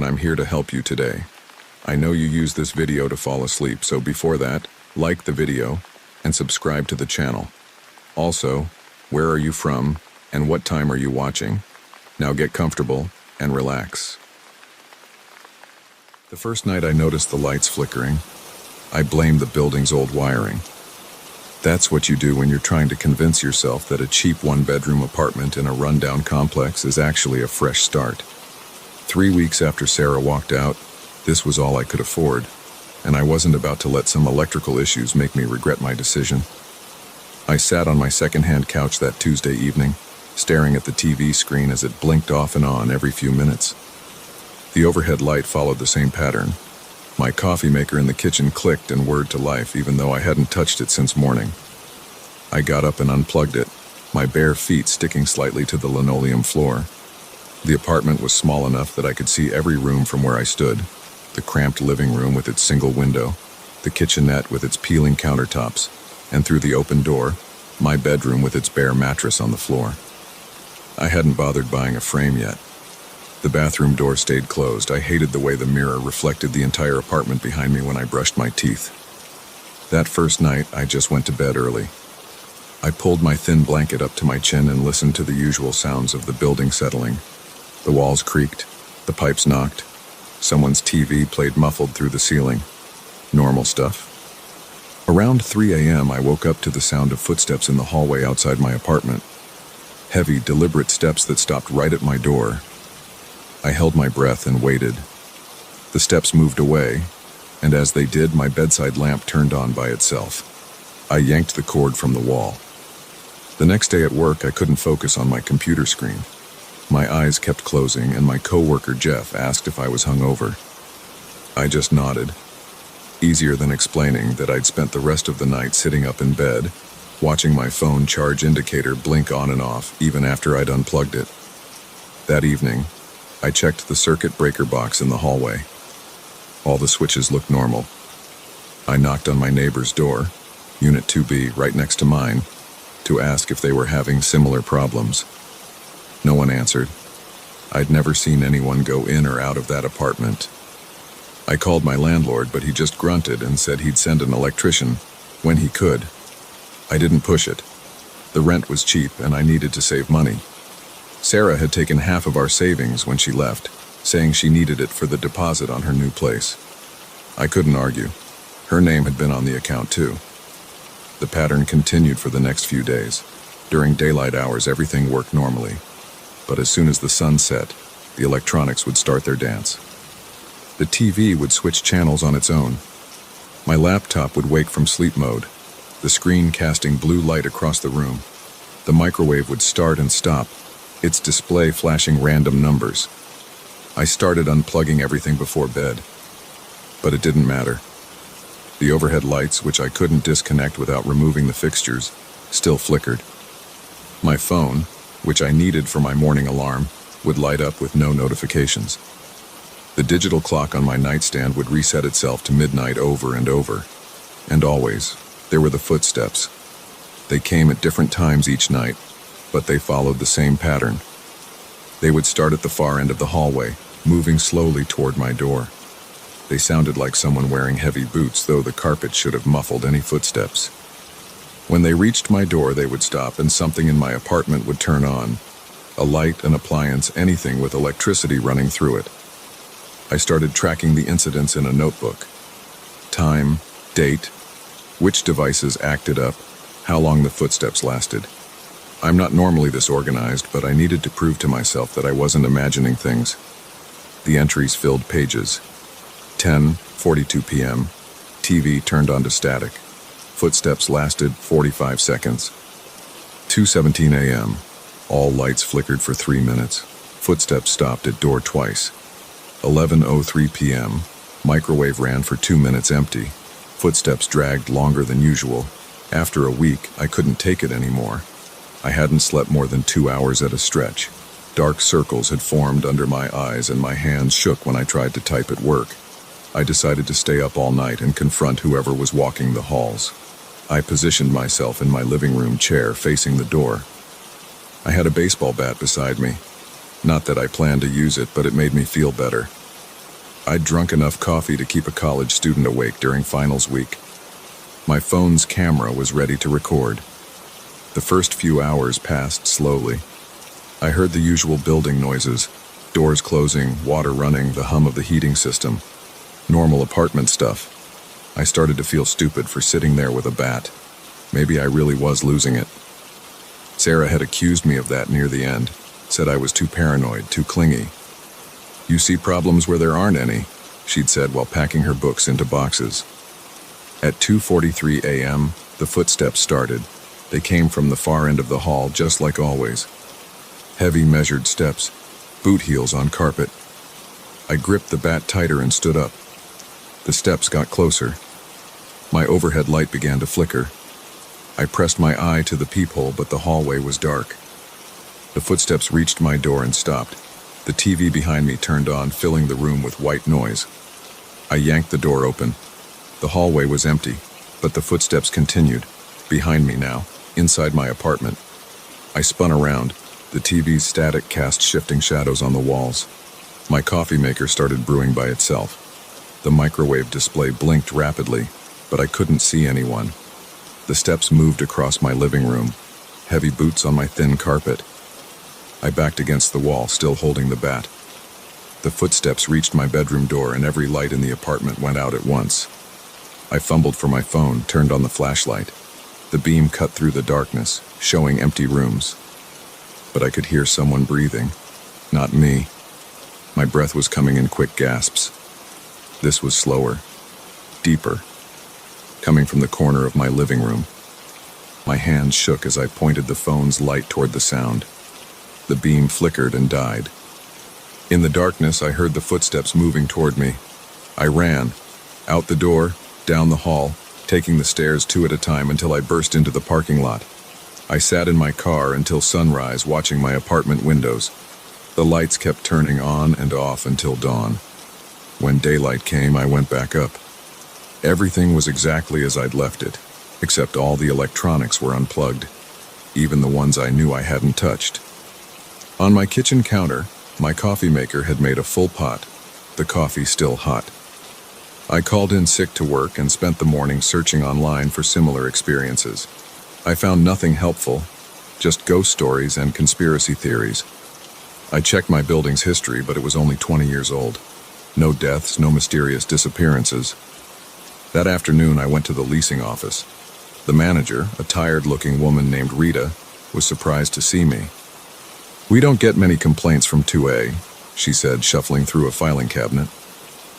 I'm here to help you today. I know you use this video to fall asleep, so before that, like the video and subscribe to the channel. Also, where are you from and what time are you watching? Now get comfortable and relax. The first night I noticed the lights flickering, I blamed the building's old wiring. That's what you do when you're trying to convince yourself that a cheap one-bedroom apartment in a rundown complex is actually a fresh start. 3 weeks after Sarah walked out, this was all I could afford, and I wasn't about to let some electrical issues make me regret my decision. I sat on my second-hand couch that Tuesday evening, staring at the TV screen as it blinked off and on every few minutes. The overhead light followed the same pattern. My coffee maker in the kitchen clicked and whirred to life even though I hadn't touched it since morning. I got up and unplugged it, my bare feet sticking slightly to the linoleum floor. The apartment was small enough that I could see every room from where I stood. The cramped living room with its single window, the kitchenette with its peeling countertops, and through the open door, my bedroom with its bare mattress on the floor. I hadn't bothered buying a frame yet. The bathroom door stayed closed. I hated the way the mirror reflected the entire apartment behind me when I brushed my teeth. That first night, I just went to bed early. I pulled my thin blanket up to my chin and listened to the usual sounds of the building settling. The walls creaked, the pipes knocked, someone's TV played muffled through the ceiling. Normal stuff. Around 3 a.m., I woke up to the sound of footsteps in the hallway outside my apartment. Heavy, deliberate steps that stopped right at my door. I held my breath and waited. The steps moved away, and as they did, my bedside lamp turned on by itself. I yanked the cord from the wall. The next day at work, I couldn't focus on my computer screen. My eyes kept closing, and my coworker Jeff asked if I was hungover. I just nodded. Easier than explaining that I'd spent the rest of the night sitting up in bed, watching my phone charge indicator blink on and off even after I'd unplugged it. That evening, I checked the circuit breaker box in the hallway. All the switches looked normal. I knocked on my neighbor's door, Unit 2B, right next to mine, to ask if they were having similar problems. No one answered. I'd never seen anyone go in or out of that apartment. I called my landlord, but he just grunted and said he'd send an electrician when he could. I didn't push it. The rent was cheap and I needed to save money. Sarah had taken half of our savings when she left, saying she needed it for the deposit on her new place. I couldn't argue. Her name had been on the account too. The pattern continued for the next few days. During daylight hours, everything worked normally. But as soon as the sun set, the electronics would start their dance. The TV would switch channels on its own. My laptop would wake from sleep mode, the screen casting blue light across the room. The microwave would start and stop, its display flashing random numbers. I started unplugging everything before bed, but it didn't matter. The overhead lights, which I couldn't disconnect without removing the fixtures, still flickered. My phone, which I needed for my morning alarm, would light up with no notifications. The digital clock on my nightstand would reset itself to midnight over and over. And always, there were the footsteps. They came at different times each night, but they followed the same pattern. They would start at the far end of the hallway, moving slowly toward my door. They sounded like someone wearing heavy boots, though the carpet should have muffled any footsteps. When they reached my door, they would stop and something in my apartment would turn on. A light, an appliance, anything with electricity running through it. I started tracking the incidents in a notebook. Time, date, which devices acted up, how long the footsteps lasted. I'm not normally this organized, but I needed to prove to myself that I wasn't imagining things. The entries filled pages. 10:42 p.m. TV turned on to static. Footsteps lasted 45 seconds. 2:17 a.m. All lights flickered for 3 minutes. Footsteps stopped at door twice. 11:03 p.m. Microwave ran for 2 minutes empty. Footsteps dragged longer than usual. After a week, I couldn't take it anymore. I hadn't slept more than 2 hours at a stretch. Dark circles had formed under my eyes and my hands shook when I tried to type at work. I decided to stay up all night and confront whoever was walking the halls. I positioned myself in my living room chair facing the door. I had a baseball bat beside me. Not that I planned to use it, but it made me feel better. I'd drunk enough coffee to keep a college student awake during finals week. My phone's camera was ready to record. The first few hours passed slowly. I heard the usual building noises, doors closing, water running, the hum of the heating system. Normal apartment stuff. I started to feel stupid for sitting there with a bat. Maybe I really was losing it. Sarah had accused me of that near the end, said I was too paranoid, too clingy. "You see problems where there aren't any," she'd said while packing her books into boxes. At 2:43 a.m., the footsteps started. They came from the far end of the hall, just like always. Heavy, measured steps, boot heels on carpet. I gripped the bat tighter and stood up. The steps got closer. My overhead light began to flicker. I pressed my eye to the peephole, but the hallway was dark. The footsteps reached my door and stopped. The TV behind me turned on, filling the room with white noise. I yanked the door open. The hallway was empty, but the footsteps continued, behind me now, inside my apartment. I spun around. The TV's static cast shifting shadows on the walls. My coffee maker started brewing by itself. The microwave display blinked rapidly, but I couldn't see anyone. The steps moved across my living room, heavy boots on my thin carpet. I backed against the wall, still holding the bat. The footsteps reached my bedroom door, and every light in the apartment went out at once. I fumbled for my phone, turned on the flashlight. The beam cut through the darkness, showing empty rooms. But I could hear someone breathing. Not me. My breath was coming in quick gasps. This was slower, deeper, coming from the corner of my living room. My hands shook as I pointed the phone's light toward the sound. The beam flickered and died. In the darkness, I heard the footsteps moving toward me. I ran, out the door, down the hall, taking the stairs two at a time until I burst into the parking lot. I sat in my car until sunrise, watching my apartment windows. The lights kept turning on and off until dawn. When daylight came, I went back up. Everything was exactly as I'd left it, except all the electronics were unplugged, even the ones I knew I hadn't touched. On my kitchen counter, my coffee maker had made a full pot, the coffee still hot. I called in sick to work and spent the morning searching online for similar experiences. I found nothing helpful, just ghost stories and conspiracy theories. I checked my building's history, but it was only 20 years old. No deaths, no mysterious disappearances. That afternoon, I went to the leasing office. The manager, a tired-looking woman named Rita, was surprised to see me. "We don't get many complaints from 2A, she said, shuffling through a filing cabinet.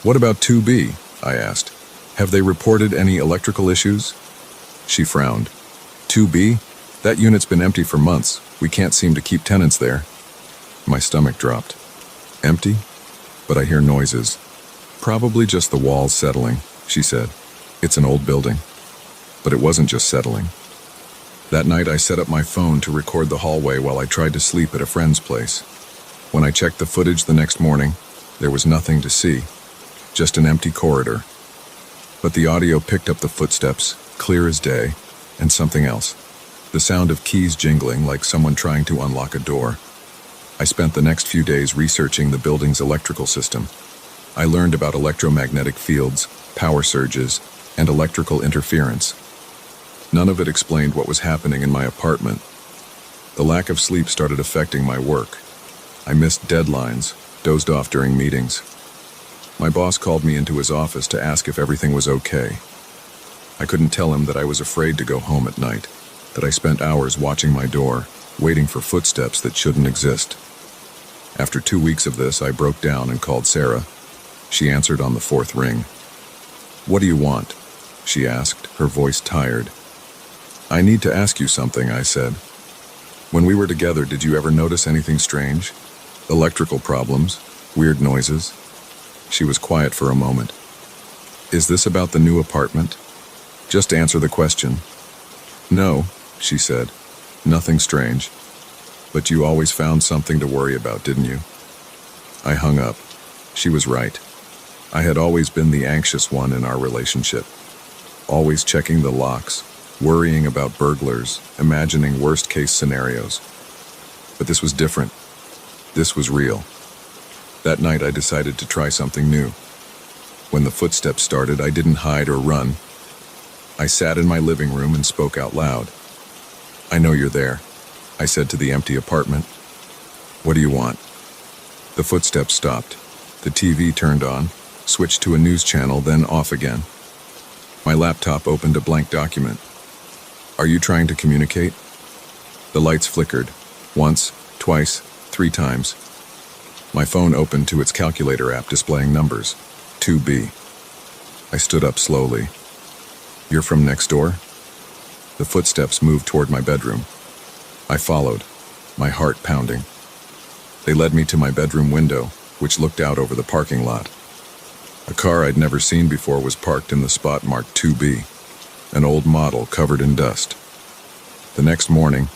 "What about 2B? I asked. "Have they reported any electrical issues?" She frowned. "2B? That unit's been empty for months. We can't seem to keep tenants there." My stomach dropped. "Empty? But I hear noises." "Probably just the walls settling," she said. "It's an old building." But it wasn't just settling. That night I set up my phone to record the hallway while I tried to sleep at a friend's place. When I checked the footage the next morning, there was nothing to see, just an empty corridor. But the audio picked up the footsteps, clear as day, and something else. The sound of keys jingling like someone trying to unlock a door. I spent the next few days researching the building's electrical system. I learned about electromagnetic fields, power surges, and electrical interference. None of it explained what was happening in my apartment. The lack of sleep started affecting my work. I missed deadlines, dozed off during meetings. My boss called me into his office to ask if everything was okay. I couldn't tell him that I was afraid to go home at night, that I spent hours watching my door, waiting for footsteps that shouldn't exist. After 2 weeks of this, I broke down and called Sarah. She answered on the fourth ring. "What do you want?" she asked, her voice tired. "I need to ask you something," I said. "When we were together, did you ever notice anything strange? Electrical problems? Weird noises?" She was quiet for a moment. "Is this about the new apartment? Just answer the question." "No," she said. "Nothing strange. But you always found something to worry about, didn't you?" I hung up. She was right. I had always been the anxious one in our relationship. Always checking the locks, worrying about burglars, imagining worst-case scenarios. But this was different. This was real. That night I decided to try something new. When the footsteps started, I didn't hide or run. I sat in my living room and spoke out loud. "I know you're there," I said to the empty apartment. "What do you want?" The footsteps stopped. The TV turned on, switched to a news channel, then off again. My laptop opened a blank document. "Are you trying to communicate?" The lights flickered. Once, twice, 3 times. My phone opened to its calculator app displaying numbers. 2B. I stood up slowly. "You're from next door?" The footsteps moved toward my bedroom. I followed, my heart pounding. They led me to my bedroom window, which looked out over the parking lot. A car I'd never seen before was parked in the spot marked 2B, an old model covered in dust. The next morning,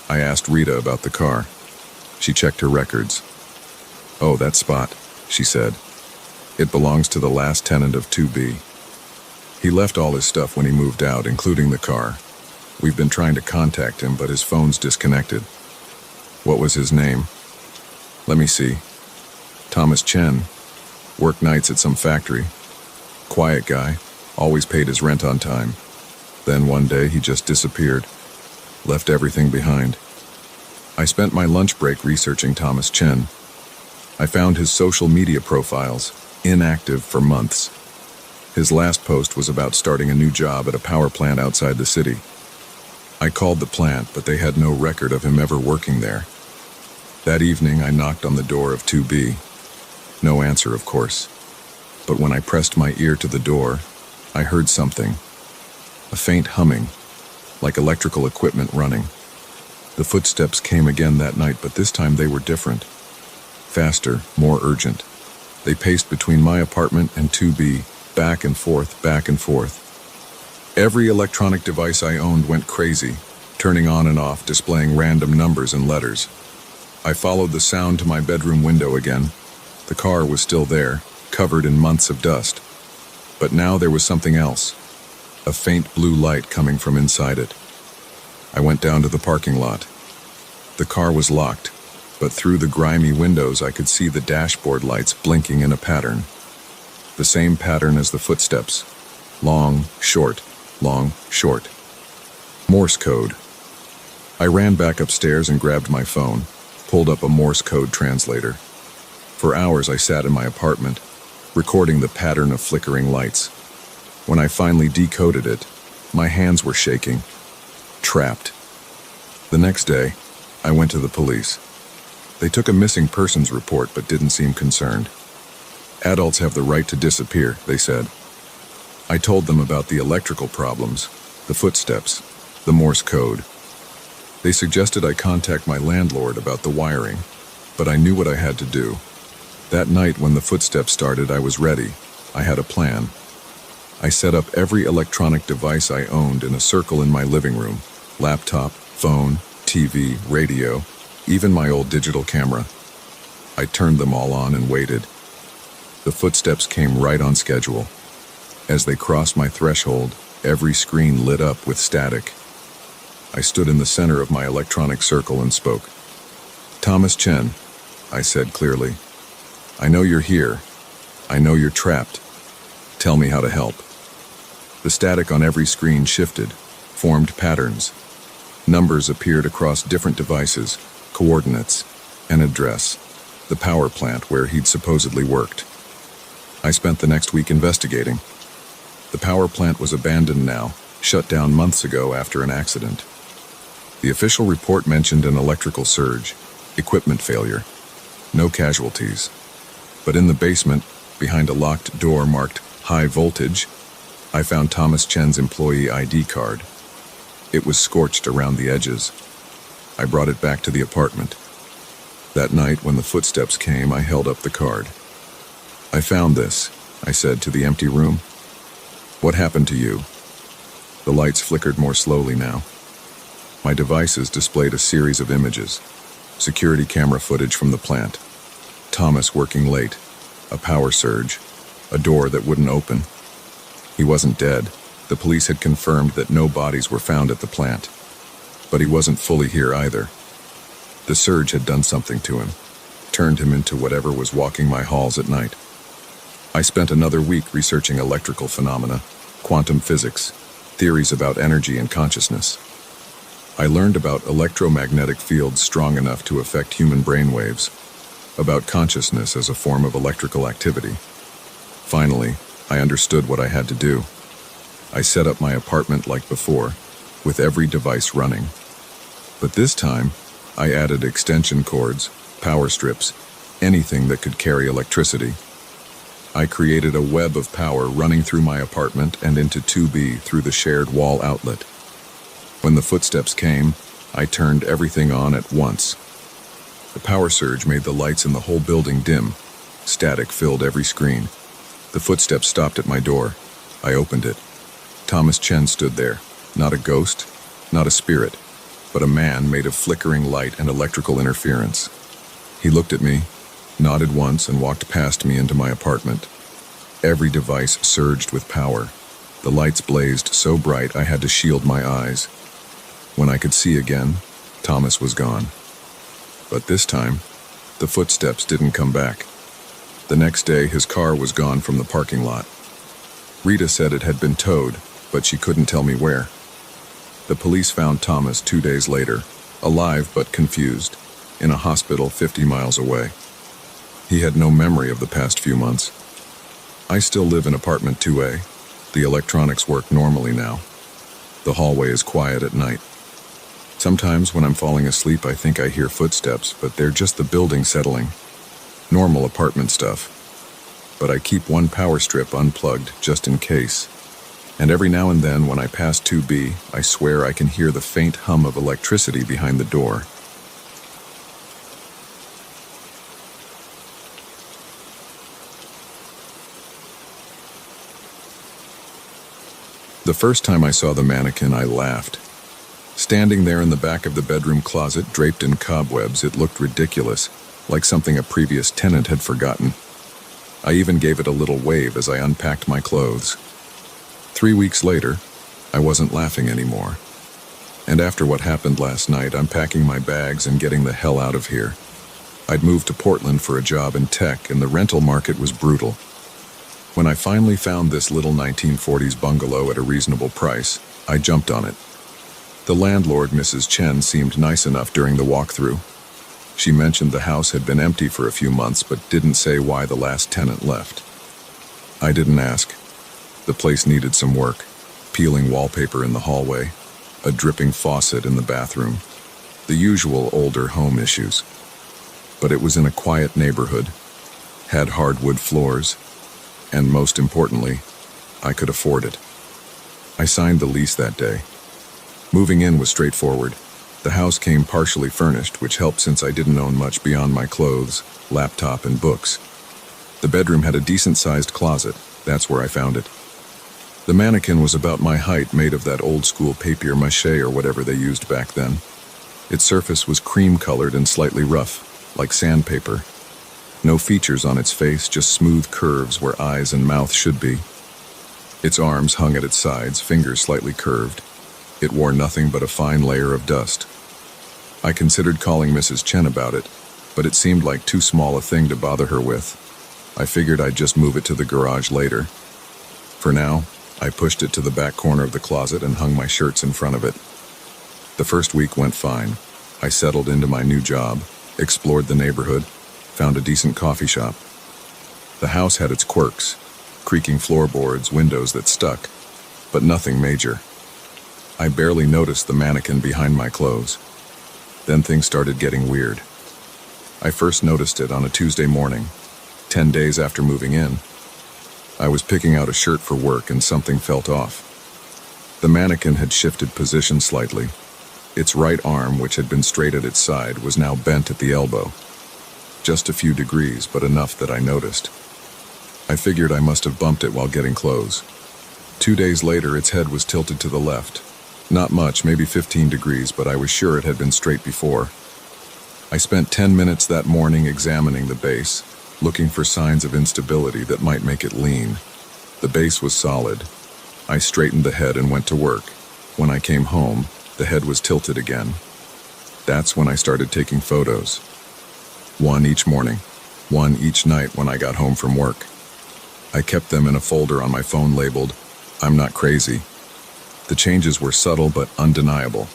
I asked Rita about the car. She checked her records. "Oh, that spot," she said. "It belongs to the last tenant of 2B. He left all his stuff when he moved out, including the car. We've been trying to contact him, but his phone's disconnected." "What was his name?" "Let me see. Thomas Chen. Worked nights at some factory. Quiet guy, always paid his rent on time. Then one day he just disappeared. Left everything behind." I spent my lunch break researching Thomas Chen. I found his social media profiles, inactive for months. His last post was about starting a new job at a power plant outside the city. I called the plant, but they had no record of him ever working there. That evening, I knocked on the door of 2B. No answer, of course. But when I pressed my ear to the door, I heard something. A faint humming, like electrical equipment running. The footsteps came again that night, but this time they were different. Faster, more urgent. They paced between my apartment and 2B, back and forth, back and forth. Every electronic device I owned went crazy, turning on and off, displaying random numbers and letters. I followed the sound to my bedroom window again. The car was still there, covered in months of dust. But now there was something else. A faint blue light coming from inside it. I went down to the parking lot. The car was locked, but through the grimy windows I could see the dashboard lights blinking in a pattern. The same pattern as the footsteps. Long, short, long, short. Morse code. I ran back upstairs and grabbed my phone, pulled up a Morse code translator. For hours I sat in my apartment, recording the pattern of flickering lights. When I finally decoded it, my hands were shaking. Trapped. The next day, I went to the police. They took a missing persons report but didn't seem concerned. "Adults have the right to disappear," they said. I told them about the electrical problems, the footsteps, the Morse code. They suggested I contact my landlord about the wiring, but I knew what I had to do. That night when the footsteps started, I was ready. I had a plan. I set up every electronic device I owned in a circle in my living room. Laptop, phone, TV, radio, even my old digital camera. I turned them all on and waited. The footsteps came right on schedule. As they crossed my threshold, every screen lit up with static. I stood in the center of my electronic circle and spoke. "Thomas Chen," I said clearly. "I know you're here. I know you're trapped. Tell me how to help." The static on every screen shifted, formed patterns. Numbers appeared across different devices, coordinates, an address, the power plant where he'd supposedly worked. I spent the next week investigating. The power plant was abandoned now, shut down months ago after an accident. The official report mentioned an electrical surge, equipment failure, no casualties. But in the basement, behind a locked door marked high voltage, I found Thomas Chen's employee ID card. It was scorched around the edges. I brought it back to the apartment. That night, when the footsteps came, I held up the card. "I found this," I said to the empty room. "What happened to you?" The lights flickered more slowly now. My devices displayed a series of images. Security camera footage from the plant. Thomas working late. A power surge. A door that wouldn't open. He wasn't dead. The police had confirmed that no bodies were found at the plant. But he wasn't fully here either. The surge had done something to him. Turned him into whatever was walking my halls at night. I spent another week researching electrical phenomena, quantum physics, theories about energy and consciousness. I learned about electromagnetic fields strong enough to affect human brainwaves, about consciousness as a form of electrical activity. Finally, I understood what I had to do. I set up my apartment like before, with every device running. But this time, I added extension cords, power strips, anything that could carry electricity. I created a web of power running through my apartment and into 2B through the shared wall outlet. When the footsteps came, I turned everything on at once. The power surge made the lights in the whole building dim. Static filled every screen. The footsteps stopped at my door. I opened it. Thomas Chen stood there, not a ghost, not a spirit, but a man made of flickering light and electrical interference. He looked at me, nodded once, and walked past me into my apartment. Every device surged with power. The lights blazed so bright I had to shield my eyes. When I could see again, Thomas was gone. But this time, the footsteps didn't come back. The next day, his car was gone from the parking lot. Rita said it had been towed, but she couldn't tell me where. The police found Thomas 2 days later, alive but confused, in a hospital 50 miles away. He had no memory of the past few months. I still live in apartment 2A. The electronics work normally now. The hallway is quiet at night. Sometimes when I'm falling asleep, I think I hear footsteps, but they're just the building settling. Normal apartment stuff. But I keep one power strip unplugged just in case. And every now and then when I pass 2B, I swear I can hear the faint hum of electricity behind the door. The first time I saw the mannequin, I laughed. Standing there in the back of the bedroom closet, draped in cobwebs, it looked ridiculous, like something a previous tenant had forgotten. I even gave it a little wave as I unpacked my clothes. 3 weeks later, I wasn't laughing anymore. And after what happened last night, I'm packing my bags and getting the hell out of here. I'd moved to Portland for a job in tech, and the rental market was brutal. When I finally found this little 1940s bungalow at a reasonable price, I jumped on it. The landlord, Mrs. Chen, seemed nice enough during the walkthrough. She mentioned the house had been empty for a few months, but didn't say why the last tenant left. I didn't ask. The place needed some work. Peeling wallpaper in the hallway, a dripping faucet in the bathroom. The usual older home issues. But it was in a quiet neighborhood, had hardwood floors, and most importantly, I could afford it. I signed the lease that day. Moving in was straightforward. The house came partially furnished, which helped since I didn't own much beyond my clothes, laptop, and books. The bedroom had a decent-sized closet. That's where I found it. The mannequin was about my height, made of that old-school papier-mâché or whatever they used back then. Its surface was cream-colored and slightly rough, like sandpaper. No features on its face, just smooth curves where eyes and mouth should be. Its arms hung at its sides, fingers slightly curved. It wore nothing but a fine layer of dust. I considered calling Mrs. Chen about it, but it seemed like too small a thing to bother her with. I figured I'd just move it to the garage later. For now, I pushed it to the back corner of the closet and hung my shirts in front of it. The first week went fine. I settled into my new job, explored the neighborhood, found a decent coffee shop. The house had its quirks, creaking floorboards, windows that stuck, but nothing major. I barely noticed the mannequin behind my clothes. Then things started getting weird. I first noticed it on a Tuesday morning, 10 days after moving in. I was picking out a shirt for work and something felt off. The mannequin had shifted position slightly. Its right arm, which had been straight at its side, was now bent at the elbow. Just a few degrees, but enough that I noticed. I figured I must have bumped it while getting clothes. 2 days later, its head was tilted to the left. Not much, maybe 15 degrees, but I was sure it had been straight before. I spent 10 minutes that morning examining the base, looking for signs of instability that might make it lean. The base was solid. I straightened the head and went to work. When I came home, the head was tilted again. That's when I started taking photos. One each morning, one each night when I got home from work. I kept them in a folder on my phone labeled, "I'm not crazy." The changes were subtle but undeniable.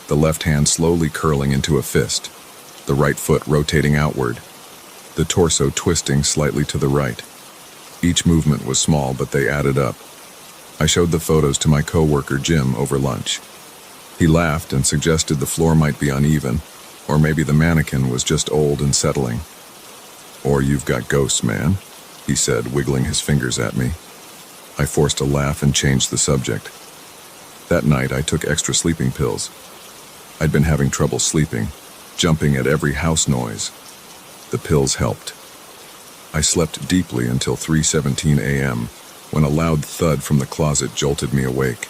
The left hand slowly curling into a fist, the right foot rotating outward, the torso twisting slightly to the right. Each movement was small, but they added up. I showed the photos to my coworker Jim over lunch. He laughed and suggested the floor might be uneven, or maybe the mannequin was just old and settling. "Or you've got ghosts, man," he said, wiggling his fingers at me. I forced a laugh and changed the subject. That night, I took extra sleeping pills. I'd been having trouble sleeping, jumping at every house noise. The pills helped. I slept deeply until 3:17 a.m., when a loud thud from the closet jolted me awake.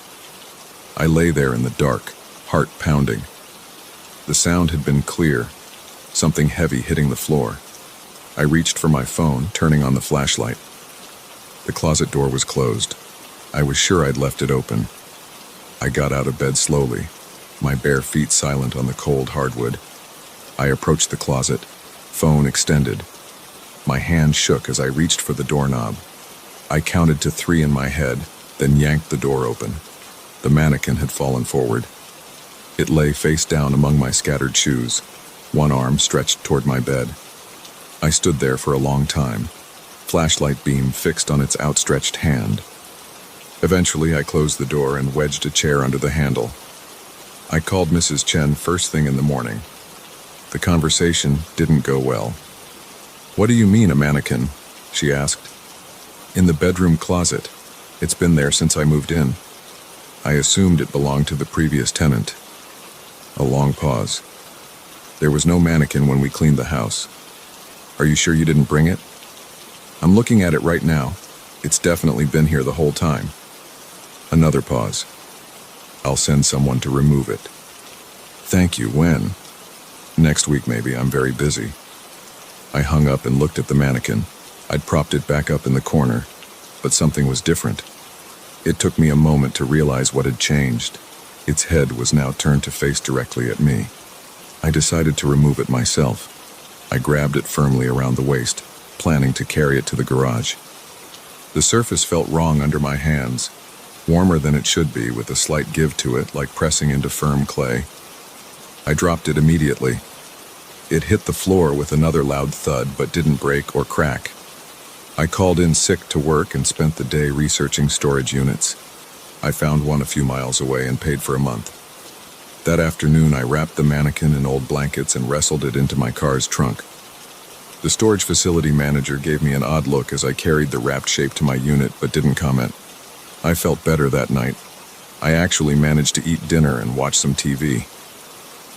I lay there in the dark, heart pounding. The sound had been clear, something heavy hitting the floor. I reached for my phone, turning on the flashlight. The closet door was closed. I was sure I'd left it open. I got out of bed slowly, my bare feet silent on the cold hardwood. I approached the closet, phone extended. My hand shook as I reached for the doorknob. I counted to 3 in my head, then yanked the door open. The mannequin had fallen forward. It lay face down among my scattered shoes, one arm stretched toward my bed. I stood there for a long time, flashlight beam fixed on its outstretched hand. Eventually, I closed the door and wedged a chair under the handle. I called Mrs. Chen first thing in the morning. The conversation didn't go well. "What do you mean, a mannequin?" she asked. "In the bedroom closet. It's been there since I moved in. I assumed it belonged to the previous tenant." A long pause. "There was no mannequin when we cleaned the house. Are you sure you didn't bring it?" "I'm looking at it right now. It's definitely been here the whole time." Another pause. "I'll send someone to remove it." "Thank you, when?" "Next week maybe, I'm very busy." I hung up and looked at the mannequin. I'd propped it back up in the corner, but something was different. It took me a moment to realize what had changed. Its head was now turned to face directly at me. I decided to remove it myself. I grabbed it firmly around the waist, planning to carry it to the garage. The surface felt wrong under my hands, warmer than it should be, with a slight give to it, like pressing into firm clay. I dropped it immediately. It hit the floor with another loud thud, but didn't break or crack. I called in sick to work and spent the day researching storage units. I found one a few miles away and paid for a month. That afternoon, I wrapped the mannequin in old blankets and wrestled it into my car's trunk. The storage facility manager gave me an odd look as I carried the wrapped shape to my unit, but didn't comment. I felt better that night. I actually managed to eat dinner and watch some TV.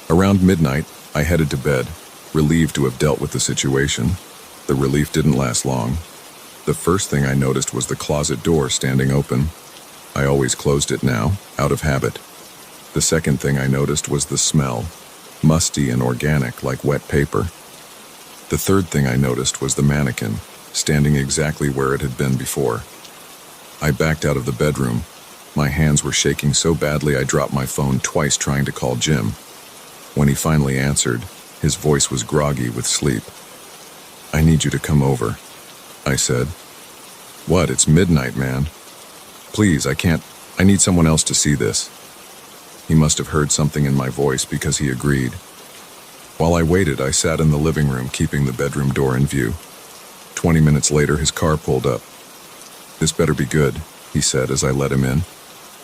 Around midnight, I headed to bed, relieved to have dealt with the situation. The relief didn't last long. The first thing I noticed was the closet door standing open. I always closed it now, out of habit. The second thing I noticed was the smell, musty and organic like wet paper. The third thing I noticed was the mannequin, standing exactly where it had been before. I backed out of the bedroom. My hands were shaking so badly I dropped my phone twice trying to call Jim. When he finally answered, his voice was groggy with sleep. "I need you to come over," I said. "What? It's midnight, man. Please, I need someone else to see this." He must have heard something in my voice because he agreed. While I waited, I sat in the living room, keeping the bedroom door in view. 20 minutes later, his car pulled up. "This better be good," he said as I let him in.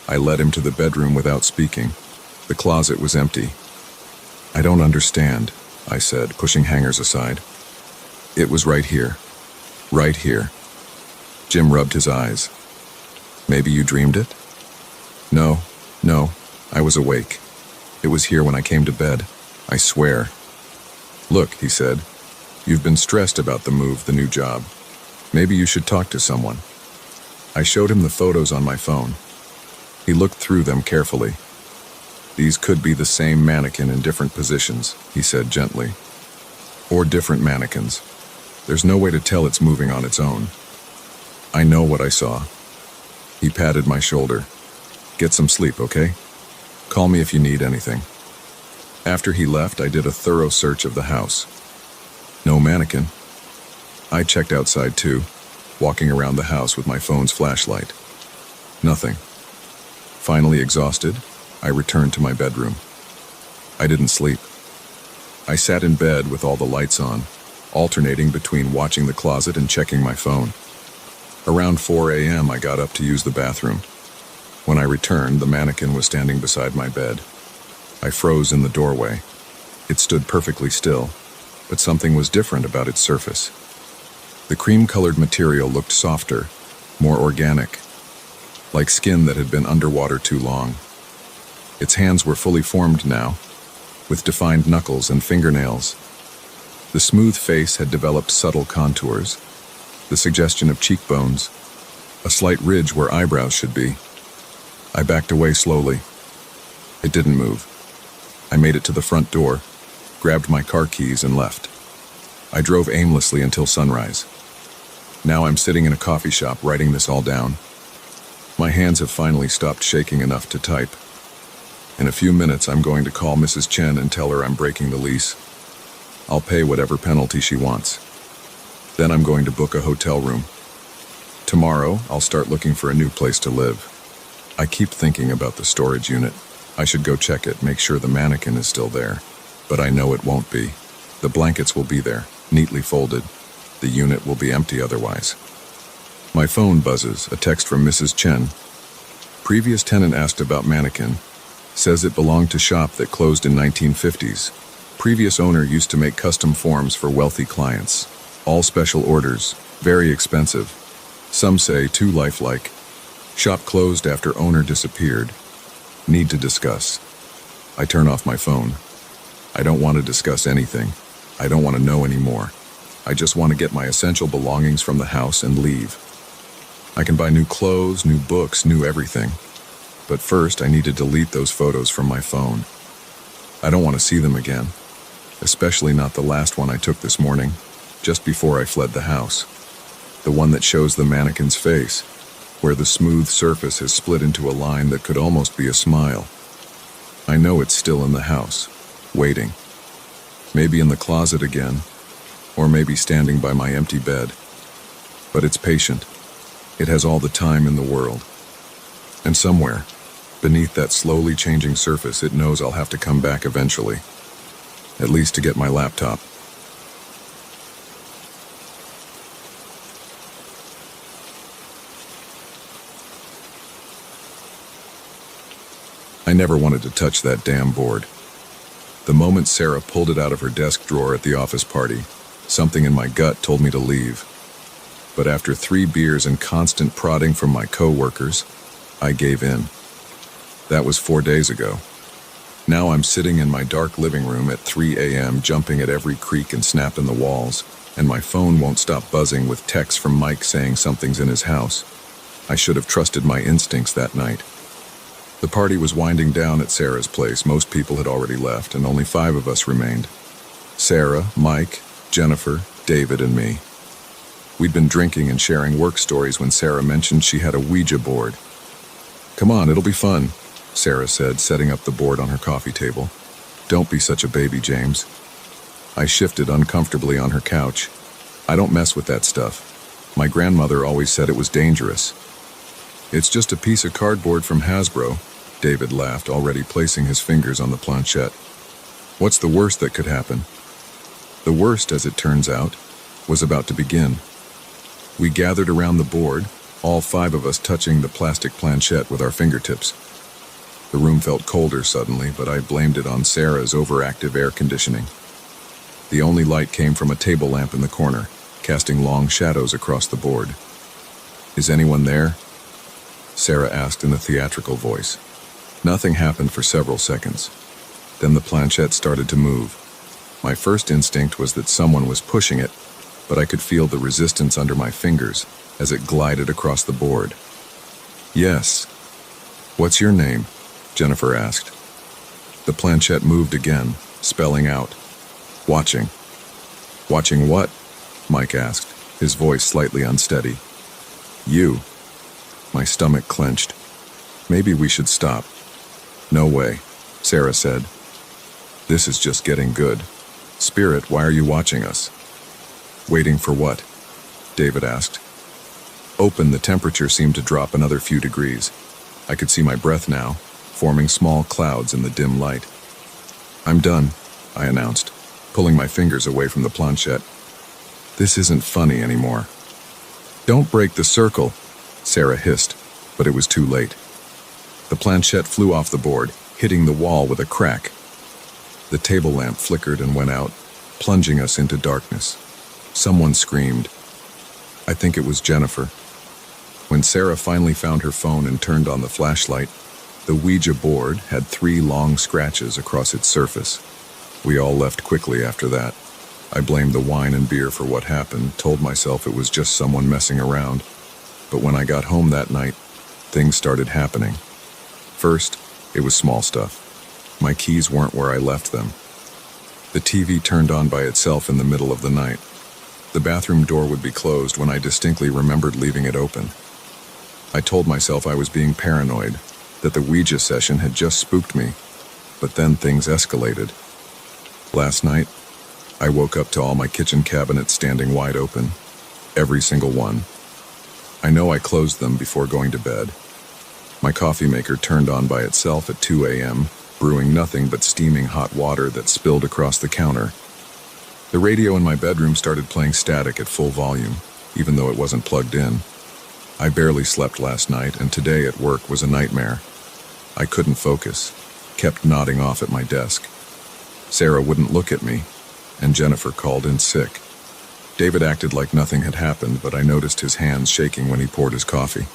I led him to the bedroom without speaking. The closet was empty. "I don't understand," I said, pushing hangers aside. "It was right here. Right here." Jim rubbed his eyes. "Maybe you dreamed it?" No, I was awake. It was here when I came to bed. I swear." "Look," he said, "you've been stressed about the move, the new job. Maybe you should talk to someone." I showed him the photos on my phone. He looked through them carefully. "These could be the same mannequin in different positions," he said gently. "Or different mannequins. There's no way to tell it's moving on its own." "I know what I saw." He patted my shoulder. "Get some sleep, okay? Call me if you need anything." After he left, I did a thorough search of the house. No mannequin. I checked outside too. walking around the house with my phone's flashlight. Nothing. Finally exhausted, I returned to my bedroom. I didn't sleep. I sat in bed with all the lights on, alternating between watching the closet and checking my phone. Around 4 a.m., I got up to use the bathroom. When I returned, the mannequin was standing beside my bed. I froze in the doorway. It stood perfectly still, but something was different about its surface. The cream-colored material looked softer, more organic, like skin that had been underwater too long. Its hands were fully formed now, with defined knuckles and fingernails. The smooth face had developed subtle contours, the suggestion of cheekbones, a slight ridge where eyebrows should be. I backed away slowly. It didn't move. I made it to the front door, grabbed my car keys, and left. I drove aimlessly until sunrise. Now I'm sitting in a coffee shop writing this all down. My hands have finally stopped shaking enough to type. In a few minutes, I'm going to call Mrs. Chen and tell her I'm breaking the lease. I'll pay whatever penalty she wants. Then I'm going to book a hotel room. Tomorrow, I'll start looking for a new place to live. I keep thinking about the storage unit. I should go check it, make sure the mannequin is still there. But I know it won't be. The blankets will be there, neatly folded. The unit will be empty otherwise. My phone buzzes, a text from Mrs. Chen. Previous tenant asked about mannequin. Says it belonged to shop that closed in 1950s. Previous owner used to make custom forms for wealthy clients. All special orders, very expensive. Some say too lifelike. Shop closed after owner disappeared. Need to discuss. I turn off my phone. I don't want to discuss anything. I don't want to know anymore. I just want to get my essential belongings from the house and leave. I can buy new clothes, new books, new everything. But first, I need to delete those photos from my phone. I don't want to see them again. Especially not the last one I took this morning, just before I fled the house. The one that shows the mannequin's face, where the smooth surface has split into a line that could almost be a smile. I know it's still in the house, waiting. Maybe in the closet again, or maybe standing by my empty bed. But it's patient. It has all the time in the world. And somewhere, beneath that slowly changing surface, it knows I'll have to come back eventually. At least to get my laptop. I never wanted to touch that damn board. The moment Sarah pulled it out of her desk drawer at the office party, something in my gut told me to leave. But after 3 beers and constant prodding from my co-workers, I gave in. That was 4 days ago. Now I'm sitting in my dark living room at 3 a.m. jumping at every creak and snap in the walls, and my phone won't stop buzzing with texts from Mike saying something's in his house. I should have trusted my instincts that night. The party was winding down at Sarah's place. Most people had already left, and only 5 of us remained. Sarah, Mike, Jennifer, David, and me. We'd been drinking and sharing work stories when Sarah mentioned she had a Ouija board. "Come on, it'll be fun," Sarah said, setting up the board on her coffee table. "Don't be such a baby, James." I shifted uncomfortably on her couch. "I don't mess with that stuff. My grandmother always said it was dangerous." "It's just a piece of cardboard from Hasbro," David laughed, already placing his fingers on the planchette. "What's the worst that could happen?" The worst, as it turns out, was about to begin. We gathered around the board, all 5 of us touching the plastic planchette with our fingertips. The room felt colder suddenly, but I blamed it on Sarah's overactive air conditioning. The only light came from a table lamp in the corner, casting long shadows across the board. "Is anyone there?" Sarah asked in a theatrical voice. Nothing happened for several seconds. Then the planchette started to move. My first instinct was that someone was pushing it, but I could feel the resistance under my fingers as it glided across the board. "Yes." "What's your name?" Jennifer asked. The planchette moved again, spelling out, "Watching." "Watching what?" Mike asked, his voice slightly unsteady. "You." My stomach clenched. "Maybe we should stop." "No way," Sarah said. "This is just getting good. Spirit, why are you watching us?" "Waiting for what?" David asked. opened, the temperature seemed to drop another few degrees. I could see my breath now, forming small clouds in the dim light. "I'm done," I announced, pulling my fingers away from the planchette. "This isn't funny anymore." "Don't break the circle," Sarah hissed, but it was too late. The planchette flew off the board, hitting the wall with a crack. The table lamp flickered and went out, plunging us into darkness. Someone screamed. I think it was Jennifer. When Sarah finally found her phone and turned on the flashlight, the Ouija board had 3 long scratches across its surface. We all left quickly after that. I blamed the wine and beer for what happened, told myself it was just someone messing around. But when I got home that night, things started happening. First, it was small stuff. My keys weren't where I left them. The TV turned on by itself in the middle of the night. The bathroom door would be closed when I distinctly remembered leaving it open. I told myself I was being paranoid, that the Ouija session had just spooked me, but then things escalated. Last night, I woke up to all my kitchen cabinets standing wide open, every single one. I know I closed them before going to bed. My coffee maker turned on by itself at 2 a.m., brewing nothing but steaming hot water that spilled across the counter. The radio in my bedroom started playing static at full volume, even though it wasn't plugged in. I barely slept last night, and today at work was a nightmare. I couldn't focus, kept nodding off at my desk. Sarah wouldn't look at me, and Jennifer called in sick. David acted like nothing had happened, but I noticed his hands shaking when he poured his coffee.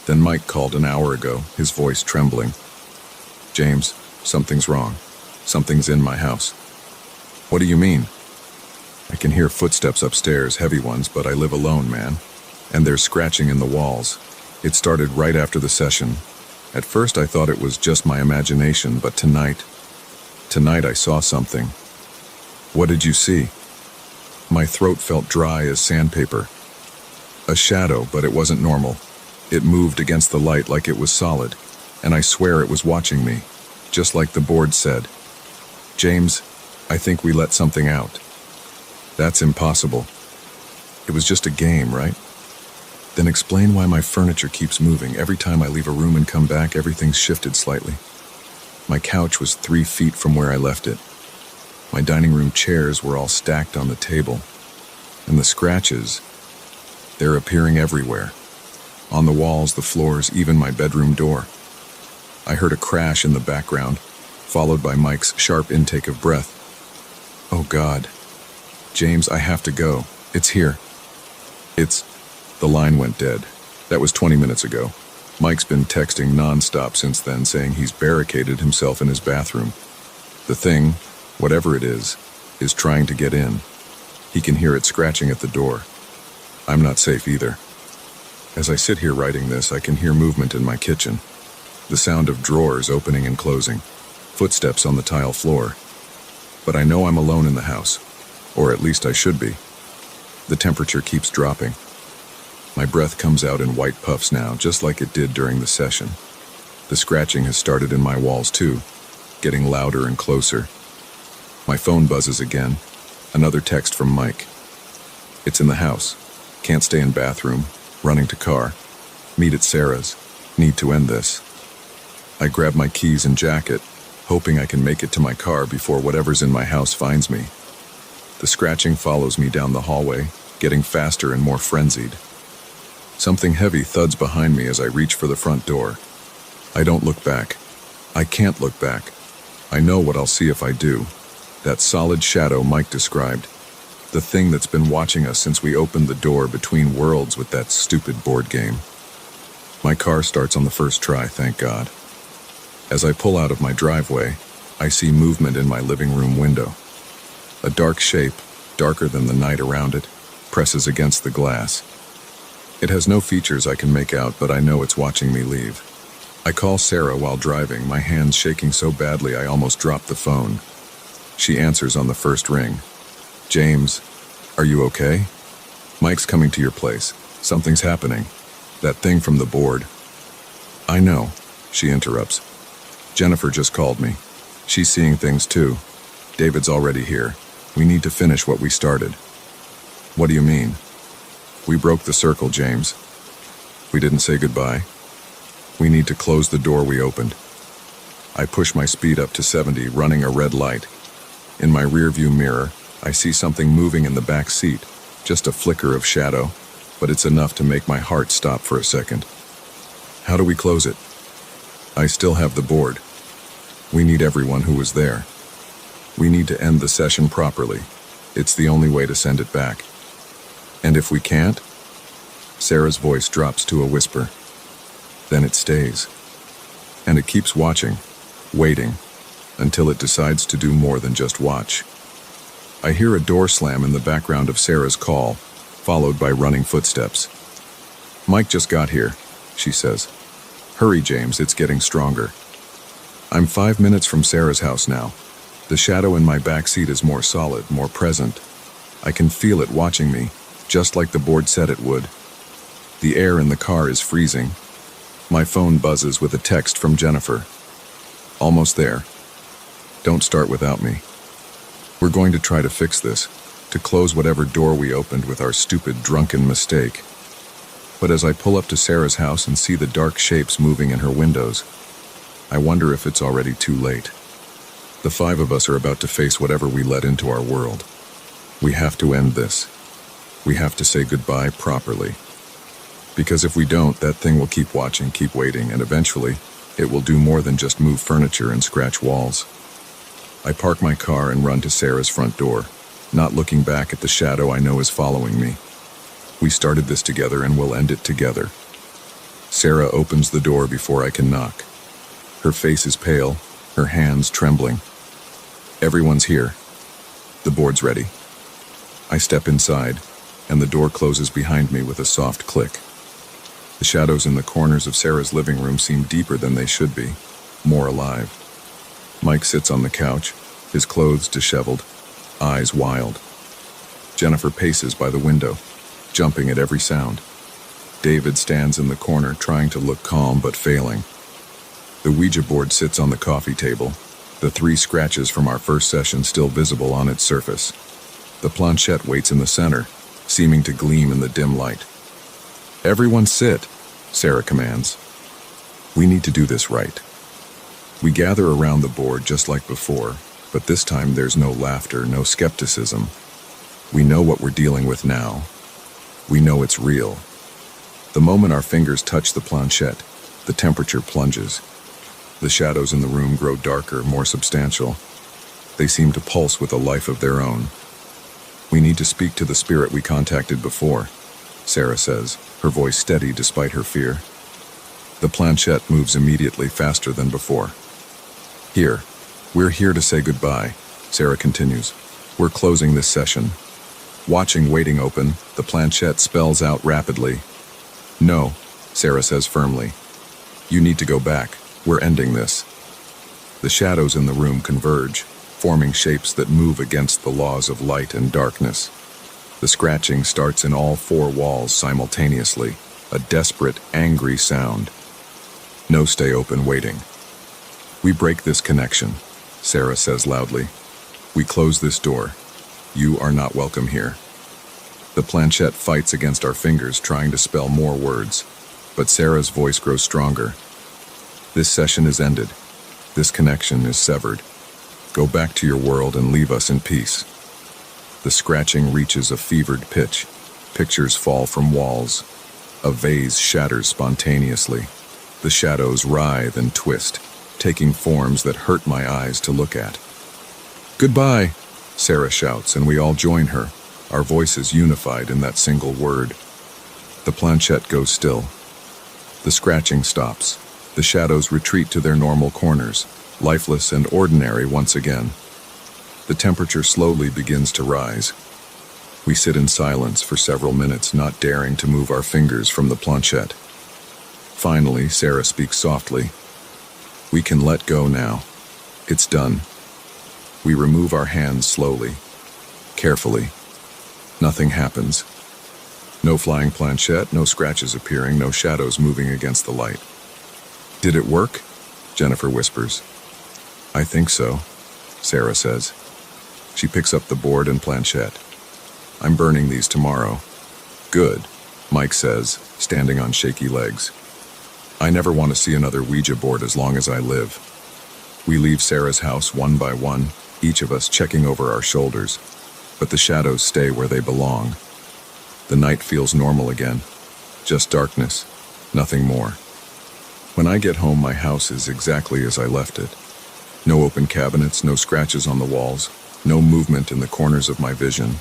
Then Mike called an hour ago, his voice trembling. "James, something's wrong. Something's in my house." "What do you mean?" "I can hear footsteps upstairs, heavy ones, but I live alone, man. And there's scratching in the walls. It started right after the session. At first I thought it was just my imagination, but tonight I saw something." "What did you see?" My throat felt dry as sandpaper. "A shadow, but it wasn't normal. It moved against the light like it was solid, and I swear it was watching me, just like the board said." "James, I think we let something out." "That's impossible. It was just a game, right?" "Then explain why my furniture keeps moving. Every time I leave a room and come back, everything's shifted slightly. My couch was 3 feet from where I left it. My dining room chairs were all stacked on the table. And the scratches, they're appearing everywhere. On the walls, the floors, even my bedroom door. I heard a crash in the background, followed by Mike's sharp intake of breath. "Oh God. James, I have to go. It's here." The line went dead. That was 20 minutes ago. Mike's been texting nonstop since then, saying he's barricaded himself in his bathroom. The thing, whatever it is trying to get in. He can hear it scratching at the door. I'm not safe either. As I sit here writing this, I can hear movement in my kitchen. The sound of drawers opening and closing. Footsteps on the tile floor. But I know I'm alone in the house. Or at least I should be. The temperature keeps dropping. My breath comes out in white puffs now, just like it did during the session. The scratching has started in my walls too, getting louder and closer. My phone buzzes again. Another text from Mike. "It's in the house. Can't stay in bathroom. Running to car. Meet at Sarah's. Need to end this." I grab my keys and jacket, hoping I can make it to my car before whatever's in my house finds me. The scratching follows me down the hallway, getting faster and more frenzied. Something heavy thuds behind me as I reach for the front door. I don't look back. I can't look back. I know what I'll see if I do. That solid shadow Mike described. The thing that's been watching us since we opened the door between worlds with that stupid board game. My car starts on the first try, thank God. As I pull out of my driveway, I see movement in my living room window. A dark shape, darker than the night around it, presses against the glass. It has no features I can make out, but I know it's watching me leave. I call Sarah while driving, my hands shaking so badly I almost dropped the phone. She answers on the first ring. "James, are you okay? Mike's coming to your place. Something's happening. That thing from the board." "I know," she interrupts. "Jennifer just called me. She's seeing things too. David's already here. We need to finish what we started." "What do you mean?" "We broke the circle, James. We didn't say goodbye. We need to close the door we opened. I push my speed up to 70, running a red light. In my rearview mirror, I see something moving in the back seat, just a flicker of shadow, but it's enough to make my heart stop for a second. How do we close it? I still have the board. We need everyone who was there. We need to end the session properly. It's the only way to send it back. And if we can't? Sarah's voice drops to a whisper. Then it stays. And it keeps watching, waiting, until it decides to do more than just watch. I hear a door slam in the background of Sarah's call, followed by running footsteps. Mike just got here, she says. Hurry, James, it's getting stronger. I'm 5 minutes from Sarah's house now. The shadow in my back seat is more solid, more present. I can feel it watching me, just like the board said it would. The air in the car is freezing. My phone buzzes with a text from Jennifer. Almost there. Don't start without me. We're going to try to fix this, to close whatever door we opened with our stupid, drunken mistake. But as I pull up to Sarah's house and see the dark shapes moving in her windows, I wonder if it's already too late. The 5 of us are about to face whatever we let into our world. We have to end this. We have to say goodbye properly. Because if we don't, that thing will keep watching, keep waiting, and eventually, it will do more than just move furniture and scratch walls. I park my car and run to Sarah's front door, not looking back at the shadow I know is following me. We started this together and we'll end it together. Sarah opens the door before I can knock. Her face is pale, her hands trembling. Everyone's here. The board's ready. I step inside, and the door closes behind me with a soft click. The shadows in the corners of Sarah's living room seem deeper than they should be, more alive. Mike sits on the couch, his clothes disheveled, eyes wild. Jennifer paces by the window, jumping at every sound. David stands in the corner, trying to look calm but failing. The Ouija board sits on the coffee table, the 3 scratches from our first session still visible on its surface. The planchette waits in the center, seeming to gleam in the dim light. Everyone sit, Sarah commands. We need to do this right. We gather around the board just like before, but this time there's no laughter, no skepticism. We know what we're dealing with now. We know it's real. The moment our fingers touch the planchette, the temperature plunges. The shadows in the room grow darker, more substantial. They seem to pulse with a life of their own. We need to speak to the spirit we contacted before, Sarah says, her voice steady despite her fear. The planchette moves immediately, faster than before. We're here to say goodbye, Sarah continues. We're closing this session. Watching waiting open, the planchette spells out rapidly. No, Sarah says firmly. You need to go back. We're ending this. The shadows in the room converge, forming shapes that move against the laws of light and darkness. The scratching starts in all 4 walls simultaneously, a desperate, angry sound. No, stay open, waiting. We break this connection, Sarah says loudly. We close this door. You are not welcome here. The planchette fights against our fingers, trying to spell more words, but Sarah's voice grows stronger. This session is ended. This connection is severed. Go back to your world and leave us in peace. The scratching reaches a fevered pitch. Pictures fall from walls. A vase shatters spontaneously. The shadows writhe and twist, taking forms that hurt my eyes to look at. Goodbye, Sarah shouts, and we all join her, our voices unified in that single word. The planchette goes still. The scratching stops. The shadows retreat to their normal corners, lifeless and ordinary once again. The temperature slowly begins to rise. We sit in silence for several minutes, not daring to move our fingers from the planchette. Finally, Sarah speaks softly. We can let go now. It's done. We remove our hands slowly, carefully. Nothing happens. No flying planchette, no scratches appearing, no shadows moving against the light. Did it work? Jennifer whispers. I think so, Sarah says. She picks up the board and planchette. I'm burning these tomorrow. Good, Mike says, standing on shaky legs. I never want to see another Ouija board as long as I live. We leave Sarah's house one by one, each of us checking over our shoulders, but the shadows stay where they belong. The night feels normal again, just darkness, nothing more. When I get home, my house is exactly as I left it. No open cabinets, no scratches on the walls, no movement in the corners of my vision.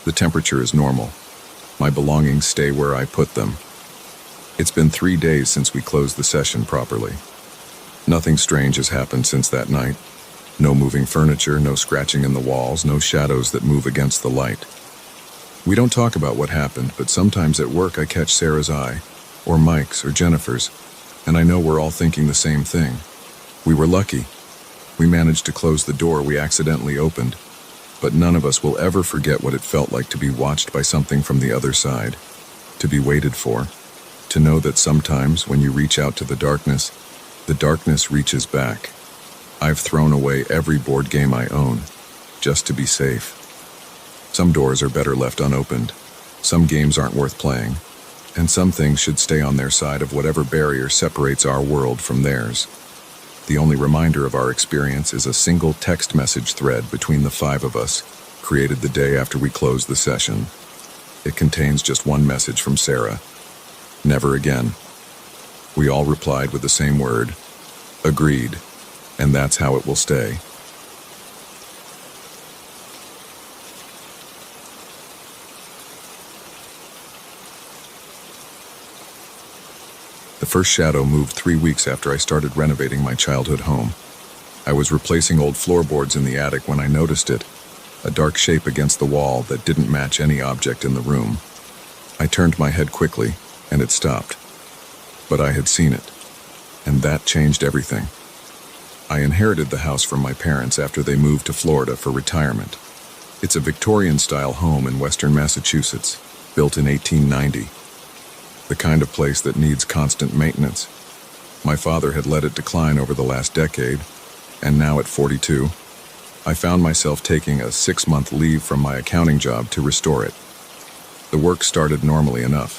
The temperature is normal. My belongings stay where I put them. It's been 3 days since we closed the session properly. Nothing strange has happened since that night. No moving furniture, no scratching in the walls, no shadows that move against the light. We don't talk about what happened, but sometimes at work I catch Sarah's eye, or Mike's, or Jennifer's, and I know we're all thinking the same thing. We were lucky. We managed to close the door we accidentally opened, but none of us will ever forget what it felt like to be watched by something from the other side, to be waited for, to know that sometimes when you reach out to the darkness reaches back. I've thrown away every board game I own, just to be safe. Some doors are better left unopened, some games aren't worth playing, and some things should stay on their side of whatever barrier separates our world from theirs. The only reminder of our experience is a single text message thread between the 5 of us, created the day after we closed the session. It contains just one message from Sarah: never again. We all replied with the same word: agreed, and that's how it will stay. The first shadow moved 3 weeks after I started renovating my childhood home. I was replacing old floorboards in the attic when I noticed it, a dark shape against the wall that didn't match any object in the room. I turned my head quickly, and it stopped. But I had seen it, and that changed everything. I inherited the house from my parents after they moved to Florida for retirement. It's a Victorian-style home in western Massachusetts, built in 1890. The kind of place that needs constant maintenance. My father had let it decline over the last decade, and now at 42, I found myself taking a 6-month leave from my accounting job to restore it. The work started normally enough.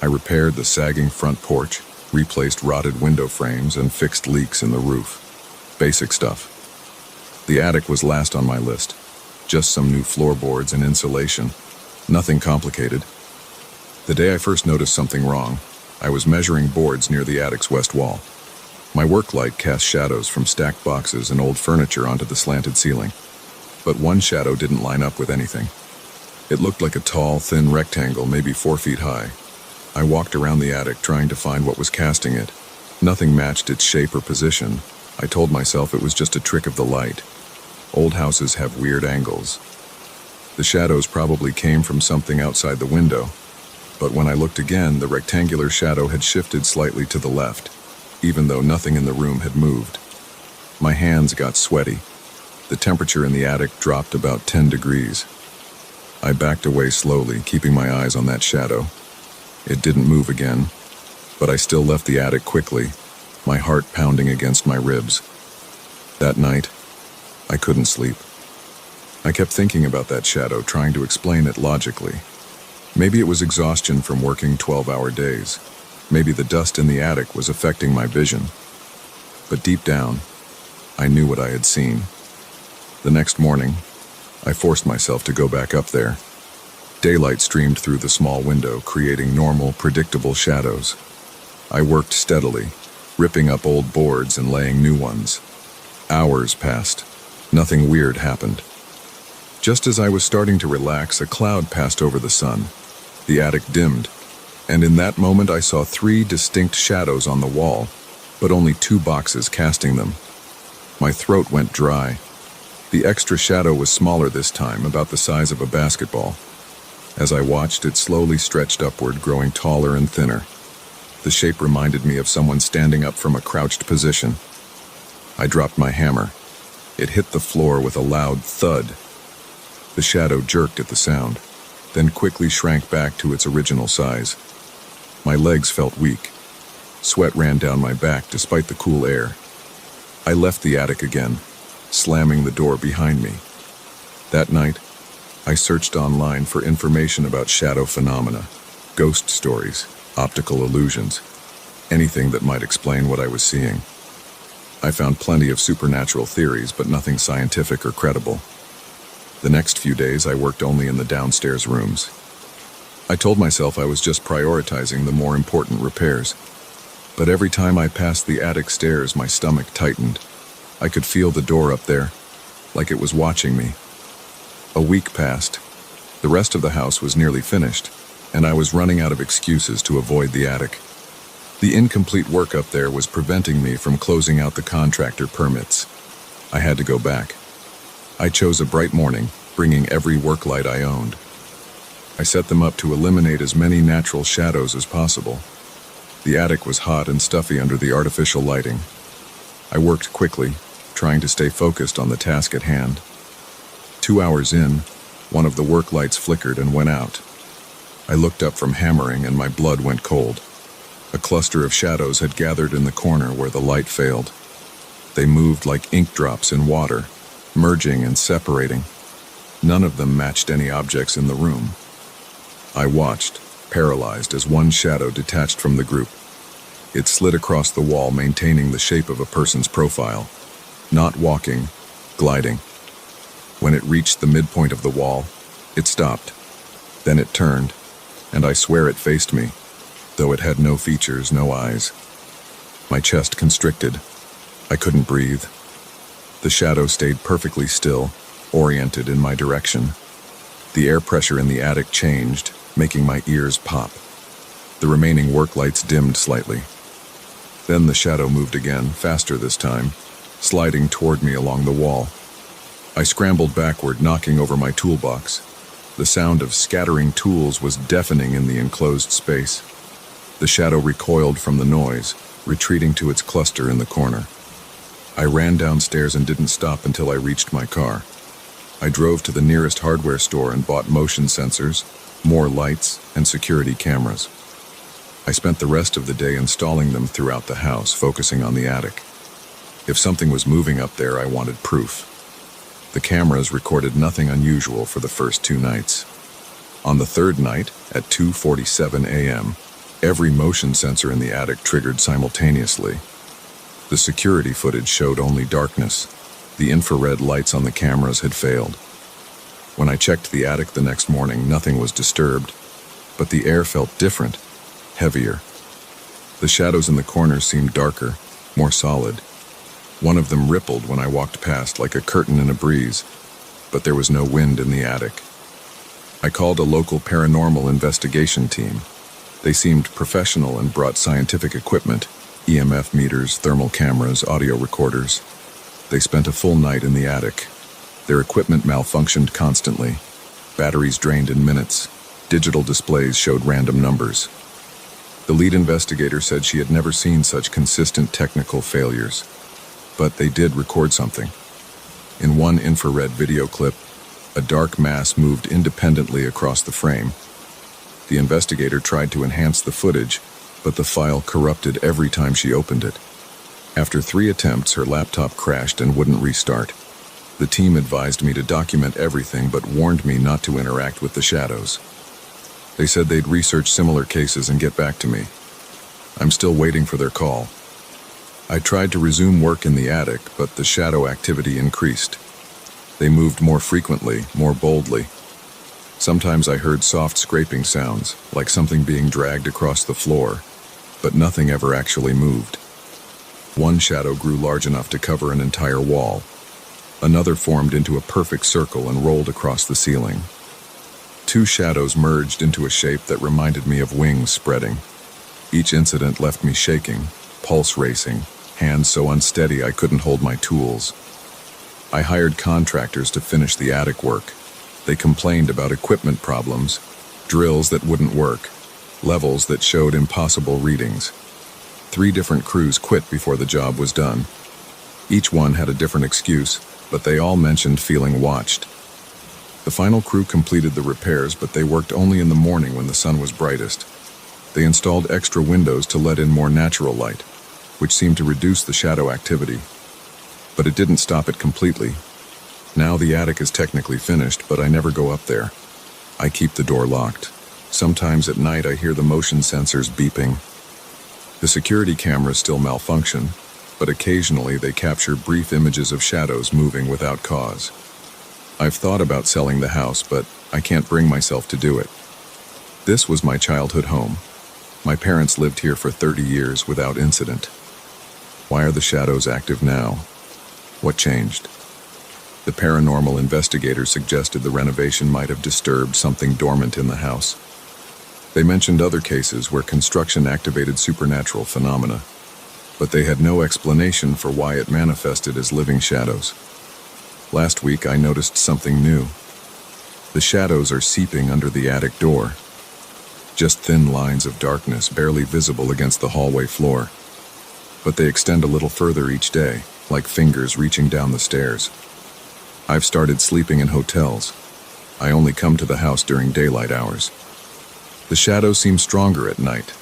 I repaired the sagging front porch, replaced rotted window frames, and fixed leaks in the roof. Basic stuff. The attic was last on my list. Just some new floorboards and insulation. Nothing complicated. The day I first noticed something wrong, I was measuring boards near the attic's west wall. My work light cast shadows from stacked boxes and old furniture onto the slanted ceiling. But one shadow didn't line up with anything. It looked like a tall, thin rectangle, maybe 4 feet high. I walked around the attic trying to find what was casting it. Nothing matched its shape or position. I told myself it was just a trick of the light. Old houses have weird angles. The shadows probably came from something outside the window. But when I looked again, the rectangular shadow had shifted slightly to the left, even though nothing in the room had moved. My hands got sweaty. The temperature in the attic dropped about 10 degrees. I backed away slowly, keeping my eyes on that shadow. It didn't move again, but I still left the attic quickly, my heart pounding against my ribs. That night, I couldn't sleep. I kept thinking about that shadow, trying to explain it logically. Maybe it was exhaustion from working 12-hour days. Maybe the dust in the attic was affecting my vision. But deep down, I knew what I had seen. The next morning, I forced myself to go back up there. Daylight streamed through the small window, creating normal, predictable shadows. I worked steadily, ripping up old boards and laying new ones. Hours passed. Nothing weird happened. Just as I was starting to relax, a cloud passed over the sun. The attic dimmed, and in that moment I saw 3 distinct shadows on the wall, but only 2 boxes casting them. My throat went dry. The extra shadow was smaller this time, about the size of a basketball. As I watched, it slowly stretched upward, growing taller and thinner. The shape reminded me of someone standing up from a crouched position. I dropped my hammer. It hit the floor with a loud thud. The shadow jerked at the sound, then quickly shrank back to its original size. My legs felt weak. Sweat ran down my back despite the cool air. I left the attic again, slamming the door behind me. That night, I searched online for information about shadow phenomena. Ghost stories, optical illusions, anything that might explain what I was seeing. I found plenty of supernatural theories, but nothing scientific or credible. The next few days, I worked only in the downstairs rooms. I told myself I was just prioritizing the more important repairs. But every time I passed the attic stairs, my stomach tightened. I could feel the door up there, like it was watching me. A week passed. The rest of the house was nearly finished, and I was running out of excuses to avoid the attic. The incomplete work up there was preventing me from closing out the contractor permits. I had to go back. I chose a bright morning, bringing every work light I owned. I set them up to eliminate as many natural shadows as possible. The attic was hot and stuffy under the artificial lighting. I worked quickly, trying to stay focused on the task at hand. 2 hours in, one of the work lights flickered and went out. I looked up from hammering and my blood went cold. A cluster of shadows had gathered in the corner where the light failed. They moved like ink drops in water, merging and separating. None of them matched any objects in the room. I watched, paralyzed, as one shadow detached from the group. It slid across the wall, maintaining the shape of a person's profile. Not walking, gliding. When it reached the midpoint of the wall, it stopped. Then it turned, and I swear it faced me, though it had no features, no eyes. My chest constricted. I couldn't breathe. The shadow stayed perfectly still, oriented in my direction. The air pressure in the attic changed, making my ears pop. The remaining work lights dimmed slightly. Then the shadow moved again, faster this time, sliding toward me along the wall. I scrambled backward, knocking over my toolbox. The sound of scattering tools was deafening in the enclosed space. The shadow recoiled from the noise, retreating to its cluster in the corner. I ran downstairs and didn't stop until I reached my car. I drove to the nearest hardware store and bought motion sensors, more lights, and security cameras. I spent the rest of the day installing them throughout the house, focusing on the attic. If something was moving up there, I wanted proof. The cameras recorded nothing unusual for the first 2 nights. On the third night, at 2:47 a.m., every motion sensor in the attic triggered simultaneously. The security footage showed only darkness. The infrared lights on the cameras had failed. When I checked the attic the next morning, nothing was disturbed, but the air felt different, heavier. The shadows in the corners seemed darker, more solid. One of them rippled when I walked past like a curtain in a breeze, but there was no wind in the attic. I called a local paranormal investigation team. They seemed professional and brought scientific equipment, EMF meters, thermal cameras, audio recorders. They spent a full night in the attic. Their equipment malfunctioned constantly. Batteries drained in minutes. Digital displays showed random numbers. The lead investigator said she had never seen such consistent technical failures. But they did record something. In one infrared video clip, a dark mass moved independently across the frame. The investigator tried to enhance the footage, but the file corrupted every time she opened it. After 3 attempts, her laptop crashed and wouldn't restart. The team advised me to document everything but warned me not to interact with the shadows. They said they'd research similar cases and get back to me. I'm still waiting for their call. I tried to resume work in the attic, but the shadow activity increased. They moved more frequently, more boldly. Sometimes I heard soft scraping sounds, like something being dragged across the floor, but nothing ever actually moved. One shadow grew large enough to cover an entire wall. Another formed into a perfect circle and rolled across the ceiling. 2 shadows merged into a shape that reminded me of wings spreading. Each incident left me shaking, pulse racing, hands so unsteady I couldn't hold my tools. I hired contractors to finish the attic work. They complained about equipment problems, drills that wouldn't work, levels that showed impossible readings. 3 different crews quit before the job was done. Each one had a different excuse, but they all mentioned feeling watched. The final crew completed the repairs, but they worked only in the morning when the sun was brightest. They installed extra windows to let in more natural light, which seemed to reduce the shadow activity. But it didn't stop it completely. Now the attic is technically finished, but I never go up there. I keep the door locked. Sometimes at night I hear the motion sensors beeping. The security cameras still malfunction, but occasionally they capture brief images of shadows moving without cause. I've thought about selling the house, but I can't bring myself to do it. This was my childhood home. My parents lived here for 30 years without incident. Why are the shadows active now? What changed? The paranormal investigator suggested the renovation might have disturbed something dormant in the house. They mentioned other cases where construction activated supernatural phenomena, but they had no explanation for why it manifested as living shadows. Last week I noticed something new. The shadows are seeping under the attic door. Just thin lines of darkness barely visible against the hallway floor. But they extend a little further each day, like fingers reaching down the stairs. I've started sleeping in hotels. I only come to the house during daylight hours. The shadows seem stronger at night,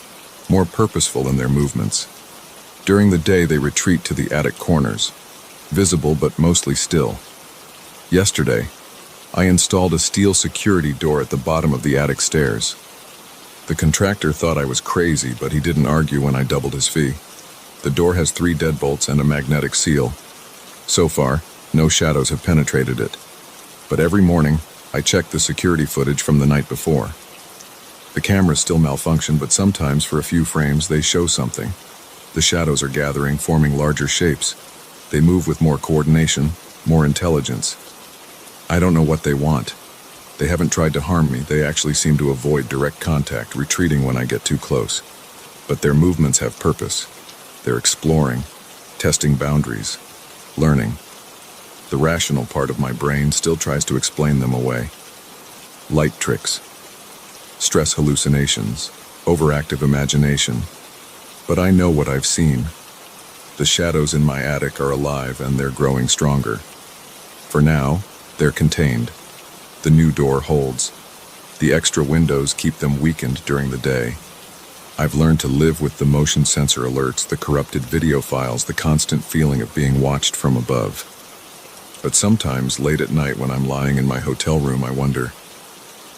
more purposeful in their movements. During the day they retreat to the attic corners, visible but mostly still. Yesterday, I installed a steel security door at the bottom of the attic stairs. The contractor thought I was crazy, but he didn't argue when I doubled his fee. The door has 3 deadbolts and a magnetic seal. So far, no shadows have penetrated it. But every morning, I check the security footage from the night before. The cameras still malfunction, but sometimes for a few frames they show something. The shadows are gathering, forming larger shapes. They move with more coordination, more intelligence. I don't know what they want. They haven't tried to harm me. They actually seem to avoid direct contact, retreating when I get too close. But their movements have purpose. They're exploring, testing boundaries, learning. The rational part of my brain still tries to explain them away. Light tricks, stress hallucinations, overactive imagination. But I know what I've seen. The shadows in my attic are alive and they're growing stronger. For now, they're contained. The new door holds. The extra windows keep them weakened during the day. I've learned to live with the motion sensor alerts, the corrupted video files, the constant feeling of being watched from above. But sometimes, late at night when I'm lying in my hotel room, I wonder,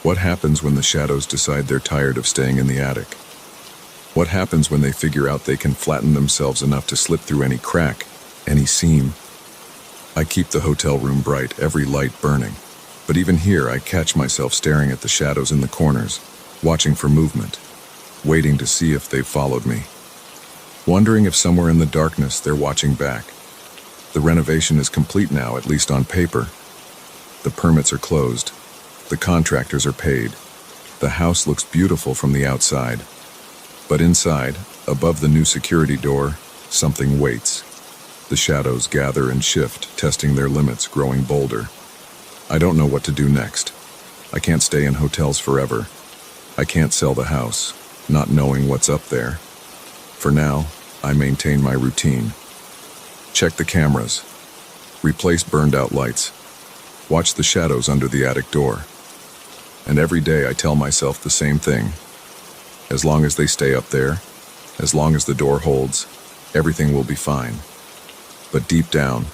what happens when the shadows decide they're tired of staying in the attic? What happens when they figure out they can flatten themselves enough to slip through any crack, any seam? I keep the hotel room bright, every light burning. But even here, I catch myself staring at the shadows in the corners, watching for movement, waiting to see if they've followed me. Wondering if somewhere in the darkness they're watching back. The renovation is complete now, at least on paper. The permits are closed. The contractors are paid. The house looks beautiful from the outside. But inside, above the new security door, something waits. The shadows gather and shift, testing their limits, growing bolder. I don't know what to do next. I can't stay in hotels forever. I can't sell the house, not knowing what's up there. For now, I maintain my routine. Check the cameras. Replace burned-out lights. Watch the shadows under the attic door. And every day I tell myself the same thing. As long as they stay up there, as long as the door holds, everything will be fine. But deep down,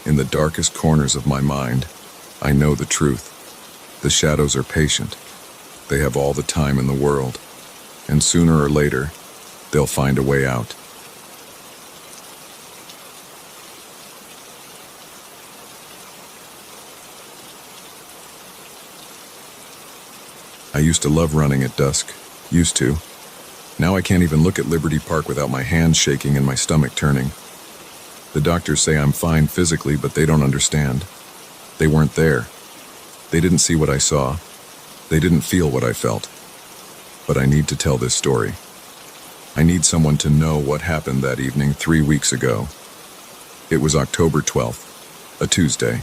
in the darkest corners of my mind, I know the truth. The shadows are patient. They have all the time in the world. And sooner or later, they'll find a way out. I used to love running at dusk. Used to. Now I can't even look at Liberty Park without my hands shaking and my stomach turning. The doctors say I'm fine physically, but they don't understand. They weren't there. They didn't see what I saw. They didn't feel what I felt. But I need to tell this story. I need someone to know what happened that evening 3 weeks ago. It was October 12th, a Tuesday.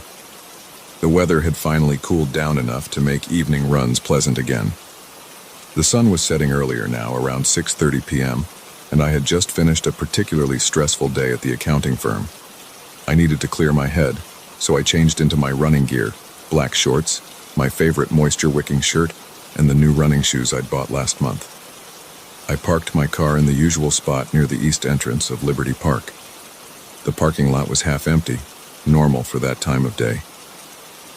The weather had finally cooled down enough to make evening runs pleasant again. The sun was setting earlier now, around 6:30 p.m., and I had just finished a particularly stressful day at the accounting firm. I needed to clear my head, so I changed into my running gear, black shorts, my favorite moisture-wicking shirt, and the new running shoes I'd bought last month. I parked my car in the usual spot near the east entrance of Liberty Park. The parking lot was half empty, normal for that time of day.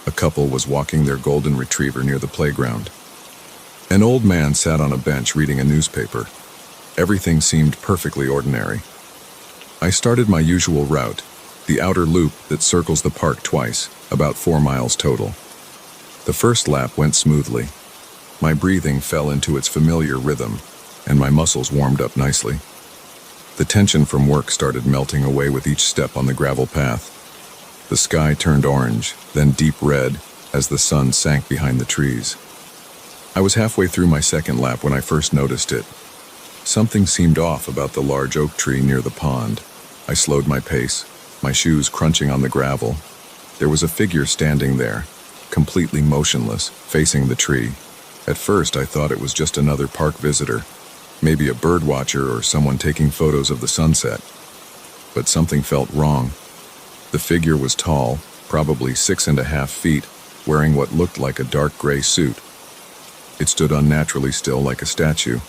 A couple was walking their golden retriever near the playground. An old man sat on a bench reading a newspaper. Everything seemed perfectly ordinary. I started my usual route, the outer loop that circles the park twice, about 4 miles total. The first lap went smoothly. My breathing fell into its familiar rhythm, and my muscles warmed up nicely. The tension from work started melting away with each step on the gravel path. The sky turned orange, then deep red, as the sun sank behind the trees. I was halfway through my second lap when I first noticed it. Something seemed off about the large oak tree near the pond. I slowed my pace, my shoes crunching on the gravel. There was a figure standing there, completely motionless, facing the tree. At first, I thought it was just another park visitor, maybe a bird watcher or someone taking photos of the sunset. But something felt wrong. The figure was tall, probably 6.5 feet, wearing what looked like a dark gray suit. It stood unnaturally still like a statue.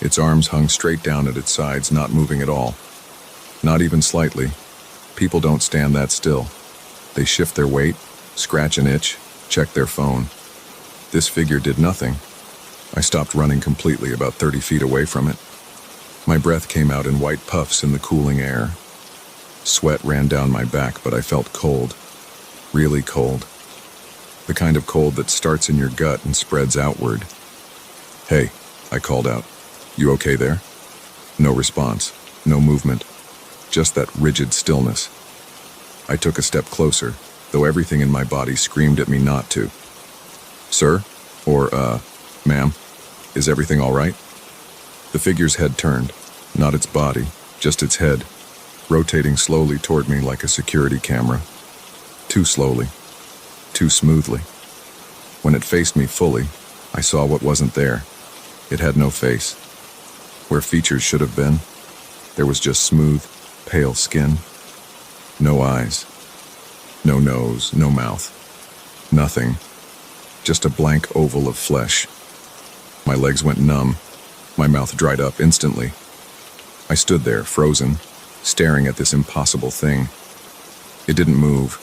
Its arms hung straight down at its sides, not moving at all. Not even slightly. People don't stand that still. They shift their weight, scratch an itch, check their phone. This figure did nothing. I stopped running completely about 30 feet away from it. My breath came out in white puffs in the cooling air. Sweat ran down my back, but I felt cold. Really cold. The kind of cold that starts in your gut and spreads outward. "Hey," I called out. "You okay there?" No response, no movement, just that rigid stillness. I took a step closer, though everything in my body screamed at me not to. "Sir?" Or, "Ma'am, is everything all right?" The figure's head turned, not its body, just its head, rotating slowly toward me like a security camera. Too slowly, too smoothly. When it faced me fully, I saw what wasn't there. It had no face. Where features should have been, there was just smooth, pale skin. No eyes. No nose, no mouth. Nothing. Just a blank oval of flesh. My legs went numb. My mouth dried up instantly. I stood there, frozen, staring at this impossible thing. It didn't move.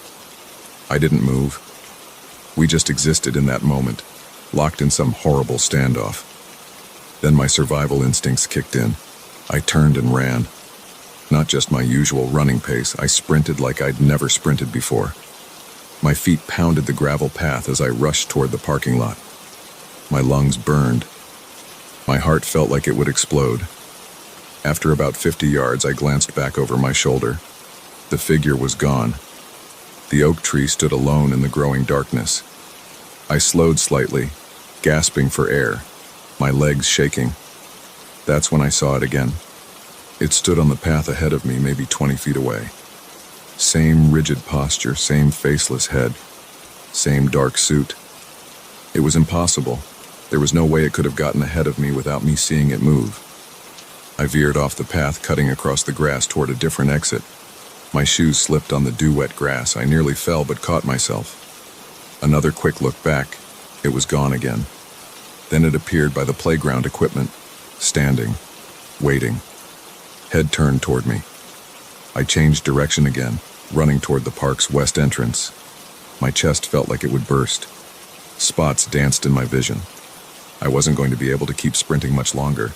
I didn't move. We just existed in that moment, locked in some horrible standoff. Then my survival instincts kicked in. I turned and ran. Not just my usual running pace, I sprinted like I'd never sprinted before. My feet pounded the gravel path as I rushed toward the parking lot. My lungs burned. My heart felt like it would explode. After about 50 yards, I glanced back over my shoulder. The figure was gone. The oak tree stood alone in the growing darkness. I slowed slightly, gasping for air, my legs shaking. That's when I saw it again. It stood on the path ahead of me, maybe 20 feet away. Same rigid posture, same faceless head, same dark suit. It was impossible. There was no way it could have gotten ahead of me without me seeing it move. I veered off the path, cutting across the grass toward a different exit. My shoes slipped on the dew-wet grass. I nearly fell but caught myself. Another quick look back. It was gone again. Then it appeared by the playground equipment, standing, waiting. Head turned toward me. I changed direction again, running toward the park's west entrance. My chest felt like it would burst. Spots danced in my vision. I wasn't going to be able to keep sprinting much longer.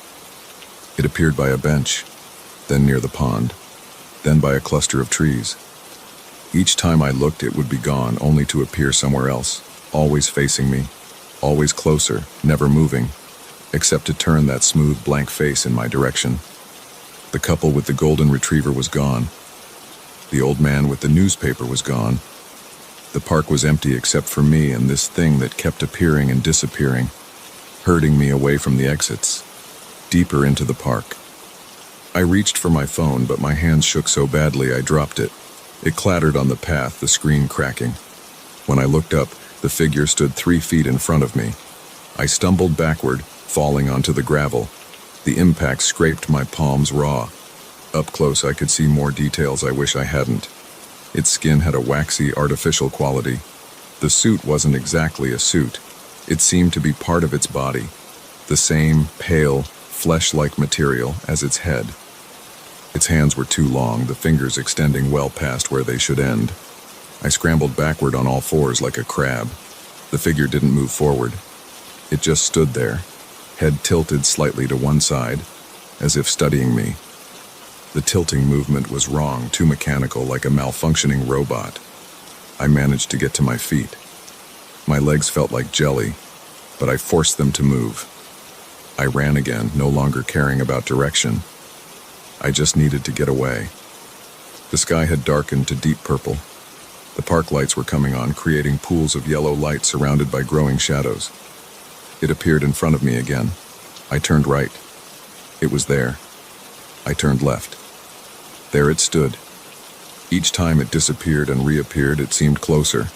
It appeared by a bench, then near the pond, then by a cluster of trees. Each time I looked, it would be gone, only to appear somewhere else, always facing me, always closer, never moving, except to turn that smooth blank face in my direction. The couple with the golden retriever was gone. The old man with the newspaper was gone. The park was empty except for me and this thing that kept appearing and disappearing, herding me away from the exits, deeper into the park. I reached for my phone, but my hands shook so badly I dropped it. It clattered on the path, the screen cracking. When I looked up, the figure stood 3 feet in front of me. I stumbled backward, falling onto the gravel. The impact scraped my palms raw. Up close, I could see more details I wish I hadn't. Its skin had a waxy, artificial quality. The suit wasn't exactly a suit. It seemed to be part of its body, the same pale, flesh-like material as its head. Its hands were too long, the fingers extending well past where they should end. I scrambled backward on all fours like a crab. The figure didn't move forward. It just stood there, head tilted slightly to one side, as if studying me. The tilting movement was wrong, too mechanical, like a malfunctioning robot. I managed to get to my feet. My legs felt like jelly, but I forced them to move. I ran again, no longer caring about direction. I just needed to get away. The sky had darkened to deep purple. The park lights were coming on, creating pools of yellow light surrounded by growing shadows. It appeared in front of me again. I turned right. It was there. I turned left. There it stood. Each time it disappeared and reappeared, it seemed closer.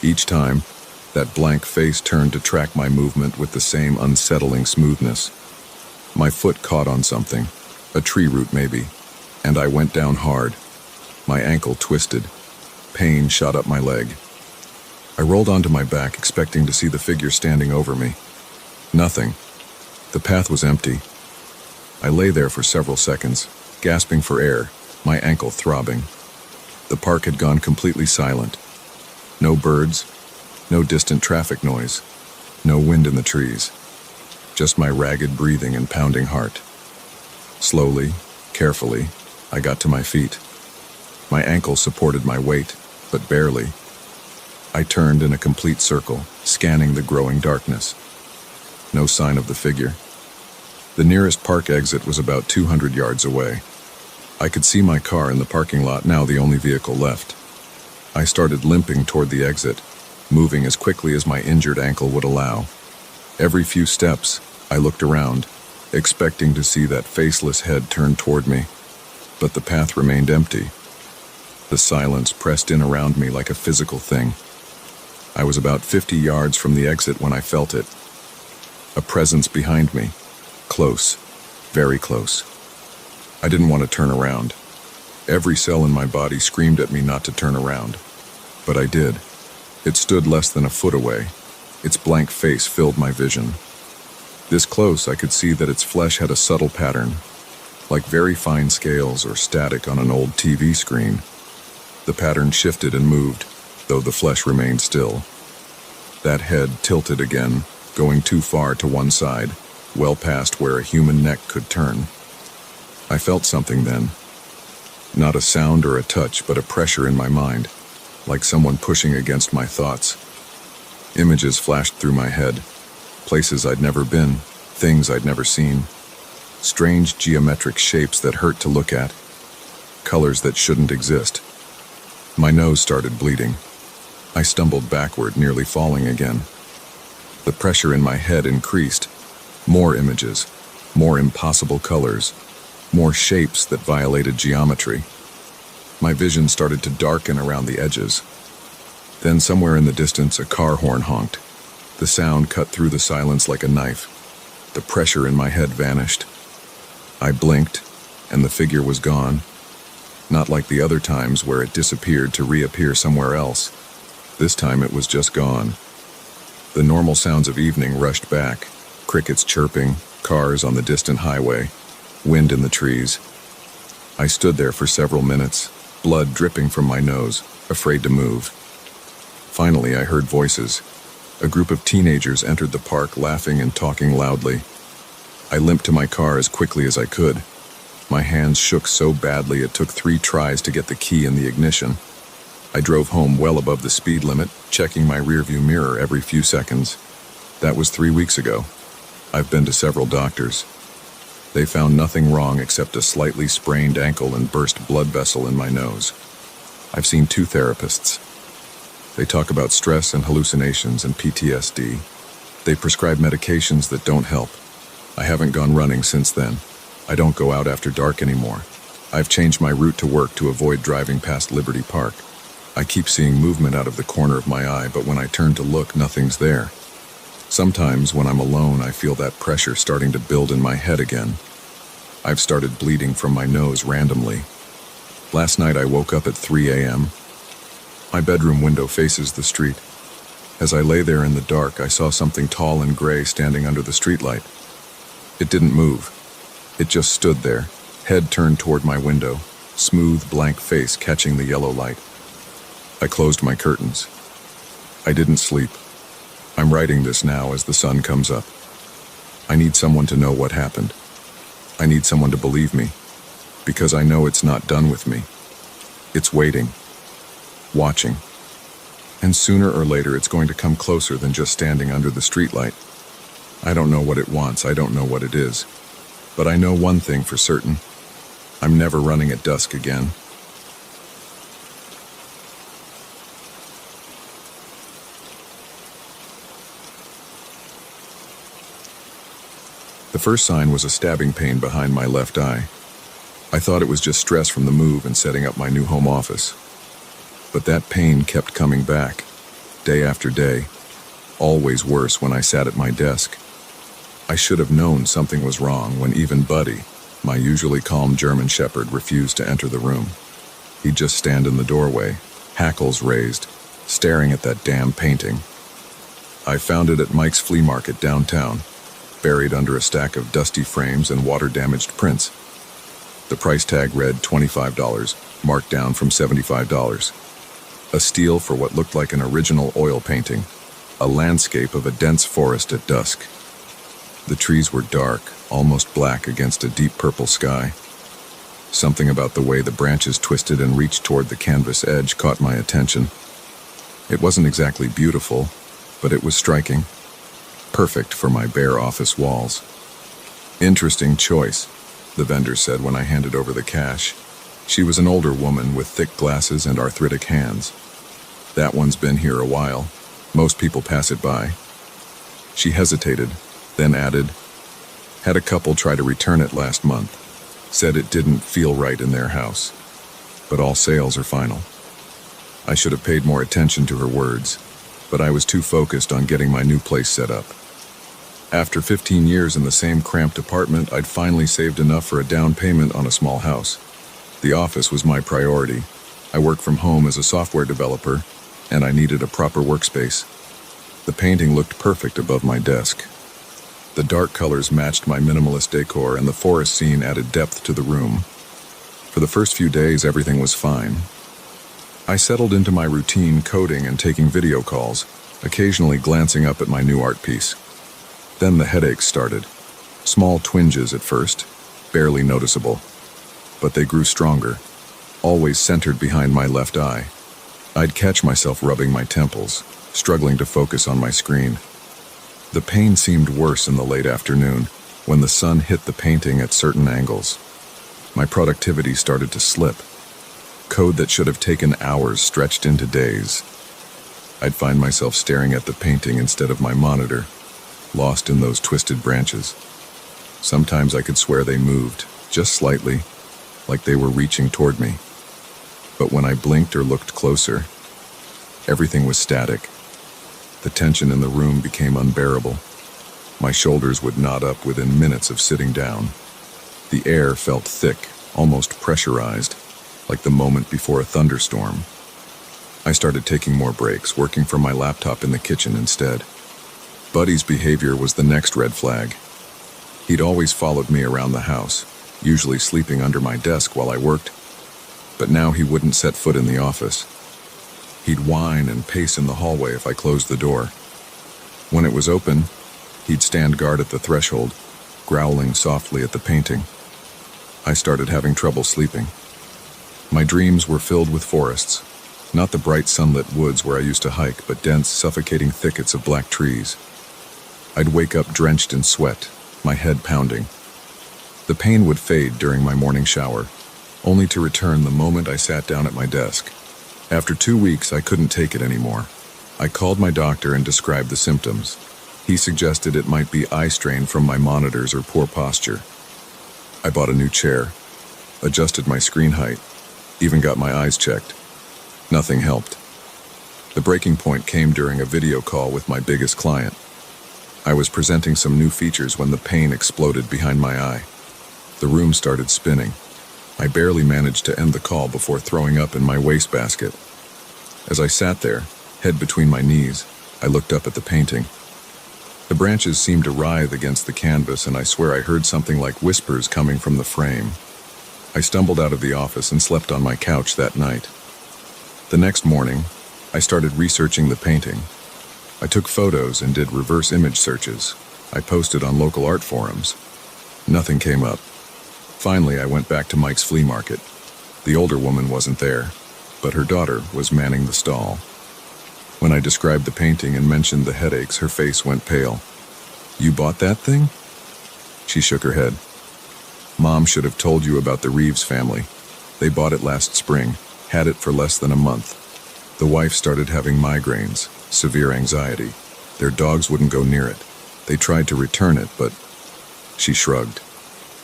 Each time, that blank face turned to track my movement with the same unsettling smoothness. My foot caught on something, a tree root maybe, and I went down hard. My ankle twisted. Pain shot up my leg. I rolled onto my back, expecting to see the figure standing over me. Nothing. The path was empty. I lay there for several seconds, gasping for air, my ankle throbbing. The park had gone completely silent. No birds, no distant traffic noise, no wind in the trees. Just my ragged breathing and pounding heart. Slowly, carefully, I got to my feet. My ankle supported my weight, but barely. I turned in a complete circle, scanning the growing darkness. No sign of the figure. The nearest park exit was about 200 yards away. I could see my car in the parking lot, now the only vehicle left. I started limping toward the exit, moving as quickly as my injured ankle would allow. Every few steps, I looked around, expecting to see that faceless head turn toward me. But the path remained empty. The silence pressed in around me like a physical thing. I was about 50 yards from the exit when I felt it. A presence behind me. Close. Very close. I didn't want to turn around. Every cell in my body screamed at me not to turn around. But I did. It stood less than a foot away. Its blank face filled my vision. This close, I could see that its flesh had a subtle pattern, like very fine scales or static on an old TV screen. The pattern shifted and moved, though the flesh remained still. That head tilted again, going too far to one side, well past where a human neck could turn. I felt something then. Not a sound or a touch, but a pressure in my mind, like someone pushing against my thoughts. Images flashed through my head, places I'd never been, things I'd never seen. Strange geometric shapes that hurt to look at, colors that shouldn't exist. My nose started bleeding. I stumbled backward, nearly falling again. The pressure in my head increased. More images, more impossible colors, more shapes that violated geometry. My vision started to darken around the edges. Then somewhere in the distance, a car horn honked. The sound cut through the silence like a knife. The pressure in my head vanished. I blinked, and the figure was gone. Not like the other times where it disappeared to reappear somewhere else. This time it was just gone. The normal sounds of evening rushed back. Crickets chirping, cars on the distant highway, wind in the trees. I stood there for several minutes, blood dripping from my nose, afraid to move. Finally, I heard voices. A group of teenagers entered the park, laughing and talking loudly. I limped to my car as quickly as I could. My hands shook so badly it took 3 tries to get the key in the ignition. I drove home well above the speed limit, checking my rearview mirror every few seconds. That was 3 weeks ago. I've been to several doctors. They found nothing wrong except a slightly sprained ankle and burst blood vessel in my nose. I've seen 2 therapists. They talk about stress and hallucinations and PTSD. They prescribe medications that don't help. I haven't gone running since then. I don't go out after dark anymore. I've changed my route to work to avoid driving past Liberty Park. I keep seeing movement out of the corner of my eye, but when I turn to look, nothing's there. Sometimes when I'm alone, I feel that pressure starting to build in my head again. I've started bleeding from my nose randomly. Last night I woke up at 3 a.m. My bedroom window faces the street. As I lay there in the dark, I saw something tall and gray standing under the streetlight. It didn't move. It just stood there, head turned toward my window, smooth, blank face catching the yellow light. I closed my curtains. I didn't sleep. I'm writing this now as the sun comes up. I need someone to know what happened. I need someone to believe me, because I know it's not done with me. It's waiting, watching, and sooner or later it's going to come closer than just standing under the streetlight. I don't know what it wants, I don't know what it is, but I know one thing for certain. I'm never running at dusk again. The first sign was a stabbing pain behind my left eye. I thought it was just stress from the move and setting up my new home office. But that pain kept coming back, day after day, always worse when I sat at my desk. I should have known something was wrong when even Buddy, my usually calm German Shepherd, refused to enter the room. He'd just stand in the doorway, hackles raised, staring at that damn painting. I found it at Mike's flea market downtown, buried under a stack of dusty frames and water-damaged prints. The price tag read $25, marked down from $75. A steal for what looked like an original oil painting, a landscape of a dense forest at dusk. The trees were dark, almost black against a deep purple sky. Something about the way the branches twisted and reached toward the canvas edge caught my attention. It wasn't exactly beautiful, but it was striking. Perfect for my bare office walls. Interesting choice, the vendor said when I handed over the cash. She was an older woman with thick glasses and arthritic hands. That one's been here a while. Most people pass it by. She hesitated, then added, had a couple try to return it last month. Said it didn't feel right in their house. But all sales are final. I should have paid more attention to her words, but I was too focused on getting my new place set up. After 15 years in the same cramped apartment, I'd finally saved enough for a down payment on a small house. The office was my priority. I work from home as a software developer, and I needed a proper workspace. The painting looked perfect above my desk. The dark colors matched my minimalist decor, and the forest scene added depth to the room. For the first few days, everything was fine. I settled into my routine, coding and taking video calls, occasionally glancing up at my new art piece. Then the headaches started. Small twinges at first, barely noticeable. But they grew stronger, always centered behind my left eye. I'd catch myself rubbing my temples, struggling to focus on my screen. The pain seemed worse in the late afternoon, when the sun hit the painting at certain angles. My productivity started to slip. Code that should have taken hours stretched into days. I'd find myself staring at the painting instead of my monitor, lost in those twisted branches. Sometimes I could swear they moved, just slightly, like they were reaching toward me. But when I blinked or looked closer, everything was static. The tension in the room became unbearable. My shoulders would knot up within minutes of sitting down. The air felt thick, almost pressurized, like the moment before a thunderstorm. I started taking more breaks, working from my laptop in the kitchen instead. Buddy's behavior was the next red flag. He'd always followed me around the house, usually sleeping under my desk while I worked. But now he wouldn't set foot in the office. He'd whine and pace in the hallway if I closed the door. When it was open, he'd stand guard at the threshold, growling softly at the painting. I started having trouble sleeping. My dreams were filled with forests, not the bright sunlit woods where I used to hike, but dense, suffocating thickets of black trees. I'd wake up drenched in sweat, my head pounding. The pain would fade during my morning shower, only to return the moment I sat down at my desk. After 2 weeks, I couldn't take it anymore. I called my doctor and described the symptoms. He suggested it might be eye strain from my monitors or poor posture. I bought a new chair, adjusted my screen height, even got my eyes checked. Nothing helped. The breaking point came during a video call with my biggest client. I was presenting some new features when the pain exploded behind my eye. The room started spinning. I barely managed to end the call before throwing up in my wastebasket. As I sat there, head between my knees, I looked up at the painting. The branches seemed to writhe against the canvas, and I swear I heard something like whispers coming from the frame. I stumbled out of the office and slept on my couch that night. The next morning, I started researching the painting. I took photos and did reverse image searches, I posted on local art forums. Nothing came up. Finally, I went back to Mike's flea market. The older woman wasn't there, but her daughter was manning the stall. When I described the painting and mentioned the headaches, her face went pale. "You bought that thing?" She shook her head. "Mom should have told you about the Reeves family. They bought it last spring, had it for less than a month. The wife started having migraines, severe anxiety. Their dogs wouldn't go near it. They tried to return it, but..." She shrugged.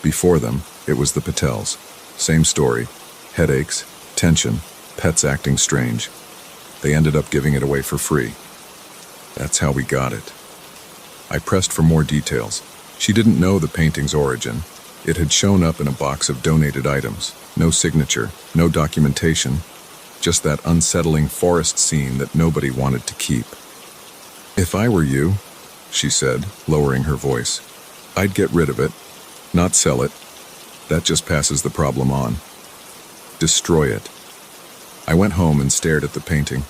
Before them, it was the Patels. Same story. Headaches, tension, pets acting strange. They ended up giving it away for free. That's how we got it. I pressed for more details. She didn't know the painting's origin. It had shown up in a box of donated items. No signature, no documentation, just that unsettling forest scene that nobody wanted to keep. "If I were you," she said, lowering her voice, "I'd get rid of it, not sell it. That just passes the problem on. Destroy it." I went home and stared at the painting.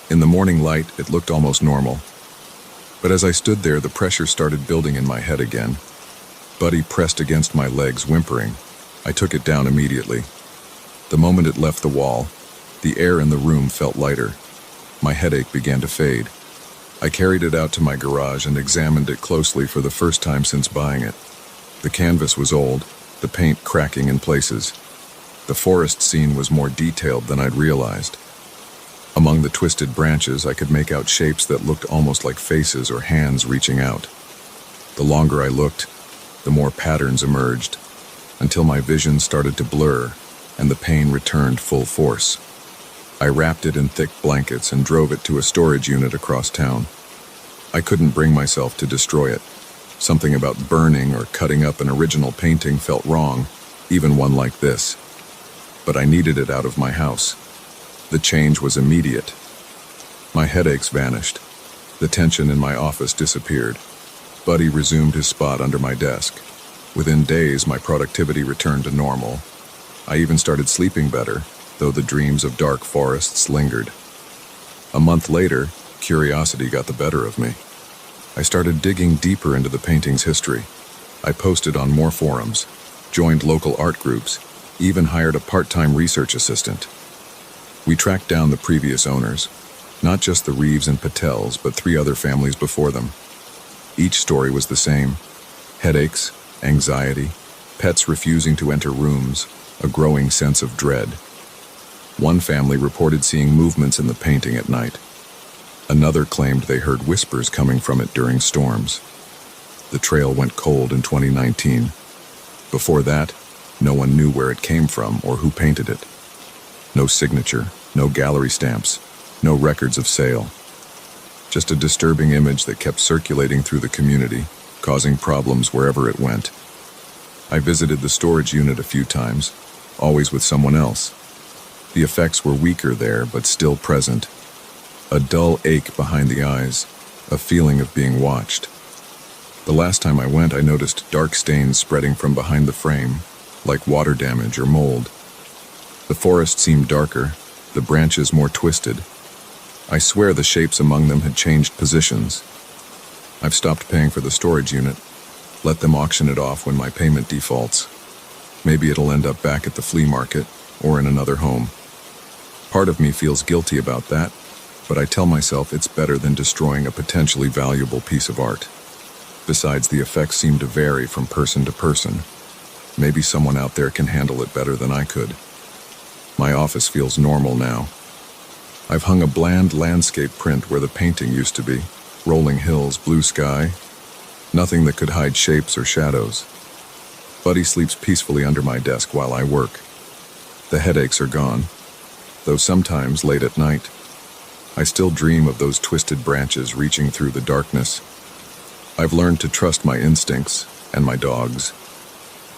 In the morning light, it looked almost normal. But as I stood there, the pressure started building in my head again. Buddy pressed against my legs, whimpering. I took it down immediately. The moment it left the wall, the air in the room felt lighter. My headache began to fade. I carried it out to my garage and examined it closely for the first time since buying it. The canvas was old, the paint cracking in places. The forest scene was more detailed than I'd realized. Among the twisted branches, I could make out shapes that looked almost like faces or hands reaching out. The longer I looked, the more patterns emerged, until my vision started to blur and the pain returned full force. I wrapped it in thick blankets and drove it to a storage unit across town. I couldn't bring myself to destroy it. Something about burning or cutting up an original painting felt wrong, even one like this. But I needed it out of my house. The change was immediate. My headaches vanished. The tension in my office disappeared. Buddy resumed his spot under my desk. Within days, my productivity returned to normal. I even started sleeping better, though the dreams of dark forests lingered. A month later, curiosity got the better of me. I started digging deeper into the painting's history. I posted on more forums, joined local art groups, even hired a part-time research assistant. We tracked down the previous owners, not just the Reeves and Patels, but 3 other families before them. Each story was the same: headaches, anxiety, pets refusing to enter rooms, a growing sense of dread. One family reported seeing movements in the painting at night. Another claimed they heard whispers coming from it during storms. The trail went cold in 2019. Before that, no one knew where it came from or who painted it. No signature, no gallery stamps, no records of sale. Just a disturbing image that kept circulating through the community, causing problems wherever it went. I visited the storage unit a few times, always with someone else. The effects were weaker there, but still present. A dull ache behind the eyes, a feeling of being watched. The last time I went, I noticed dark stains spreading from behind the frame, like water damage or mold. The forest seemed darker, the branches more twisted. I swear the shapes among them had changed positions. I've stopped paying for the storage unit, let them auction it off when my payment defaults. Maybe it'll end up back at the flea market or in another home. Part of me feels guilty about that, but I tell myself it's better than destroying a potentially valuable piece of art. Besides, the effects seem to vary from person to person. Maybe someone out there can handle it better than I could. My office feels normal now. I've hung a bland landscape print where the painting used to be. Rolling hills, blue sky. Nothing that could hide shapes or shadows. Buddy sleeps peacefully under my desk while I work. The headaches are gone, though sometimes late at night, I still dream of those twisted branches reaching through the darkness. I've learned to trust my instincts and my dogs.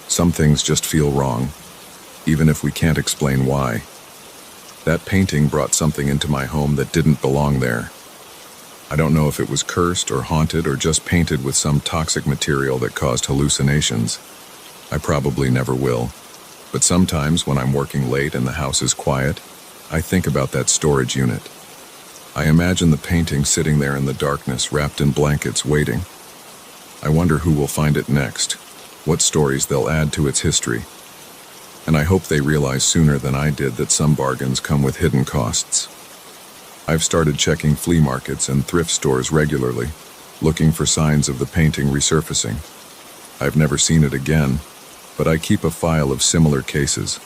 Some things just feel wrong, even if we can't explain why. That painting brought something into my home that didn't belong there. I don't know if it was cursed or haunted or just painted with some toxic material that caused hallucinations. I probably never will. But sometimes when I'm working late and the house is quiet, I think about that storage unit. I imagine the painting sitting there in the darkness, wrapped in blankets, waiting. I wonder who will find it next, what stories they'll add to its history. And I hope they realize sooner than I did that some bargains come with hidden costs. I've started checking flea markets and thrift stores regularly, looking for signs of the painting resurfacing. I've never seen it again, but I keep a file of similar cases.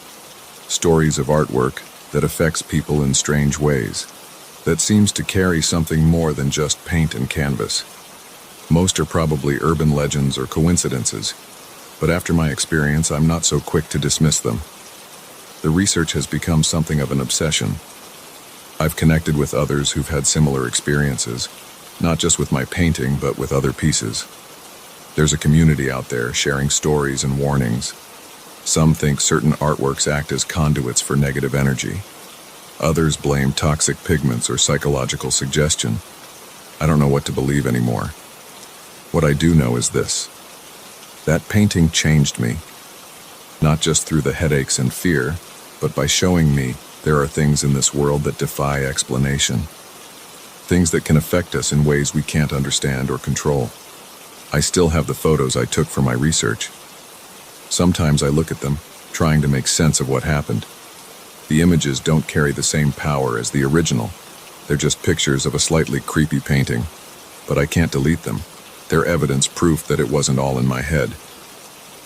Stories of artwork that affects people in strange ways, that seems to carry something more than just paint and canvas. Most are probably urban legends or coincidences, but after my experience, I'm not so quick to dismiss them. The research has become something of an obsession. I've connected with others who've had similar experiences, not just with my painting, but with other pieces. There's a community out there sharing stories and warnings. Some think certain artworks act as conduits for negative energy. Others blame toxic pigments or psychological suggestion. I don't know what to believe anymore. What I do know is this: that painting changed me, not just through the headaches and fear, but by showing me there are things in this world that defy explanation. Things that can affect us in ways we can't understand or control. I still have the photos I took for my research. Sometimes I look at them, trying to make sense of what happened. The images don't carry the same power as the original. They're just pictures of a slightly creepy painting, but I can't delete them. They're evidence proof that it wasn't all in my head.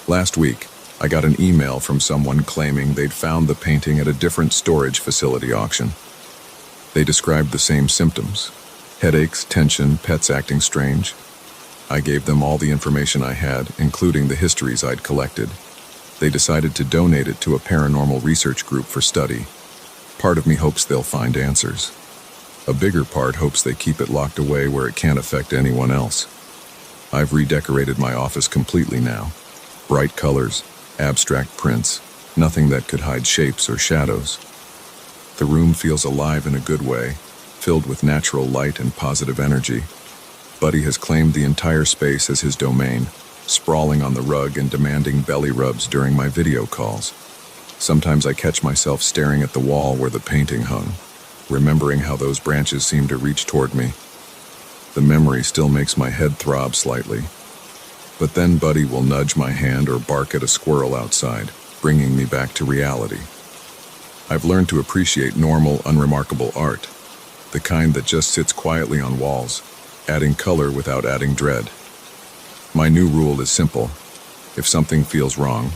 Last week, I got an email from someone claiming they'd found the painting at a different storage facility auction. They described the same symptoms: headaches, tension, pets acting strange. I gave them all the information I had, including the histories I'd collected. They decided to donate it to a paranormal research group for study. Part of me hopes they'll find answers. A bigger part hopes they keep it locked away where it can't affect anyone else. I've redecorated my office completely now. Bright colors, abstract prints, nothing that could hide shapes or shadows. The room feels alive in a good way, filled with natural light and positive energy. Buddy has claimed the entire space as his domain, sprawling on the rug and demanding belly rubs during my video calls. Sometimes I catch myself staring at the wall where the painting hung, remembering how those branches seemed to reach toward me. The memory still makes my head throb slightly. But then Buddy will nudge my hand or bark at a squirrel outside, bringing me back to reality. I've learned to appreciate normal, unremarkable art, the kind that just sits quietly on walls, adding color without adding dread. My new rule is simple: if something feels wrong,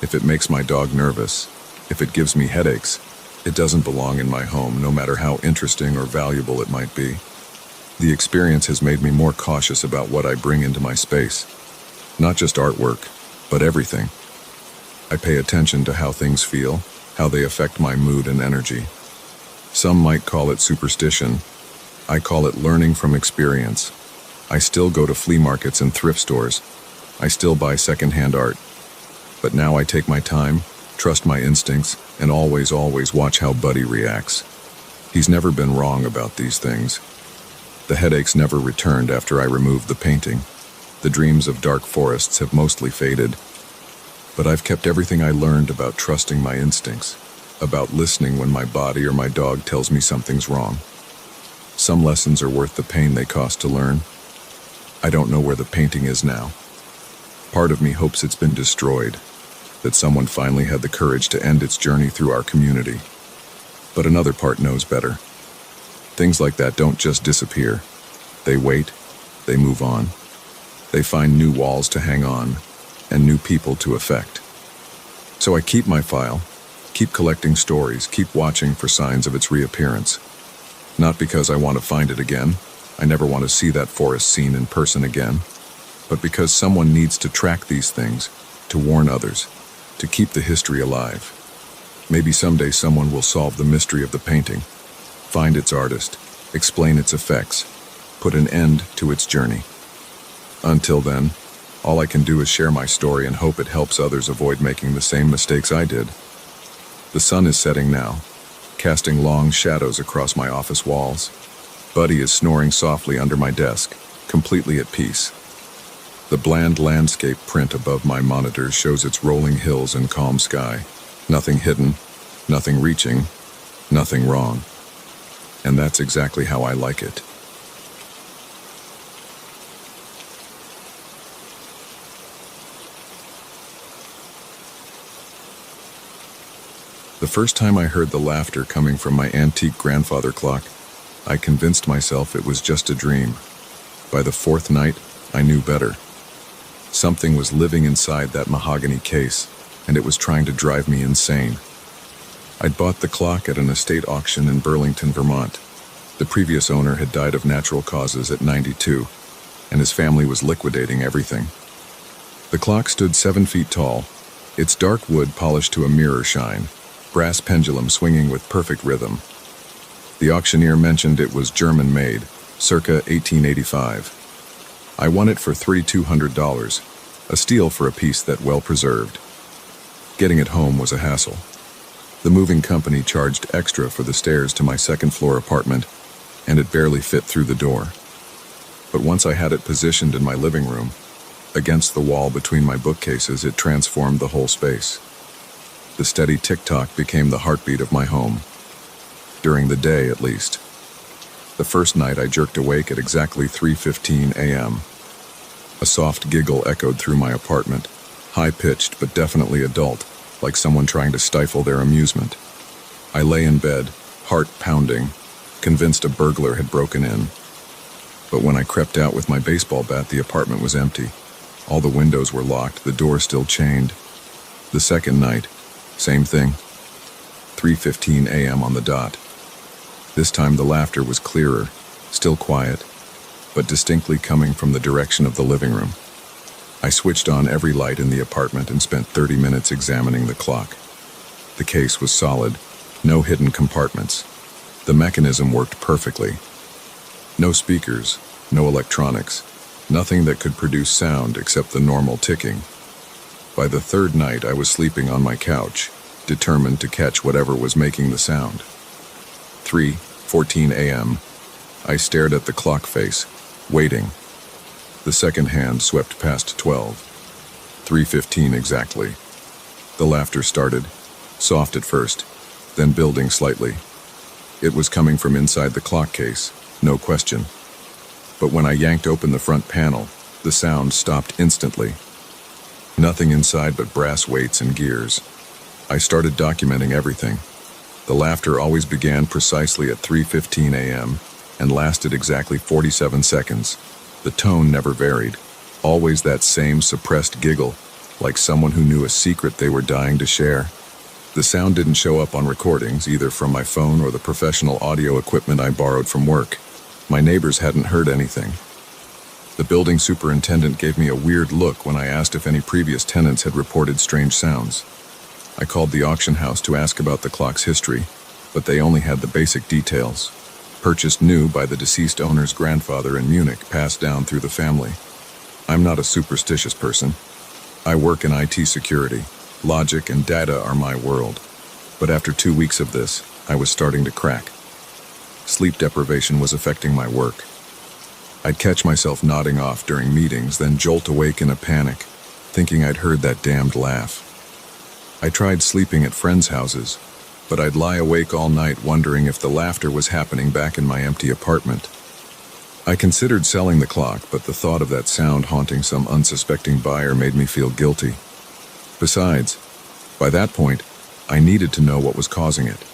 if it makes my dog nervous, if it gives me headaches, it doesn't belong in my home, no matter how interesting or valuable it might be. The experience has made me more cautious about what I bring into my space. Not just artwork, but everything. I pay attention to how things feel, how they affect my mood and energy. Some might call it superstition. I call it learning from experience. I still go to flea markets and thrift stores. I still buy secondhand art. But now I take my time, trust my instincts, and always watch how Buddy reacts. He's never been wrong about these things. The headaches never returned after I removed the painting. The dreams of dark forests have mostly faded. But I've kept everything I learned about trusting my instincts, about listening when my body or my dog tells me something's wrong. Some lessons are worth the pain they cost to learn. I don't know where the painting is now. Part of me hopes it's been destroyed, that someone finally had the courage to end its journey through our community. But another part knows better. Things like that don't just disappear. They wait, they move on. They find new walls to hang on, and new people to affect. So I keep my file, keep collecting stories, keep watching for signs of its reappearance. Not because I want to find it again, I never want to see that forest scene in person again, but because someone needs to track these things, to warn others, to keep the history alive. Maybe someday someone will solve the mystery of the painting, find its artist, explain its effects, put an end to its journey. Until then, all I can do is share my story and hope it helps others avoid making the same mistakes I did. The sun is setting now, casting long shadows across my office walls. Buddy is snoring softly under my desk, completely at peace. The bland landscape print above my monitor shows its rolling hills and calm sky. Nothing hidden, nothing reaching, nothing wrong. And that's exactly how I like it. The first time I heard the laughter coming from my antique grandfather clock, I convinced myself it was just a dream. By the fourth night, I knew better. Something was living inside that mahogany case, and it was trying to drive me insane. I'd bought the clock at an estate auction in Burlington, Vermont. The previous owner had died of natural causes at 92, and his family was liquidating everything. The clock stood 7 feet tall, its dark wood polished to a mirror shine, brass pendulum swinging with perfect rhythm. The auctioneer mentioned it was German-made, circa 1885. I won it for $3,200, a steal for a piece that well preserved. Getting it home was a hassle. The moving company charged extra for the stairs to my second-floor apartment, and it barely fit through the door. But once I had it positioned in my living room, against the wall between my bookcases, it transformed the whole space. The steady tick-tock became the heartbeat of my home. During the day, at least. The first night I jerked awake at exactly 3:15 a.m. A soft giggle echoed through my apartment, high-pitched but definitely adult, like someone trying to stifle their amusement. I lay in bed, heart pounding, convinced a burglar had broken in. But when I crept out with my baseball bat, the apartment was empty. All the windows were locked, the door still chained. The second night, same thing. 3:15 a.m. on the dot. This time the laughter was clearer, still quiet, but distinctly coming from the direction of the living room. I switched on every light in the apartment and spent 30 minutes examining the clock. The case was solid, no hidden compartments. The mechanism worked perfectly. No speakers, no electronics, nothing that could produce sound except the normal ticking. By the third night, I was sleeping on my couch, determined to catch whatever was making the sound. 3:14 a.m. I stared at the clock face, waiting. The second hand swept past 12. 3:15 exactly. The laughter started, soft at first, then building slightly. It was coming from inside the clock case, no question. But when I yanked open the front panel, the sound stopped instantly. Nothing inside but brass weights and gears. I started documenting everything. The laughter always began precisely at 3:15 a.m. and lasted exactly 47 seconds. The tone never varied, always that same suppressed giggle, like someone who knew a secret they were dying to share. The sound didn't show up on recordings, either from my phone or the professional audio equipment I borrowed from work. My neighbors hadn't heard anything. The building superintendent gave me a weird look when I asked if any previous tenants had reported strange sounds. I called the auction house to ask about the clock's history, but they only had the basic details. Purchased new by the deceased owner's grandfather in Munich, passed down through the family. I'm not a superstitious person. I work in IT security. Logic and data are my world. But after 2 weeks of this, I was starting to crack. Sleep deprivation was affecting my work. I'd catch myself nodding off during meetings, then jolt awake in a panic, thinking I'd heard that damned laugh. I tried sleeping at friends' houses, but I'd lie awake all night wondering if the laughter was happening back in my empty apartment. I considered selling the clock, but the thought of that sound haunting some unsuspecting buyer made me feel guilty. Besides, by that point, I needed to know what was causing it.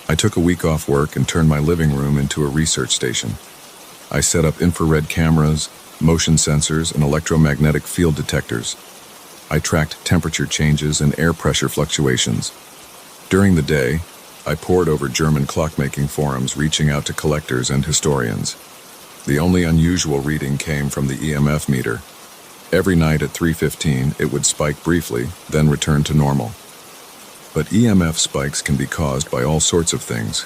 I took a week off work and turned my living room into a research station. I set up infrared cameras, motion sensors, and electromagnetic field detectors. I tracked temperature changes and air pressure fluctuations. During the day, I pored over German clockmaking forums, reaching out to collectors and historians. The only unusual reading came from the EMF meter. Every night at 3:15, it would spike briefly, then return to normal. But EMF spikes can be caused by all sorts of things: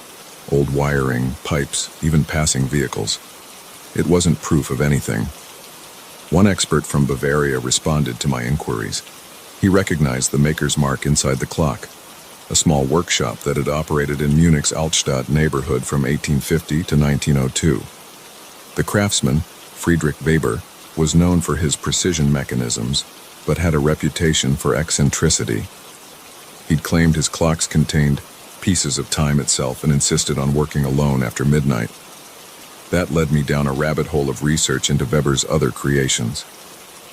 old wiring, pipes, even passing vehicles. It wasn't proof of anything. One expert from Bavaria responded to my inquiries. He recognized the maker's mark inside the clock, a small workshop that had operated in Munich's Altstadt neighborhood from 1850 to 1902. The craftsman, Friedrich Weber, was known for his precision mechanisms, but had a reputation for eccentricity. He'd claimed his clocks contained pieces of time itself and insisted on working alone after midnight. That led me down a rabbit hole of research into Weber's other creations.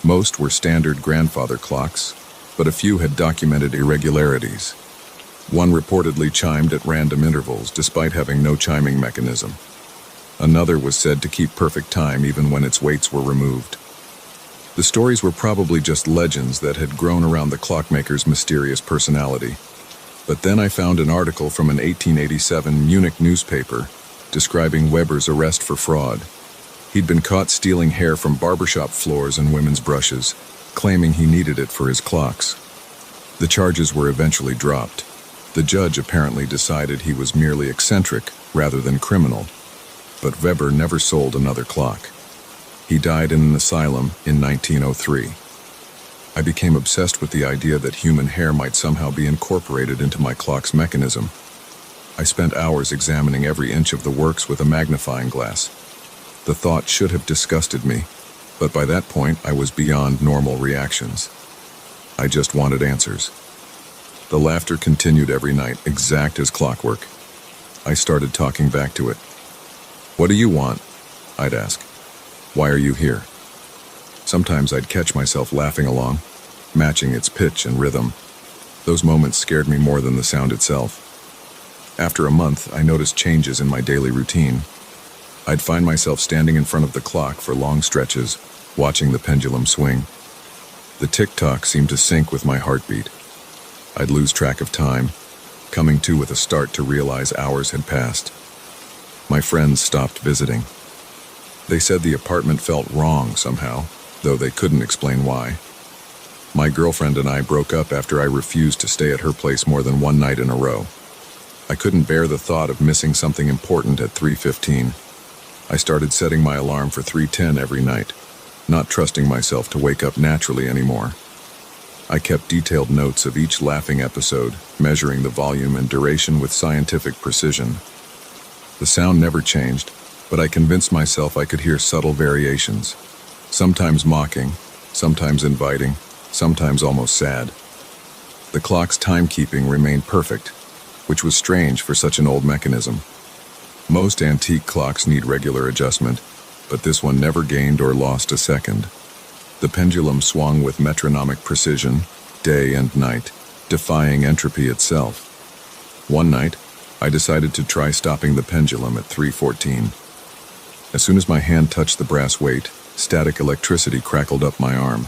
Most were standard grandfather clocks, but a few had documented irregularities. One reportedly chimed at random intervals despite having no chiming mechanism. Another was said to keep perfect time even when its weights were removed. The stories were probably just legends that had grown around the clockmaker's mysterious personality. But then I found an article from an 1887 Munich newspaper describing Weber's arrest for fraud. He'd been caught stealing hair from barbershop floors and women's brushes, claiming he needed it for his clocks. The charges were eventually dropped. The judge apparently decided he was merely eccentric rather than criminal. But Weber never sold another clock. He died in an asylum in 1903. I became obsessed with the idea that human hair might somehow be incorporated into my clock's mechanism. I spent hours examining every inch of the works with a magnifying glass. The thought should have disgusted me, but by that point I was beyond normal reactions. I just wanted answers. The laughter continued every night, exact as clockwork. I started talking back to it. "What do you want?" I'd ask. "Why are you here?" Sometimes I'd catch myself laughing along, matching its pitch and rhythm. Those moments scared me more than the sound itself. After a month, I noticed changes in my daily routine. I'd find myself standing in front of the clock for long stretches, watching the pendulum swing. The tick-tock seemed to sync with my heartbeat. I'd lose track of time, coming to with a start to realize hours had passed. My friends stopped visiting. They said the apartment felt wrong somehow, though they couldn't explain why. My girlfriend and I broke up after I refused to stay at her place more than one night in a row. I couldn't bear the thought of missing something important at 3:15. I started setting my alarm for 3:10 every night, not trusting myself to wake up naturally anymore. I kept detailed notes of each laughing episode, measuring the volume and duration with scientific precision. The sound never changed, but I convinced myself I could hear subtle variations, sometimes mocking, sometimes inviting, sometimes almost sad. The clock's timekeeping remained perfect, which was strange for such an old mechanism. Most antique clocks need regular adjustment, but this one never gained or lost a second. The pendulum swung with metronomic precision, day and night, defying entropy itself. One night, I decided to try stopping the pendulum at 3:14. As soon as my hand touched the brass weight, static electricity crackled up my arm.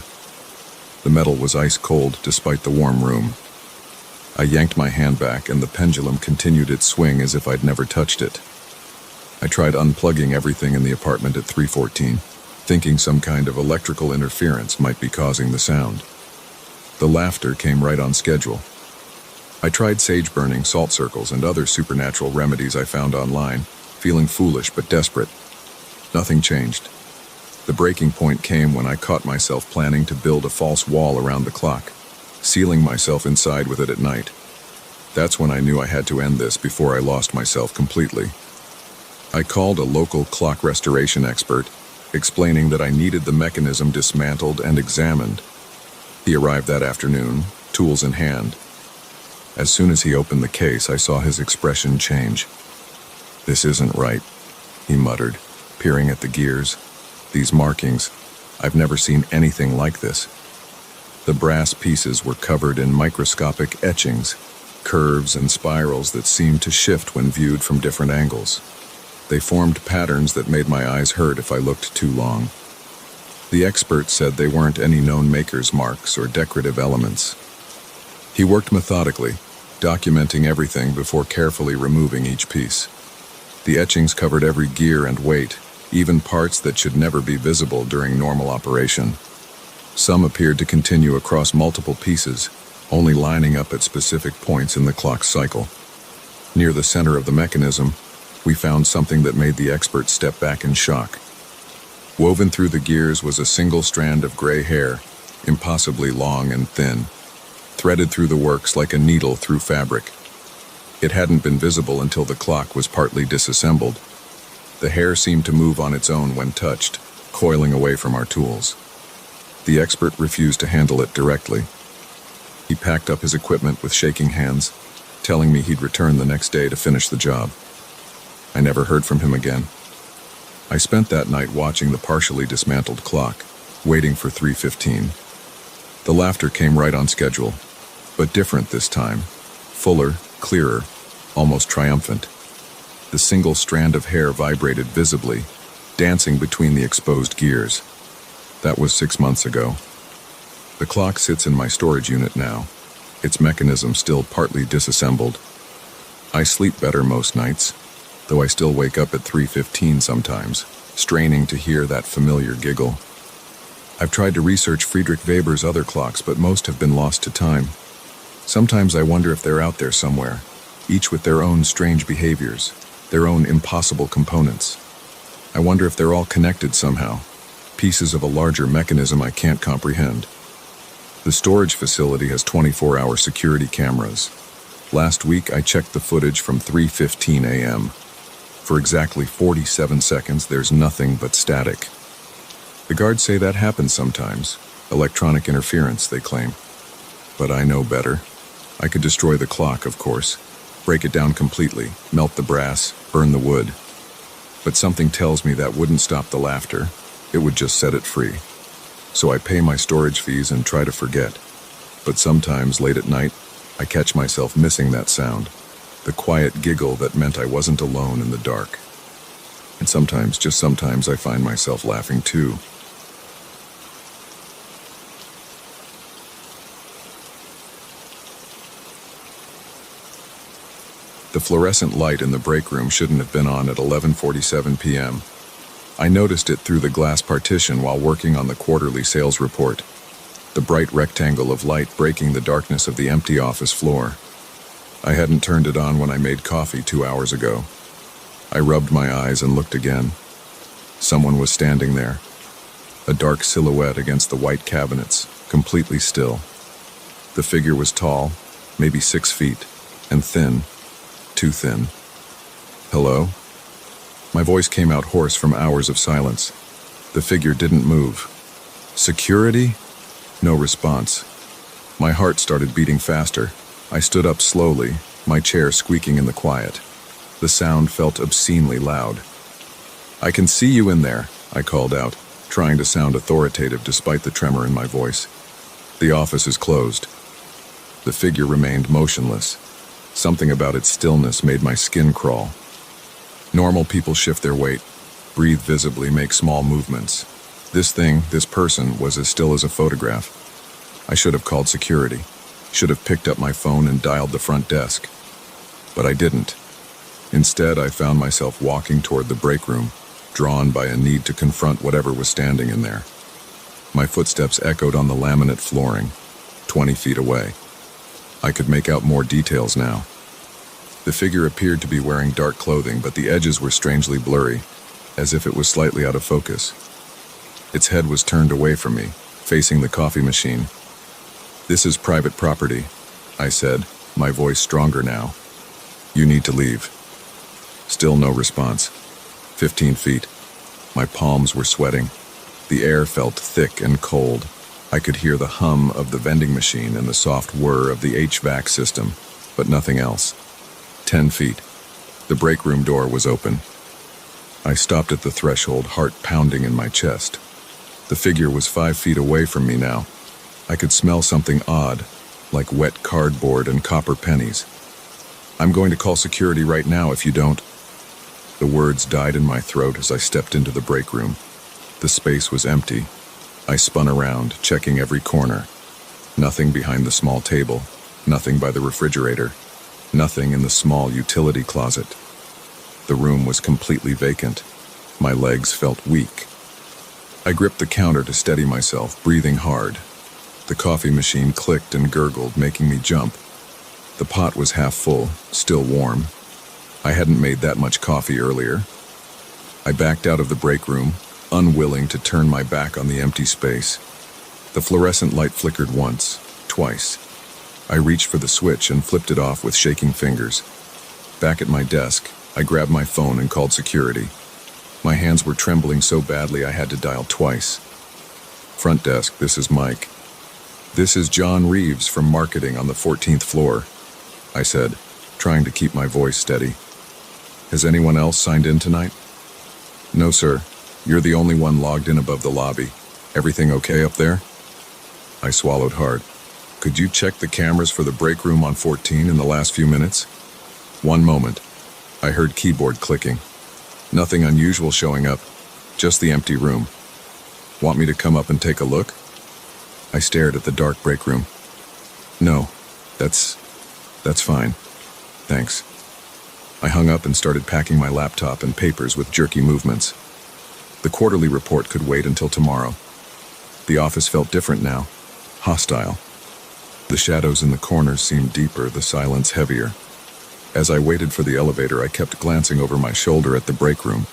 The metal was ice cold despite the warm room. I yanked my hand back and the pendulum continued its swing as if I'd never touched it. I tried unplugging everything in the apartment at 3:14, thinking some kind of electrical interference might be causing the sound. The laughter came right on schedule. I tried sage burning, salt circles, and other supernatural remedies I found online, feeling foolish but desperate. Nothing changed. The breaking point came when I caught myself planning to build a false wall around the clock, sealing myself inside with it at night. That's when I knew I had to end this before I lost myself completely. I called a local clock restoration expert, explaining that I needed the mechanism dismantled and examined. He arrived that afternoon, tools in hand. As soon as he opened the case, I saw his expression change. "This isn't right," he muttered, peering at the gears. "These markings, I've never seen anything like this." The brass pieces were covered in microscopic etchings, curves and spirals that seemed to shift when viewed from different angles. They formed patterns that made my eyes hurt if I looked too long. The expert said they weren't any known maker's marks or decorative elements. He worked methodically, documenting everything before carefully removing each piece. The etchings covered every gear and weight, even parts that should never be visible during normal operation. Some appeared to continue across multiple pieces, only lining up at specific points in the clock's cycle. Near the center of the mechanism, we found something that made the expert step back in shock. Woven through the gears was a single strand of gray hair, impossibly long and thin, threaded through the works like a needle through fabric. It hadn't been visible until the clock was partly disassembled. The hair seemed to move on its own when touched, coiling away from our tools. The expert refused to handle it directly. He packed up his equipment with shaking hands, telling me he'd return the next day to finish the job. I never heard from him again. I spent that night watching the partially dismantled clock, waiting for 3:15. The laughter came right on schedule, but different this time, fuller, clearer, almost triumphant. The single strand of hair vibrated visibly, dancing between the exposed gears. That was 6 months ago. The clock sits in my storage unit now, its mechanism still partly disassembled. I sleep better most nights, though I still wake up at 3:15 sometimes, straining to hear that familiar giggle. I've tried to research Friedrich Weber's other clocks, but most have been lost to time. Sometimes I wonder if they're out there somewhere, each with their own strange behaviors, their own impossible components. I wonder if they're all connected somehow, pieces of a larger mechanism I can't comprehend. The storage facility has 24-hour security cameras. Last week, I checked the footage from 3:15 a.m. For exactly 47 seconds, there's nothing but static. The guards say that happens sometimes. Electronic interference, they claim. But I know better. I could destroy the clock, of course, break it down completely, melt the brass, burn the wood. But something tells me that wouldn't stop the laughter. It would just set it free. So I pay my storage fees and try to forget. But sometimes, late at night, I catch myself missing that sound, the quiet giggle that meant I wasn't alone in the dark. And sometimes, just sometimes, I find myself laughing too. The fluorescent light in the break room shouldn't have been on at 11:47 p.m. I noticed it through the glass partition while working on the quarterly sales report, the bright rectangle of light breaking the darkness of the empty office floor. I hadn't turned it on when I made coffee 2 hours ago. I rubbed my eyes and looked again. Someone was standing there, a dark silhouette against the white cabinets, completely still. The figure was tall, maybe 6 feet, and thin, too thin. Hello? My voice came out hoarse from hours of silence. The figure didn't move. Security? No response. My heart started beating faster. I stood up slowly, my chair squeaking in the quiet. The sound felt obscenely loud. "I can see you in there," I called out, trying to sound authoritative despite the tremor in my voice. "The office is closed." The figure remained motionless. Something about its stillness made my skin crawl. Normal people shift their weight, breathe visibly, make small movements. This person, was as still as a photograph. I should have called security, should have picked up my phone and dialed the front desk. But I didn't. Instead, I found myself walking toward the break room, drawn by a need to confront whatever was standing in there. My footsteps echoed on the laminate flooring, 20 feet away. I could make out more details now. The figure appeared to be wearing dark clothing, but the edges were strangely blurry, as if it was slightly out of focus. Its head was turned away from me, facing the coffee machine. "This is private property," I said, my voice stronger now. "You need to leave." Still no response. 15 feet. My palms were sweating. The air felt thick and cold. I could hear the hum of the vending machine and the soft whir of the HVAC system, but nothing else. 10 feet. The break room door was open. I stopped at the threshold, heart pounding in my chest. The figure was 5 feet away from me now. I could smell something odd, like wet cardboard and copper pennies. "I'm going to call security right now if you don't." The words died in my throat as I stepped into the break room. The space was empty. I spun around, checking every corner. Nothing behind the small table, nothing by the refrigerator, nothing in the small utility closet. The room was completely vacant. My legs felt weak. I gripped the counter to steady myself, breathing hard. The coffee machine clicked and gurgled, making me jump. The pot was half full, still warm. I hadn't made that much coffee earlier. I backed out of the break room, unwilling to turn my back on the empty space. The fluorescent light flickered once, twice. I reached for the switch and flipped it off with shaking fingers. Back at my desk, I grabbed my phone and called security. My hands were trembling so badly I had to dial twice. "Front desk, this is Mike." "This is John Reeves from marketing on the 14th floor," I said, trying to keep my voice steady. "Has anyone else signed in tonight?" "No, sir. You're the only one logged in above the lobby. Everything okay up there?" I swallowed hard. Could you check the cameras for the break room on 14 in the last few minutes? One moment. I heard keyboard clicking. Nothing unusual showing up, just the empty room. Want me to come up and take a look? I stared at the dark break room. No, that's fine. Thanks. I hung up and started packing my laptop and papers with jerky movements. The quarterly report could wait until tomorrow. The office felt different now, hostile. The shadows in the corners seemed deeper, the silence heavier. As I waited for the elevator, I kept glancing over my shoulder at the break room.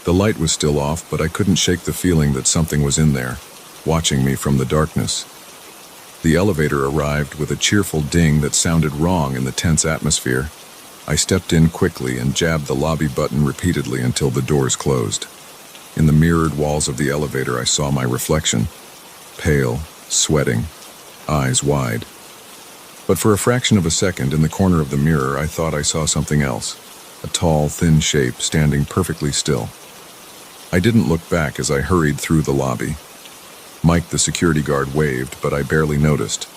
The light was still off, but I couldn't shake the feeling that something was in there, watching me from the darkness. The elevator arrived with a cheerful ding that sounded wrong in the tense atmosphere. I stepped in quickly and jabbed the lobby button repeatedly until the doors closed. In the mirrored walls of the elevator, I saw my reflection, pale, sweating, eyes wide. But for a fraction of a second, in the corner of the mirror, I thought I saw something else, a tall, thin shape standing perfectly still. I didn't look back as I hurried through the lobby. Mike, the security guard, waved, but I barely noticed.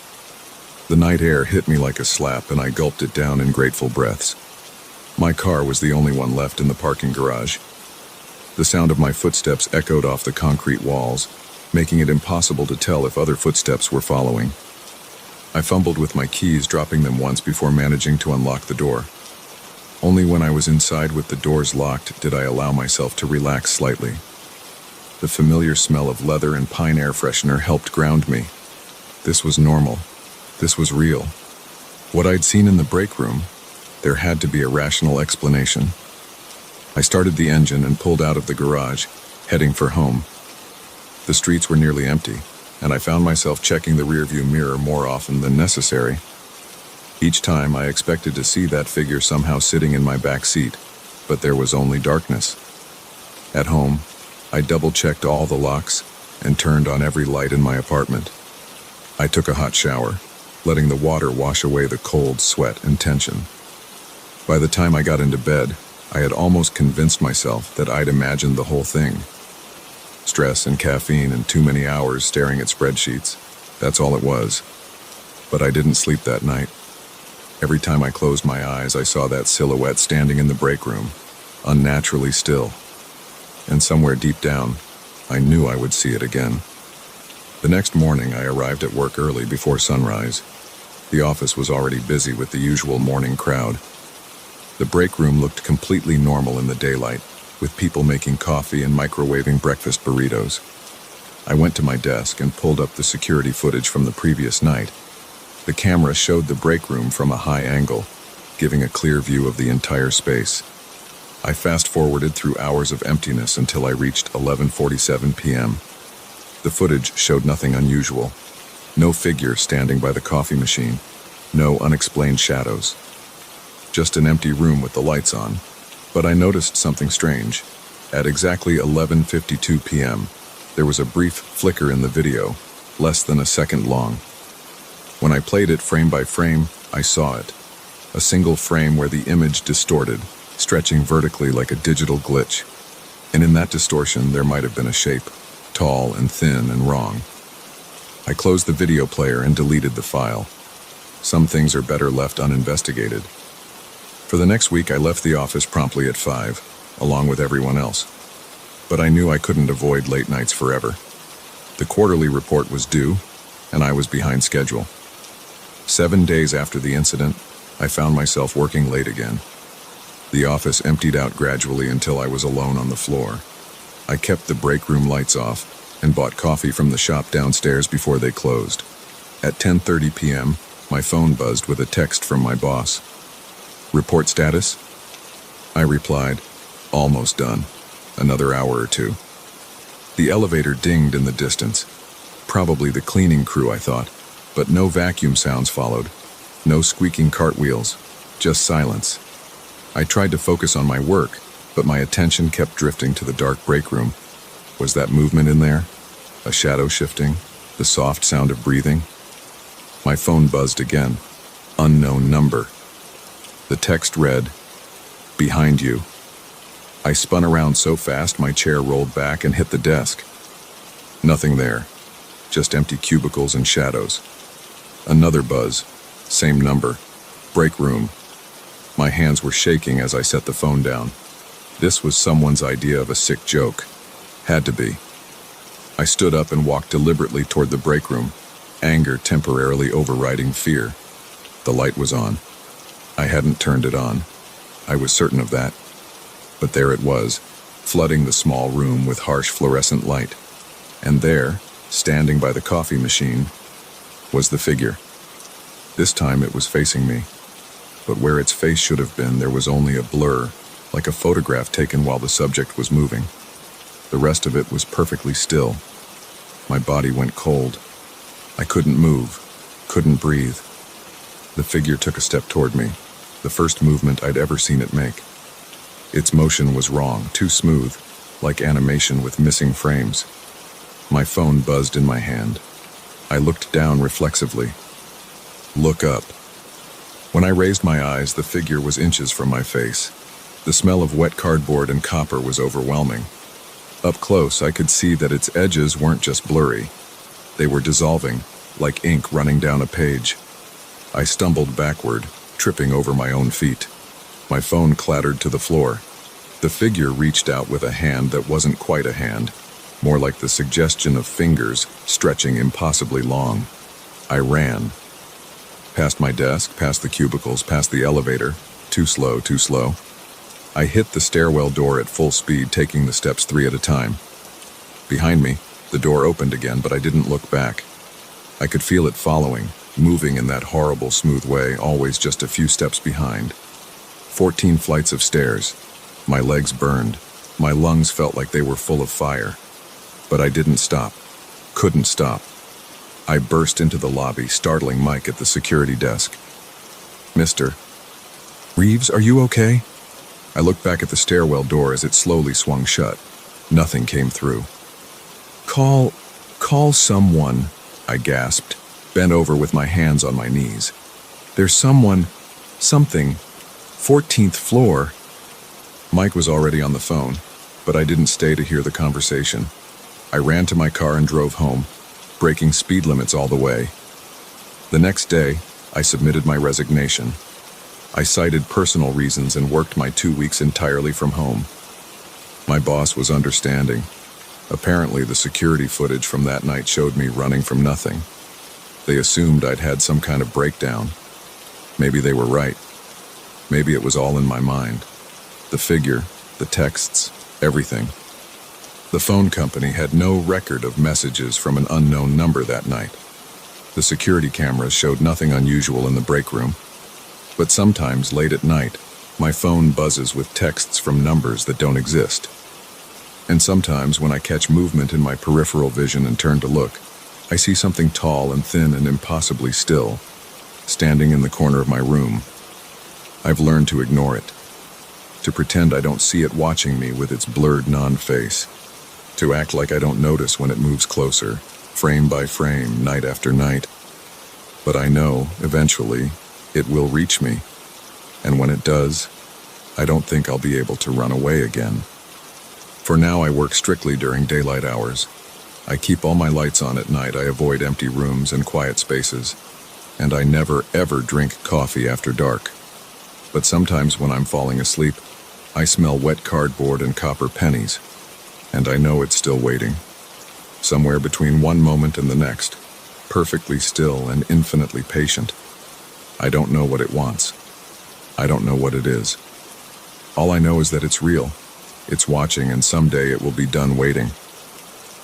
The night air hit me like a slap, and I gulped it down in grateful breaths. My car was the only one left in the parking garage. The sound of my footsteps echoed off the concrete walls, making it impossible to tell if other footsteps were following. I fumbled with my keys, dropping them once before managing to unlock the door. Only when I was inside with the doors locked did I allow myself to relax slightly. The familiar smell of leather and pine air freshener helped ground me. This was normal. This was real. What I'd seen in the break room, there had to be a rational explanation. I started the engine and pulled out of the garage, heading for home. The streets were nearly empty, and I found myself checking the rearview mirror more often than necessary. Each time I expected to see that figure somehow sitting in my back seat, but there was only darkness. At home, I double-checked all the locks and turned on every light in my apartment. I took a hot shower, letting the water wash away the cold sweat and tension. By the time I got into bed, I had almost convinced myself that I'd imagined the whole thing. Stress and caffeine and too many hours staring at spreadsheets, that's all it was. But I didn't sleep that night. Every time I closed my eyes, I saw that silhouette standing in the break room, unnaturally still. And somewhere deep down, I knew I would see it again. The next morning, I arrived at work early before sunrise. The office was already busy with the usual morning crowd. The break room looked completely normal in the daylight, with people making coffee and microwaving breakfast burritos. I went to my desk and pulled up the security footage from the previous night. The camera showed the break room from a high angle, giving a clear view of the entire space. I fast-forwarded through hours of emptiness until I reached 11:47 p.m. The footage showed nothing unusual. No figure standing by the coffee machine. No unexplained shadows. Just an empty room with the lights on. But I noticed something strange. At exactly 11:52 p.m., there was a brief flicker in the video, less than a second long. When I played it frame by frame, I saw it. A single frame where the image distorted, stretching vertically like a digital glitch. And in that distortion, there might have been a shape, tall and thin and wrong. I closed the video player and deleted the file. Some things are better left uninvestigated. For the next week, I left the office promptly at 5, along with everyone else. But I knew I couldn't avoid late nights forever. The quarterly report was due, and I was behind schedule. 7 days after the incident, I found myself working late again. The office emptied out gradually until I was alone on the floor. I kept the break room lights off and bought coffee from the shop downstairs before they closed. At 10:30 p.m., my phone buzzed with a text from my boss. "Report status?" I replied, "Almost done. Another hour or two." The elevator dinged in the distance. Probably the cleaning crew, I thought, but no vacuum sounds followed. No squeaking cartwheels, just silence. I tried to focus on my work, but my attention kept drifting to the dark break room. Was that movement in there? A shadow shifting? The soft sound of breathing? My phone buzzed again. Unknown number. The text read, "Behind you." I spun around so fast my chair rolled back and hit the desk. Nothing there, just empty cubicles and shadows. Another buzz. Same number. Break room. My hands were shaking as I set the phone down. This was someone's idea of a sick joke. Had to be. I stood up and walked deliberately toward the break room, anger temporarily overriding fear. The light was on. I hadn't turned it on. I was certain of that. But there it was, flooding the small room with harsh fluorescent light. And there, standing by the coffee machine, was the figure. This time it was facing me. But where its face should have been, there was only a blur, like a photograph taken while the subject was moving. The rest of it was perfectly still. My body went cold. I couldn't move, couldn't breathe. The figure took a step toward me, the first movement I'd ever seen it make. Its motion was wrong, too smooth, like animation with missing frames. My phone buzzed in my hand. I looked down reflexively. Look up. When I raised my eyes, the figure was inches from my face. The smell of wet cardboard and copper was overwhelming. Up close, I could see that its edges weren't just blurry. They were dissolving, like ink running down a page. I stumbled backward, tripping over my own feet. My phone clattered to the floor. The figure reached out with a hand that wasn't quite a hand, more like the suggestion of fingers stretching impossibly long. I ran. Past my desk, past the cubicles, past the elevator. Too slow, too slow. I hit the stairwell door at full speed, taking the steps 3 at a time. Behind me, the door opened again, but I didn't look back. I could feel it following, moving in that horrible smooth way, always just a few steps behind. 14 flights of stairs. My legs burned. My lungs felt like they were full of fire. But I didn't stop. Couldn't stop. I burst into the lobby, startling Mike at the security desk. "Mr. Reeves, are you okay?" I looked back at the stairwell door as it slowly swung shut. Nothing came through. Call someone," I gasped, bent over with my hands on my knees. "There's something, 14th floor." Mike was already on the phone, but I didn't stay to hear the conversation. I ran to my car and drove home, breaking speed limits all the way. The next day, I submitted my resignation. I cited personal reasons and worked my 2 weeks entirely from home. My boss was understanding. Apparently, the security footage from that night showed me running from nothing. They assumed I'd had some kind of breakdown. Maybe they were right. Maybe it was all in my mind. The figure, the texts, everything. The phone company had no record of messages from an unknown number that night. The security cameras showed nothing unusual in the break room. But sometimes, late at night, my phone buzzes with texts from numbers that don't exist. And sometimes, when I catch movement in my peripheral vision and turn to look, I see something tall and thin and impossibly still, standing in the corner of my room. I've learned to ignore it, to pretend I don't see it watching me with its blurred non-face, to act like I don't notice when it moves closer, frame by frame, night after night. But I know, eventually, it will reach me, and when it does, I don't think I'll be able to run away again. For now, I work strictly during daylight hours. I keep all my lights on at night, I avoid empty rooms and quiet spaces, and I never ever drink coffee after dark. But sometimes when I'm falling asleep, I smell wet cardboard and copper pennies, and I know it's still waiting. Somewhere between one moment and the next, perfectly still and infinitely patient. I don't know what it wants. I don't know what it is. All I know is that it's real. It's watching, and someday it will be done waiting.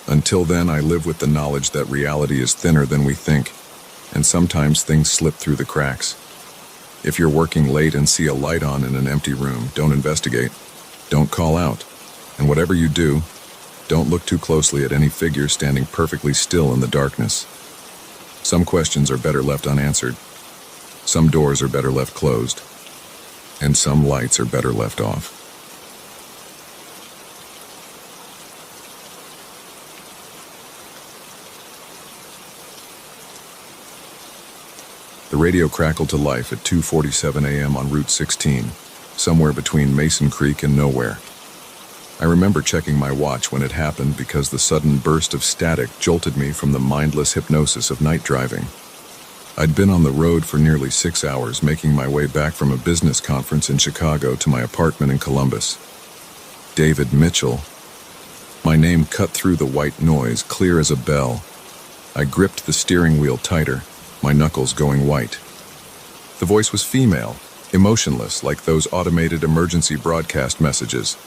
Until then, I live with the knowledge that reality is thinner than we think, and sometimes things slip through the cracks. If you're working late and see a light on in an empty room, don't investigate. Don't call out. And whatever you do, don't look too closely at any figure standing perfectly still in the darkness. Some questions are better left unanswered. Some doors are better left closed. And some lights are better left off. The radio crackled to life at 2:47 a.m. on Route 16, somewhere between Mason Creek and nowhere. I remember checking my watch when it happened because the sudden burst of static jolted me from the mindless hypnosis of night driving. I'd been on the road for nearly 6 hours, making my way back from a business conference in Chicago to my apartment in Columbus. David Mitchell. My name cut through the white noise, clear as a bell. I gripped the steering wheel tighter, my knuckles going white. The voice was female, emotionless, like those automated emergency broadcast messages.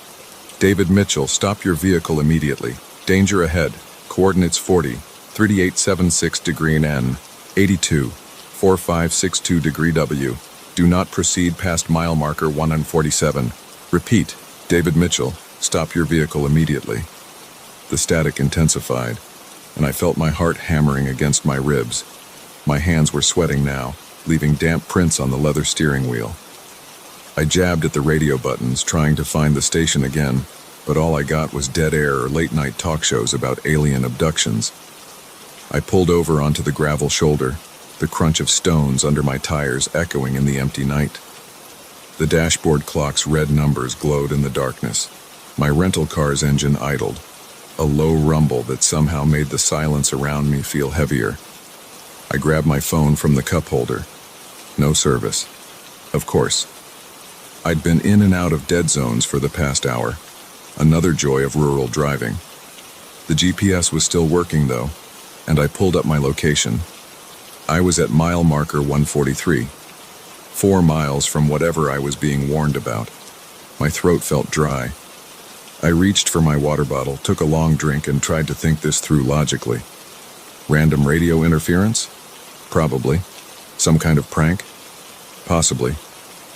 David Mitchell, stop your vehicle immediately. Danger ahead. Coordinates 40, 3876 degree N, 82, 4562 degree W. Do not proceed past mile marker 147. Repeat. David Mitchell, stop your vehicle immediately. The static intensified, and I felt my heart hammering against my ribs. My hands were sweating now, leaving damp prints on the leather steering wheel. I jabbed at the radio buttons, trying to find the station again, but all I got was dead air or late-night talk shows about alien abductions. I pulled over onto the gravel shoulder, the crunch of stones under my tires echoing in the empty night. The dashboard clock's red numbers glowed in the darkness. My rental car's engine idled, a low rumble that somehow made the silence around me feel heavier. I grabbed my phone from the cup holder. No service. Of course. I'd been in and out of dead zones for the past hour. Another joy of rural driving. The GPS was still working though, and I pulled up my location. I was at mile marker 143, 4 miles from whatever I was being warned about. My throat felt dry. I reached for my water bottle, took a long drink, and tried to think this through logically. Random radio interference? Probably. Some kind of prank? Possibly.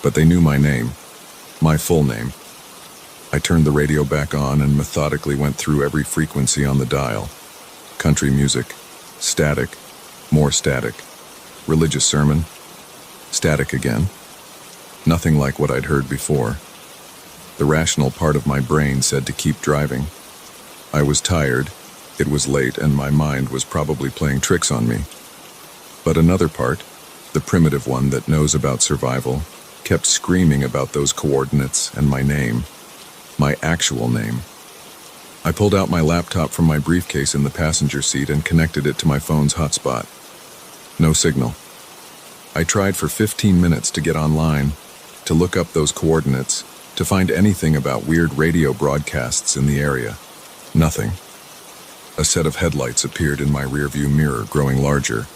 But they knew my name. My full name. I turned the radio back on and methodically went through every frequency on the dial. Country music. Static. More static. Religious sermon. Static again. Nothing like what I'd heard before. The rational part of my brain said to keep driving. I was tired, it was late, and my mind was probably playing tricks on me. But another part, the primitive one that knows about survival, kept screaming about those coordinates and my name. My actual name. I pulled out my laptop from my briefcase in the passenger seat and connected it to my phone's hotspot. No signal. I tried for 15 minutes to get online, to look up those coordinates, to find anything about weird radio broadcasts in the area. Nothing. A set of headlights appeared in my rearview mirror, growing larger.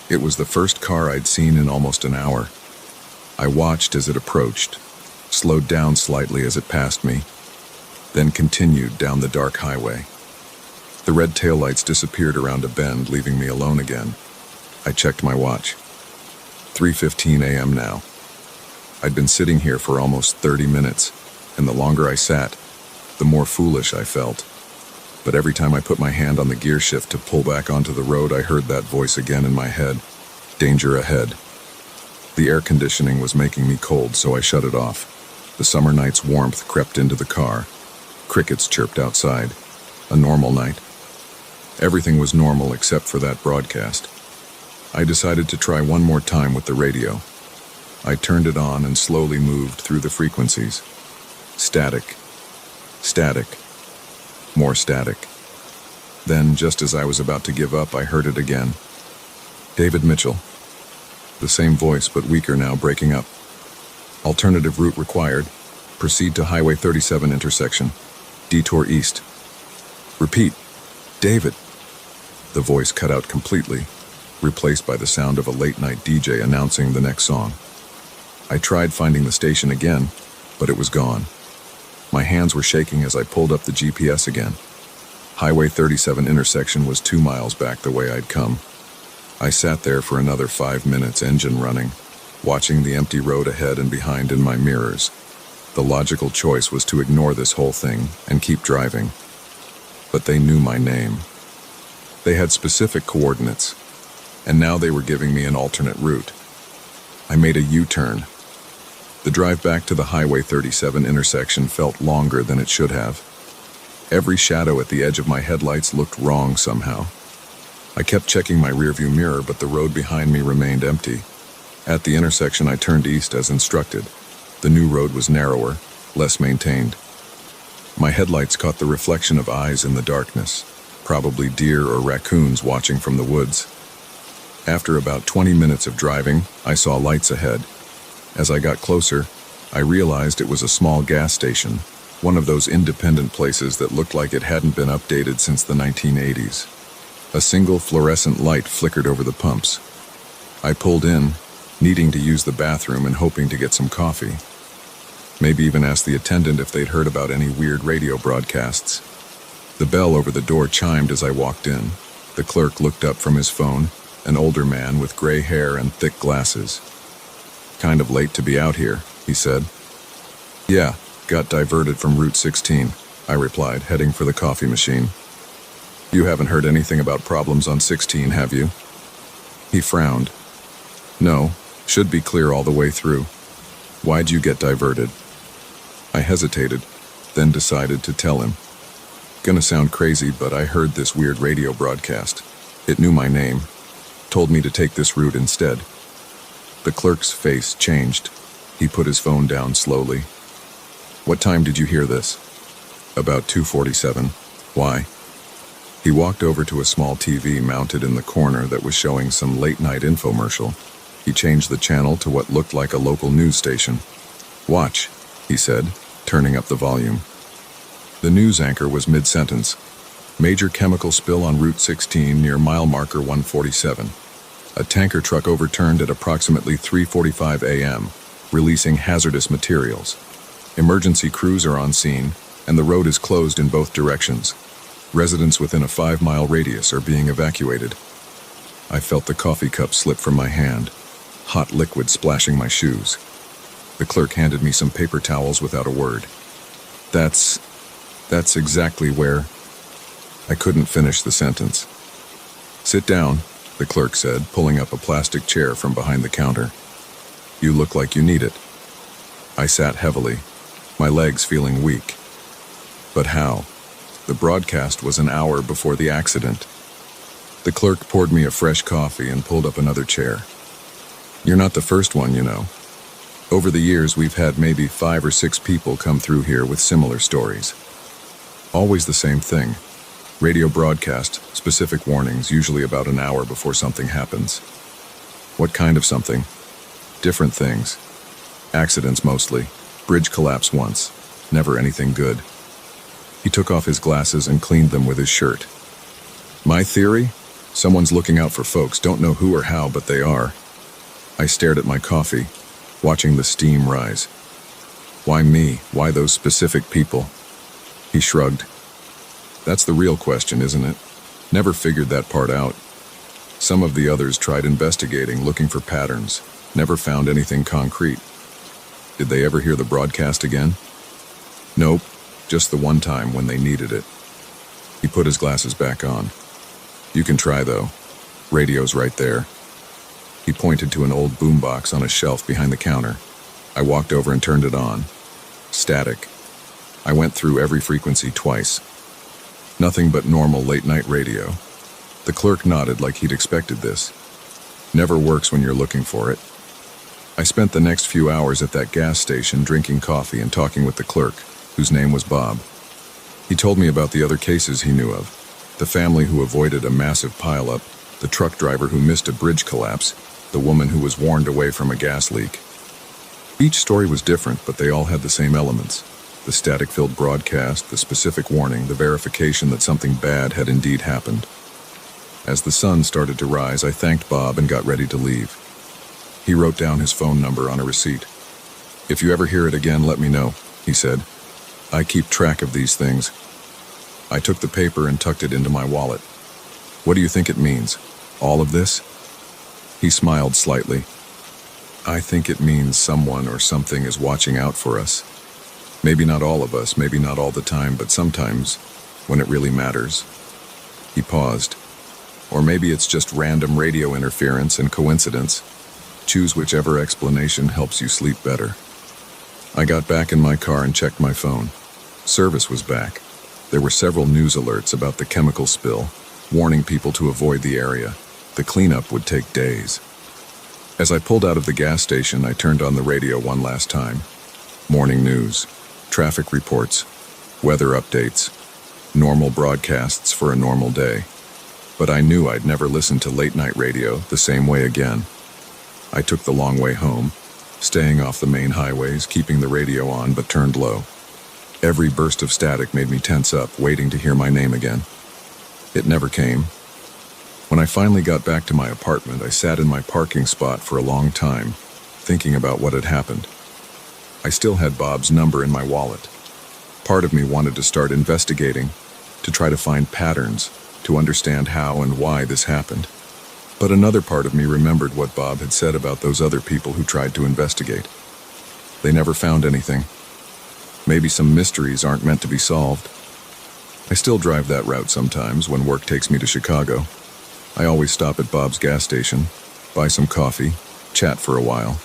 It was the first car I'd seen in almost an hour. I watched as it approached, slowed down slightly as it passed me, then continued down the dark highway. The red taillights disappeared around a bend, leaving me alone again. I checked my watch. 3:15 a.m. now. I'd been sitting here for almost 30 minutes, and the longer I sat, the more foolish I felt. But every time I put my hand on the gear shift to pull back onto the road, I heard that voice again in my head. Danger ahead. The air conditioning was making me cold, so I shut it off. The summer night's warmth crept into the car. Crickets chirped outside. A normal night. Everything was normal except for that broadcast. I decided to try one more time with the radio. I turned it on and slowly moved through the frequencies. Static. Static. More static. Then, just as I was about to give up, I heard it again. David Mitchell. The same voice, but weaker now, breaking up. Alternative route required. Proceed to Highway 37 intersection. Detour east. Repeat. David. The voice cut out completely, replaced by the sound of a late-night DJ announcing the next song. I tried finding the station again, but it was gone. My hands were shaking as I pulled up the GPS again. Highway 37 intersection was 2 miles back the way I'd come. I sat there for another 5 minutes, engine running, watching the empty road ahead and behind in my mirrors. The logical choice was to ignore this whole thing and keep driving. But they knew my name. They had specific coordinates, and now they were giving me an alternate route. I made a U-turn. The drive back to the Highway 37 intersection felt longer than it should have. Every shadow at the edge of my headlights looked wrong somehow. I kept checking my rearview mirror, but the road behind me remained empty. At the intersection, I turned east as instructed. The new road was narrower, less maintained. My headlights caught the reflection of eyes in the darkness, probably deer or raccoons watching from the woods. After about 20 minutes of driving, I saw lights ahead. As I got closer, I realized it was a small gas station, one of those independent places that looked like it hadn't been updated since the 1980s. A single fluorescent light flickered over the pumps. I pulled in, needing to use the bathroom and hoping to get some coffee. Maybe even ask the attendant if they'd heard about any weird radio broadcasts. The bell over the door chimed as I walked in. The clerk looked up from his phone, an older man with gray hair and thick glasses. "Kind of late to be out here," he said. "Yeah, got diverted from Route 16, I replied, heading for the coffee machine. "You haven't heard anything about problems on 16, have you?" He frowned. "No, should be clear all the way through. Why'd you get diverted?" I hesitated, then decided to tell him. Gonna sound crazy, but I heard this weird radio broadcast. It knew my name, told me to take this route instead. The clerk's face changed. He put his phone down slowly. "What time did you hear this?" "About 2:47. Why?" He walked over to a small TV mounted in the corner that was showing some late-night infomercial. He changed the channel to what looked like a local news station. "Watch," he said, turning up the volume. The news anchor was mid-sentence. "Major chemical spill on Route 16 near mile marker 147. A tanker truck overturned at approximately 3:45 a.m., releasing hazardous materials. Emergency crews are on scene, and the road is closed in both directions. Residents within a 5-mile radius are being evacuated." I felt the coffee cup slip from my hand, hot liquid splashing my shoes. The clerk handed me some paper towels without a word. That's exactly where..." I couldn't finish the sentence. "Sit down," the clerk said, pulling up a plastic chair from behind the counter. "You look like you need it." I sat heavily, my legs feeling weak. But how? The broadcast was an hour before the accident. The clerk poured me a fresh coffee and pulled up another chair. "You're not the first one, you know. Over the years, we've had maybe 5 or 6 people come through here with similar stories. Always the same thing. Radio broadcast, specific warnings, usually about an hour before something happens." "What kind of something?" "Different things. Accidents mostly. Bridge collapse once. Never anything good." He took off his glasses and cleaned them with his shirt. "My theory? Someone's looking out for folks, don't know who or how, but they are." I stared at my coffee, watching the steam rise. "Why me? Why those specific people?" He shrugged. "That's the real question, isn't it? Never figured that part out. Some of the others tried investigating, looking for patterns, never found anything concrete." "Did they ever hear the broadcast again?" "Nope, just the one time when they needed it." He put his glasses back on. "You can try, though. Radio's right there." He pointed to an old boombox on a shelf behind the counter. I walked over and turned it on. Static. I went through every frequency twice. Nothing but normal late-night radio. The clerk nodded like he'd expected this. Never works when you're looking for it. I spent the next few hours at that gas station drinking coffee and talking with the clerk, whose name was Bob. He told me about the other cases he knew of. The family who avoided a massive pileup, the truck driver who missed a bridge collapse, the woman who was warned away from a gas leak. Each story was different, but they all had the same elements. The static-filled broadcast, the specific warning, the verification that something bad had indeed happened. As the sun started to rise, I thanked Bob and got ready to leave. He wrote down his phone number on a receipt. "If you ever hear it again, let me know," he said. "I keep track of these things." I took the paper and tucked it into my wallet. "What do you think it means? All of this?" He smiled slightly. "I think it means someone or something is watching out for us. Maybe not all of us, maybe not all the time, but sometimes, when it really matters." He paused. "Or maybe it's just random radio interference and coincidence. Choose whichever explanation helps you sleep better." I got back in my car and checked my phone. Service was back. There were several news alerts about the chemical spill, warning people to avoid the area. The cleanup would take days. As I pulled out of the gas station, I turned on the radio one last time. Morning news, traffic reports, weather updates, normal broadcasts for a normal day. But I knew I'd never listen to late-night radio the same way again. I took the long way home, staying off the main highways, keeping the radio on but turned low. Every burst of static made me tense up, waiting to hear my name again. It never came. When I finally got back to my apartment, I sat in my parking spot for a long time, thinking about what had happened. I still had Bob's number in my wallet. Part of me wanted to start investigating, to try to find patterns, to understand how and why this happened. But another part of me remembered what Bob had said about those other people who tried to investigate. They never found anything. Maybe some mysteries aren't meant to be solved. I still drive that route sometimes when work takes me to Chicago. I always stop at Bob's gas station, buy some coffee, chat for a while.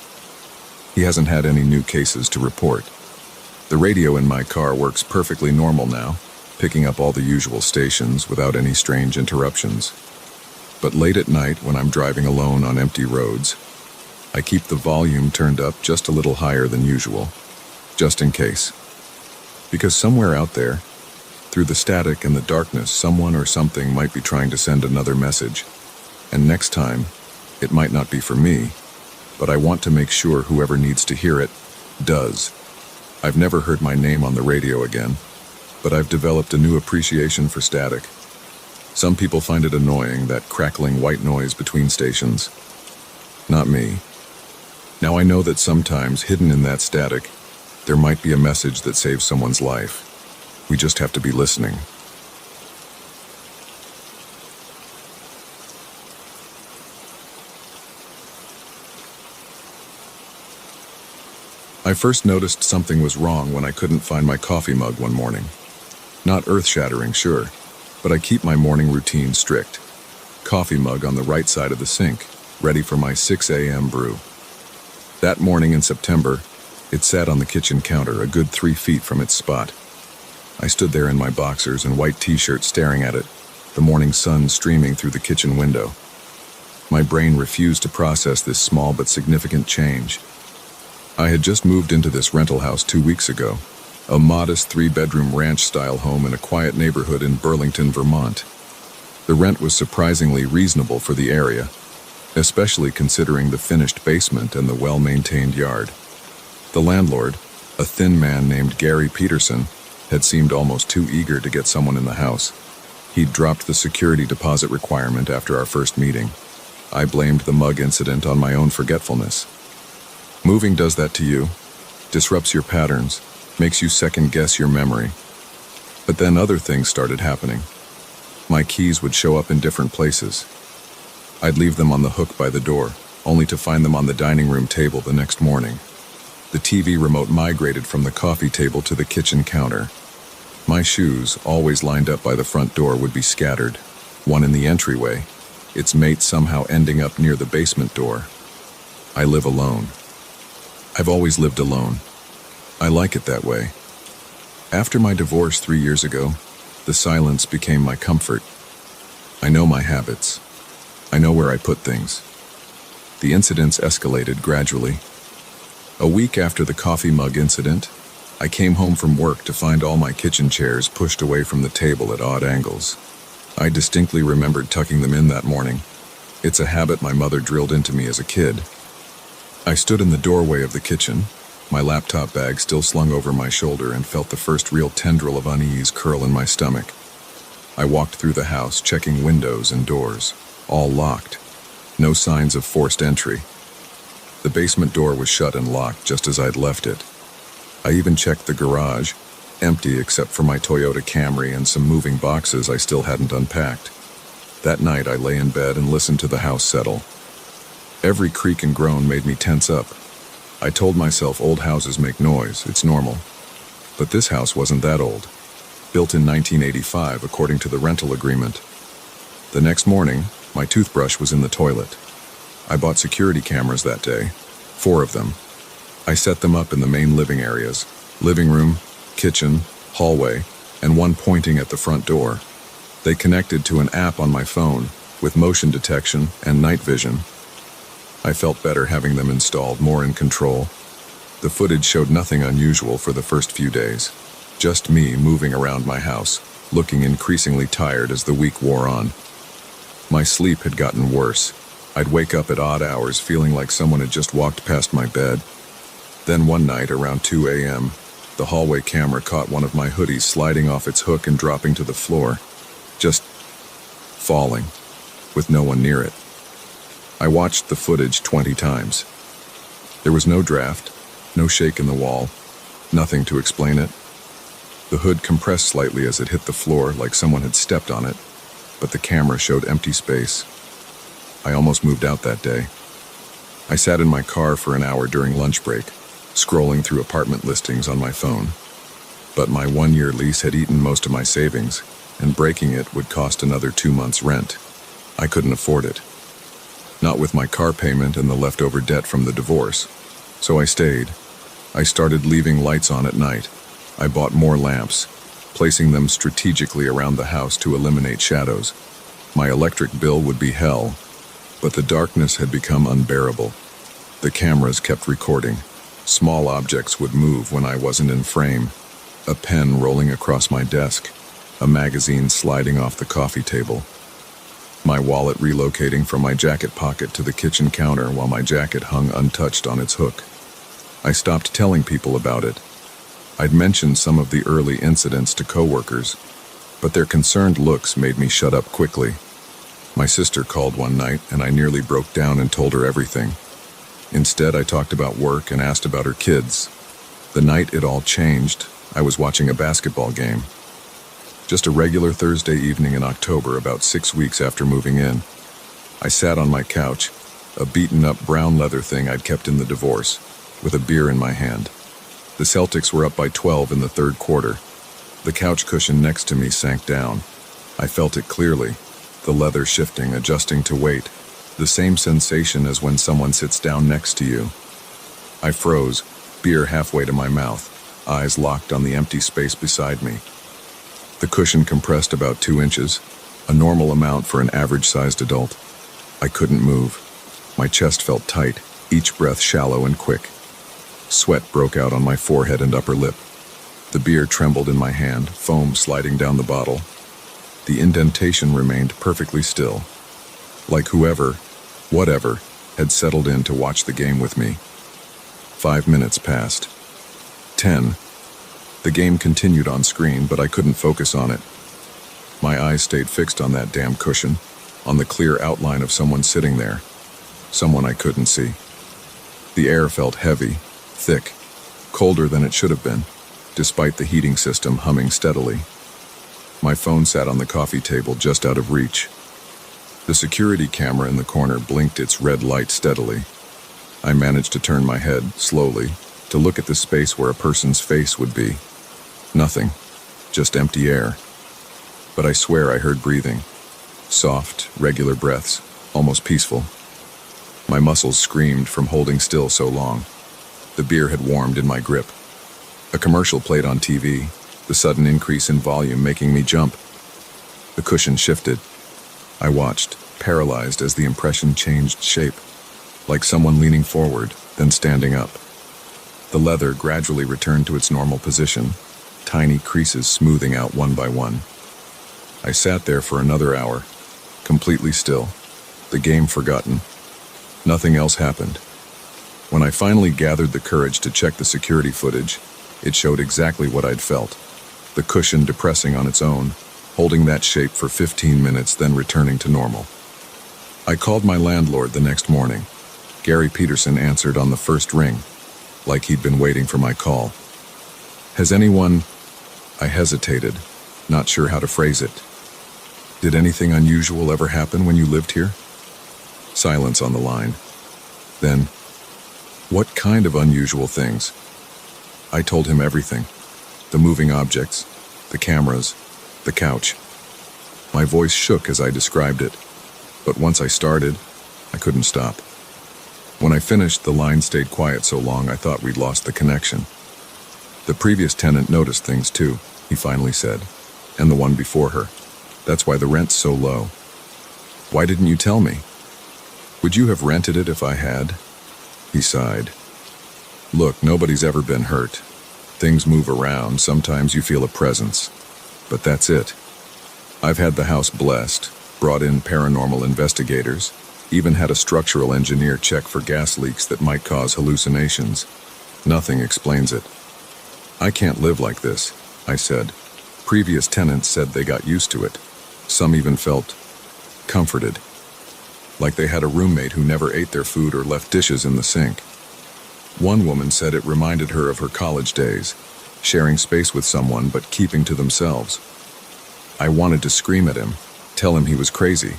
He hasn't had any new cases to report. The radio in my car works perfectly normal now, picking up all the usual stations without any strange interruptions. But late at night, when I'm driving alone on empty roads, I keep the volume turned up just a little higher than usual, just in case. Because somewhere out there, through the static and the darkness, someone or something might be trying to send another message. And next time, it might not be for me, but I want to make sure whoever needs to hear it does. I've never heard my name on the radio again, but I've developed a new appreciation for static. Some people find it annoying, that crackling white noise between stations. Not me. Now I know that sometimes, hidden in that static, there might be a message that saves someone's life. We just have to be listening. I first noticed something was wrong when I couldn't find my coffee mug one morning. Not earth-shattering, sure, but I keep my morning routine strict. Coffee mug on the right side of the sink, ready for my 6 a.m. brew. That morning in September, it sat on the kitchen counter a good 3 feet from its spot. I stood there in my boxers and white t-shirt staring at it, the morning sun streaming through the kitchen window. My brain refused to process this small but significant change. I had just moved into this rental house 2 weeks ago, a modest 3-bedroom ranch-style home in a quiet neighborhood in Burlington, Vermont. The rent was surprisingly reasonable for the area, especially considering the finished basement and the well-maintained yard. The landlord, a thin man named Gary Peterson, had seemed almost too eager to get someone in the house. He'd dropped the security deposit requirement after our first meeting. I blamed the mug incident on my own forgetfulness. Moving does that to you, disrupts your patterns, makes you second-guess your memory. But then other things started happening. My keys would show up in different places. I'd leave them on the hook by the door, only to find them on the dining room table the next morning. The TV remote migrated from the coffee table to the kitchen counter. My shoes, always lined up by the front door, would be scattered, one in the entryway, its mate somehow ending up near the basement door. I live alone. I've always lived alone. I like it that way. After my divorce 3 years ago, the silence became my comfort. I know my habits. I know where I put things. The incidents escalated gradually. A week after the coffee mug incident, I came home from work to find all my kitchen chairs pushed away from the table at odd angles. I distinctly remembered tucking them in that morning. It's a habit my mother drilled into me as a kid. I stood in the doorway of the kitchen, my laptop bag still slung over my shoulder, and felt the first real tendril of unease curl in my stomach. I walked through the house, checking windows and doors, all locked. No signs of forced entry. The basement door was shut and locked just as I'd left it. I even checked the garage, empty except for my Toyota Camry and some moving boxes I still hadn't unpacked. That night I lay in bed and listened to the house settle. Every creak and groan made me tense up. I told myself old houses make noise, it's normal. But this house wasn't that old. Built in 1985 according to the rental agreement. The next morning, my toothbrush was in the toilet. I bought security cameras that day, 4 of them. I set them up in the main living areas, living room, kitchen, hallway, and one pointing at the front door. They connected to an app on my phone with motion detection and night vision. I felt better having them installed, more in control. The footage showed nothing unusual for the first few days. Just me moving around my house, looking increasingly tired as the week wore on. My sleep had gotten worse. I'd wake up at odd hours feeling like someone had just walked past my bed. Then one night, around 2 a.m., the hallway camera caught one of my hoodies sliding off its hook and dropping to the floor. Just falling, with no one near it. I watched the footage 20 times. There was no draft, no shake in the wall, nothing to explain it. The hood compressed slightly as it hit the floor like someone had stepped on it, but the camera showed empty space. I almost moved out that day. I sat in my car for an hour during lunch break, scrolling through apartment listings on my phone. But my 1-year lease had eaten most of my savings, and breaking it would cost another 2 months' rent. I couldn't afford it. Not with my car payment and the leftover debt from the divorce. So I stayed. I started leaving lights on at night. I bought more lamps, placing them strategically around the house to eliminate shadows. My electric bill would be hell, but the darkness had become unbearable. The cameras kept recording. Small objects would move when I wasn't in frame. A pen rolling across my desk, a magazine sliding off the coffee table. My wallet relocating from my jacket pocket to the kitchen counter while my jacket hung untouched on its hook. I stopped telling people about it. I'd mentioned some of the early incidents to coworkers, but their concerned looks made me shut up quickly. My sister called one night and I nearly broke down and told her everything. Instead, I talked about work and asked about her kids. The night it all changed, I was watching a basketball game. Just a regular Thursday evening in October, about 6 weeks after moving in. I sat on my couch, a beaten-up brown leather thing I'd kept in the divorce, with a beer in my hand. The Celtics were up by 12 in the third quarter. The couch cushion next to me sank down. I felt it clearly, the leather shifting, adjusting to weight, the same sensation as when someone sits down next to you. I froze, beer halfway to my mouth, eyes locked on the empty space beside me. The cushion compressed about 2 inches, a normal amount for an average-sized adult. I couldn't move. My chest felt tight, each breath shallow and quick. Sweat broke out on my forehead and upper lip. The beer trembled in my hand, foam sliding down the bottle. The indentation remained perfectly still, like whoever, whatever, had settled in to watch the game with me. 5 minutes passed. 10. The game continued on screen, but I couldn't focus on it. My eyes stayed fixed on that damn cushion, on the clear outline of someone sitting there. Someone I couldn't see. The air felt heavy, thick, colder than it should have been, despite the heating system humming steadily. My phone sat on the coffee table just out of reach. The security camera in the corner blinked its red light steadily. I managed to turn my head, slowly, to look at the space where a person's face would be. Nothing, just empty air. But I swear I heard breathing. Soft, regular breaths, almost peaceful. My muscles screamed from holding still so long. The beer had warmed in my grip. A commercial played on TV, the sudden increase in volume making me jump. The cushion shifted. I watched, paralyzed as the impression changed shape, like someone leaning forward, then standing up. The leather gradually returned to its normal position, tiny creases smoothing out one by one. I sat there for another hour, completely still, the game forgotten. Nothing else happened. When I finally gathered the courage to check the security footage, it showed exactly what I'd felt. The cushion depressing on its own, holding that shape for 15 minutes, then returning to normal. I called my landlord the next morning. Gary Peterson answered on the first ring, like he'd been waiting for my call. Has anyone... I hesitated, not sure how to phrase it. Did anything unusual ever happen when you lived here? Silence on the line. Then, what kind of unusual things? I told him everything. The moving objects, the cameras, the couch. My voice shook as I described it, but once I started, I couldn't stop. When I finished, the line stayed quiet so long I thought we'd lost the connection. The previous tenant noticed things too, he finally said, and the one before her. That's why the rent's so low. Why didn't you tell me? Would you have rented it if I had? He sighed. Look, nobody's ever been hurt. Things move around, sometimes you feel a presence. But that's it. I've had the house blessed, brought in paranormal investigators, even had a structural engineer check for gas leaks that might cause hallucinations. Nothing explains it. I can't live like this, I said. Previous tenants said they got used to it. Some even felt comforted, like they had a roommate who never ate their food or left dishes in the sink. One woman said it reminded her of her college days, sharing space with someone but keeping to themselves. I wanted to scream at him, tell him he was crazy.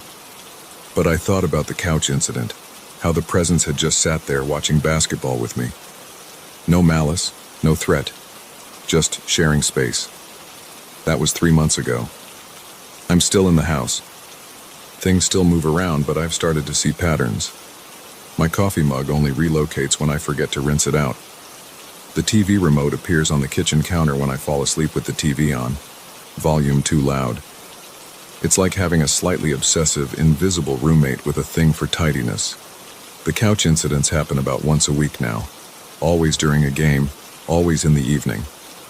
But I thought about the couch incident, how the presence had just sat there watching basketball with me. No malice, no threat, just sharing space. That was 3 months ago. I'm still in the house. Things still move around, but I've started to see patterns. My coffee mug only relocates when I forget to rinse it out. The TV remote appears on the kitchen counter when I fall asleep with the TV on, volume too loud. It's like having a slightly obsessive, invisible roommate with a thing for tidiness. The couch incidents happen about once a week now. Always during a game, always in the evening.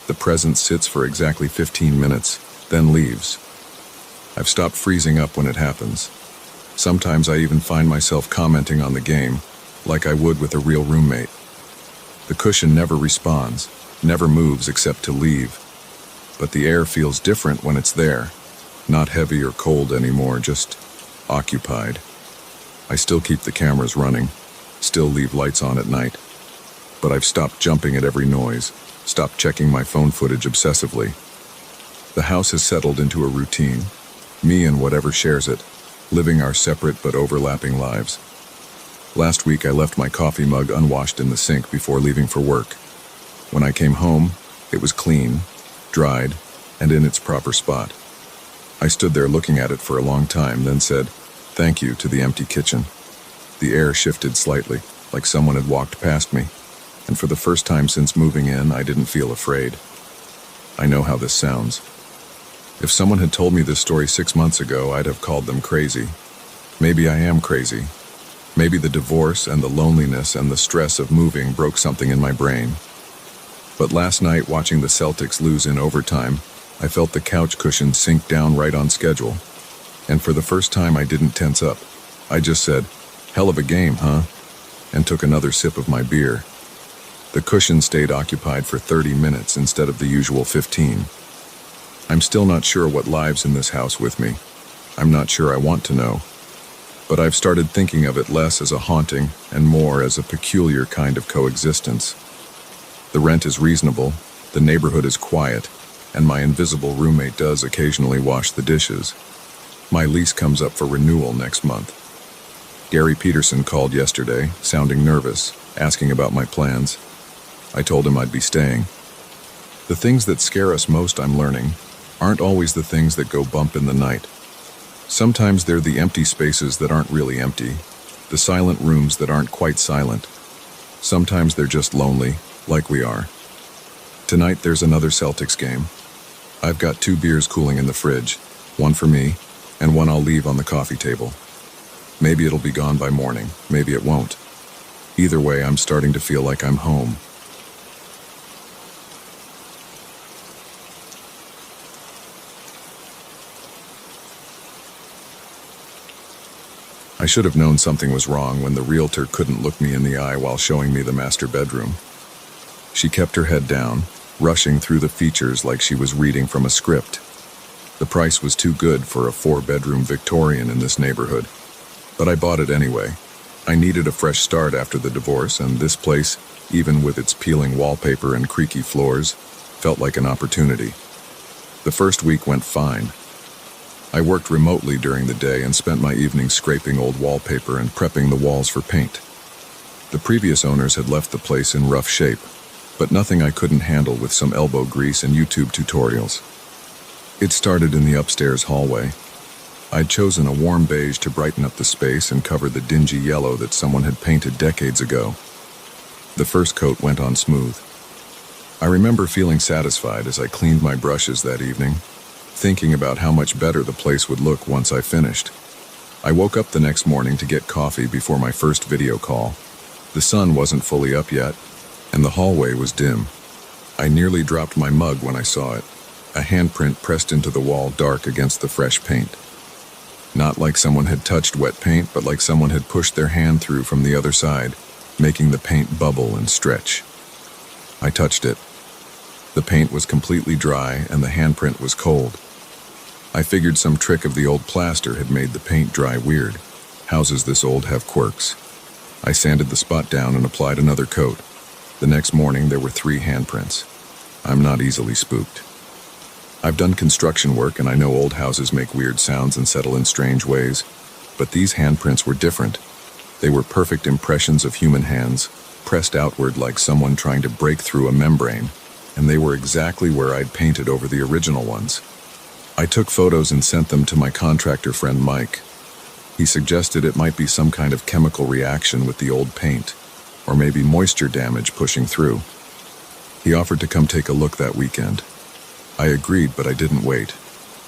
The presence sits for exactly 15 minutes, then leaves. I've stopped freezing up when it happens. Sometimes I even find myself commenting on the game, like I would with a real roommate. The cushion never responds, never moves except to leave. But the air feels different when it's there. Not heavy or cold anymore, just occupied. I still keep the cameras running, still leave lights on at night. But I've stopped jumping at every noise, stopped checking my phone footage obsessively. The house has settled into a routine, me and whatever shares it, living our separate but overlapping lives. Last week I left my coffee mug unwashed in the sink before leaving for work. When I came home, it was clean, dried, and in its proper spot. I stood there looking at it for a long time, then said, "Thank you," to the empty kitchen. The air shifted slightly, like someone had walked past me, and for the first time since moving in, I didn't feel afraid. I know how this sounds. If someone had told me this story 6 months ago, I'd have called them crazy. Maybe I am crazy. Maybe the divorce and the loneliness and the stress of moving broke something in my brain. But last night, watching the Celtics lose in overtime, I felt the couch cushion sink down right on schedule. And for the first time, I didn't tense up. I just said, "Hell of a game, huh?" and took another sip of my beer. The cushion stayed occupied for 30 minutes instead of the usual 15. I'm still not sure what lives in this house with me. I'm not sure I want to know. But I've started thinking of it less as a haunting and more as a peculiar kind of coexistence. The rent is reasonable, the neighborhood is quiet, and my invisible roommate does occasionally wash the dishes. My lease comes up for renewal next month. Gary Peterson called yesterday, sounding nervous, asking about my plans. I told him I'd be staying. The things that scare us most, I'm learning, aren't always the things that go bump in the night. Sometimes they're the empty spaces that aren't really empty, the silent rooms that aren't quite silent. Sometimes they're just lonely, like we are. Tonight there's another Celtics game. I've got 2 beers cooling in the fridge, one for me, and one I'll leave on the coffee table. Maybe it'll be gone by morning, maybe it won't. Either way, I'm starting to feel like I'm home. I should have known something was wrong when the realtor couldn't look me in the eye while showing me the master bedroom. She kept her head down, rushing through the features like she was reading from a script. The price was too good for a 4-bedroom Victorian in this neighborhood. But I bought it anyway. I needed a fresh start after the divorce, and this place, even with its peeling wallpaper and creaky floors, felt like an opportunity. The first week went fine. I worked remotely during the day and spent my evenings scraping old wallpaper and prepping the walls for paint. The previous owners had left the place in rough shape, but nothing I couldn't handle with some elbow grease and YouTube tutorials. It started in the upstairs hallway. I'd chosen a warm beige to brighten up the space and cover the dingy yellow that someone had painted decades ago. The first coat went on smooth. I remember feeling satisfied as I cleaned my brushes that evening, thinking about how much better the place would look once I finished. I woke up the next morning to get coffee before my first video call. The sun wasn't fully up yet, and the hallway was dim. I nearly dropped my mug when I saw it, a handprint pressed into the wall dark against the fresh paint. Not like someone had touched wet paint, but like someone had pushed their hand through from the other side, making the paint bubble and stretch. I touched it. The paint was completely dry and the handprint was cold. I figured some trick of the old plaster had made the paint dry weird. Houses this old have quirks. I sanded the spot down and applied another coat. The next morning there were 3 handprints. I'm not easily spooked. I've done construction work and I know old houses make weird sounds and settle in strange ways, but these handprints were different. They were perfect impressions of human hands, pressed outward like someone trying to break through a membrane, and they were exactly where I'd painted over the original ones. I took photos and sent them to my contractor friend Mike. He suggested it might be some kind of chemical reaction with the old paint, or maybe moisture damage pushing through. He offered to come take a look that weekend. I agreed, but I didn't wait.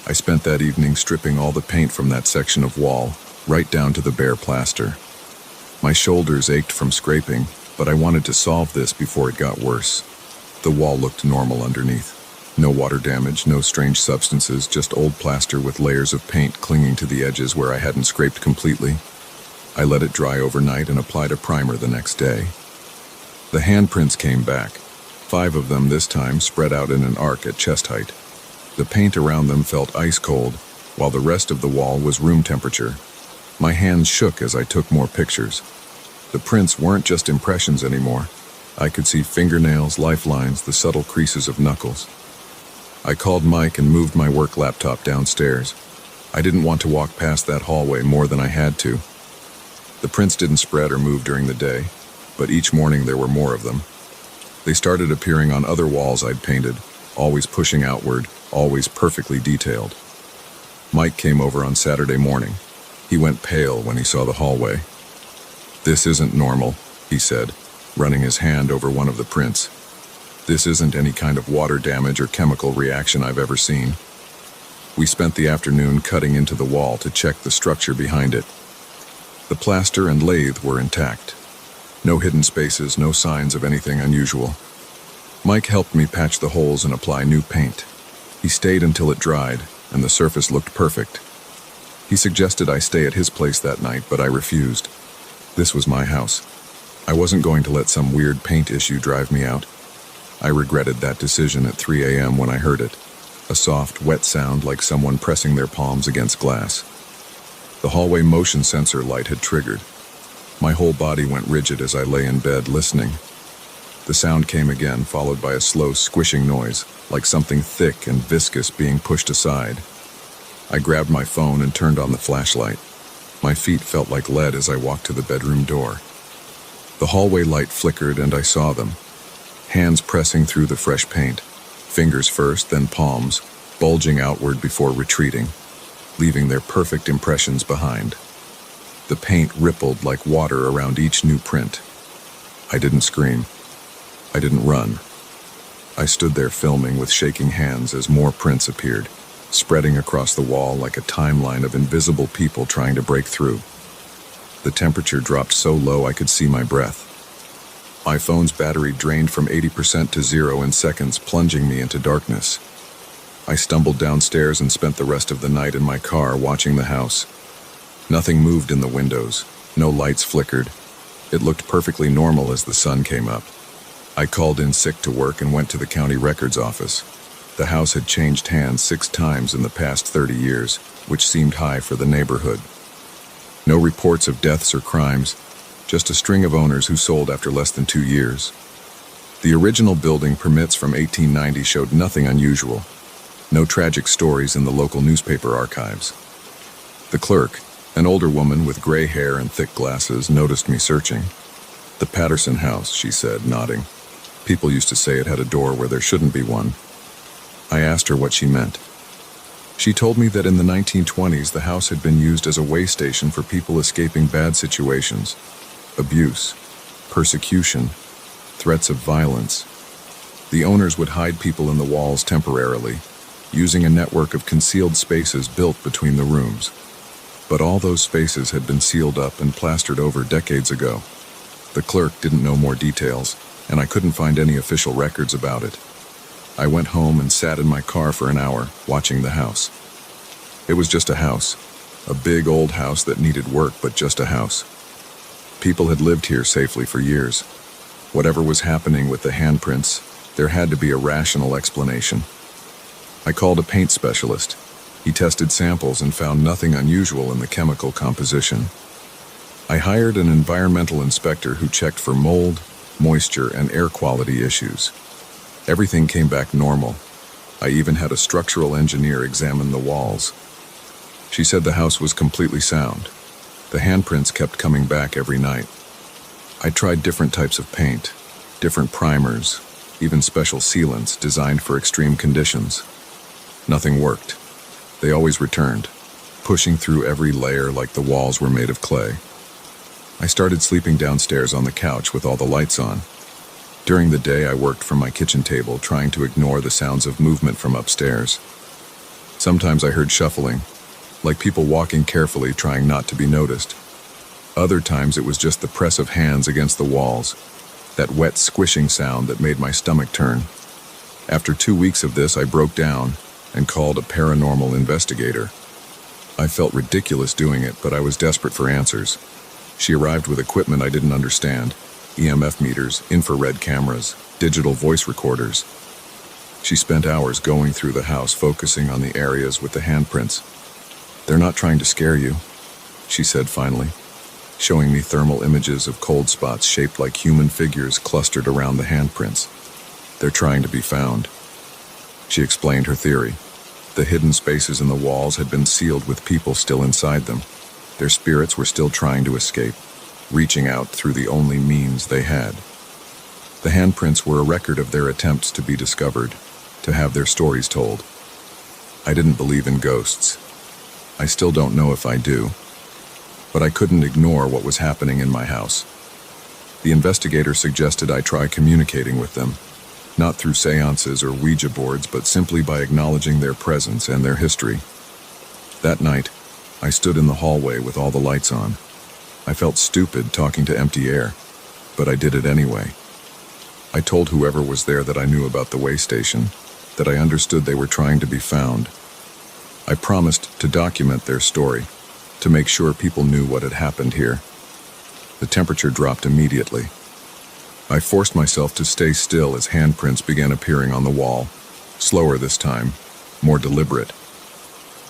I spent that evening stripping all the paint from that section of wall, right down to the bare plaster. My shoulders ached from scraping, but I wanted to solve this before it got worse. The wall looked normal underneath. No water damage, no strange substances, just old plaster with layers of paint clinging to the edges where I hadn't scraped completely. I let it dry overnight and applied a primer the next day. The handprints came back. 5 of them this time, spread out in an arc at chest height. The paint around them felt ice cold, while the rest of the wall was room temperature. My hands shook as I took more pictures. The prints weren't just impressions anymore. I could see fingernails, lifelines, the subtle creases of knuckles. I called Mike and moved my work laptop downstairs. I didn't want to walk past that hallway more than I had to. The prints didn't spread or move during the day, but each morning there were more of them. They started appearing on other walls I'd painted, always pushing outward, always perfectly detailed. Mike came over on Saturday morning. He went pale when he saw the hallway. "This isn't normal," he said, running his hand over one of the prints. "This isn't any kind of water damage or chemical reaction I've ever seen." We spent the afternoon cutting into the wall to check the structure behind it. The plaster and lathe were intact. No hidden spaces, no signs of anything unusual. Mike helped me patch the holes and apply new paint. He stayed until it dried, and the surface looked perfect. He suggested I stay at his place that night, but I refused. This was my house. I wasn't going to let some weird paint issue drive me out. I regretted that decision at 3 a.m. when I heard it. A soft, wet sound like someone pressing their palms against glass. The hallway motion sensor light had triggered. My whole body went rigid as I lay in bed listening. The sound came again, followed by a slow squishing noise, like something thick and viscous being pushed aside. I grabbed my phone and turned on the flashlight. My feet felt like lead as I walked to the bedroom door. The hallway light flickered and I saw them. Hands pressing through the fresh paint, fingers first, then palms, bulging outward before retreating, leaving their perfect impressions behind. The paint rippled like water around each new print. I didn't scream. I didn't run. I stood there filming with shaking hands as more prints appeared, spreading across the wall like a timeline of invisible people trying to break through. The temperature dropped so low I could see my breath. My phone's battery drained from 80% to 0 in seconds, plunging me into darkness. I stumbled downstairs and spent the rest of the night in my car watching the house. Nothing moved in the windows. No lights flickered. It looked perfectly normal as the sun came up. I called in sick to work and went to the county records office. The house had changed hands 6 times in the past 30 years, which seemed high for the neighborhood. No reports of deaths or crimes, just a string of owners who sold after less than 2 years. The original building permits from 1890 showed nothing unusual. No tragic stories in the local newspaper archives. The clerk, an older woman with gray hair and thick glasses, noticed me searching. "The Patterson house," she said, nodding. "People used to say it had a door where there shouldn't be one." I asked her what she meant. She told me that in the 1920s the house had been used as a way station for people escaping bad situations, abuse, persecution, threats of violence. The owners would hide people in the walls temporarily, using a network of concealed spaces built between the rooms. But all those spaces had been sealed up and plastered over decades ago. The clerk didn't know more details, and I couldn't find any official records about it. I went home and sat in my car for an hour, watching the house. It was just a house, A big old house that needed work, but just a house. People had lived here safely for years. Whatever was happening with the handprints, there had to be a rational explanation. I called a paint specialist. He tested samples and found nothing unusual in the chemical composition. I hired an environmental inspector who checked for mold, moisture, and air quality issues. Everything came back normal. I even had a structural engineer examine the walls. She said the house was completely sound. The handprints kept coming back every night. I tried different types of paint, different primers, even special sealants designed for extreme conditions. Nothing worked. They always returned, pushing through every layer like the walls were made of clay. I started sleeping downstairs on the couch with all the lights on. During the day, I worked from my kitchen table, trying to ignore the sounds of movement from upstairs. Sometimes I heard shuffling, like people walking carefully, trying not to be noticed. Other times it was just the press of hands against the walls, that wet squishing sound that made my stomach turn. After 2 weeks of this, I broke down and called a paranormal investigator. I felt ridiculous doing it, but I was desperate for answers. She arrived with equipment I didn't understand: EMF meters, infrared cameras, digital voice recorders. She spent hours going through the house, focusing on the areas with the handprints. "They're not trying to scare you," she said finally, showing me thermal images of cold spots shaped like human figures clustered around the handprints. "They're trying to be found." She explained her theory. The hidden spaces in the walls had been sealed with people still inside them. Their spirits were still trying to escape, reaching out through the only means they had. The handprints were a record of their attempts to be discovered, to have their stories told. I didn't believe in ghosts. I still don't know if I do. But I couldn't ignore what was happening in my house. The investigator suggested I try communicating with them, not through seances or Ouija boards, but simply by acknowledging their presence and their history. That night, I stood in the hallway with all the lights on. I felt stupid talking to empty air, but I did it anyway. I told whoever was there that I knew about the way station, that I understood they were trying to be found. I promised to document their story, to make sure people knew what had happened here. The temperature dropped immediately. I forced myself to stay still as handprints began appearing on the wall, slower this time, more deliberate.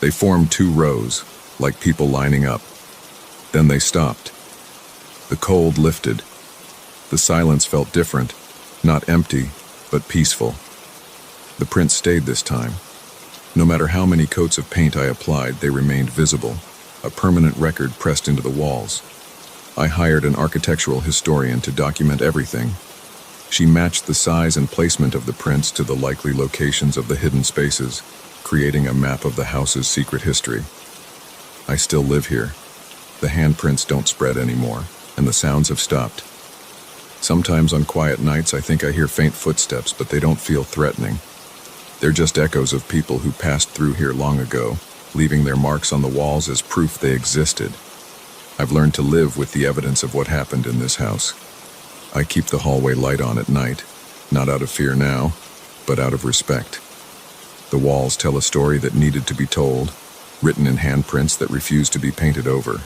They formed 2 rows, like people lining up. Then they stopped. The cold lifted. The silence felt different, not empty, but peaceful. The prints stayed this time. No matter how many coats of paint I applied, they remained visible, a permanent record pressed into the walls. I hired an architectural historian to document everything. She matched the size and placement of the prints to the likely locations of the hidden spaces, creating a map of the house's secret history. I still live here. The handprints don't spread anymore, and the sounds have stopped. Sometimes on quiet nights I think I hear faint footsteps, but they don't feel threatening. They're just echoes of people who passed through here long ago, leaving their marks on the walls as proof they existed. I've learned to live with the evidence of what happened in this house. I keep the hallway light on at night, not out of fear now, but out of respect. The walls tell a story that needed to be told, written in handprints that refuse to be painted over.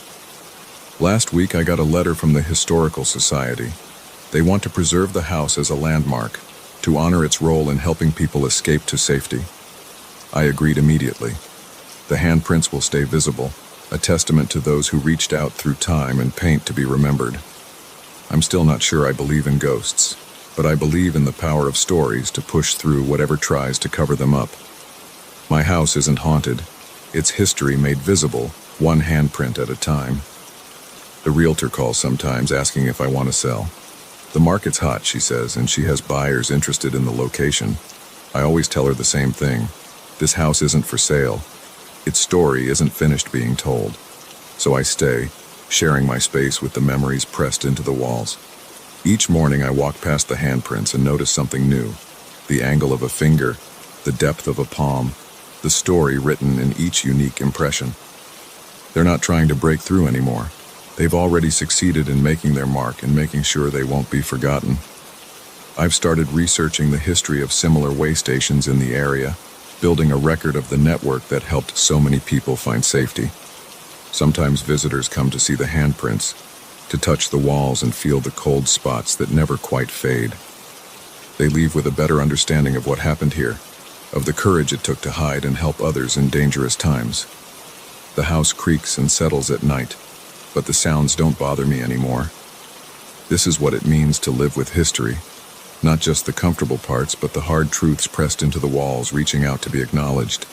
Last week I got a letter from the Historical Society. They want to preserve the house as a landmark, to honor its role in helping people escape to safety. I agreed immediately. The handprints will stay visible, a testament to those who reached out through time and paint to be remembered. I'm still not sure I believe in ghosts, but I believe in the power of stories to push through whatever tries to cover them up. My house isn't haunted. It's history made visible, one handprint at a time. The realtor calls sometimes asking if I want to sell. The market's hot, she says, and she has buyers interested in the location. I always tell her the same thing. This house isn't for sale. Its story isn't finished being told. So I stay, sharing my space with the memories pressed into the walls. Each morning I walk past the handprints and notice something new. The angle of a finger, the depth of a palm, the story written in each unique impression. They're not trying to break through anymore. They've already succeeded in making their mark and making sure they won't be forgotten. I've started researching the history of similar way stations in the area, building a record of the network that helped so many people find safety. Sometimes visitors come to see the handprints, to touch the walls and feel the cold spots that never quite fade. They leave with a better understanding of what happened here, of the courage it took to hide and help others in dangerous times. The house creaks and settles at night, but the sounds don't bother me anymore. This is what it means to live with history, not just the comfortable parts, but the hard truths pressed into the walls, reaching out to be acknowledged.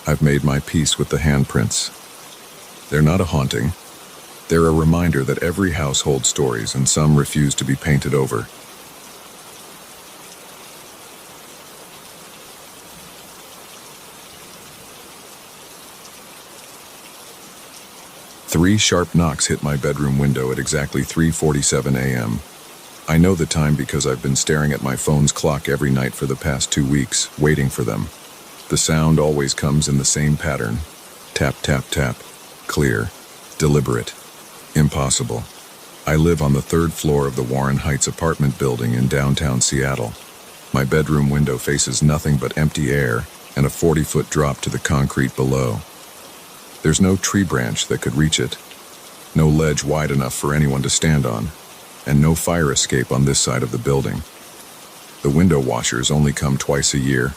I've made my peace with the handprints. They're not a haunting. They're a reminder that every house holds stories and some refuse to be painted over. Three sharp knocks hit my bedroom window at exactly 3:47 a.m. I know the time because I've been staring at my phone's clock every night for the past 2 weeks, waiting for them. The sound always comes in the same pattern. Tap, tap, tap. Clear. Deliberate. Impossible. I live on the 3rd floor of the Warren Heights apartment building in downtown Seattle. My bedroom window faces nothing but empty air and a 40-foot drop to the concrete below. There's no tree branch that could reach it, no ledge wide enough for anyone to stand on, and no fire escape on this side of the building. The window washers only come twice a year,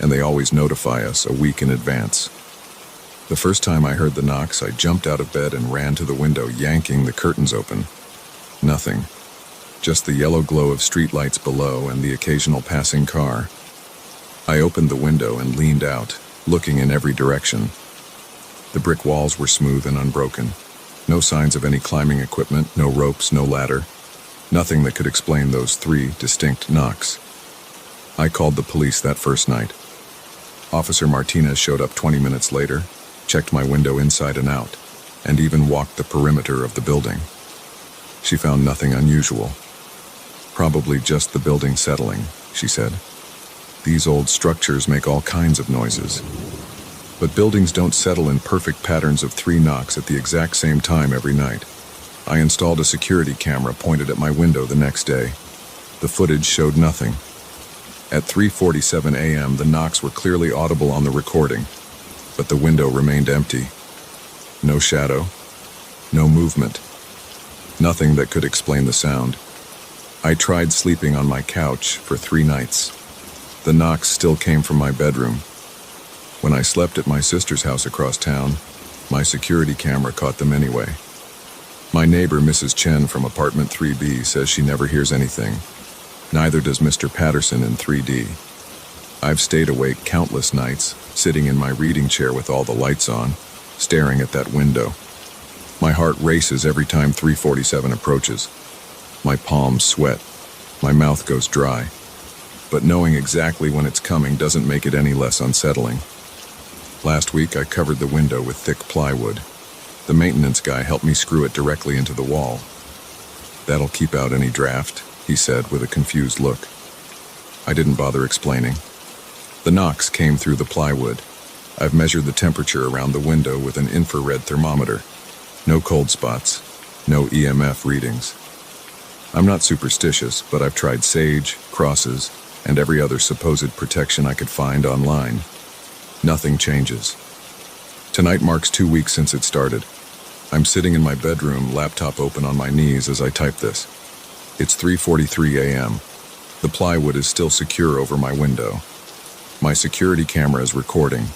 and they always notify us a week in advance. The first time I heard the knocks, I jumped out of bed and ran to the window, yanking the curtains open. Nothing. Just the yellow glow of streetlights below and the occasional passing car. I opened the window and leaned out, looking in every direction. The brick walls were smooth and unbroken. No signs of any climbing equipment, no ropes, no ladder. Nothing that could explain those 3 distinct knocks. I called the police that first night. Officer Martinez showed up 20 minutes later, checked my window inside and out, and even walked the perimeter of the building. She found nothing unusual. Probably just the building settling, she said. These old structures make all kinds of noises. But buildings don't settle in perfect patterns of 3 knocks at the exact same time every night. I installed a security camera pointed at my window the next day. The footage showed nothing. At 3:47 a.m., the knocks were clearly audible on the recording, but the window remained empty. No shadow, no movement, nothing that could explain the sound. I tried sleeping on my couch for 3 nights. The knocks still came from my bedroom. When I slept at my sister's house across town, my security camera caught them anyway. My neighbor, Mrs. Chen from apartment 3B, says she never hears anything. Neither does Mr. Patterson in 3D. I've stayed awake countless nights, sitting in my reading chair with all the lights on, staring at that window. My heart races every time 3:47 approaches. My palms sweat. My mouth goes dry. But knowing exactly when it's coming doesn't make it any less unsettling. Last week, I covered the window with thick plywood. The maintenance guy helped me screw it directly into the wall. "That'll keep out any draft," he said with a confused look. I didn't bother explaining. The knocks came through the plywood. I've measured the temperature around the window with an infrared thermometer. No cold spots, no EMF readings. I'm not superstitious, but I've tried sage, crosses, and every other supposed protection I could find online. Nothing changes. Tonight marks 2 weeks since it started. I'm sitting in my bedroom, laptop open on my knees as I type this. It's 3:43 a.m. The plywood is still secure over my window. My security camera is recording.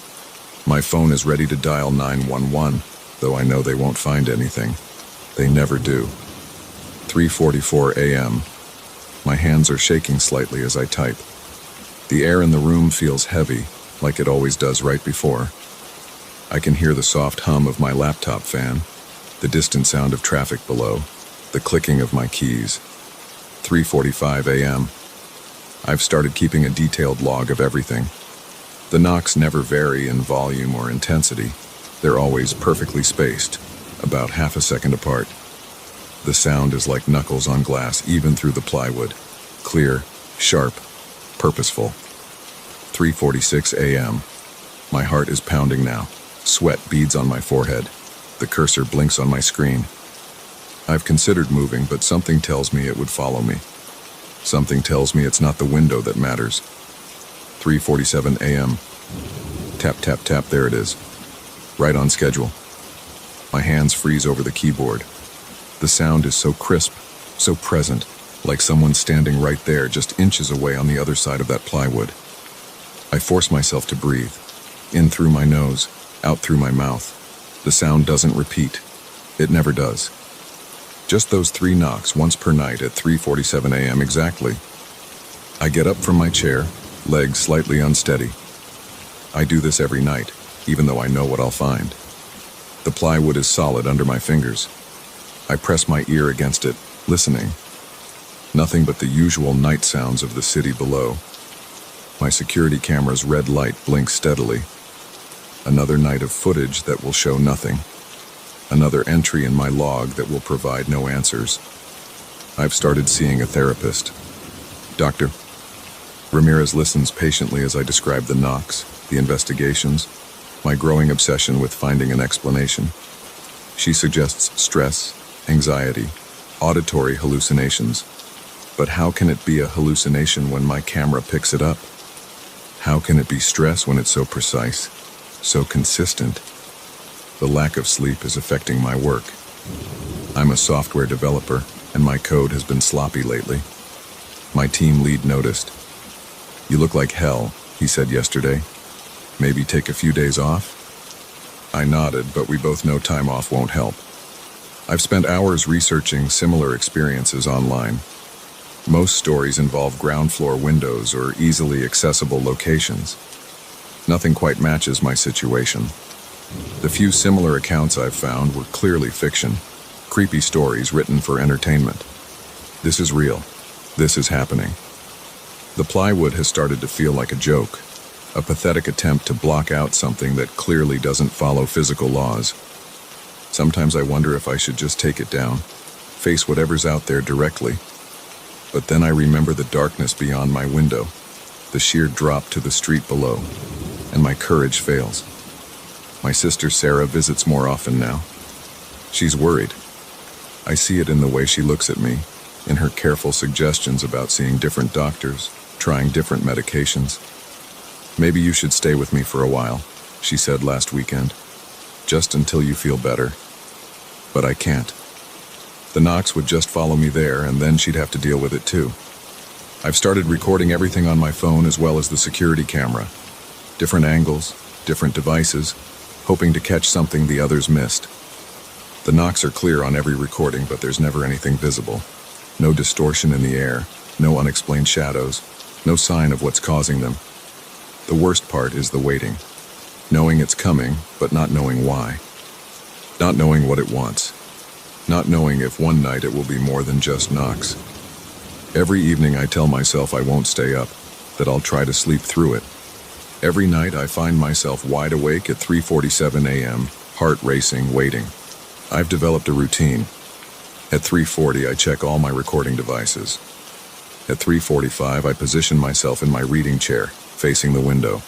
My phone is ready to dial 911, though I know they won't find anything. They never do. 3:44 a.m. My hands are shaking slightly as I type. The air in the room feels heavy, like it always does right before. I can hear the soft hum of my laptop fan, the distant sound of traffic below, the clicking of my keys. 3:45 a.m. I've started keeping a detailed log of everything. The knocks never vary in volume or intensity. They're always perfectly spaced, about half a second apart. The sound is like knuckles on glass, even through the plywood. Clear, sharp, purposeful. 3:46 a.m. My heart is pounding now. Sweat beads on my forehead. The cursor blinks on my screen. I've considered moving, but something tells me it would follow me. Something tells me it's not the window that matters. 3:47 a.m. Tap, tap, tap, there it is. Right on schedule. My hands freeze over the keyboard. The sound is so crisp, so present, like someone standing right there just inches away on the other side of that plywood. I force myself to breathe, in through my nose, out through my mouth. The sound doesn't repeat. It never does. Just those 3 knocks once per night at 3:47 a.m. exactly. I get up from my chair, legs slightly unsteady. I do this every night, even though I know what I'll find. The plywood is solid under my fingers. I press my ear against it, listening. Nothing but the usual night sounds of the city below. My security camera's red light blinks steadily. Another night of footage that will show nothing. Another entry in my log that will provide no answers. I've started seeing a therapist. Doctor. Ramirez listens patiently as I describe the knocks, the investigations, my growing obsession with finding an explanation. She suggests stress, anxiety, auditory hallucinations. But how can it be a hallucination when my camera picks it up? How can it be stress when it's so precise, so consistent? The lack of sleep is affecting my work. I'm a software developer, and my code has been sloppy lately. My team lead noticed. "You look like hell," he said yesterday. "Maybe take a few days off?" I nodded, but we both know time off won't help. I've spent hours researching similar experiences online. Most stories involve ground floor windows or easily accessible locations. Nothing quite matches my situation. The few similar accounts I've found were clearly fiction, creepy stories written for entertainment. This is real. This is happening. The plywood has started to feel like a joke, a pathetic attempt to block out something that clearly doesn't follow physical laws. Sometimes I wonder if I should just take it down, face whatever's out there directly. But then I remember the darkness beyond my window, the sheer drop to the street below, and my courage fails. My sister Sarah visits more often now. She's worried. I see it in the way she looks at me, in her careful suggestions about seeing different doctors, trying different medications. "Maybe you should stay with me for a while," she said last weekend. "Just until you feel better." But I can't. The knocks would just follow me there, and then she'd have to deal with it too. I've started recording everything on my phone as well as the security camera. Different angles, different devices, hoping to catch something the others missed. The knocks are clear on every recording, but there's never anything visible. No distortion in the air, no unexplained shadows, no sign of what's causing them. The worst part is the waiting. Knowing it's coming, but not knowing why. Not knowing what it wants. Not knowing if one night it will be more than just knocks. Every evening I tell myself I won't stay up, that I'll try to sleep through it. Every night I find myself wide awake at 3:47 a.m., heart racing, waiting. I've developed a routine. At 3:40 I check all my recording devices. At 3:45 I position myself in my reading chair, facing the window.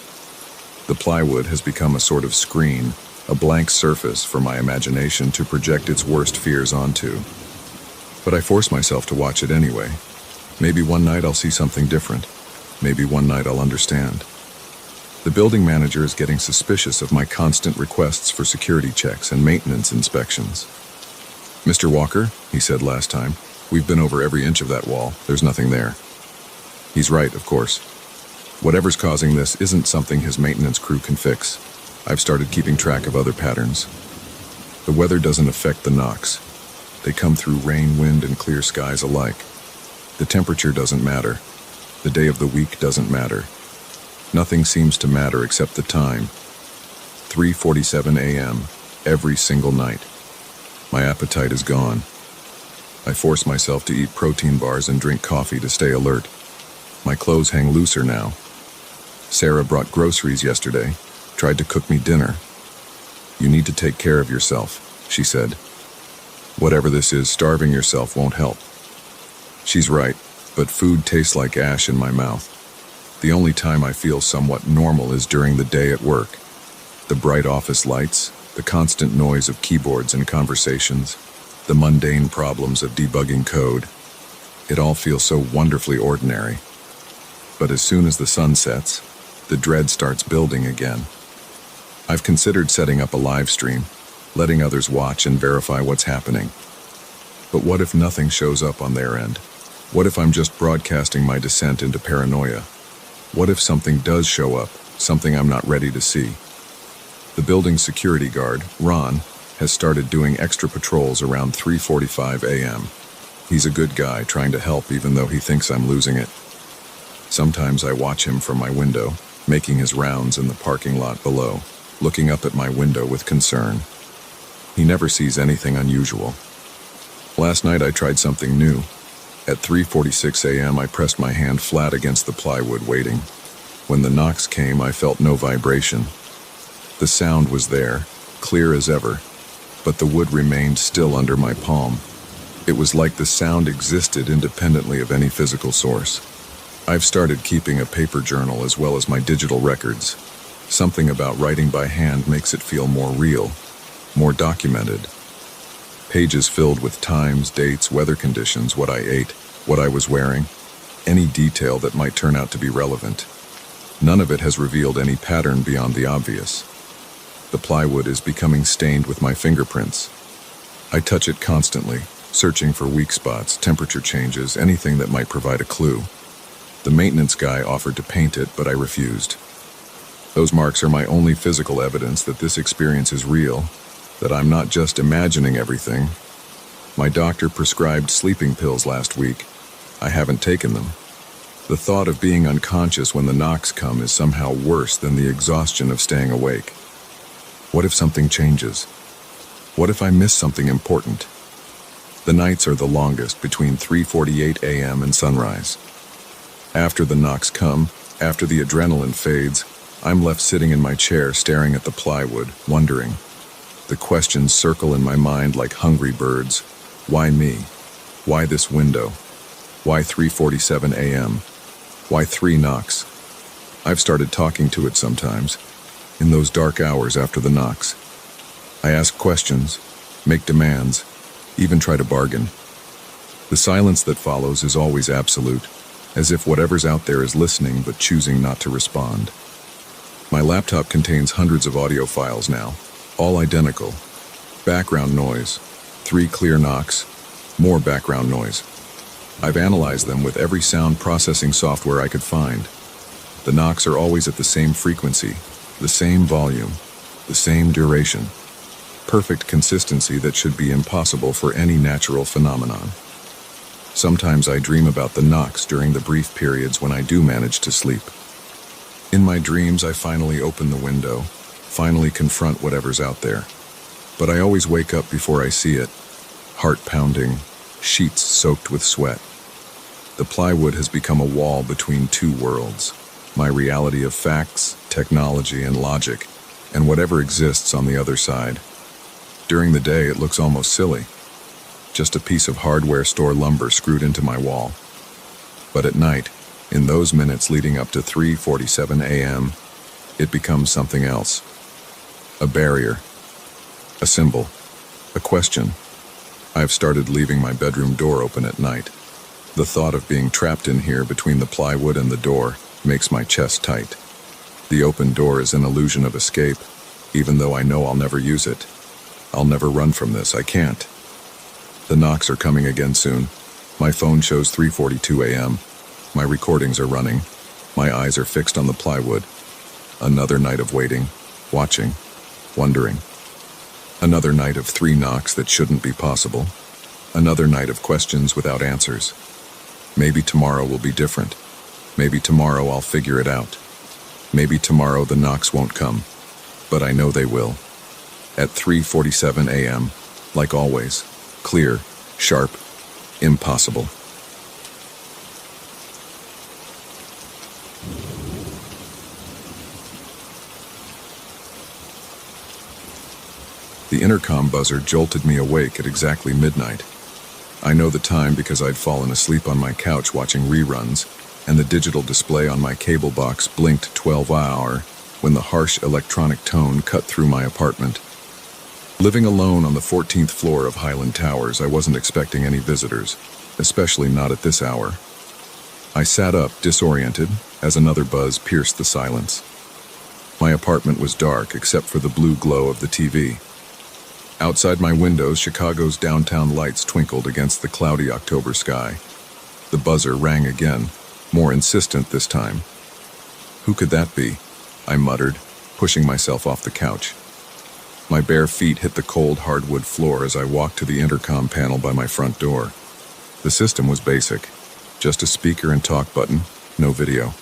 The plywood has become a sort of screen, a blank surface for my imagination to project its worst fears onto. But I force myself to watch it anyway. Maybe one night I'll see something different. Maybe one night I'll understand. The building manager is getting suspicious of my constant requests for security checks and maintenance inspections. "Mr. Walker," he said last time, "we've been over every inch of that wall. There's nothing there." He's right, of course. Whatever's causing this isn't something his maintenance crew can fix. I've started keeping track of other patterns. The weather doesn't affect the knocks. They come through rain, wind, and clear skies alike. The temperature doesn't matter. The day of the week doesn't matter. Nothing seems to matter except the time. 3:47 a.m. every single night. My appetite is gone. I force myself to eat protein bars and drink coffee to stay alert. My clothes hang looser now. Sarah brought groceries yesterday, tried to cook me dinner. "You need to take care of yourself," she said. "Whatever this is, starving yourself won't help." She's right, but food tastes like ash in my mouth. The only time I feel somewhat normal is during the day at work. The bright office lights, the constant noise of keyboards and conversations, the mundane problems of debugging code. It all feels so wonderfully ordinary. But as soon as the sun sets, the dread starts building again. I've considered setting up a live stream, letting others watch and verify what's happening. But what if nothing shows up on their end? What if I'm just broadcasting my descent into paranoia? What if something does show up, something I'm not ready to see? The building's security guard, Ron, has started doing extra patrols around 3:45 a.m. He's a good guy trying to help even though he thinks I'm losing it. Sometimes I watch him from my window, making his rounds in the parking lot below, looking up at my window with concern. He never sees anything unusual. Last night I tried something new. At 3:46 a.m. I pressed my hand flat against the plywood waiting. When the knocks came, I felt no vibration. The sound was there, clear as ever, but the wood remained still under my palm. It was like the sound existed independently of any physical source. I've started keeping a paper journal as well as my digital records. Something about writing by hand makes it feel more real, more documented. Pages filled with times, dates, weather conditions, what I ate, what I was wearing, any detail that might turn out to be relevant. None of it has revealed any pattern beyond the obvious. The plywood is becoming stained with my fingerprints. I touch it constantly, searching for weak spots, temperature changes, anything that might provide a clue. The maintenance guy offered to paint it, but I refused. Those marks are my only physical evidence that this experience is real, that I'm not just imagining everything. My doctor prescribed sleeping pills last week. I haven't taken them. The thought of being unconscious when the knocks come is somehow worse than the exhaustion of staying awake. What if something changes? What if I miss something important? The nights are the longest, between 3:48 a.m. and sunrise. After the knocks come, after the adrenaline fades, I'm left sitting in my chair staring at the plywood, wondering. The questions circle in my mind like hungry birds. Why me? Why this window? Why 3:47 a.m.? Why 3 knocks? I've started talking to it sometimes, in those dark hours after the knocks. I ask questions, make demands, even try to bargain. The silence that follows is always absolute, as if whatever's out there is listening but choosing not to respond. My laptop contains hundreds of audio files now, all identical. Background noise, 3 clear knocks, more background noise. I've analyzed them with every sound processing software I could find. The knocks are always at the same frequency, the same volume, the same duration. Perfect consistency that should be impossible for any natural phenomenon. Sometimes I dream about the knocks during the brief periods when I do manage to sleep. In my dreams, I finally open the window, finally confront whatever's out there. But I always wake up before I see it, heart pounding, sheets soaked with sweat. The plywood has become a wall between 2 worlds, my reality of facts, technology, and logic, and whatever exists on the other side. During the day, it looks almost silly, just a piece of hardware store lumber screwed into my wall. But at night, in those minutes leading up to 3:47 a.m., it becomes something else. A barrier, a symbol, a question. I've started leaving my bedroom door open at night. The thought of being trapped in here between the plywood and the door makes my chest tight. The open door is an illusion of escape, even though I know I'll never use it. I'll never run from this, I can't. The knocks are coming again soon. My phone shows 3:42 a.m. My recordings are running. My eyes are fixed on the plywood. Another night of waiting, watching, wondering. Another night of 3 knocks that shouldn't be possible. Another night of questions without answers. Maybe tomorrow will be different. Maybe tomorrow I'll figure it out. Maybe tomorrow the knocks won't come. But I know they will. At 3:47 a.m., like always, clear, sharp, impossible. The intercom buzzer jolted me awake at exactly midnight. I know the time because I'd fallen asleep on my couch watching reruns, and the digital display on my cable box blinked 12-hour when the harsh electronic tone cut through my apartment. Living alone on the 14th floor of Highland Towers, I wasn't expecting any visitors, especially not at this hour. I sat up, disoriented, as another buzz pierced the silence. My apartment was dark except for the blue glow of the TV. Outside my windows, Chicago's downtown lights twinkled against the cloudy October sky. The buzzer rang again, more insistent this time. Who could that be? I muttered, pushing myself off the couch. My bare feet hit the cold hardwood floor as I walked to the intercom panel by my front door. The system was basic, just a speaker and talk button, no video.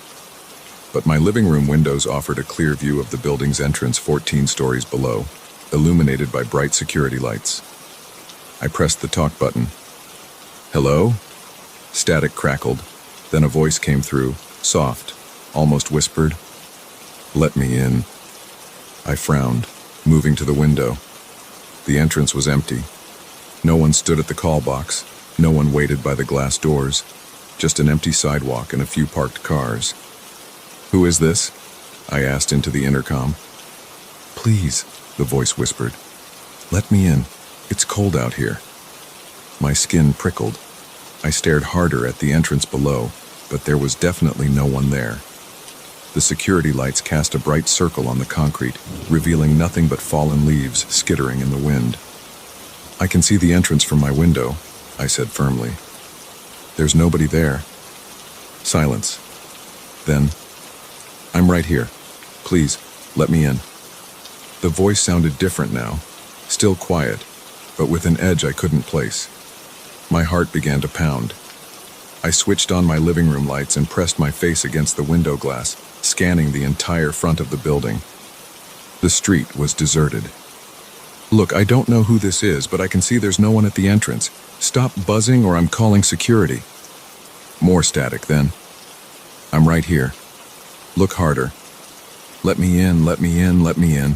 But my living room windows offered a clear view of the building's entrance 14 stories below, illuminated by bright security lights. I pressed the talk button. Hello? Static crackled, then a voice came through, soft, almost whispered. Let me in. I frowned, moving to the window. The entrance was empty. No one stood at the call box, no one waited by the glass doors, just an empty sidewalk and a few parked cars. Who is this? I asked into the intercom. Please, the voice whispered. Let me in. It's cold out here. My skin prickled. I stared harder at the entrance below, but there was definitely no one there. The security lights cast a bright circle on the concrete, revealing nothing but fallen leaves skittering in the wind. I can see the entrance from my window, I said firmly. There's nobody there. Silence. Then, I'm right here. Please, let me in. The voice sounded different now, still quiet, but with an edge I couldn't place. My heart began to pound. I switched on my living room lights and pressed my face against the window glass, scanning the entire front of the building. The street was deserted. Look, I don't know who this is, but I can see there's no one at the entrance. Stop buzzing or I'm calling security. More static then. I'm right here. Look harder. Let me in, let me in, let me in.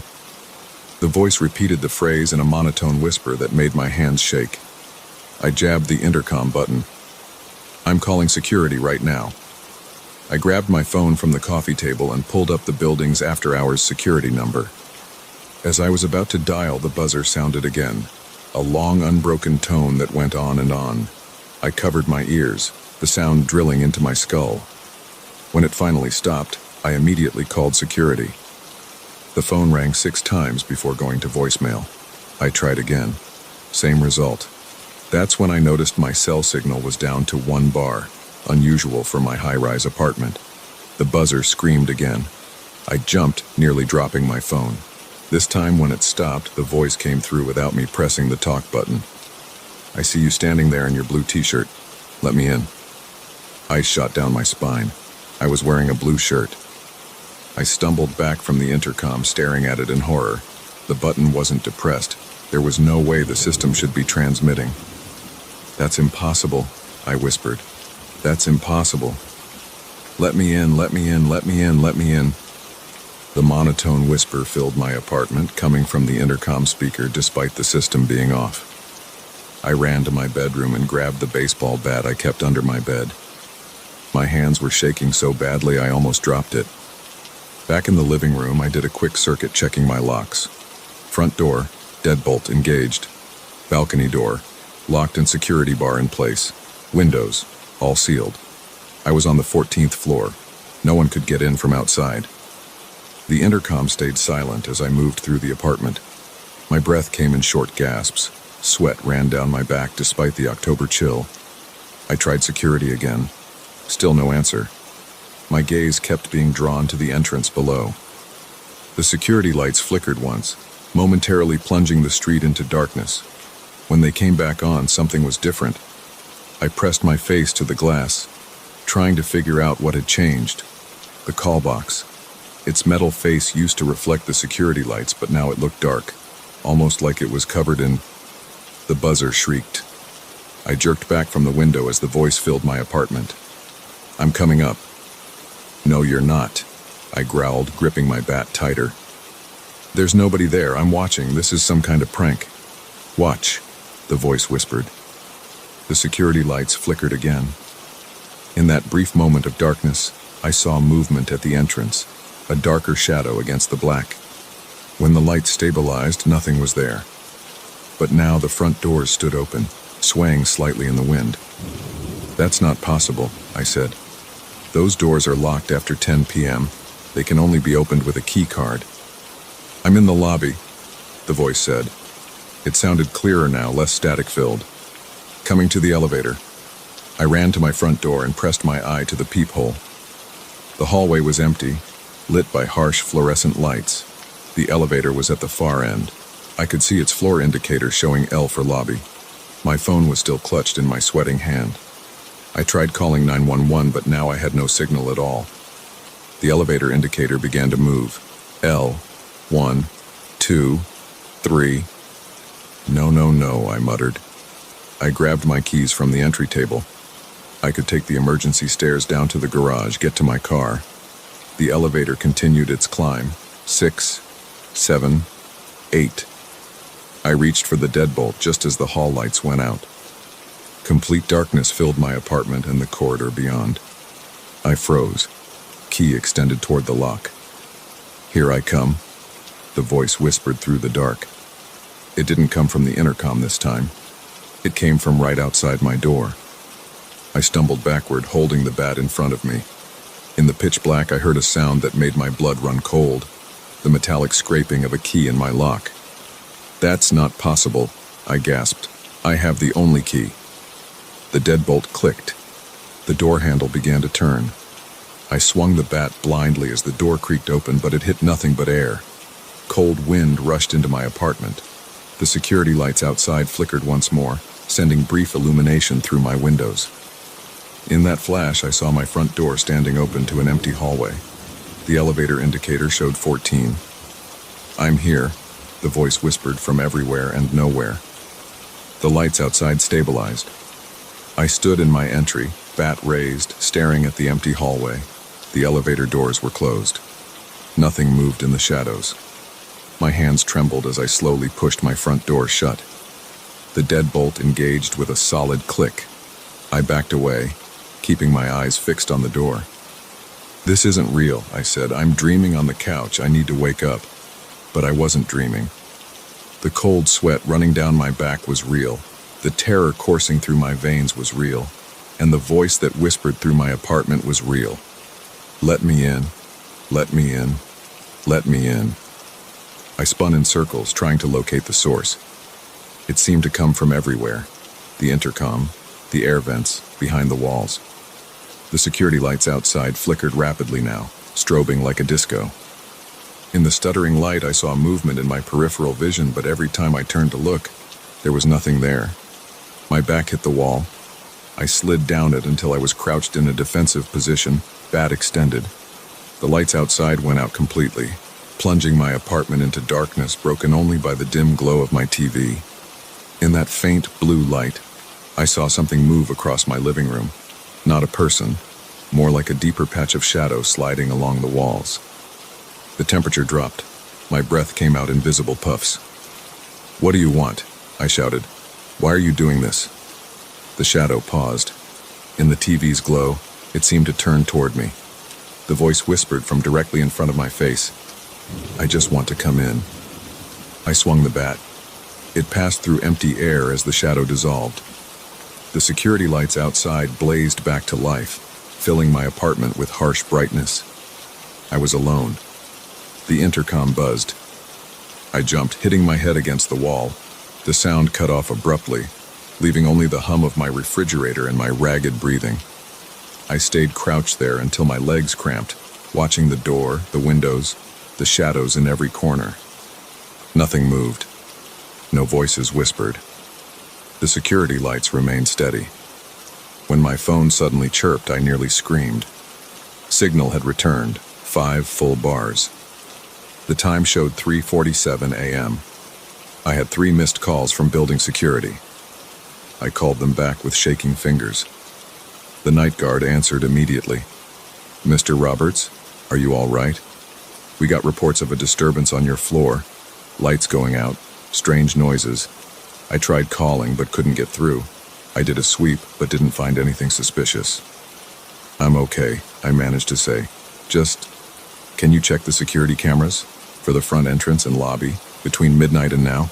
The voice repeated the phrase in a monotone whisper that made my hands shake. I jabbed the intercom button. I'm calling security right now. I grabbed my phone from the coffee table and pulled up the building's after-hours security number. As I was about to dial, the buzzer sounded again, a long, unbroken tone that went on and on. I covered my ears, the sound drilling into my skull. When it finally stopped, I immediately called security. The phone rang 6 times before going to voicemail. I tried again. Same result. That's when I noticed my cell signal was down to 1 bar, unusual for my high-rise apartment. The buzzer screamed again. I jumped, nearly dropping my phone. This time when it stopped, the voice came through without me pressing the talk button. I see you standing there in your blue t-shirt. Let me in. Ice shot down my spine. I was wearing a blue shirt. I stumbled back from the intercom, staring at it in horror. The button wasn't depressed. There was no way the system should be transmitting. That's impossible, I whispered. That's impossible. Let me in, let me in, let me in, let me in. The monotone whisper filled my apartment, coming from the intercom speaker despite the system being off. I ran to my bedroom and grabbed the baseball bat I kept under my bed. My hands were shaking so badly I almost dropped it. Back in the living room, I did a quick circuit checking my locks. Front door, deadbolt engaged. Balcony door, locked and security bar in place. Windows, all sealed. I was on the 14th floor. No one could get in from outside. The intercom stayed silent as I moved through the apartment. My breath came in short gasps. Sweat ran down my back despite the October chill. I tried security again. Still no answer. My gaze kept being drawn to the entrance below. The security lights flickered once, momentarily plunging the street into darkness. When they came back on, something was different. I pressed my face to the glass, trying to figure out what had changed. The call box. Its metal face used to reflect the security lights, but now it looked dark, almost like it was covered in... The buzzer shrieked. I jerked back from the window as the voice filled my apartment. I'm coming up. No, you're not, I growled, gripping my bat tighter. There's nobody there. I'm watching. This is some kind of prank. Watch, the voice whispered. The security lights flickered again. In that brief moment of darkness, I saw movement at the entrance, a darker shadow against the black. When the lights stabilized, nothing was there. But now the front doors stood open, swaying slightly in the wind. That's not possible, I said. Those doors are locked after 10 p.m. They can only be opened with a key card. I'm in the lobby, the voice said. It sounded clearer now, less static-filled. Coming to the elevator. I ran to my front door and pressed my eye to the peephole. The hallway was empty, lit by harsh fluorescent lights. The elevator was at the far end. I could see its floor indicator showing L for lobby. My phone was still clutched in my sweating hand. I tried calling 911, but now I had no signal at all. The elevator indicator began to move. L, 1, 2, 3. No, I muttered. I grabbed my keys from the entry table. I could take the emergency stairs down to the garage, get to my car. The elevator continued its climb. 6, 7, 8. I reached for the deadbolt just as the hall lights went out. Complete darkness filled my apartment and the corridor beyond. I froze. Key extended toward the lock. "Here I come," the voice whispered through the dark. It didn't come from the intercom this time. It came from right outside my door. I stumbled backward, holding the bat in front of me. In the pitch black, I heard a sound that made my blood run cold, the metallic scraping of a key in my lock. "That's not possible," I gasped. "I have the only key." The deadbolt clicked. The door handle began to turn. I swung the bat blindly as the door creaked open, but it hit nothing but air. Cold wind rushed into my apartment. The security lights outside flickered once more, sending brief illumination through my windows. In that flash, I saw my front door standing open to an empty hallway. The elevator indicator showed 14. "I'm here," the voice whispered from everywhere and nowhere. The lights outside stabilized. I stood in my entry, bat raised, staring at the empty hallway. The elevator doors were closed. Nothing moved in the shadows. My hands trembled as I slowly pushed my front door shut. The deadbolt engaged with a solid click. I backed away, keeping my eyes fixed on the door. "This isn't real," I said. "I'm dreaming on the couch. I need to wake up." But I wasn't dreaming. The cold sweat running down my back was real. The terror coursing through my veins was real. And the voice that whispered through my apartment was real. "Let me in. Let me in. Let me in." I spun in circles, trying to locate the source. It seemed to come from everywhere. The intercom, the air vents, behind the walls. The security lights outside flickered rapidly now, strobing like a disco. In the stuttering light, I saw movement in my peripheral vision, but every time I turned to look, there was nothing there. My back hit the wall. I slid down it until I was crouched in a defensive position, bat extended. The lights outside went out completely, plunging my apartment into darkness broken only by the dim glow of my TV. In that faint blue light, I saw something move across my living room. Not a person, more like a deeper patch of shadow sliding along the walls. The temperature dropped. My breath came out in visible puffs. "What do you want?" I shouted. "Why are you doing this?" The shadow paused. In the TV's glow, it seemed to turn toward me. The voice whispered from directly in front of my face. "I just want to come in." I swung the bat. It passed through empty air as the shadow dissolved. The security lights outside blazed back to life, filling my apartment with harsh brightness. I was alone. The intercom buzzed. I jumped, hitting my head against the wall. The sound cut off abruptly, leaving only the hum of my refrigerator and my ragged breathing. I stayed crouched there until my legs cramped, watching the door, the windows, the shadows in every corner. Nothing moved. No voices whispered. The security lights remained steady. When my phone suddenly chirped, I nearly screamed. Signal had returned, 5 full bars. The time showed 3:47 a.m. I had 3 missed calls from building security. I called them back with shaking fingers. The night guard answered immediately. "Mr. Roberts, are you all right? We got reports of a disturbance on your floor. Lights going out, strange noises. I tried calling but couldn't get through. I did a sweep but didn't find anything suspicious." "I'm okay," I managed to say. "Just, can you check the security cameras for the front entrance and lobby between midnight and now?"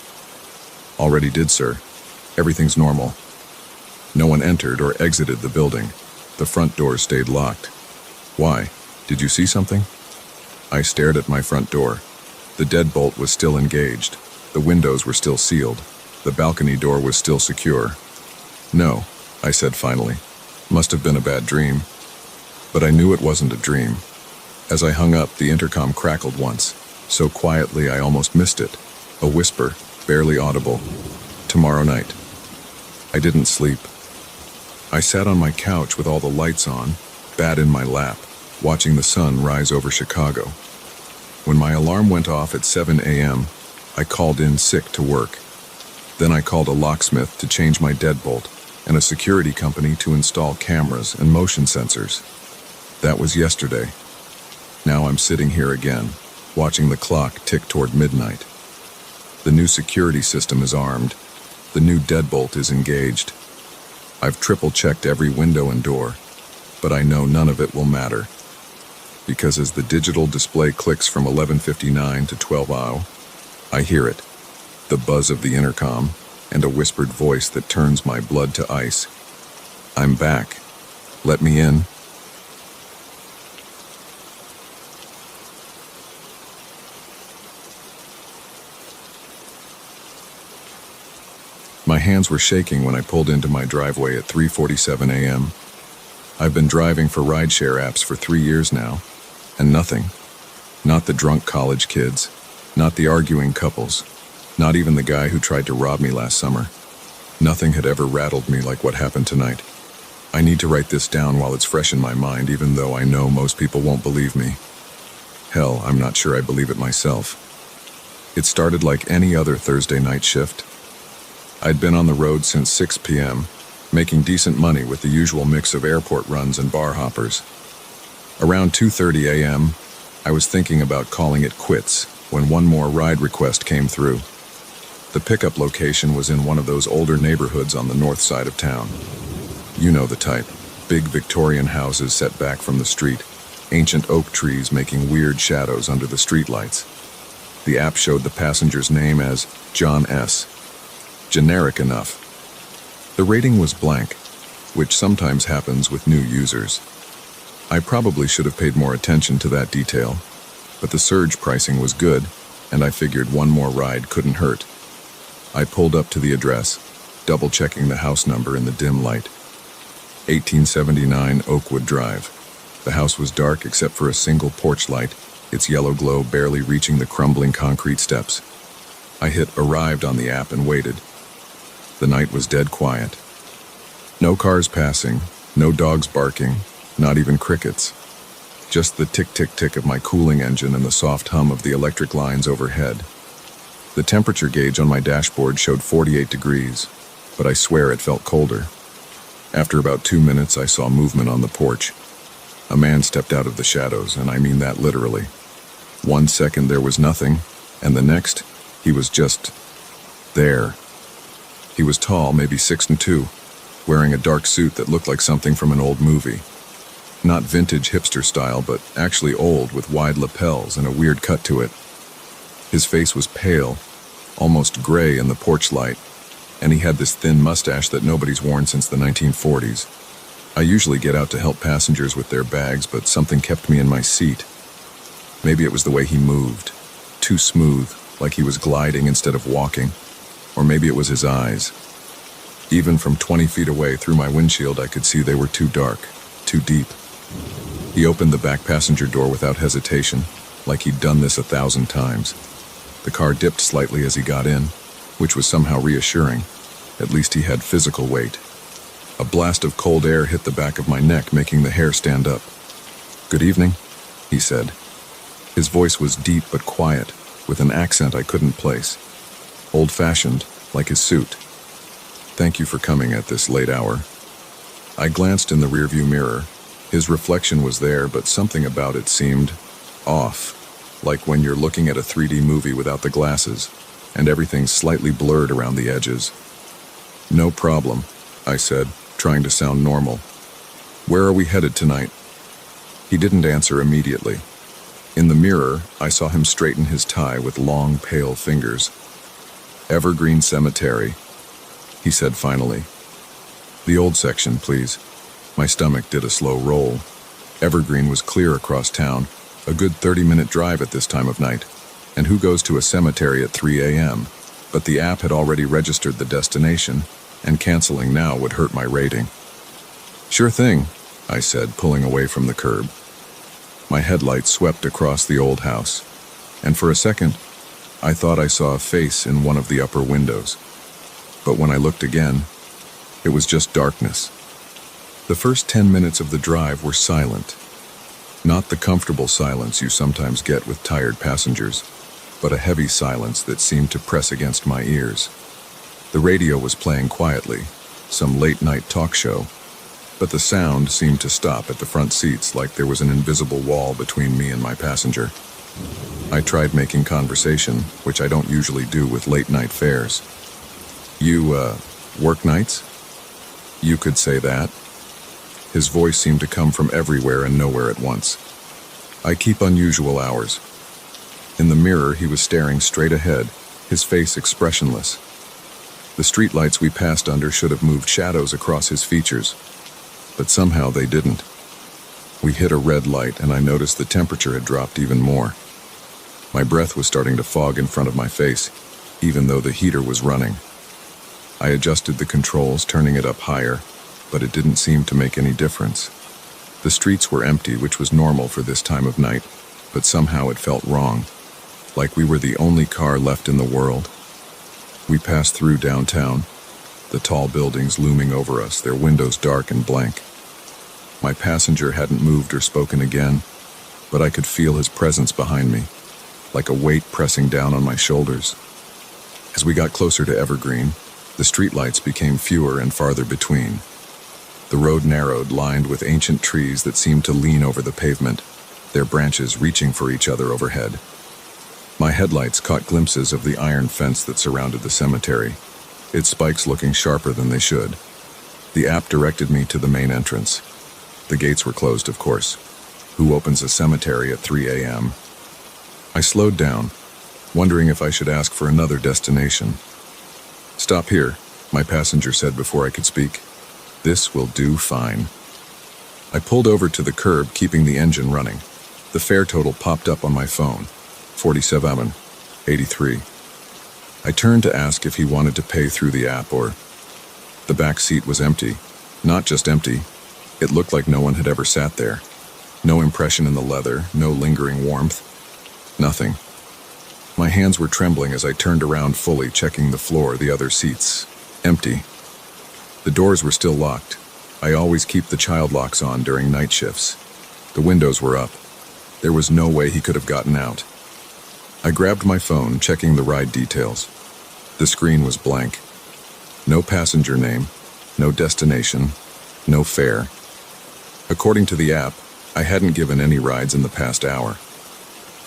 "Already did, sir. Everything's normal. No one entered or exited the building. The front doors stayed locked." "Why? Did you see something?" I stared at my front door. The deadbolt was still engaged. The windows were still sealed. The balcony door was still secure. "No," I said finally. "Must have been a bad dream." But I knew it wasn't a dream. As I hung up, the intercom crackled once, so quietly I almost missed it. A whisper, barely audible. "Tomorrow night." I didn't sleep. I sat on my couch with all the lights on, bat in my lap, watching the sun rise over Chicago. When my alarm went off at 7 a.m., I called in sick to work. Then I called a locksmith to change my deadbolt and a security company to install cameras and motion sensors. That was yesterday. Now I'm sitting here again, watching the clock tick toward midnight. The new security system is armed. The new deadbolt is engaged. I've triple-checked every window and door, but I know none of it will matter. Because as the digital display clicks from 11:59 to 12:00, I hear it, the buzz of the intercom, and a whispered voice that turns my blood to ice. "I'm back. Let me in." My hands were shaking when I pulled into my driveway at 3:47 a.m. I've been driving for rideshare apps for 3 years now, and nothing. Not the drunk college kids, not the arguing couples, not even the guy who tried to rob me last summer. Nothing had ever rattled me like what happened tonight. I need to write this down while it's fresh in my mind, even though I know most people won't believe me. Hell, I'm not sure I believe it myself. It started like any other Thursday night shift. I'd been on the road since 6 p.m., making decent money with the usual mix of airport runs and bar hoppers. Around 2:30 a.m., I was thinking about calling it quits when one more ride request came through. The pickup location was in one of those older neighborhoods on the north side of town. You know the type. Big Victorian houses set back from the street, ancient oak trees making weird shadows under the streetlights. The app showed the passenger's name as John S. Generic enough. The rating was blank, which sometimes happens with new users. I probably should have paid more attention to that detail, but the surge pricing was good, and I figured one more ride couldn't hurt. I pulled up to the address, double-checking the house number in the dim light. 1879 Oakwood Drive. The house was dark except for a single porch light, its yellow glow barely reaching the crumbling concrete steps. I hit arrived on the app and waited. The night was dead quiet. No cars passing, no dogs barking, not even crickets. Just the tick-tick-tick of my cooling engine and the soft hum of the electric lines overhead. The temperature gauge on my dashboard showed 48 degrees, but I swear it felt colder. After about 2 minutes, I saw movement on the porch. A man stepped out of the shadows, and I mean that literally. 1 second there was nothing, and the next, he was just there. He was tall, maybe 6'2", wearing a dark suit that looked like something from an old movie. Not vintage hipster style, but actually old with wide lapels and a weird cut to it. His face was pale, almost gray in the porch light, and he had this thin mustache that nobody's worn since the 1940s. I usually get out to help passengers with their bags, but something kept me in my seat. Maybe it was the way he moved, too smooth, like he was gliding instead of walking. Or maybe it was his eyes. Even from 20 feet away through my windshield, I could see they were too dark, too deep. He opened the back passenger door without hesitation, like he'd done this 1,000 times. The car dipped slightly as he got in, which was somehow reassuring. At least he had physical weight. A blast of cold air hit the back of my neck, making the hair stand up. "Good evening," he said. His voice was deep but quiet, with an accent I couldn't place. Old-fashioned, like his suit. "Thank you for coming at this late hour." I glanced in the rearview mirror. His reflection was there, but something about it seemed off, like when you're looking at a 3D movie without the glasses, and everything's slightly blurred around the edges. "No problem," I said, trying to sound normal. "Where are we headed tonight?" He didn't answer immediately. In the mirror, I saw him straighten his tie with long, pale fingers. "Evergreen Cemetery," he said finally. "The old section, please." My stomach did a slow roll. Evergreen was clear across town, a good 30-minute drive at this time of night. And who goes to a cemetery at 3 a.m.? but the app had already registered the destination, and canceling now would hurt my rating. "Sure thing," I said, pulling away from the curb. My headlights swept across the old house, and for a second, I thought I saw a face in one of the upper windows. But when I looked again, it was just darkness. The first 10 minutes of the drive were silent. Not the comfortable silence you sometimes get with tired passengers, but a heavy silence that seemed to press against my ears. The radio was playing quietly, some late-night talk show, but the sound seemed to stop at the front seats like there was an invisible wall between me and my passenger. I tried making conversation, which I don't usually do with late-night fares. "You, work nights?" "You could say that." His voice seemed to come from everywhere and nowhere at once. "I keep unusual hours." In the mirror, he was staring straight ahead, his face expressionless. The streetlights we passed under should have moved shadows across his features, but somehow they didn't. We hit a red light, and I noticed the temperature had dropped even more. My breath was starting to fog in front of my face, even though the heater was running. I adjusted the controls, turning it up higher, but it didn't seem to make any difference. The streets were empty, which was normal for this time of night, but somehow it felt wrong, like we were the only car left in the world. We passed through downtown, the tall buildings looming over us, their windows dark and blank. My passenger hadn't moved or spoken again, but I could feel his presence behind me, like a weight pressing down on my shoulders. As we got closer to Evergreen, the streetlights became fewer and farther between. The road narrowed, lined with ancient trees that seemed to lean over the pavement, their branches reaching for each other overhead. My headlights caught glimpses of the iron fence that surrounded the cemetery, its spikes looking sharper than they should. The app directed me to the main entrance. The gates were closed, of course. Who opens a cemetery at 3 a.m.? I slowed down, wondering if I should ask for another destination. "Stop here," my passenger said before I could speak. "This will do fine." I pulled over to the curb, keeping the engine running. The fare total popped up on my phone, $47.83. I turned to ask if he wanted to pay through the app or... The back seat was empty. Not just empty. It looked like no one had ever sat there. No impression in the leather, no lingering warmth. Nothing. My hands were trembling as I turned around fully, checking the floor, the other seats. Empty. The doors were still locked. I always keep the child locks on during night shifts. The windows were up. There was no way he could have gotten out. I grabbed my phone, checking the ride details. The screen was blank. No passenger name, no destination, no fare. According to the app, I hadn't given any rides in the past hour.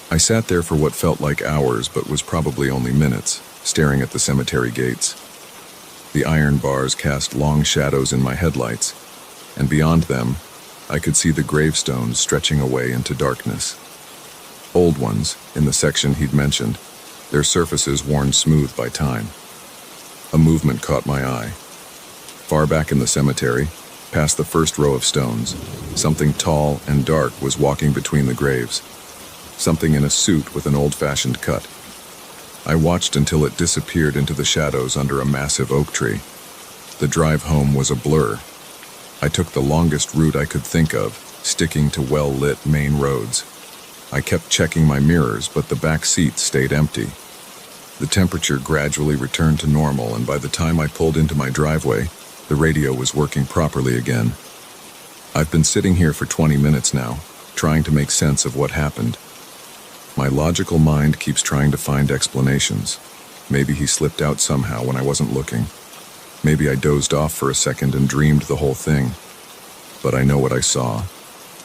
I sat there for what felt like hours but was probably only minutes, staring at the cemetery gates. The iron bars cast long shadows in my headlights, and beyond them, I could see the gravestones stretching away into darkness. Old ones, in the section he'd mentioned, their surfaces worn smooth by time. A movement caught my eye. Far back in the cemetery, past the first row of stones, something tall and dark was walking between the graves. Something in a suit with an old-fashioned cut. I watched until it disappeared into the shadows under a massive oak tree. The drive home was a blur. I took the longest route I could think of, sticking to well-lit main roads. I kept checking my mirrors, but the back seat stayed empty. The temperature gradually returned to normal, and by the time I pulled into my driveway, the radio was working properly again. I've been sitting here for 20 minutes now, trying to make sense of what happened. My logical mind keeps trying to find explanations. Maybe he slipped out somehow when I wasn't looking. Maybe I dozed off for a second and dreamed the whole thing. But I know what I saw,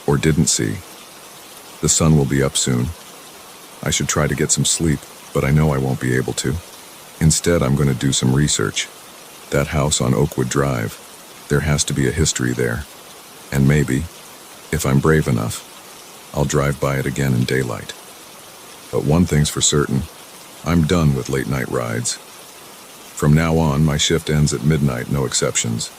or didn't see. The sun will be up soon. I should try to get some sleep, but I know I won't be able to. Instead, I'm going to do some research. That house on Oakwood Drive, there has to be a history there. And maybe, if I'm brave enough, I'll drive by it again in daylight. But one thing's for certain, I'm done with late-night rides. From now on, my shift ends at midnight, no exceptions.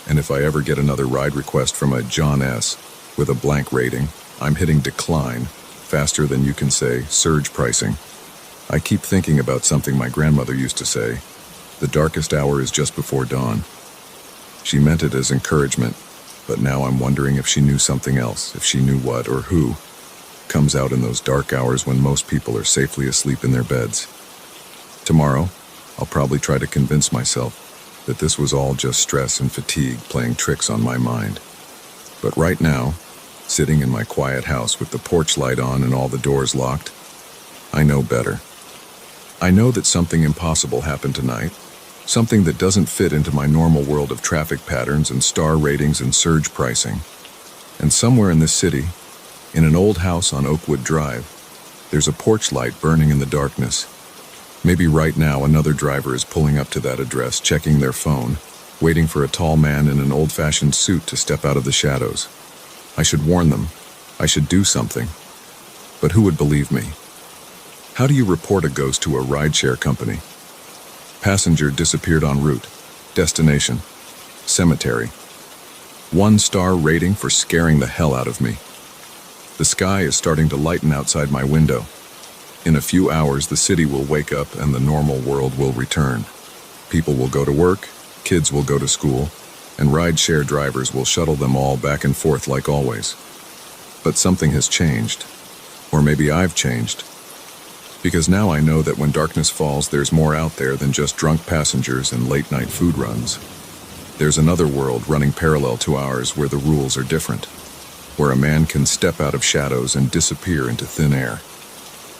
And if I ever get another ride request from a John S. with a blank rating, I'm hitting decline faster than you can say surge pricing. I keep thinking about something my grandmother used to say. The darkest hour is just before dawn. She meant it as encouragement, but now I'm wondering if she knew something else, if she knew what or who comes out in those dark hours when most people are safely asleep in their beds. Tomorrow, I'll probably try to convince myself that this was all just stress and fatigue playing tricks on my mind. But right now, sitting in my quiet house with the porch light on and all the doors locked, I know better. I know that something impossible happened tonight, something that doesn't fit into my normal world of traffic patterns and star ratings and surge pricing. And somewhere in this city, in an old house on Oakwood Drive, there's a porch light burning in the darkness. Maybe right now another driver is pulling up to that address, checking their phone, waiting for a tall man in an old-fashioned suit to step out of the shadows. I should warn them. I should do something. But who would believe me? How do you report a ghost to a rideshare company? Passenger disappeared en route. Destination: cemetery. 1-star rating for scaring the hell out of me. The sky is starting to lighten outside my window. In a few hours, the city will wake up and the normal world will return. People will go to work, kids will go to school, and rideshare drivers will shuttle them all back and forth like always. But something has changed. Or maybe I've changed. Because now I know that when darkness falls, there's more out there than just drunk passengers and late-night food runs. There's another world running parallel to ours where the rules are different, where a man can step out of shadows and disappear into thin air,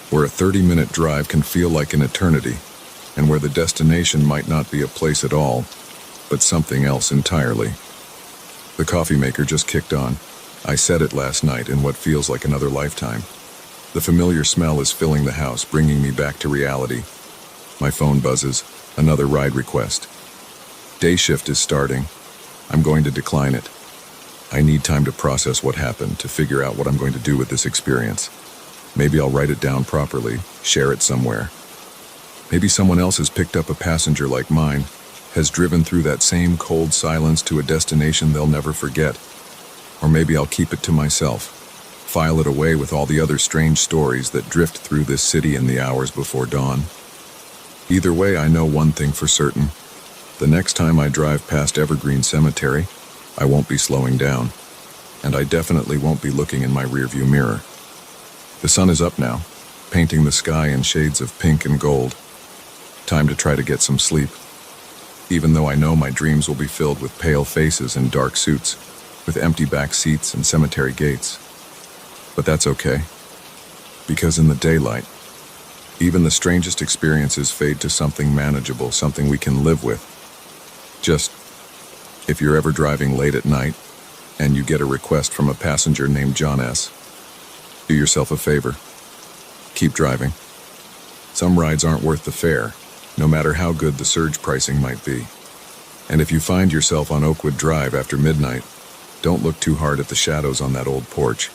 where a 30-minute drive can feel like an eternity, and where the destination might not be a place at all, but something else entirely. The coffee maker just kicked on. I set it last night in what feels like another lifetime. The familiar smell is filling the house, bringing me back to reality. My phone buzzes. Another ride request. Day shift is starting. I'm going to decline it. I need time to process what happened, to figure out what I'm going to do with this experience. Maybe I'll write it down properly, share it somewhere. Maybe someone else has picked up a passenger like mine, has driven through that same cold silence to a destination they'll never forget. Or maybe I'll keep it to myself. File it away with all the other strange stories that drift through this city in the hours before dawn. Either way, I know one thing for certain. The next time I drive past Evergreen Cemetery, I won't be slowing down. And I definitely won't be looking in my rearview mirror. The sun is up now, painting the sky in shades of pink and gold. Time to try to get some sleep. Even though I know my dreams will be filled with pale faces and dark suits, with empty back seats and cemetery gates. But that's okay, because in the daylight, even the strangest experiences fade to something manageable, something we can live with. Just, if you're ever driving late at night, and you get a request from a passenger named John S., do yourself a favor. Keep driving. Some rides aren't worth the fare, no matter how good the surge pricing might be. And if you find yourself on Oakwood Drive after midnight, don't look too hard at the shadows on that old porch.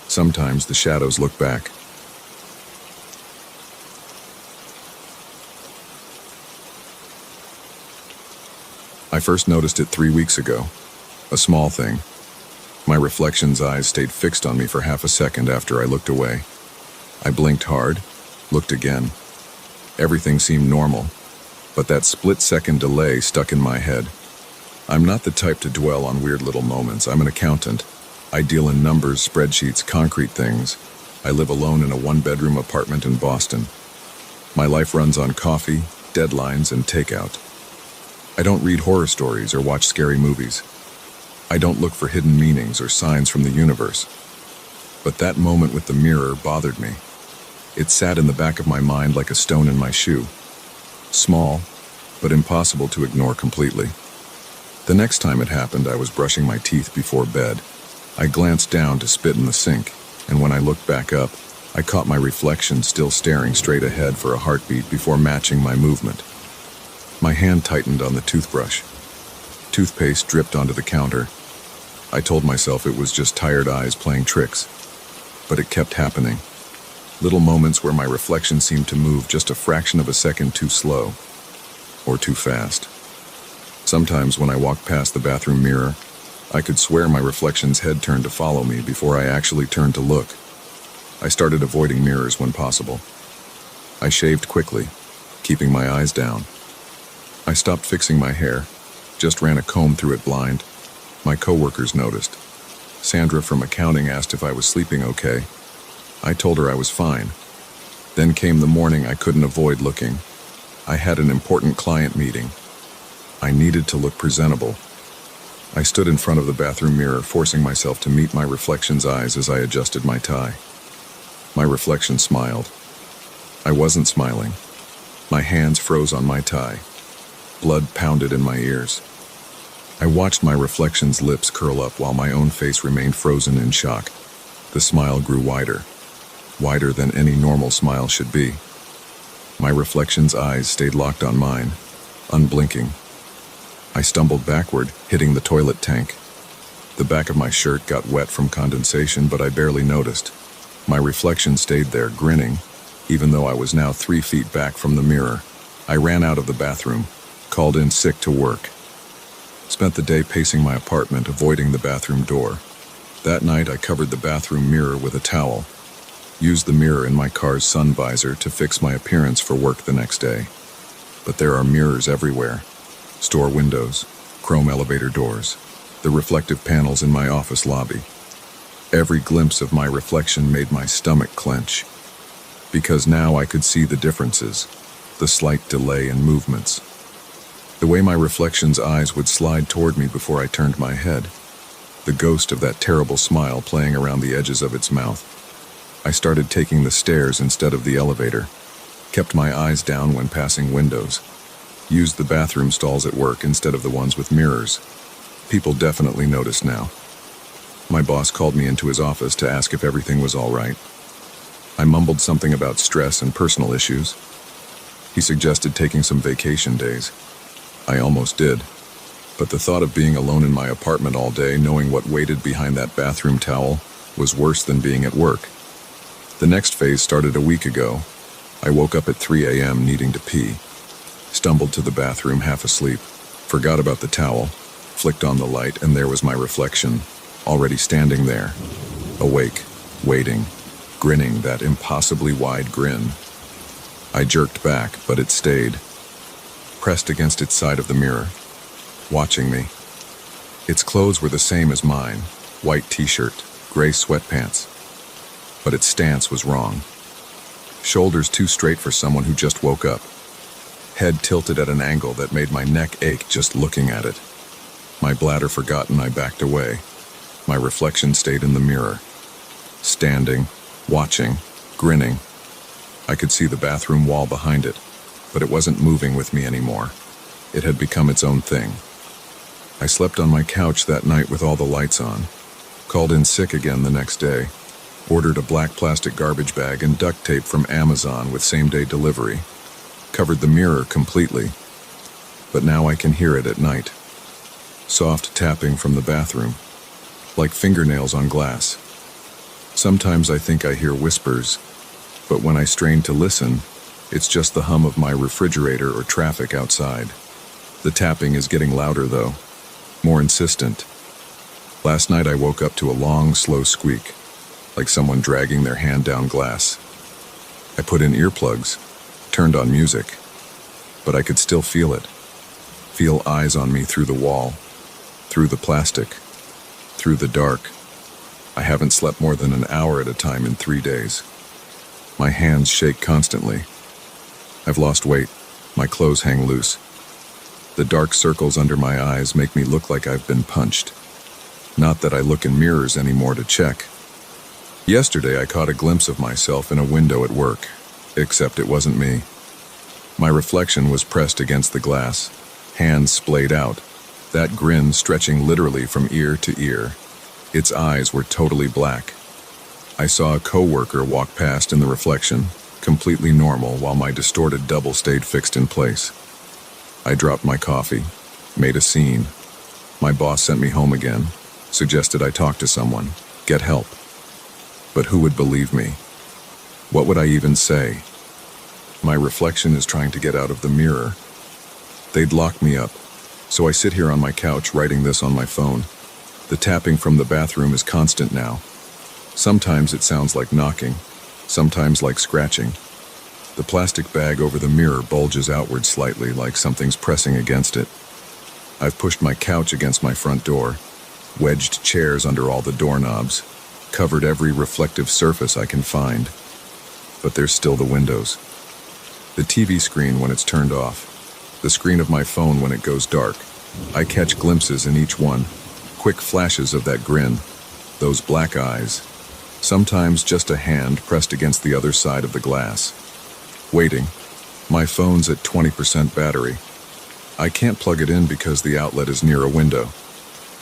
Sometimes the shadows look back. I first noticed it 3 weeks ago. A small thing. My reflection's eyes stayed fixed on me for half a second after I looked away. I blinked hard, looked again. Everything seemed normal, but that split-second delay stuck in my head. I'm not the type to dwell on weird little moments. I'm an accountant. I deal in numbers, spreadsheets, concrete things. I live alone in a 1-bedroom apartment in Boston. My life runs on coffee, deadlines, and takeout. I don't read horror stories or watch scary movies. I don't look for hidden meanings or signs from the universe. But that moment with the mirror bothered me. It sat in the back of my mind like a stone in my shoe. Small, but impossible to ignore completely. The next time it happened, I was brushing my teeth before bed. I glanced down to spit in the sink, and when I looked back up, I caught my reflection still staring straight ahead for a heartbeat before matching my movement. My hand tightened on the toothbrush. Toothpaste dripped onto the counter. I told myself it was just tired eyes playing tricks, but it kept happening. Little moments where my reflection seemed to move just a fraction of a second too slow, or too fast. Sometimes when I walked past the bathroom mirror, I could swear my reflection's head turned to follow me before I actually turned to look. I started avoiding mirrors when possible. I shaved quickly, keeping my eyes down. I stopped fixing my hair, just ran a comb through it blind. My coworkers noticed. Sandra from accounting asked if I was sleeping okay. I told her I was fine. Then came the morning I couldn't avoid looking. I had an important client meeting. I needed to look presentable. I stood in front of the bathroom mirror, forcing myself to meet my reflection's eyes as I adjusted my tie. My reflection smiled. I wasn't smiling. My hands froze on my tie. Blood pounded in my ears. I watched my reflection's lips curl up while my own face remained frozen in shock. The smile grew wider than any normal smile should be. My reflection's eyes stayed locked on mine, unblinking. I stumbled backward, hitting the toilet tank. The back of my shirt got wet from condensation, but I barely noticed. My reflection stayed there, grinning, even though I was now 3 feet back from the mirror. I ran out of the bathroom, called in sick to work. Spent the day pacing my apartment, avoiding the bathroom door. That night, I covered the bathroom mirror with a towel. Used the mirror in my car's sun visor to fix my appearance for work the next day. But there are mirrors everywhere. Store windows, chrome elevator doors, the reflective panels in my office lobby. Every glimpse of my reflection made my stomach clench. Because now I could see the differences, the slight delay in movements. The way my reflection's eyes would slide toward me before I turned my head. The ghost of that terrible smile playing around the edges of its mouth. I started taking the stairs instead of the elevator. Kept my eyes down when passing windows. Used the bathroom stalls at work instead of the ones with mirrors. People definitely noticed now. My boss called me into his office to ask if everything was all right. I mumbled something about stress and personal issues. He suggested taking some vacation days. I almost did. But the thought of being alone in my apartment all day, knowing what waited behind that bathroom towel, was worse than being at work. The next phase started a week ago. I woke up at 3 a.m. needing to pee. Stumbled to the bathroom half asleep. Forgot about the towel. Flicked on the light, and there was my reflection, already standing there. Awake, waiting, grinning that impossibly wide grin. I jerked back, but it stayed. Pressed against its side of the mirror, watching me. Its clothes were the same as mine, white t-shirt, gray sweatpants. But its stance was wrong. Shoulders too straight for someone who just woke up. Head tilted at an angle that made my neck ache just looking at it. My bladder forgotten, I backed away. My reflection stayed in the mirror. Standing, watching, grinning. I could see the bathroom wall behind it, but it wasn't moving with me anymore. It had become its own thing. I slept on my couch that night with all the lights on. Called in sick again the next day. Ordered a black plastic garbage bag and duct tape from Amazon with same-day delivery. Covered the mirror completely. But now I can hear it at night. Soft tapping from the bathroom, like fingernails on glass. Sometimes I think I hear whispers, but when I strain to listen, it's just the hum of my refrigerator or traffic outside. The tapping is getting louder though, more insistent. Last night I woke up to a long, slow squeak, like someone dragging their hand down glass. I put in earplugs, turned on music, but I could still feel it. Feel eyes on me through the wall, through the plastic, through the dark. I haven't slept more than an hour at a time in 3 days. My hands shake constantly. I've lost weight. My clothes hang loose. The dark circles under my eyes make me look like I've been punched. Not that I look in mirrors anymore to check. Yesterday I caught a glimpse of myself in a window at work, except it wasn't me. My reflection was pressed against the glass, hands splayed out, that grin stretching literally from ear to ear. Its eyes were totally black. I saw a coworker walk past in the reflection, completely normal, while my distorted double stayed fixed in place. I dropped my coffee, made a scene. My boss sent me home again, suggested I talk to someone, get help. But who would believe me? What would I even say? My reflection is trying to get out of the mirror. They'd lock me up, so I sit here on my couch writing this on my phone. The tapping from the bathroom is constant now. Sometimes it sounds like knocking, sometimes like scratching. The plastic bag over the mirror bulges outward slightly, like something's pressing against it. I've pushed my couch against my front door, wedged chairs under all the doorknobs, covered every reflective surface I can find. But there's still the windows. The TV screen when it's turned off. The screen of my phone when it goes dark. I catch glimpses in each one, quick flashes of that grin, those black eyes. Sometimes just a hand pressed against the other side of the glass. Waiting. My phone's at 20% battery. I can't plug it in because the outlet is near a window.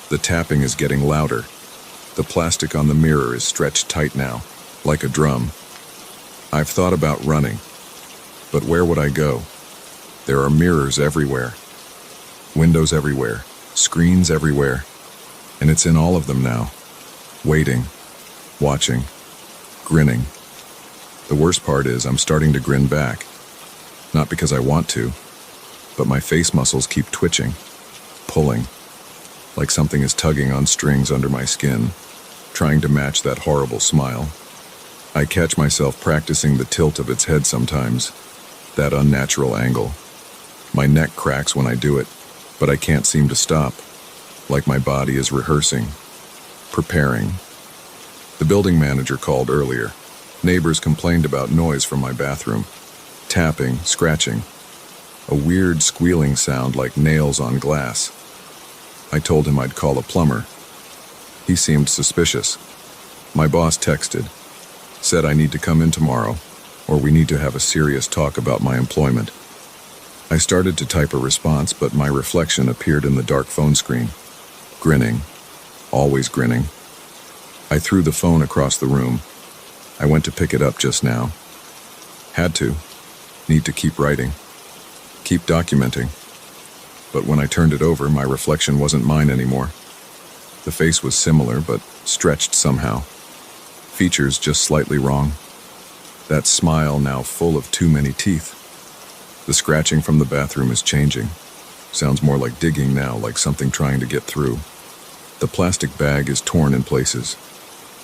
The tapping is getting louder. The plastic on the mirror is stretched tight now, like a drum. I've thought about running, but where would I go? There are mirrors everywhere, windows everywhere, screens everywhere, and it's in all of them now. Waiting, watching, grinning. The worst part is I'm starting to grin back. Not because I want to, but my face muscles keep twitching, pulling, like something is tugging on strings under my skin, trying to match that horrible smile. I catch myself practicing the tilt of its head sometimes, that unnatural angle. My neck cracks when I do it, but I can't seem to stop, like my body is rehearsing, preparing. The building manager called earlier. Neighbors complained about noise from my bathroom. Tapping, scratching. A weird squealing sound like nails on glass. I told him I'd call a plumber. He seemed suspicious. My boss texted, said I need to come in tomorrow, or we need to have a serious talk about my employment. I started to type a response, but my reflection appeared in the dark phone screen. Grinning. Always grinning. I threw the phone across the room. I went to pick it up just now. Had to. Need to keep writing. Keep documenting. But when I turned it over, my reflection wasn't mine anymore. The face was similar, but stretched somehow. Features just slightly wrong. That smile now full of too many teeth. The scratching from the bathroom is changing. Sounds more like digging now, like something trying to get through. The plastic bag is torn in places.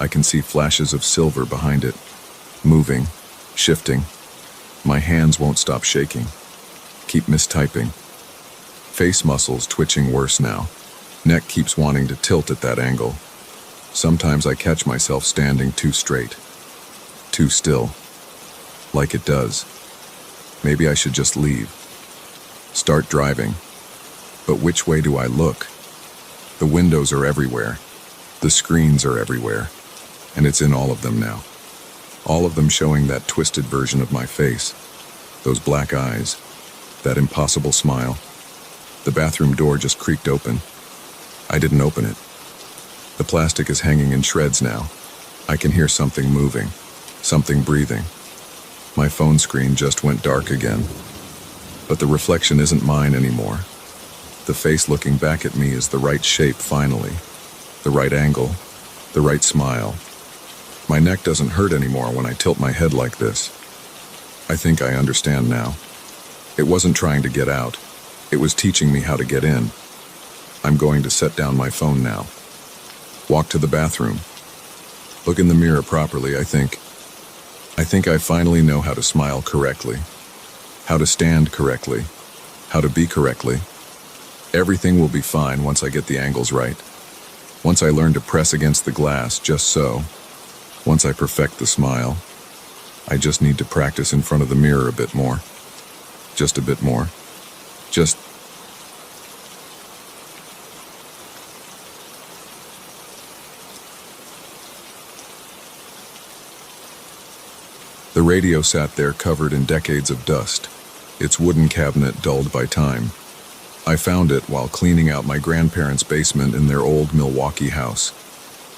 I can see flashes of silver behind it, moving, shifting. My hands won't stop shaking. Keep mistyping. Face muscles twitching worse now. Neck keeps wanting to tilt at that angle. Sometimes I catch myself standing too straight, too still, like it does. Maybe I should just leave. Start driving. But which way do I look? The windows are everywhere. The screens are everywhere. And it's in all of them now. All of them showing that twisted version of my face. Those black eyes. That impossible smile. The bathroom door just creaked open. I didn't open it. The plastic is hanging in shreds now. I can hear something moving. Something breathing. My phone screen just went dark again. But the reflection isn't mine anymore. The face looking back at me is the right shape finally. The right angle. The right smile. My neck doesn't hurt anymore when I tilt my head like this. I think I understand now. It wasn't trying to get out. It was teaching me how to get in. I'm going to set down my phone now. Walk to the bathroom. Look in the mirror properly, I think. I think I finally know how to smile correctly. How to stand correctly. How to be correctly. Everything will be fine once I get the angles right. Once I learn to press against the glass just so. Once I perfect the smile. I just need to practice in front of the mirror a bit more. Just a bit more. Just... The radio sat there covered in decades of dust, its wooden cabinet dulled by time. I found it while cleaning out my grandparents' basement in their old Milwaukee house.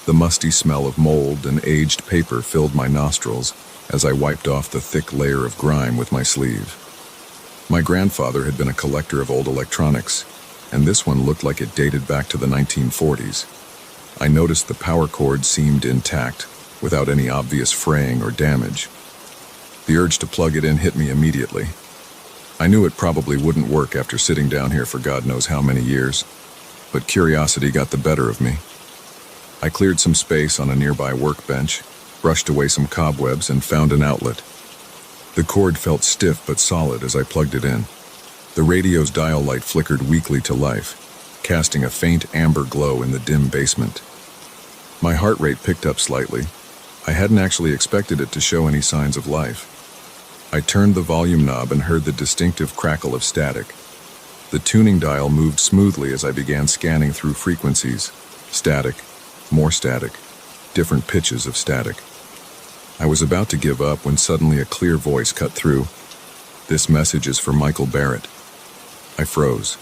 The musty smell of mold and aged paper filled my nostrils as I wiped off the thick layer of grime with my sleeve. My grandfather had been a collector of old electronics, and this one looked like it dated back to the 1940s. I noticed the power cord seemed intact, without any obvious fraying or damage. The urge to plug it in hit me immediately. I knew it probably wouldn't work after sitting down here for God knows how many years, but curiosity got the better of me. I cleared some space on a nearby workbench, brushed away some cobwebs, and found an outlet. The cord felt stiff but solid as I plugged it in. The radio's dial light flickered weakly to life, casting a faint amber glow in the dim basement. My heart rate picked up slightly. I hadn't actually expected it to show any signs of life. I turned the volume knob and heard the distinctive crackle of static. The tuning dial moved smoothly as I began scanning through frequencies. Static, more static, different pitches of static. I was about to give up when suddenly a clear voice cut through. "This message is for Michael Barrett." I froze.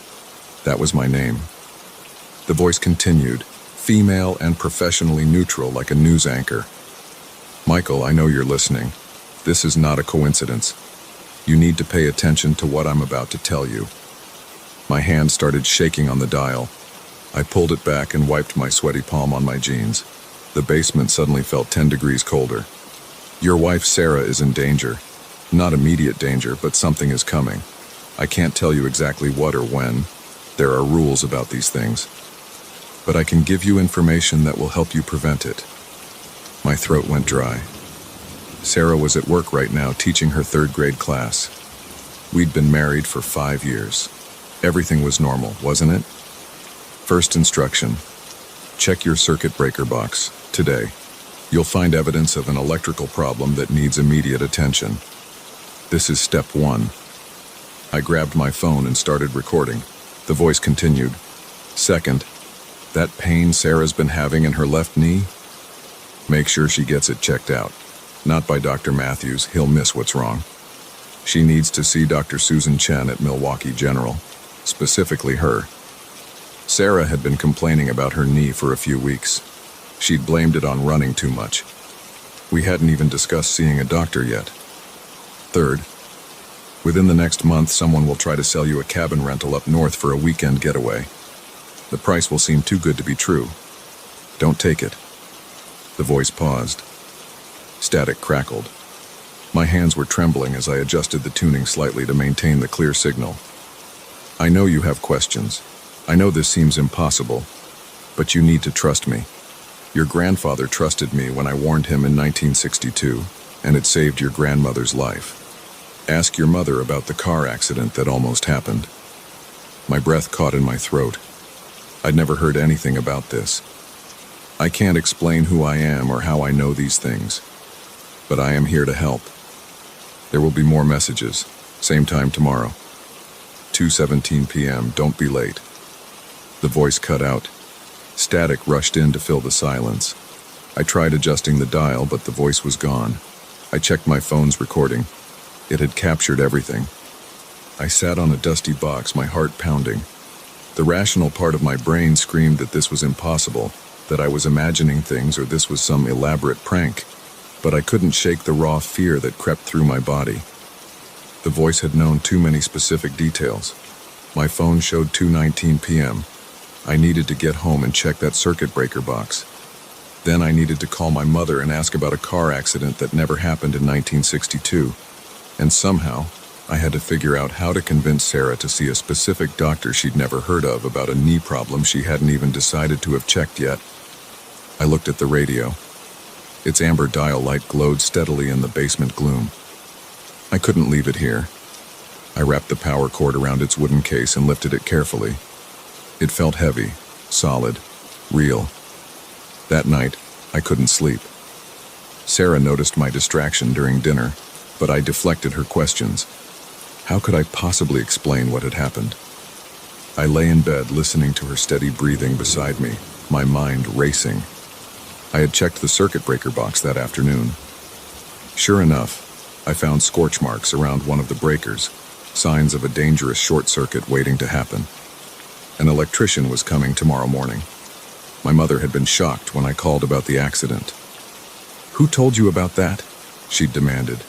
That was my name. The voice continued, female and professionally neutral like a news anchor. "Michael, I know you're listening. This is not a coincidence. You need to pay attention to what I'm about to tell you." My hand started shaking on the dial. I pulled it back and wiped my sweaty palm on my jeans. The basement suddenly felt 10 degrees colder. "Your wife Sarah is in danger. Not immediate danger, but something is coming. I can't tell you exactly what or when. There are rules about these things. But I can give you information that will help you prevent it." My throat went dry. Sarah was at work right now teaching her third-grade class. We'd been married for 5 years. Everything was normal, wasn't it? First instruction: check your circuit breaker box today. You'll find evidence of an electrical problem that needs immediate attention. This is step 1. I grabbed my phone and started recording. The voice continued. "Second, that pain Sarah's been having in her left knee? Make sure she gets it checked out. Not by Dr. Matthews, he'll miss what's wrong. She needs to see Dr. Susan Chen at Milwaukee General, specifically her. Sarah had been complaining about her knee for a few weeks. She'd blamed it on running too much. We hadn't even discussed seeing a doctor yet. Third, within the next month, someone will try to sell you a cabin rental up north for a weekend getaway. The price will seem too good to be true. Don't take it." The voice paused. Static crackled. My hands were trembling as I adjusted the tuning slightly to maintain the clear signal. "I know you have questions. I know this seems impossible, but you need to trust me. Your grandfather trusted me when I warned him in 1962, and it saved your grandmother's life. Ask your mother about the car accident that almost happened." My breath caught in my throat. I'd never heard anything about this. I can't explain who I am or how I know these things, but I am here to help. There will be more messages, same time tomorrow. 2:17 p.m., don't be late. The voice cut out. Static rushed in to fill the silence. I tried adjusting the dial, but the voice was gone. I checked my phone's recording. It had captured everything. I sat on a dusty box, my heart pounding. The rational part of my brain screamed that this was impossible, that I was imagining things or this was some elaborate prank, but I couldn't shake the raw fear that crept through my body. The voice had known too many specific details. My phone showed 2:19 p.m. I needed to get home and check that circuit breaker box. Then I needed to call my mother and ask about a car accident that never happened in 1962. And somehow, I had to figure out how to convince Sarah to see a specific doctor she'd never heard of about a knee problem she hadn't even decided to have checked yet. I looked at the radio. Its amber dial light glowed steadily in the basement gloom. I couldn't leave it here. I wrapped the power cord around its wooden case and lifted it carefully. It felt heavy, solid, real. That night, I couldn't sleep. Sarah noticed my distraction during dinner, but I deflected her questions. How could I possibly explain what had happened? I lay in bed listening to her steady breathing beside me, my mind racing. I had checked the circuit breaker box that afternoon. Sure enough, I found scorch marks around one of the breakers, signs of a dangerous short circuit waiting to happen. An electrician was coming tomorrow morning. My mother had been shocked when I called about the accident. "Who told you about that?" she'd demanded.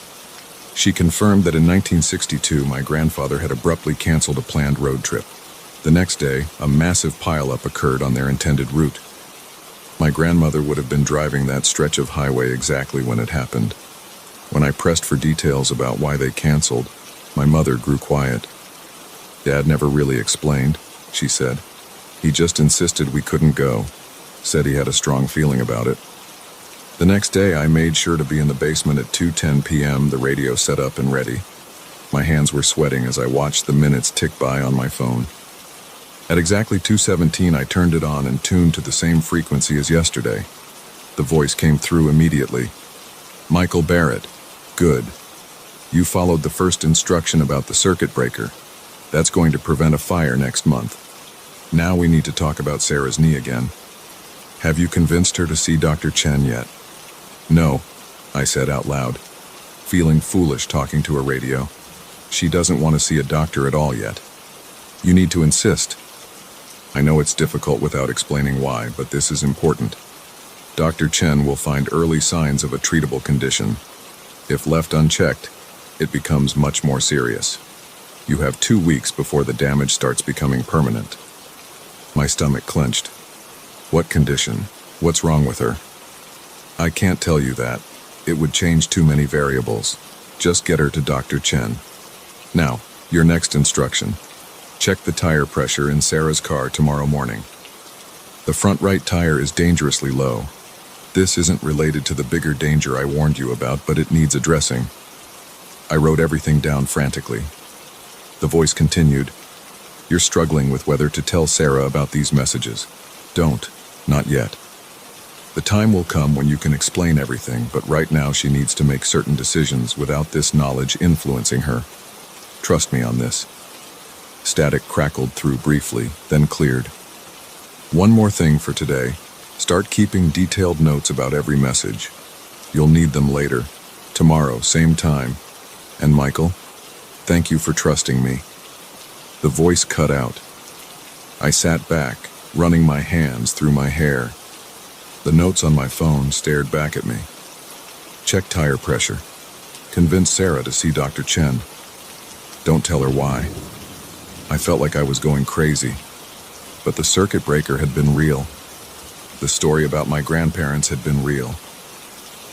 She confirmed that in 1962 my grandfather had abruptly canceled a planned road trip. The next day, a massive pileup occurred on their intended route. My grandmother would have been driving that stretch of highway exactly when it happened. When I pressed for details about why they canceled, my mother grew quiet. "Dad never really explained," she said. "He just insisted we couldn't go, said he had a strong feeling about it." The next day, I made sure to be in the basement at 2:10 p.m., the radio set up and ready. My hands were sweating as I watched the minutes tick by on my phone. At exactly 2:17, I turned it on and tuned to the same frequency as yesterday. The voice came through immediately. Michael Barrett. Good. You followed the first instruction about the circuit breaker. That's going to prevent a fire next month. Now we need to talk about Sarah's knee again. Have you convinced her to see Dr. Chen yet? No, I said out loud, feeling foolish talking to a radio. She doesn't want to see a doctor at all yet. You need to insist. I know it's difficult without explaining why, but this is important. Dr. Chen will find early signs of a treatable condition. If left unchecked, it becomes much more serious. You have 2 weeks before the damage starts becoming permanent. My stomach clenched. What condition? What's wrong with her? I can't tell you that. It would change too many variables. Just get her to Dr. Chen. Now, your next instruction. Check the tire pressure in Sarah's car tomorrow morning. The front right tire is dangerously low. This isn't related to the bigger danger I warned you about, but it needs addressing. I wrote everything down frantically. The voice continued. You're struggling with whether to tell Sarah about these messages. Don't. Not yet. The time will come when you can explain everything, but right now she needs to make certain decisions without this knowledge influencing her. Trust me on this. Static crackled through briefly, then cleared. One more thing for today. Start keeping detailed notes about every message. You'll need them later. Tomorrow, same time. And Michael, thank you for trusting me. The voice cut out. I sat back, running my hands through my hair. The notes on my phone stared back at me. Check tire pressure. Convince Sarah to see Dr. Chen. Don't tell her why. I felt like I was going crazy. But the circuit breaker had been real. The story about my grandparents had been real.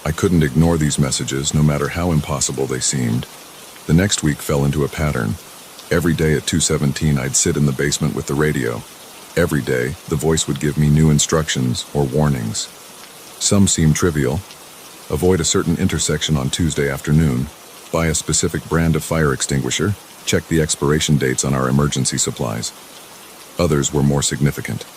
I couldn't ignore these messages, no matter how impossible they seemed. The next week fell into a pattern. Every day at 2:17, I'd sit in the basement with the radio. Every day, the voice would give me new instructions or warnings. Some seemed trivial. Avoid a certain intersection on Tuesday afternoon. Buy a specific brand of fire extinguisher. Check the expiration dates on our emergency supplies. Others were more significant.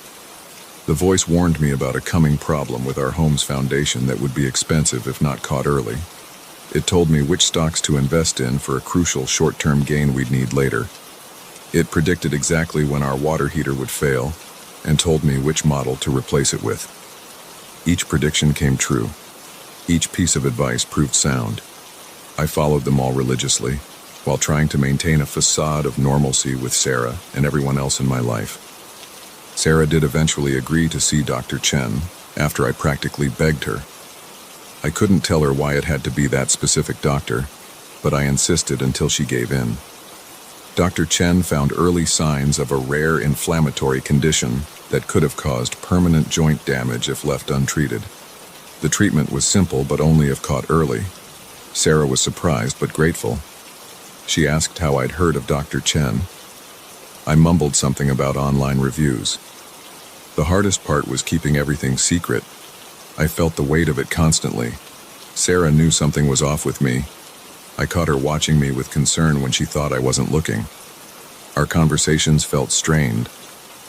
The voice warned me about a coming problem with our home's foundation that would be expensive if not caught early. It told me which stocks to invest in for a crucial short-term gain we'd need later. It predicted exactly when our water heater would fail and told me which model to replace it with. Each prediction came true. Each piece of advice proved sound. I followed them all religiously, while trying to maintain a facade of normalcy with Sarah and everyone else in my life. Sarah did eventually agree to see Dr. Chen after I practically begged her. I couldn't tell her why it had to be that specific doctor, but I insisted until she gave in. Dr. Chen found early signs of a rare inflammatory condition that could have caused permanent joint damage if left untreated. The treatment was simple, but only if caught early. Sarah was surprised but grateful. She asked how I'd heard of Dr. Chen. I mumbled something about online reviews. The hardest part was keeping everything secret. I felt the weight of it constantly. Sarah knew something was off with me. I caught her watching me with concern when she thought I wasn't looking. Our conversations felt strained.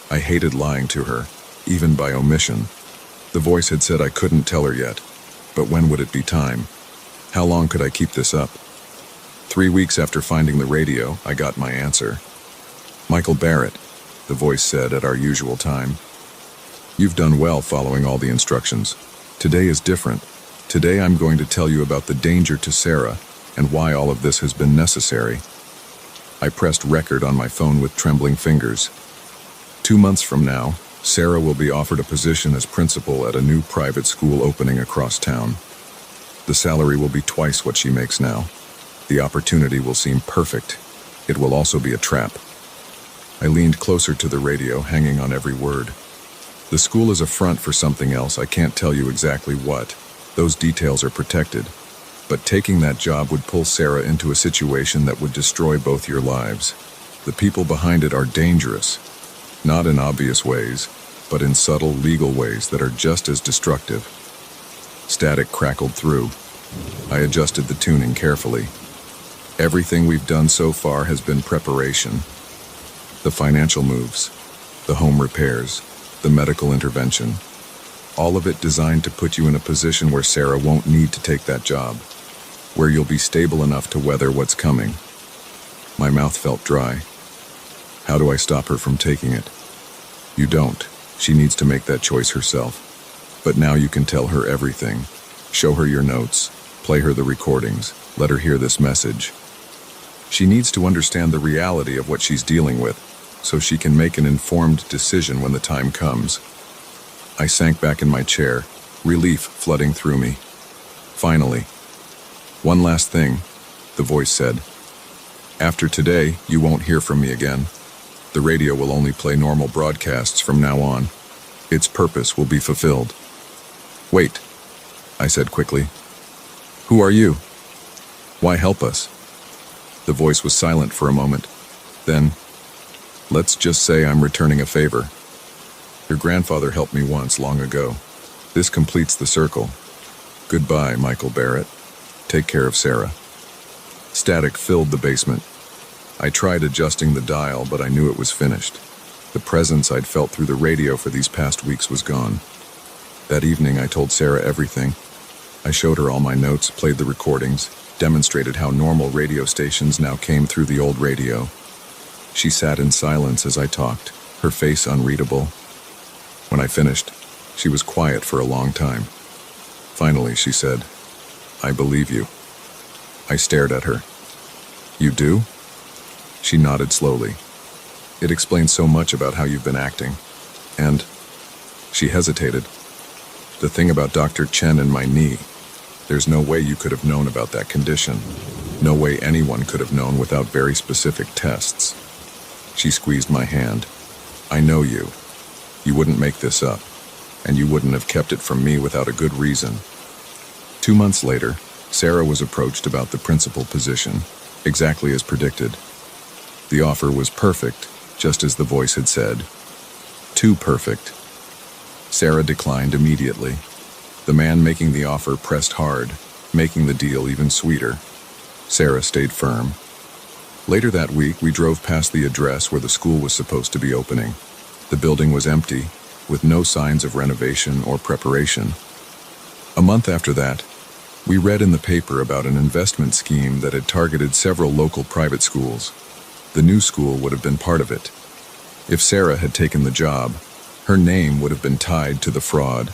I hated lying to her, even by omission. The voice had said I couldn't tell her yet, but when would it be time? How long could I keep this up? 3 weeks after finding the radio, I got my answer. Michael Barrett, the voice said at our usual time. You've done well following all the instructions. Today is different. Today I'm going to tell you about the danger to Sarah and why all of this has been necessary. I pressed record on my phone with trembling fingers. 2 months from now, Sarah will be offered a position as principal at a new private school opening across town. The salary will be twice what she makes now. The opportunity will seem perfect. It will also be a trap. I leaned closer to the radio, hanging on every word. The school is a front for something else. I can't tell you exactly what. Those details are protected. But taking that job would pull Sarah into a situation that would destroy both your lives. The people behind it are dangerous. Not in obvious ways, but in subtle legal ways that are just as destructive. Static crackled through. I adjusted the tuning carefully. Everything we've done so far has been preparation. The financial moves, the home repairs, the medical intervention. All of it designed to put you in a position where Sarah won't need to take that job, where you'll be stable enough to weather what's coming. My mouth felt dry. How do I stop her from taking it? You don't. She needs to make that choice herself. But now you can tell her everything. Show her your notes. Play her the recordings. Let her hear this message. She needs to understand the reality of what she's dealing with, so she can make an informed decision when the time comes. I sank back in my chair, relief flooding through me. Finally. One last thing, the voice said. After today, you won't hear from me again. The radio will only play normal broadcasts from now on. Its purpose will be fulfilled. Wait, I said quickly. Who are you? Why help us? The voice was silent for a moment. Then, let's just say I'm returning a favor. Your grandfather helped me once long ago. This completes the circle. Goodbye, Michael Barrett. Take care of Sarah. Static filled the basement. I tried adjusting the dial, but I knew it was finished. The presence I'd felt through the radio for these past weeks was gone. That evening, I told Sarah everything. I showed her all my notes, played the recordings, demonstrated how normal radio stations now came through the old radio. She sat in silence as I talked, her face unreadable. When I finished, she was quiet for a long time. Finally, she said, I believe you. I stared at her. You do? She nodded slowly. It explains so much about how you've been acting. And she hesitated. The thing about Dr. Chen and my knee. There's no way you could have known about that condition. No way anyone could have known without very specific tests. She squeezed my hand. I know you. You wouldn't make this up. And you wouldn't have kept it from me without a good reason. 2 months later, Sarah was approached about the principal position, exactly as predicted. The offer was perfect, just as the voice had said. Too perfect. Sarah declined immediately. The man making the offer pressed hard, making the deal even sweeter. Sarah stayed firm. Later that week, we drove past the address where the school was supposed to be opening. The building was empty, with no signs of renovation or preparation. A month after that, we read in the paper about an investment scheme that had targeted several local private schools. The new school would have been part of it. If Sarah had taken the job, her name would have been tied to the fraud.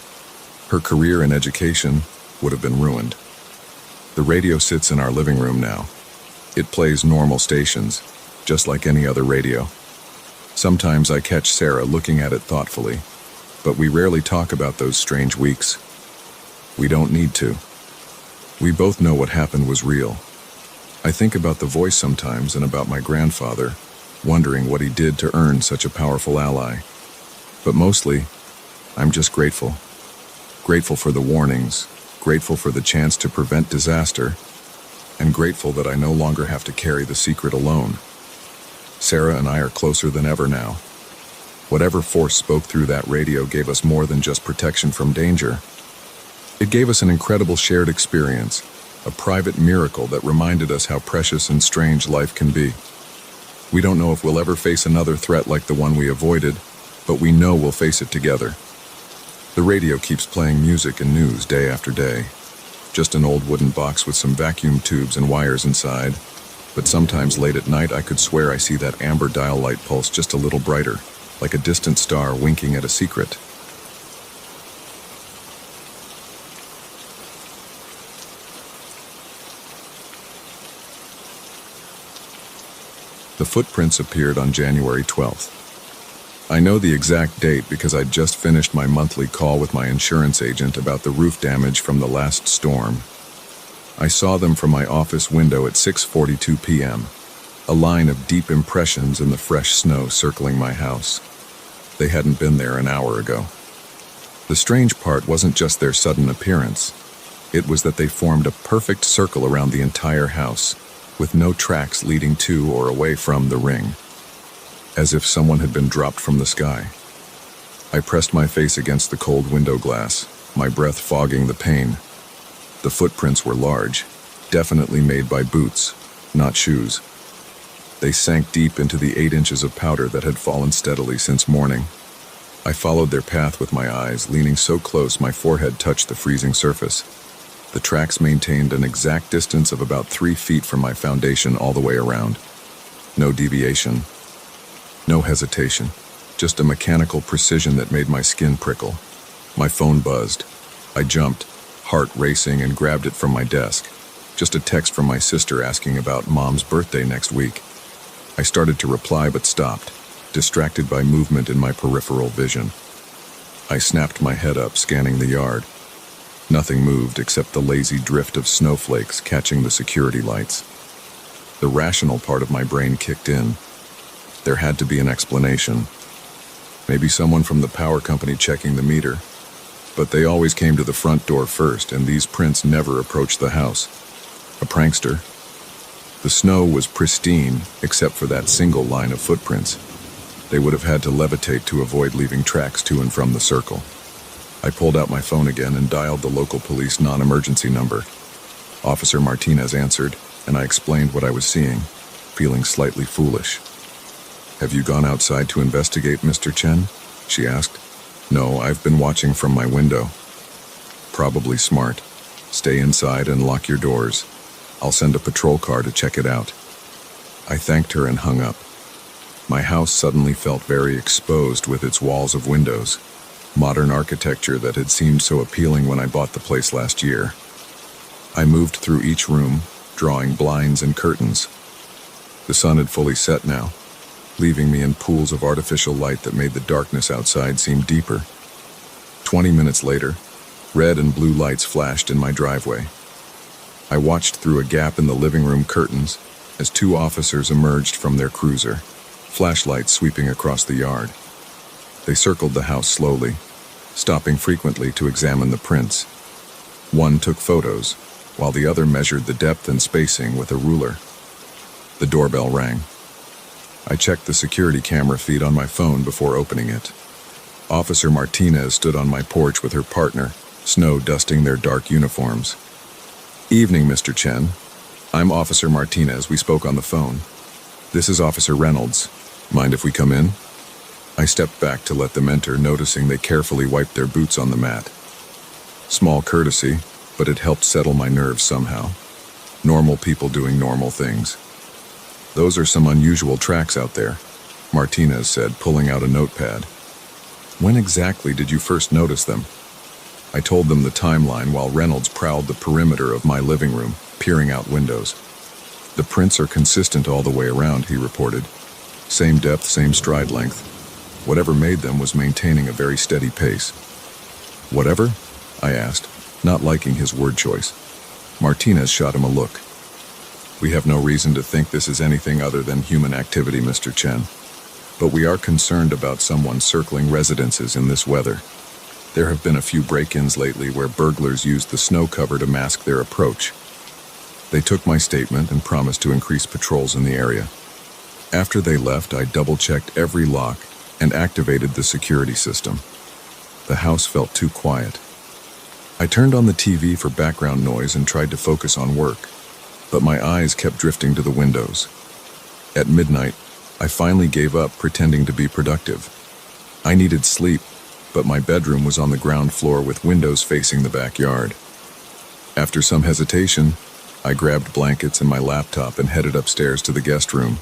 Her career in education would have been ruined. The radio sits in our living room now. It plays normal stations, just like any other radio. Sometimes I catch Sarah looking at it thoughtfully, but we rarely talk about those strange weeks. We don't need to. We both know what happened was real. I think about the voice sometimes and about my grandfather, wondering what he did to earn such a powerful ally. But mostly, I'm just grateful. Grateful for the warnings, grateful for the chance to prevent disaster, and grateful that I no longer have to carry the secret alone. Sarah and I are closer than ever now. Whatever force spoke through that radio gave us more than just protection from danger. It gave us an incredible shared experience, a private miracle that reminded us how precious and strange life can be. We don't know if we'll ever face another threat like the one we avoided, but we know we'll face it together. The radio keeps playing music and news day after day. Just an old wooden box with some vacuum tubes and wires inside. But sometimes late at night I could swear I see that amber dial light pulse just a little brighter, like a distant star winking at a secret. The footprints appeared on January 12th. I know the exact date because I'd just finished my monthly call with my insurance agent about the roof damage from the last storm. I saw them from my office window at 6:42 p.m., a line of deep impressions in the fresh snow circling my house. They hadn't been there an hour ago. The strange part wasn't just their sudden appearance. It was that they formed a perfect circle around the entire house, with no tracks leading to or away from the ring, as if someone had been dropped from the sky. I pressed my face against the cold window glass, my breath fogging the pain, The footprints were large, definitely made by boots, not shoes. They sank deep into the 8 inches of powder that had fallen steadily since morning. I followed their path with my eyes, leaning so close my forehead touched the freezing surface. The tracks maintained an exact distance of about 3 feet from my foundation all the way around. No deviation, no hesitation, just a mechanical precision that made my skin prickle. My phone buzzed. I jumped, heart racing, and grabbed it from my desk. Just a text from my sister asking about Mom's birthday next week. I started to reply but stopped, distracted by movement in my peripheral vision. I snapped my head up, scanning the yard. Nothing moved except the lazy drift of snowflakes catching the security lights. The rational part of my brain kicked in. There had to be an explanation. Maybe someone from the power company checking the meter. But they always came to the front door first, and these prints never approached the house. A prankster? The snow was pristine, except for that single line of footprints. They would have had to levitate to avoid leaving tracks to and from the circle. I pulled out my phone again and dialed the local police non-emergency number. Officer Martinez answered, and I explained what I was seeing, feeling slightly foolish. "Have you gone outside to investigate, Mr. Chen?" she asked. "No, I've been watching from my window." "Probably smart. Stay inside and lock your doors. I'll send a patrol car to check it out." I thanked her and hung up. My house suddenly felt very exposed with its walls of windows, modern architecture that had seemed so appealing when I bought the place last year. I moved through each room, drawing blinds and curtains. The sun had fully set now, leaving me in pools of artificial light that made the darkness outside seem deeper. 20 minutes later, red and blue lights flashed in my driveway. I watched through a gap in the living room curtains as 2 officers emerged from their cruiser, flashlights sweeping across the yard. They circled the house slowly, stopping frequently to examine the prints. One took photos, while the other measured the depth and spacing with a ruler. The doorbell rang. I checked the security camera feed on my phone before opening it. Officer Martinez stood on my porch with her partner, snow dusting their dark uniforms. "Evening, Mr. Chen. I'm Officer Martinez. We spoke on the phone. This is Officer Reynolds. Mind if we come in?" I stepped back to let them enter, noticing they carefully wiped their boots on the mat. Small courtesy, but it helped settle my nerves somehow. Normal people doing normal things. "Those are some unusual tracks out there," Martinez said, pulling out a notepad. "When exactly did you first notice them?" I told them the timeline while Reynolds prowled the perimeter of my living room, peering out windows. "The prints are consistent all the way around," he reported. "Same depth, same stride length. Whatever made them was maintaining a very steady pace." "Whatever?" I asked, not liking his word choice. Martinez shot him a look. "We have no reason to think this is anything other than human activity, Mr. Chen. But we are concerned about someone circling residences in this weather. There have been a few break-ins lately where burglars used the snow cover to mask their approach." They took my statement and promised to increase patrols in the area. After they left, I double-checked every lock and activated the security system. The house felt too quiet. I turned on the TV for background noise and tried to focus on work, but my eyes kept drifting to the windows. At midnight, I finally gave up pretending to be productive. I needed sleep, but my bedroom was on the ground floor with windows facing the backyard. After some hesitation, I grabbed blankets and my laptop and headed upstairs to the guest room.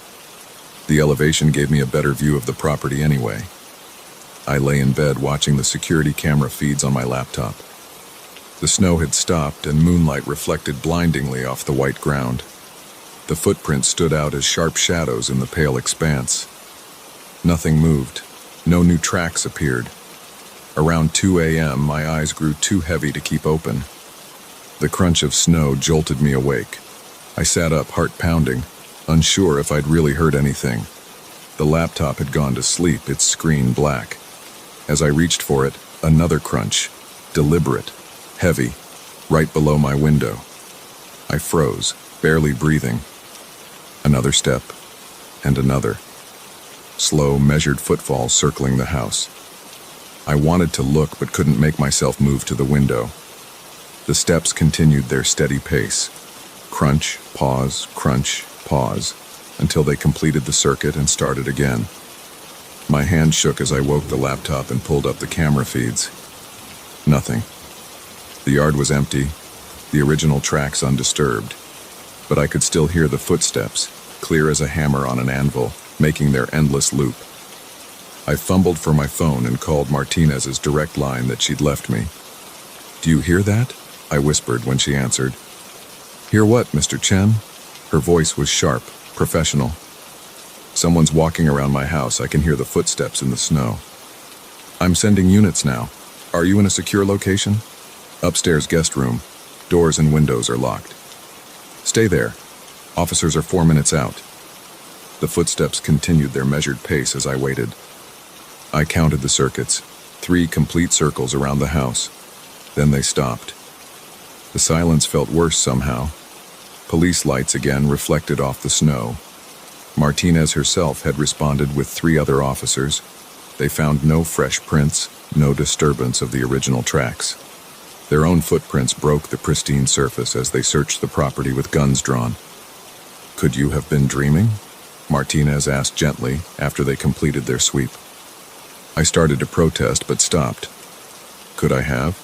The elevation gave me a better view of the property anyway. I lay in bed watching the security camera feeds on my laptop. The snow had stopped and moonlight reflected blindingly off the white ground. The footprints stood out as sharp shadows in the pale expanse. Nothing moved. No new tracks appeared. Around 2 a.m., my eyes grew too heavy to keep open. The crunch of snow jolted me awake. I sat up, heart pounding, unsure if I'd really heard anything. The laptop had gone to sleep, its screen black. As I reached for it, another crunch, deliberate, heavy, right below my window. I froze, barely breathing. Another step, and another. Slow, measured footfalls circling the house. I wanted to look but couldn't make myself move to the window. The steps continued their steady pace. Crunch, pause, until they completed the circuit and started again. My hand shook as I woke the laptop and pulled up the camera feeds. Nothing. The yard was empty, the original tracks undisturbed, but I could still hear the footsteps, clear as a hammer on an anvil, making their endless loop. I fumbled for my phone and called Martinez's direct line that she'd left me. "Do you hear that?" I whispered when she answered. "Hear what, Mr. Chen?" Her voice was sharp, professional. "Someone's walking around my house. I can hear the footsteps in the snow." "I'm sending units now. Are you in a secure location?" "Upstairs guest room. Doors and windows are locked." "Stay there. Officers are 4 minutes out." The footsteps continued their measured pace as I waited. I counted the circuits, 3 complete circles around the house. Then they stopped. The silence felt worse somehow. Police lights again reflected off the snow. Martinez herself had responded with 3 other officers. They found no fresh prints, no disturbance of the original tracks. Their own footprints broke the pristine surface as they searched the property with guns drawn. "Could you have been dreaming?" Martinez asked gently after they completed their sweep. I started to protest but stopped. Could I have?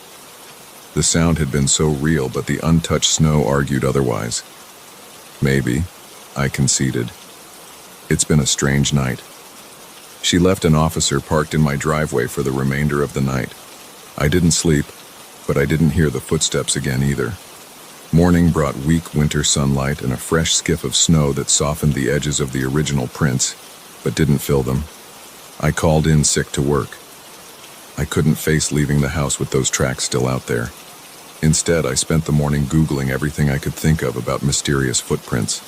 The sound had been so real, but the untouched snow argued otherwise. "Maybe," I conceded. "It's been a strange night." She left an officer parked in my driveway for the remainder of the night. I didn't sleep, but I didn't hear the footsteps again either. Morning brought weak winter sunlight and a fresh skiff of snow that softened the edges of the original prints, but didn't fill them. I called in sick to work. I couldn't face leaving the house with those tracks still out there. Instead, I spent the morning Googling everything I could think of about mysterious footprints.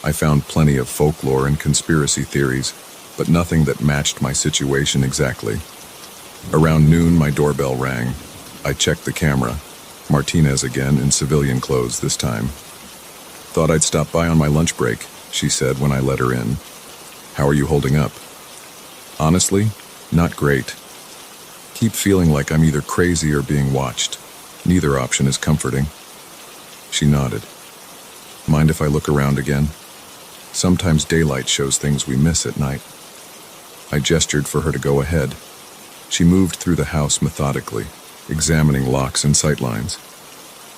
I found plenty of folklore and conspiracy theories, but nothing that matched my situation exactly. Around noon, my doorbell rang. I checked the camera. Martinez again, in civilian clothes this time. "Thought I'd stop by on my lunch break," she said when I let her in. "How are you holding up?" "Honestly, not great. Keep feeling like I'm either crazy or being watched. Neither option is comforting." She nodded. "Mind if I look around again? Sometimes daylight shows things we miss at night." I gestured for her to go ahead. She moved through the house methodically, examining locks and sightlines.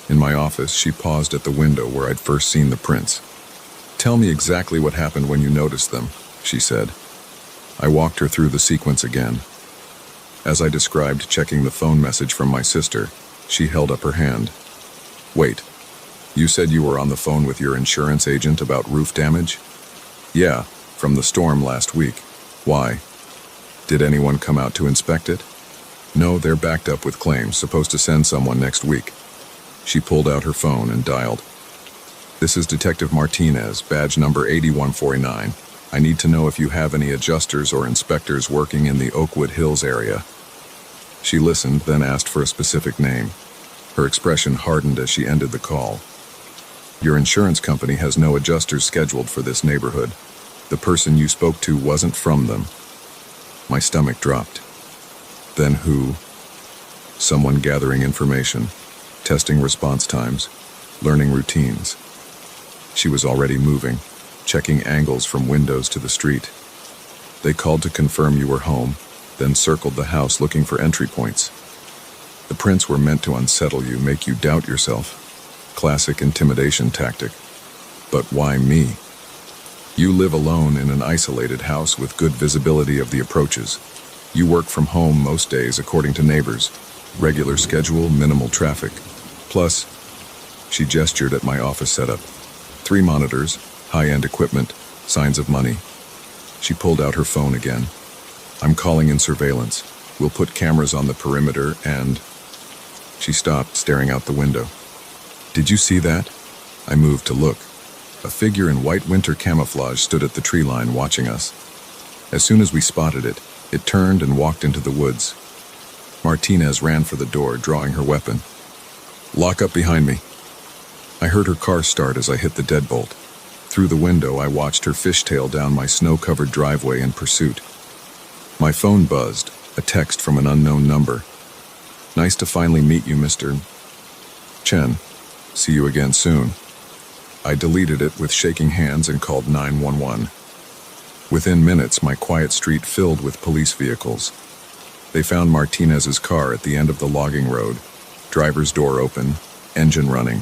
In my office, she paused at the window where I'd first seen the prints. "Tell me exactly what happened when you noticed them," she said. I walked her through the sequence again. As I described checking the phone message from my sister, she held up her hand. "Wait, you said you were on the phone with your insurance agent about roof damage?" "Yeah, from the storm last week. Why? Did anyone come out to inspect it?" "No, they're backed up with claims, supposed to send someone next week." She pulled out her phone and dialed. "This is Detective Martinez, badge number 8149. I need to know if you have any adjusters or inspectors working in the Oakwood Hills area." She listened, then asked for a specific name. Her expression hardened as she ended the call. "Your insurance company has no adjusters scheduled for this neighborhood. The person you spoke to wasn't from them." My stomach dropped. Then who? Someone gathering information, testing response times, learning routines. She was already moving, checking angles from windows to the street. They called to confirm you were home, then circled the house looking for entry points. The prints were meant to unsettle you, make you doubt yourself. Classic intimidation tactic. But why me? You live alone in an isolated house with good visibility of the approaches. You work from home most days according to neighbors. Regular schedule, minimal traffic. Plus, she gestured at my office setup. 3 monitors, high-end equipment, signs of money. She pulled out her phone again. "I'm calling in surveillance. We'll put cameras on the perimeter and..." She stopped, staring out the window. "Did you see that?" I moved to look. A figure in white winter camouflage stood at the tree line watching us. As soon as we spotted it, it turned and walked into the woods. Martinez ran for the door, drawing her weapon. "Lock up behind me." I heard her car start as I hit the deadbolt. Through the window, I watched her fishtail down my snow-covered driveway in pursuit. My phone buzzed, a text from an unknown number. "Nice to finally meet you, Mr." Chen, see you again soon. I deleted it with shaking hands and called 911. Within minutes, my quiet street filled with police vehicles. They found Martinez's car at the end of the logging road, driver's door open, engine running.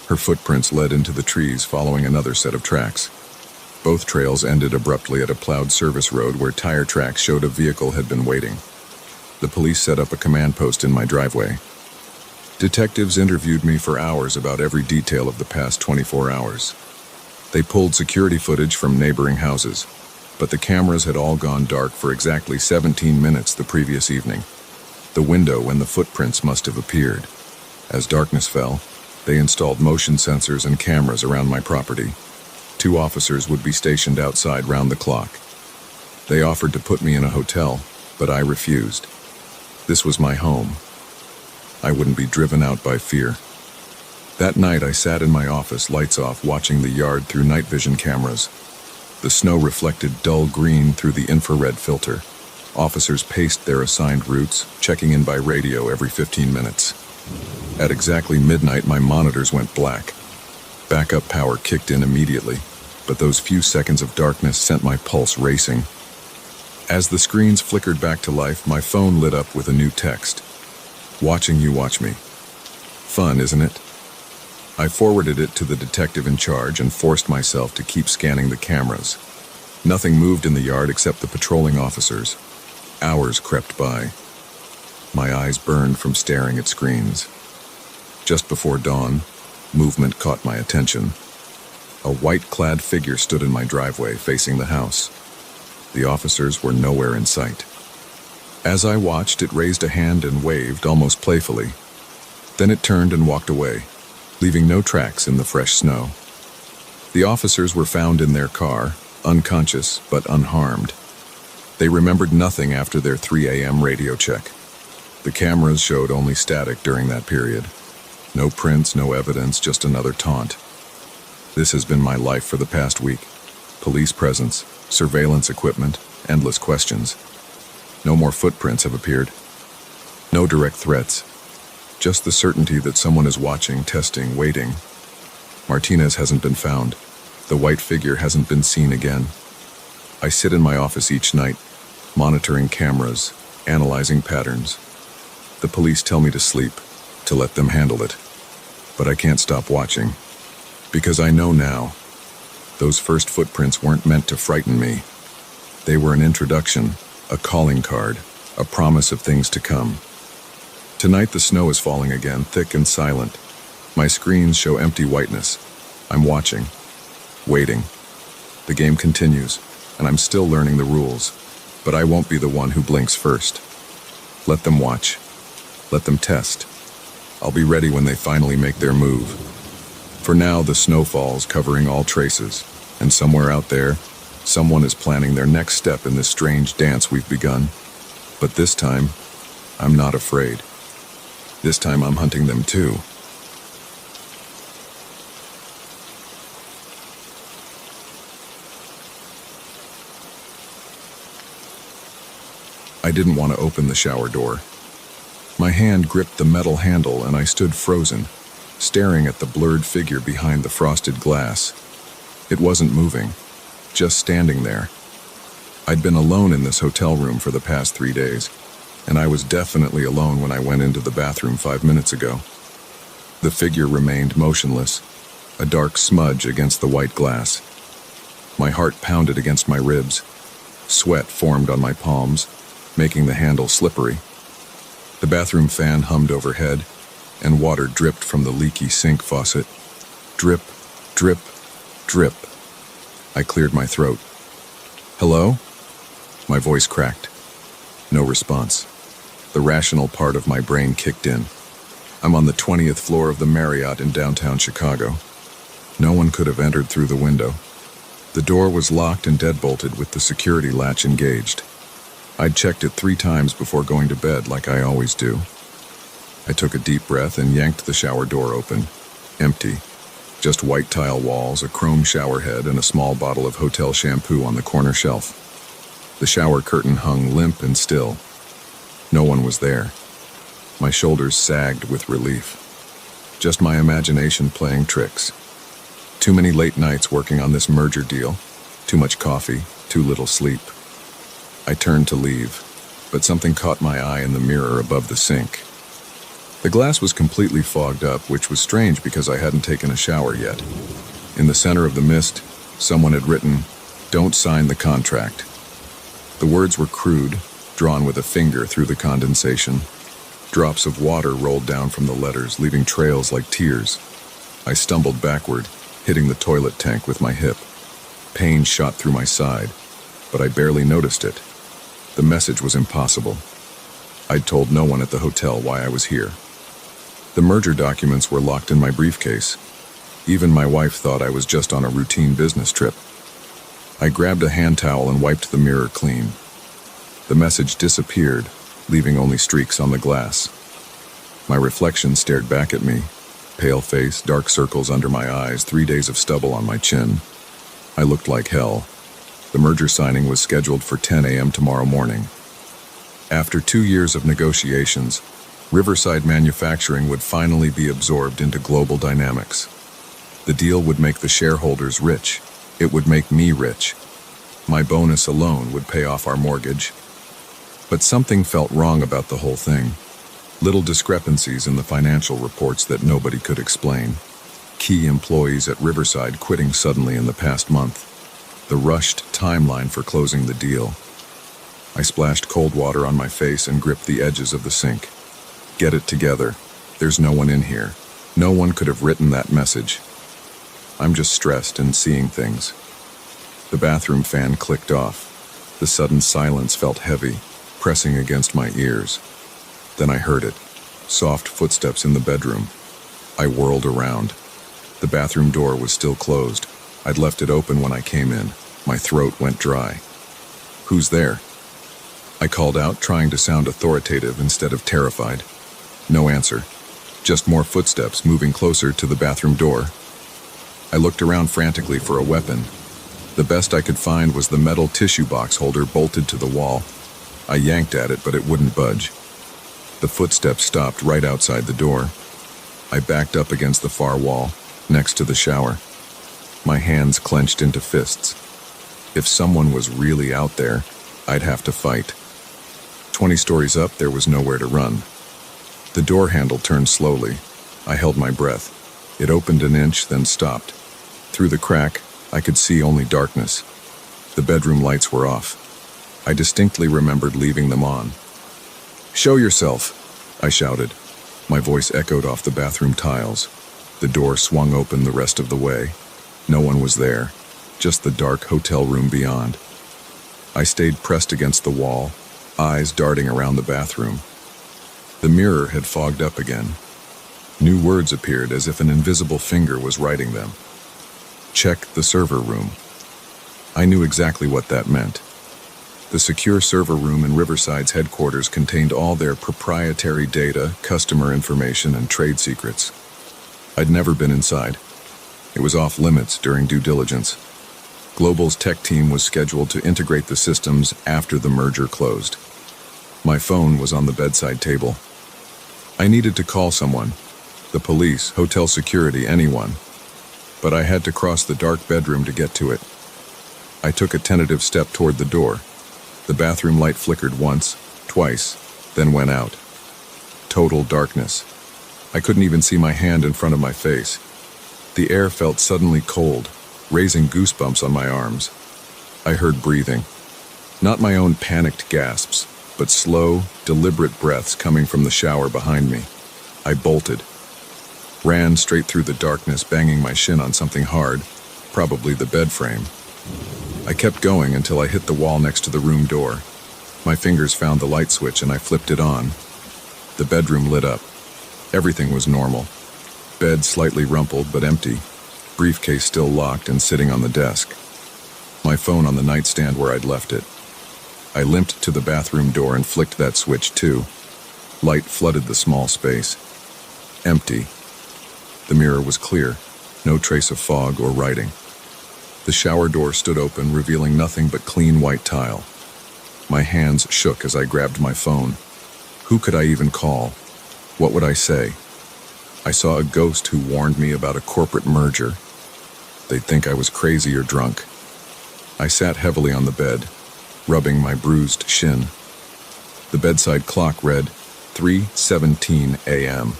Her footprints led into the trees following another set of tracks. Both trails ended abruptly at a plowed service road where tire tracks showed a vehicle had been waiting. The police set up a command post in my driveway. Detectives interviewed me for hours about every detail of the past 24 hours. They pulled security footage from neighboring houses, but the cameras had all gone dark for exactly 17 minutes the previous evening, the window when the footprints must have appeared. As darkness fell, they installed motion sensors and cameras around my property. 2 officers would be stationed outside round the clock. They offered to put me in a hotel, but I refused. This was my home. I wouldn't be driven out by fear. That night I sat in my office, lights off, watching the yard through night vision cameras. The snow reflected dull green through the infrared filter. Officers paced their assigned routes, checking in by radio every 15 minutes. At exactly midnight, my monitors went black. Backup power kicked in immediately, but those few seconds of darkness sent my pulse racing. As the screens flickered back to life, my phone lit up with a new text. Watching you watch me. Fun, isn't it? I forwarded it to the detective in charge and forced myself to keep scanning the cameras. Nothing moved in the yard except the patrolling officers. Hours crept by. My eyes burned from staring at screens. Just before dawn, movement caught my attention. A white-clad figure stood in my driveway facing the house. The officers were nowhere in sight. As I watched, it raised a hand and waved almost playfully. Then it turned and walked away, leaving no tracks in the fresh snow. The officers were found in their car, unconscious but unharmed. They remembered nothing after their 3 a.m. radio check. The cameras showed only static during that period. No prints, no evidence, just another taunt. This has been my life for the past week. Police presence, surveillance equipment, endless questions. No more footprints have appeared. No direct threats. Just the certainty that someone is watching, testing, waiting. Martinez hasn't been found. The white figure hasn't been seen again. I sit in my office each night, monitoring cameras, analyzing patterns. The police tell me to sleep, to let them handle it. But I can't stop watching. Because I know now, those first footprints weren't meant to frighten me. They were an introduction, a calling card, a promise of things to come. Tonight the snow is falling again, thick and silent. My screens show empty whiteness. I'm watching, waiting. The game continues, and I'm still learning the rules, but I won't be the one who blinks first. Let them watch. Let them test. I'll be ready when they finally make their move. For now, the snow falls, covering all traces, and somewhere out there, someone is planning their next step in this strange dance we've begun. But this time, I'm not afraid. This time I'm hunting them too. I didn't want to open the shower door. My hand gripped the metal handle and I stood frozen, staring at the blurred figure behind the frosted glass. It wasn't moving, just standing there. I'd been alone in this hotel room for the past 3 days, and I was definitely alone when I went into the bathroom 5 minutes ago. The figure remained motionless, a dark smudge against the white glass. My heart pounded against my ribs. Sweat formed on my palms, making the handle slippery. The bathroom fan hummed overhead, and water dripped from the leaky sink faucet. Drip, drip, drip. I cleared my throat. Hello? My voice cracked. No response. The rational part of my brain kicked in. I'm on the 20th floor of the Marriott in downtown Chicago. No one could have entered through the window. The door was locked and deadbolted with the security latch engaged. I'd checked it 3 times before going to bed, like I always do. I took a deep breath and yanked the shower door open. Empty. Just white tile walls, a chrome shower head, and a small bottle of hotel shampoo on the corner shelf. The shower curtain hung limp and still. No one was there. My shoulders sagged with relief. Just my imagination playing tricks. Too many late nights working on this merger deal. Too much coffee, too little sleep. I turned to leave, but something caught my eye in the mirror above the sink. The glass was completely fogged up, which was strange because I hadn't taken a shower yet. In the center of the mist, someone had written, "Don't sign the contract." The words were crude, drawn with a finger through the condensation. Drops of water rolled down from the letters, leaving trails like tears. I stumbled backward, hitting the toilet tank with my hip. Pain shot through my side, but I barely noticed it. The message was impossible. I'd told no one at the hotel why I was here. The merger documents were locked in my briefcase. Even my wife thought I was just on a routine business trip. I grabbed a hand towel and wiped the mirror clean. The message disappeared, leaving only streaks on the glass. My reflection stared back at me. Pale face, dark circles under my eyes, 3 days of stubble on my chin. I looked like hell. The merger signing was scheduled for 10 a.m. tomorrow morning. After 2 years of negotiations, Riverside Manufacturing would finally be absorbed into Global Dynamics. The deal would make the shareholders rich. It would make me rich. My bonus alone would pay off our mortgage. But something felt wrong about the whole thing. Little discrepancies in the financial reports that nobody could explain. Key employees at Riverside quitting suddenly in the past month. The rushed timeline for closing the deal. I splashed cold water on my face and gripped the edges of the sink. Get it together. There's no one in here. No one could have written that message. I'm just stressed and seeing things. The bathroom fan clicked off. The sudden silence felt heavy, pressing against my ears. Then I heard it. Soft footsteps in the bedroom. I whirled around. The bathroom door was still closed. I'd left it open when I came in. My throat went dry. "Who's there?" I called out, trying to sound authoritative instead of terrified. No answer. Just more footsteps moving closer to the bathroom door. I looked around frantically for a weapon. The best I could find was the metal tissue box holder bolted to the wall. I yanked at it, but it wouldn't budge. The footsteps stopped right outside the door. I backed up against the far wall, next to the shower. My hands clenched into fists. If someone was really out there, I'd have to fight. 20 stories up, there was nowhere to run. The door handle turned slowly. I held my breath. It opened an inch, then stopped. Through the crack, I could see only darkness. The bedroom lights were off. I distinctly remembered leaving them on. "Show yourself," I shouted. My voice echoed off the bathroom tiles. The door swung open the rest of the way. No one was there, just the dark hotel room beyond. I stayed pressed against the wall, eyes darting around the bathroom. The mirror had fogged up again. New words appeared as if an invisible finger was writing them. Check the server room. I knew exactly what that meant. The secure server room in Riverside's headquarters contained all their proprietary data, customer information, and trade secrets. I'd never been inside. It was off limits during due diligence. Global's tech team was scheduled to integrate the systems after the merger closed. My phone was on the bedside table. I needed to call someone. The police, hotel security, anyone. But I had to cross the dark bedroom to get to it. I took a tentative step toward the door. The bathroom light flickered once, twice, then went out. Total darkness. I couldn't even see my hand in front of my face. The air felt suddenly cold, raising goosebumps on my arms. I heard breathing. Not my own panicked gasps, but slow, deliberate breaths coming from the shower behind me. I bolted. Ran straight through the darkness, banging my shin on something hard, probably the bed frame. I kept going until I hit the wall next to the room door. My fingers found the light switch and I flipped it on. The bedroom lit up. Everything was normal. Bed slightly rumpled but empty. Briefcase still locked and sitting on the desk. My phone on the nightstand where I'd left it. I limped to the bathroom door and flicked that switch too. Light flooded the small space. Empty. The mirror was clear, no trace of fog or writing. The shower door stood open, revealing nothing but clean white tile. My hands shook as I grabbed my phone. Who could I even call? What would I say? I saw a ghost who warned me about a corporate merger. They'd think I was crazy or drunk. I sat heavily on the bed, rubbing my bruised shin. The bedside clock read 3:17 a.m.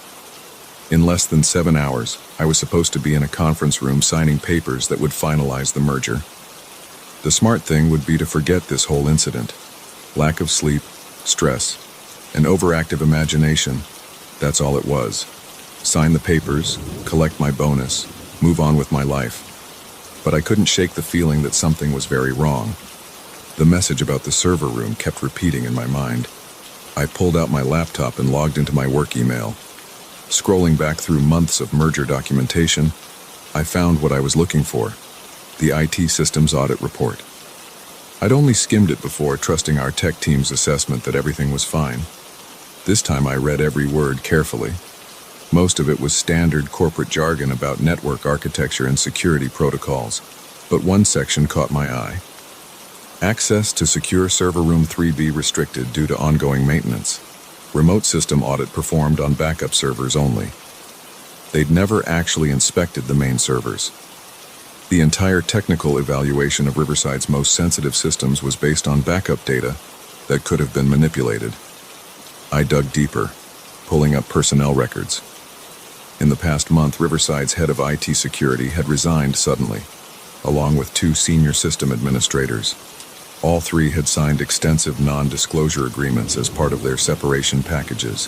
In less than 7 hours, I was supposed to be in a conference room signing papers that would finalize the merger. The smart thing would be to forget this whole incident. Lack of sleep, stress, an overactive imagination, that's all it was. Sign the papers, collect my bonus, move on with my life. But I couldn't shake the feeling that something was very wrong. The message about the server room kept repeating in my mind. I pulled out my laptop and logged into my work email. Scrolling back through months of merger documentation, I found what I was looking for, the IT systems audit report. I'd only skimmed it before, trusting our tech team's assessment that everything was fine. This time I read every word carefully. Most of it was standard corporate jargon about network architecture and security protocols, but one section caught my eye. Access to secure server room 3B restricted due to ongoing maintenance. Remote system audit performed on backup servers only. They'd never actually inspected the main servers. The entire technical evaluation of Riverside's most sensitive systems was based on backup data that could have been manipulated. I dug deeper, pulling up personnel records. In the past month, Riverside's head of IT security had resigned suddenly, along with 2 senior system administrators. All 3 had signed extensive non-disclosure agreements as part of their separation packages.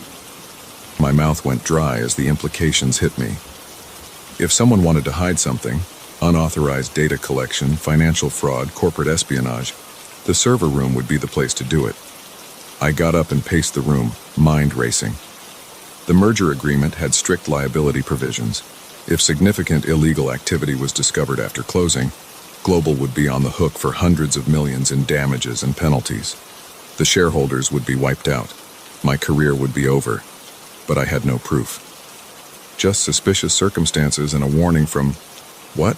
My mouth went dry as the implications hit me. If someone wanted to hide something, unauthorized data collection, financial fraud, corporate espionage, the server room would be the place to do it. I got up and paced the room, mind racing. The merger agreement had strict liability provisions. If significant illegal activity was discovered after closing, Global would be on the hook for hundreds of millions in damages and penalties. The shareholders would be wiped out. My career would be over. But I had no proof. Just suspicious circumstances and a warning from, what?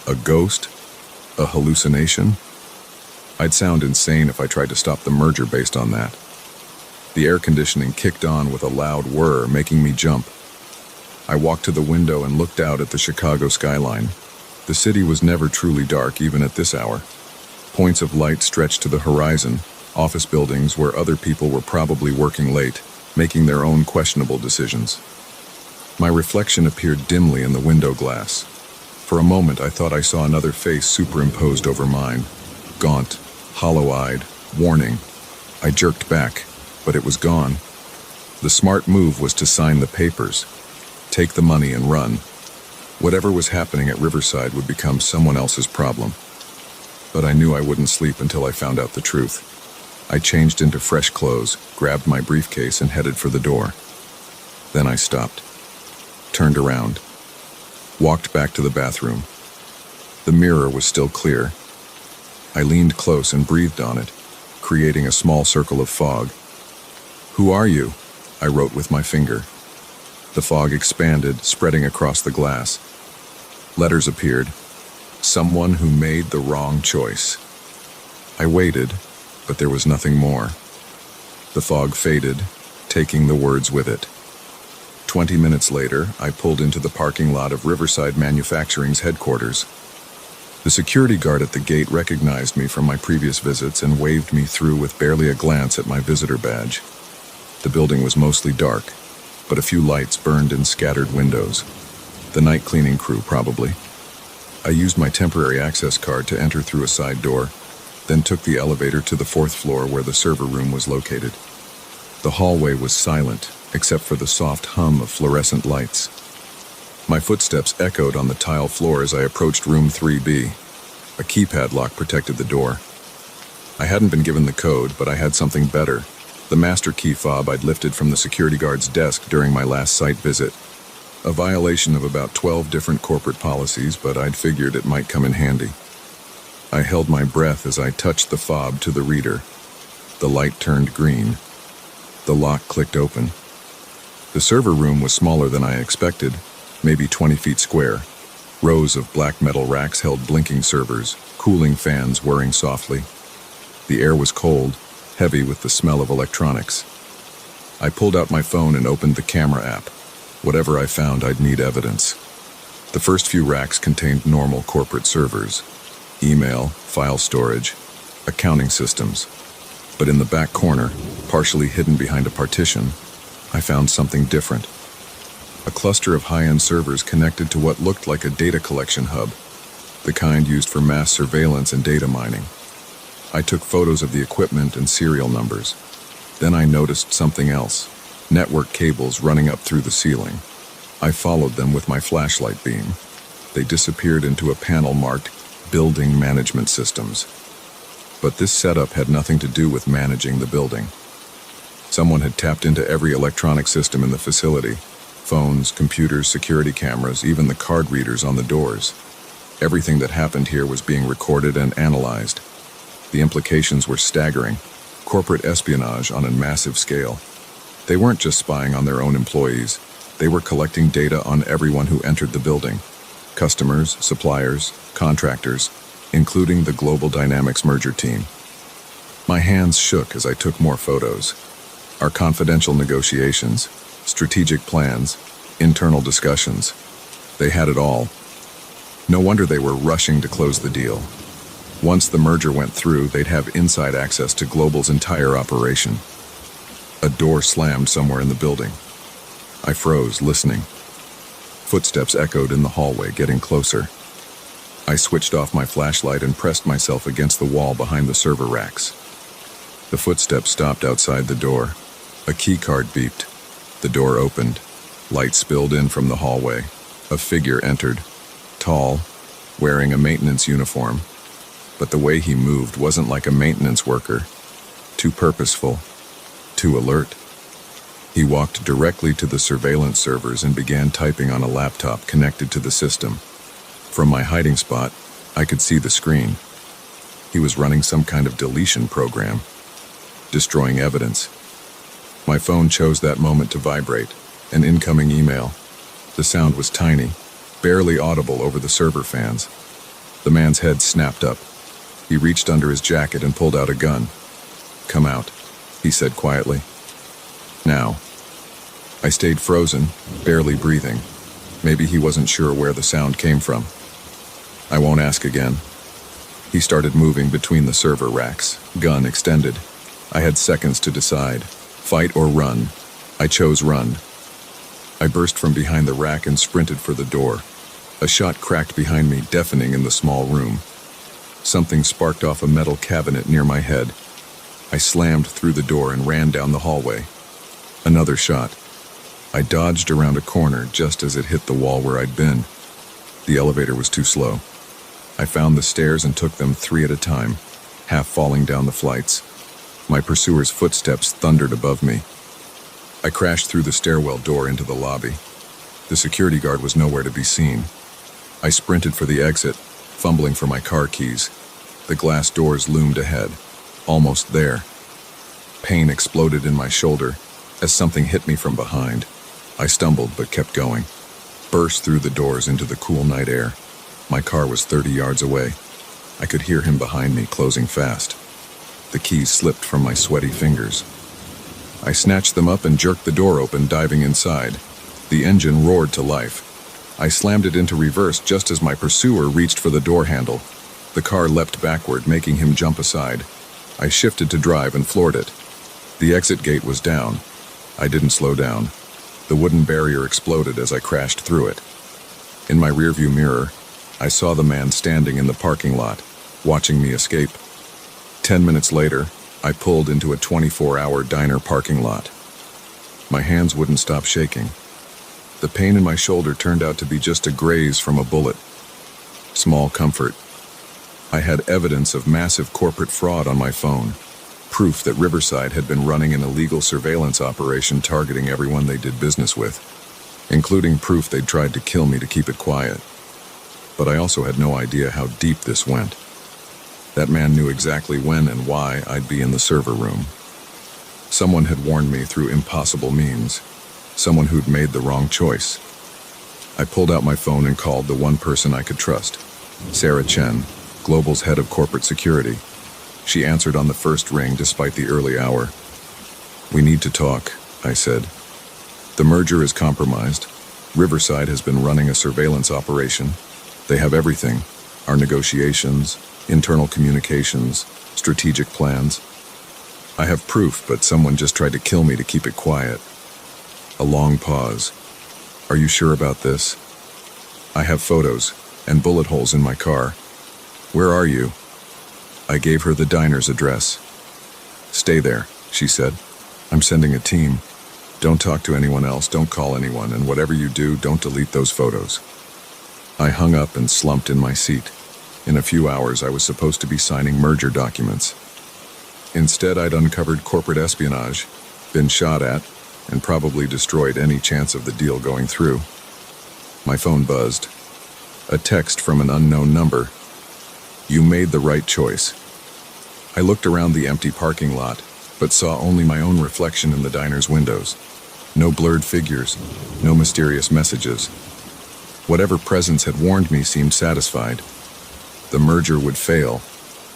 A ghost? A hallucination? I'd sound insane if I tried to stop the merger based on that. The air conditioning kicked on with a loud whir, making me jump. I walked to the window and looked out at the Chicago skyline. The city was never truly dark, even at this hour. Points of light stretched to the horizon, office buildings where other people were probably working late, making their own questionable decisions. My reflection appeared dimly in the window glass. For a moment, I thought I saw another face superimposed over mine. Gaunt, hollow-eyed, warning. I jerked back, but it was gone. The smart move was to sign the papers, take the money and run. Whatever was happening at Riverside would become someone else's problem. But I knew I wouldn't sleep until I found out the truth. I changed into fresh clothes, grabbed my briefcase, and headed for the door. Then I stopped, turned around, walked back to the bathroom. The mirror was still clear. I leaned close and breathed on it, creating a small circle of fog. "Who are you?" I wrote with my finger. The fog expanded, spreading across the glass. Letters appeared. Someone who made the wrong choice. I waited, but there was nothing more. The fog faded, taking the words with it. 20 minutes later, I pulled into the parking lot of Riverside Manufacturing's headquarters. The security guard at the gate recognized me from my previous visits and waved me through with barely a glance at my visitor badge. The building was mostly dark, but a few lights burned in scattered windows. The night cleaning crew, probably. I used my temporary access card to enter through a side door, then took the elevator to the 4th floor where the server room was located. The hallway was silent, except for the soft hum of fluorescent lights. My footsteps echoed on the tile floor as I approached room 3B. A keypad lock protected the door. I hadn't been given the code, but I had something better. The master key fob I'd lifted from the security guard's desk during my last site visit. A violation of about 12 different corporate policies, but I'd figured it might come in handy. I held my breath as I touched the fob to the reader. The light turned green. The lock clicked open. The server room was smaller than I expected, maybe 20 feet square. Rows of black metal racks held blinking servers, cooling fans whirring softly. The air was cold, heavy with the smell of electronics. I pulled out my phone and opened the camera app. Whatever I found, I'd need evidence. The first few racks contained normal corporate servers, email, file storage, accounting systems. But in the back corner, partially hidden behind a partition, I found something different. A cluster of high-end servers connected to what looked like a data collection hub, the kind used for mass surveillance and data mining. I took photos of the equipment and serial numbers. Then I noticed something else, network cables running up through the ceiling. I followed them with my flashlight beam. They disappeared into a panel marked Building Management Systems. But this setup had nothing to do with managing the building. Someone had tapped into every electronic system in the facility: phones, computers, security cameras, even the card readers on the doors. Everything that happened here was being recorded and analyzed. The implications were staggering. Corporate espionage on a massive scale. They weren't just spying on their own employees. They were collecting data on everyone who entered the building. Customers, suppliers, contractors, including the Global Dynamics merger team. My hands shook as I took more photos. Our confidential negotiations, strategic plans, internal discussions. They had it all. No wonder they were rushing to close the deal. Once the merger went through, they'd have inside access to Global's entire operation. A door slammed somewhere in the building. I froze, listening. Footsteps echoed in the hallway, getting closer. I switched off my flashlight and pressed myself against the wall behind the server racks. The footsteps stopped outside the door. A key card beeped. The door opened. Light spilled in from the hallway. A figure entered. Tall, wearing a maintenance uniform. But the way he moved wasn't like a maintenance worker. Too purposeful. Too alert. He walked directly to the surveillance servers and began typing on a laptop connected to the system. From my hiding spot, I could see the screen. He was running some kind of deletion program, destroying evidence. My phone chose that moment to vibrate, an incoming email. The sound was tiny, barely audible over the server fans. The man's head snapped up. He reached under his jacket and pulled out a gun. "Come out," he said quietly. "Now." I stayed frozen, barely breathing. Maybe he wasn't sure where the sound came from. "I won't ask again." He started moving between the server racks, gun extended. I had seconds to decide, fight or run. I chose run. I burst from behind the rack and sprinted for the door. A shot cracked behind me, deafening in the small room. Something sparked off a metal cabinet near my head. I slammed through the door and ran down the hallway. Another shot. I dodged around a corner just as it hit the wall where I'd been. The elevator was too slow. I found the stairs and took them 3 at a time, half falling down the flights. My pursuer's footsteps thundered above me. I crashed through the stairwell door into the lobby. The security guard was nowhere to be seen. I sprinted for the exit, fumbling for my car keys. The glass doors loomed ahead, almost there. Pain exploded in my shoulder as something hit me from behind. I stumbled but kept going, burst through the doors into the cool night air. My car was 30 yards away. I could hear him behind me, closing fast. The keys slipped from my sweaty fingers. I snatched them up and jerked the door open, diving inside. The engine roared to life. I slammed it into reverse just as my pursuer reached for the door handle. The car leapt backward, making him jump aside. I shifted to drive and floored it. The exit gate was down. I didn't slow down. The wooden barrier exploded as I crashed through it. In my rearview mirror, I saw the man standing in the parking lot, watching me escape. 10 minutes later, I pulled into a 24-hour diner parking lot. My hands wouldn't stop shaking. The pain in my shoulder turned out to be just a graze from a bullet. Small comfort. I had evidence of massive corporate fraud on my phone. Proof that Riverside had been running an illegal surveillance operation targeting everyone they did business with, including proof they'd tried to kill me to keep it quiet. But I also had no idea how deep this went. That man knew exactly when and why I'd be in the server room. Someone had warned me through impossible means. Someone who'd made the wrong choice. I pulled out my phone and called the one person I could trust, Sarah Chen, Global's head of corporate security. She answered on the first ring despite the early hour. "We need to talk," I said. "The merger is compromised. Riverside has been running a surveillance operation. They have everything: our negotiations, internal communications, strategic plans. I have proof, but someone just tried to kill me to keep it quiet. A long pause. Are you sure about this? I have photos and bullet holes in my car. Where are you? I gave her the diner's address. Stay there, she said. I'm sending a team. Don't talk to anyone else, don't call anyone, and whatever you do, don't delete those photos. I hung up and slumped in my seat. In a few hours, I was supposed to be signing merger documents. Instead, I'd uncovered corporate espionage, been shot at, and probably destroyed any chance of the deal going through. My phone buzzed. A text from an unknown number. You made the right choice. I looked around the empty parking lot, but saw only my own reflection in the diner's windows. No blurred figures, no mysterious messages. Whatever presence had warned me seemed satisfied. The merger would fail,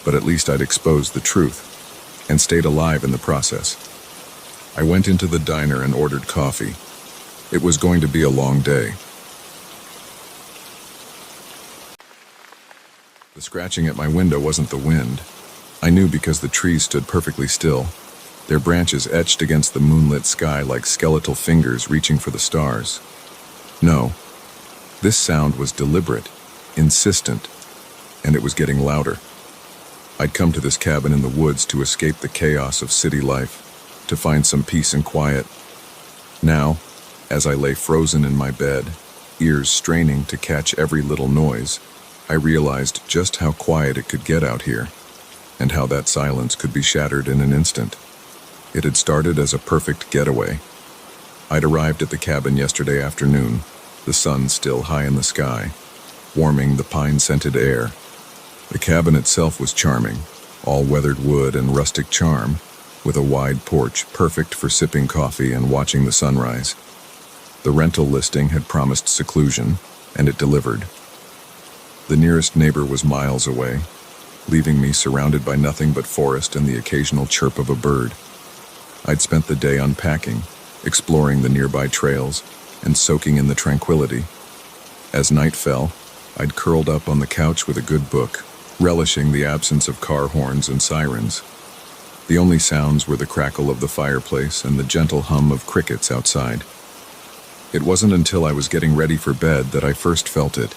but at least I'd exposed the truth, and stayed alive in the process. I went into the diner and ordered coffee. It was going to be a long day. The scratching at my window wasn't the wind. I knew because the trees stood perfectly still, their branches etched against the moonlit sky like skeletal fingers reaching for the stars. No, this sound was deliberate, insistent, and it was getting louder. I'd come to this cabin in the woods to escape the chaos of city life, to find some peace and quiet. Now, as I lay frozen in my bed, ears straining to catch every little noise, I realized just how quiet it could get out here, and how that silence could be shattered in an instant. It had started as a perfect getaway. I'd arrived at the cabin yesterday afternoon, the sun still high in the sky, warming the pine-scented air. The cabin itself was charming, all weathered wood and rustic charm, with a wide porch perfect for sipping coffee and watching the sunrise. The rental listing had promised seclusion, and it delivered. The nearest neighbor was miles away, leaving me surrounded by nothing but forest and the occasional chirp of a bird. I'd spent the day unpacking, exploring the nearby trails, and soaking in the tranquility. As night fell, I'd curled up on the couch with a good book, relishing the absence of car horns and sirens. The only sounds were the crackle of the fireplace and the gentle hum of crickets outside. It wasn't until I was getting ready for bed that I first felt it,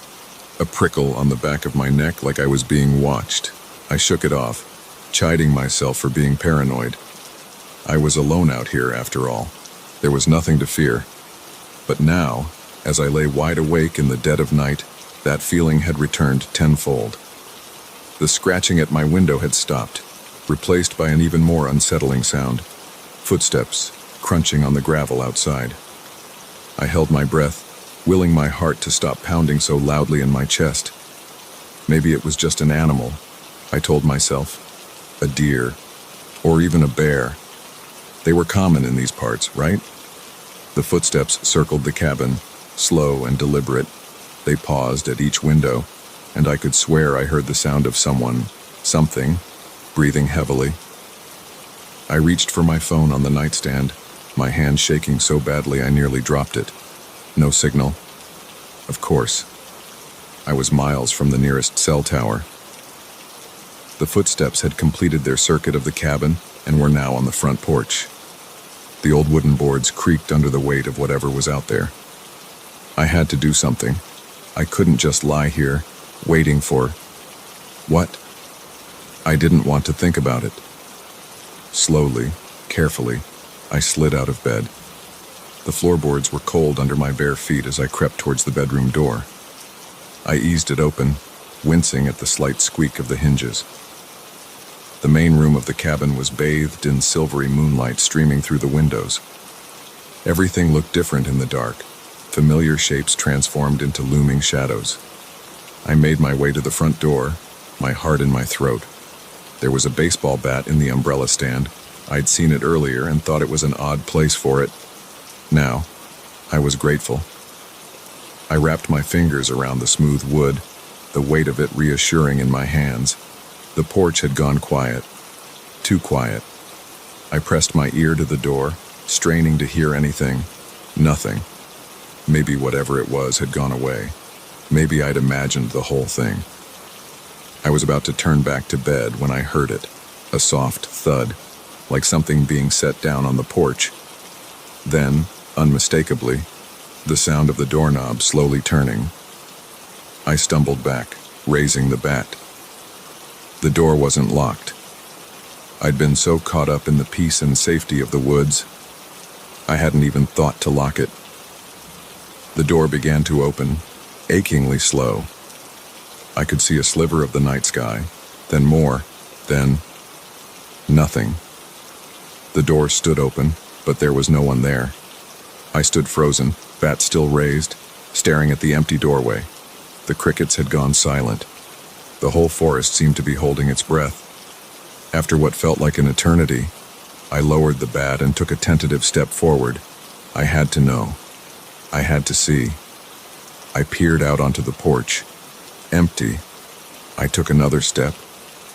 a prickle on the back of my neck like I was being watched. I shook it off, chiding myself for being paranoid. I was alone out here, after all. There was nothing to fear. But now, as I lay wide awake in the dead of night, that feeling had returned tenfold. The scratching at my window had stopped, replaced by an even more unsettling sound. Footsteps, crunching on the gravel outside. I held my breath, willing my heart to stop pounding so loudly in my chest. Maybe it was just an animal, I told myself. A deer, or even a bear. They were common in these parts, right? The footsteps circled the cabin, slow and deliberate. They paused at each window, and I could swear I heard the sound of something, breathing heavily. I reached for my phone on the nightstand, my hand shaking so badly I nearly dropped it. No signal. Of course. I was miles from the nearest cell tower. The footsteps had completed their circuit of the cabin and were now on the front porch. The old wooden boards creaked under the weight of whatever was out there. I had to do something. I couldn't just lie here, waiting for... what? I didn't want to think about it. Slowly, carefully, I slid out of bed. The floorboards were cold under my bare feet as I crept towards the bedroom door. I eased it open, wincing at the slight squeak of the hinges. The main room of the cabin was bathed in silvery moonlight streaming through the windows. Everything looked different in the dark, familiar shapes transformed into looming shadows. I made my way to the front door, my heart in my throat. There was a baseball bat in the umbrella stand. I'd seen it earlier and thought it was an odd place for it. Now, I was grateful. I wrapped my fingers around the smooth wood, the weight of it reassuring in my hands. The porch had gone quiet. Too quiet. I pressed my ear to the door, straining to hear anything. Nothing. Maybe whatever it was had gone away. Maybe I'd imagined the whole thing. I was about to turn back to bed when I heard it, a soft thud, like something being set down on the porch. Then, unmistakably, the sound of the doorknob slowly turning. I stumbled back, raising the bat. The door wasn't locked. I'd been so caught up in the peace and safety of the woods, I hadn't even thought to lock it. The door began to open, achingly slow. I could see a sliver of the night sky, then more, then nothing. The door stood open, but there was no one there. I stood frozen, bat still raised, staring at the empty doorway. The crickets had gone silent. The whole forest seemed to be holding its breath. After what felt like an eternity, I lowered the bat and took a tentative step forward. I had to know. I had to see. I peered out onto the porch. Empty. I took another step,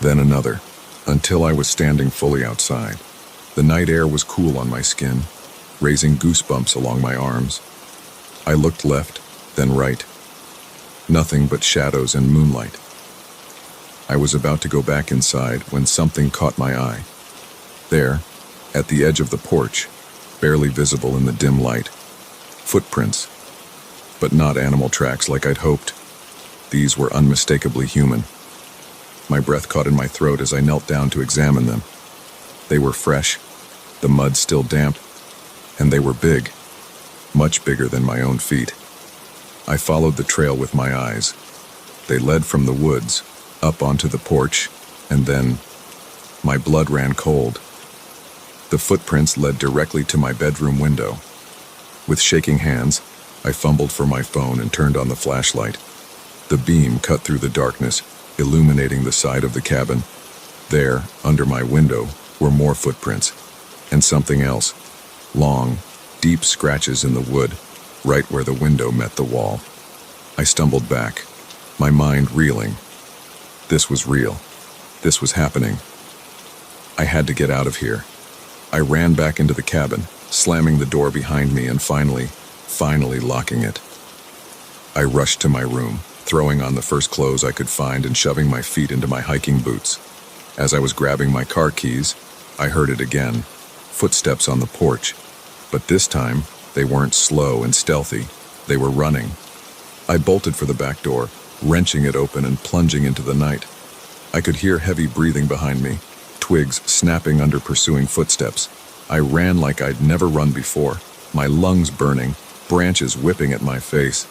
then another, until I was standing fully outside. The night air was cool on my skin, raising goosebumps along my arms. I looked left, then right. Nothing but shadows and moonlight. I was about to go back inside when something caught my eye. There, at the edge of the porch, barely visible in the dim light, footprints, but not animal tracks like I'd hoped. These were unmistakably human. My breath caught in my throat as I knelt down to examine them. They were fresh, the mud still damp, and they were big, much bigger than my own feet. I followed the trail with my eyes. They led from the woods, up onto the porch, and then my blood ran cold. The footprints led directly to my bedroom window. With shaking hands, I fumbled for my phone and turned on the flashlight. The beam cut through the darkness, illuminating the side of the cabin. There, under my window, were more footprints, and something else. Long, deep scratches in the wood, right where the window met the wall. I stumbled back, my mind reeling. This was real. This was happening. I had to get out of here. I ran back into the cabin, slamming the door behind me and finally locking it. I rushed to my room, throwing on the first clothes I could find and shoving my feet into my hiking boots. As I was grabbing my car keys, I heard it again, footsteps on the porch. But this time, they weren't slow and stealthy. They were running. I bolted for the back door, wrenching it open and plunging into the night. I could hear heavy breathing behind me, twigs snapping under pursuing footsteps. I ran like I'd never run before, my lungs burning, branches whipping at my face.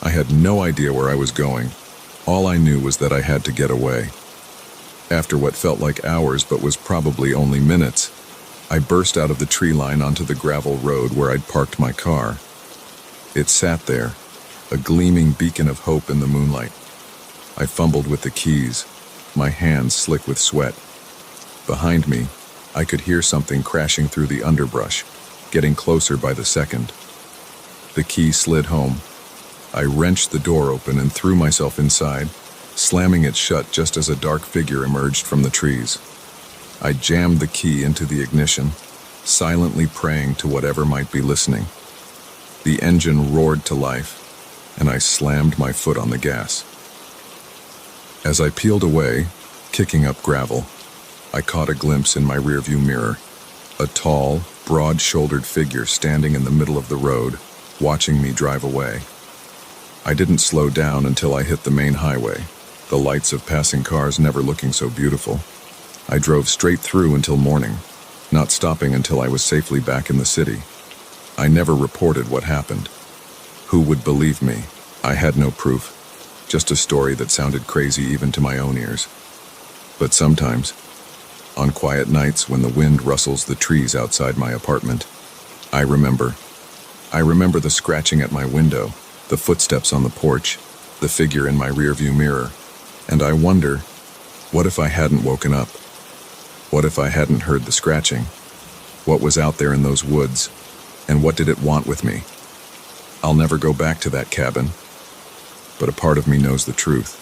I had no idea where I was going. All I knew was that I had to get away. After what felt like hours but was probably only minutes, I burst out of the tree line onto the gravel road where I'd parked my car. It sat there, a gleaming beacon of hope in the moonlight. I fumbled with the keys, my hands slick with sweat. Behind me, I could hear something crashing through the underbrush, getting closer by the second. The key slid home. I wrenched the door open and threw myself inside, slamming it shut just as a dark figure emerged from the trees. I jammed the key into the ignition, silently praying to whatever might be listening. The engine roared to life, and I slammed my foot on the gas. As I peeled away, kicking up gravel, I caught a glimpse in my rearview mirror, a tall, broad-shouldered figure standing in the middle of the road, watching me drive away. I didn't slow down until I hit the main highway, the lights of passing cars never looking so beautiful. I drove straight through until morning, not stopping until I was safely back in the city. I never reported what happened. Who would believe me? I had no proof, just a story that sounded crazy even to my own ears. But sometimes, on quiet nights when the wind rustles the trees outside my apartment, I remember the scratching at my window, the footsteps on the porch, the figure in my rearview mirror, and I wonder, what if I hadn't woken up? What if I hadn't heard the scratching? What was out there in those woods, and what did it want with me? I'll never go back to that cabin, but a part of me knows the truth.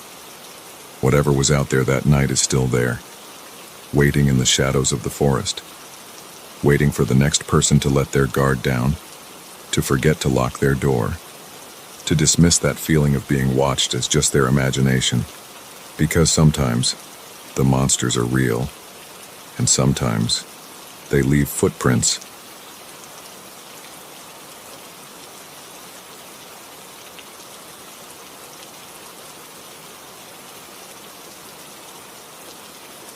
Whatever was out there that night is still there, waiting in the shadows of the forest, waiting for the next person to let their guard down, to forget to lock their door, to dismiss that feeling of being watched as just their imagination. Because sometimes the monsters are real, and sometimes they leave footprints.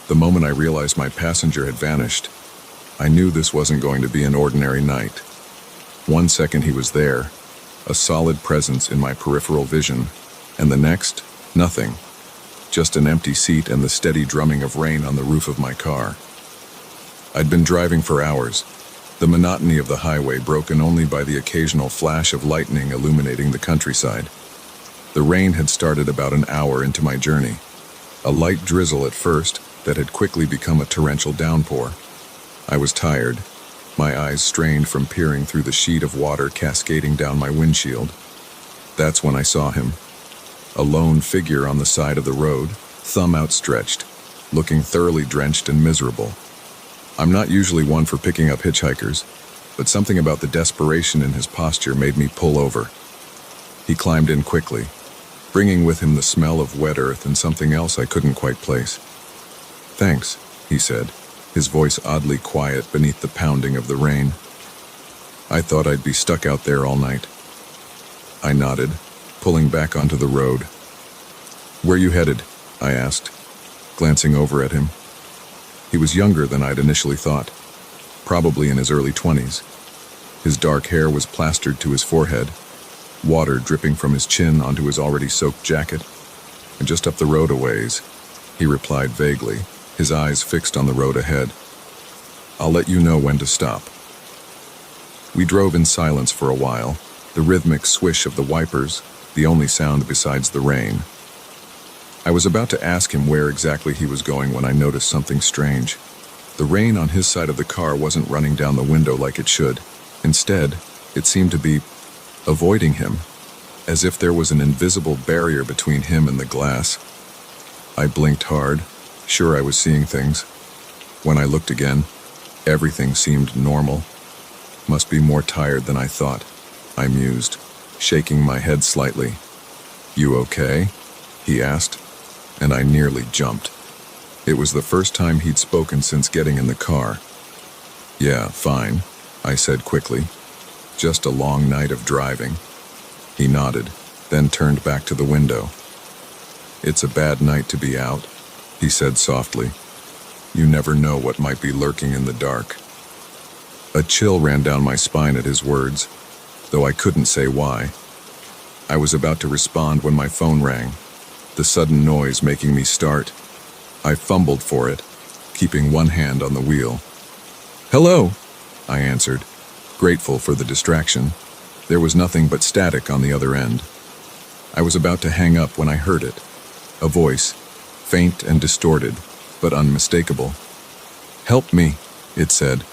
The moment I realized my passenger had vanished, I knew this wasn't going to be an ordinary night. 1 second he was there, a solid presence in my peripheral vision, and the next, nothing. Just an empty seat and the steady drumming of rain on the roof of my car. I'd been driving for hours, the monotony of the highway broken only by the occasional flash of lightning illuminating the countryside. The rain had started about an hour into my journey. A light drizzle at first that had quickly become a torrential downpour. I was tired, my eyes strained from peering through the sheet of water cascading down my windshield. That's when I saw him. A lone figure on the side of the road, thumb outstretched, looking thoroughly drenched and miserable. I'm not usually one for picking up hitchhikers, but something about the desperation in his posture made me pull over. He climbed in quickly, bringing with him the smell of wet earth and something else I couldn't quite place. "Thanks," he said, his voice oddly quiet beneath the pounding of the rain. "I thought I'd be stuck out there all night." I nodded, pulling back onto the road. "Where you headed?" I asked, glancing over at him. He was younger than I'd initially thought, probably in his early 20s. His dark hair was plastered to his forehead, water dripping from his chin onto his already soaked jacket. "And just up the road a ways," he replied vaguely, his eyes fixed on the road ahead. "I'll let you know when to stop." We drove in silence for a while, the rhythmic swish of the wipers, the only sound besides the rain. I was about to ask him where exactly he was going when I noticed something strange. The rain on his side of the car wasn't running down the window like it should. Instead, it seemed to be avoiding him, as if there was an invisible barrier between him and the glass. I blinked hard, sure I was seeing things. When I looked again, everything seemed normal. Must be more tired than I thought, I mused, shaking my head slightly. "You okay?" he asked, and I nearly jumped. It was the first time he'd spoken since getting in the car. "Yeah, fine," I said quickly. "Just a long night of driving." He nodded, then turned back to the window. "It's a bad night to be out," he said softly. "You never know what might be lurking in the dark." A chill ran down my spine at his words, though I couldn't say why. I was about to respond when my phone rang, the sudden noise making me start. I fumbled for it, keeping one hand on the wheel. "Hello," I answered, grateful for the distraction. There was nothing but static on the other end. I was about to hang up when I heard it. A voice, faint and distorted, but unmistakable. "Help me," it said.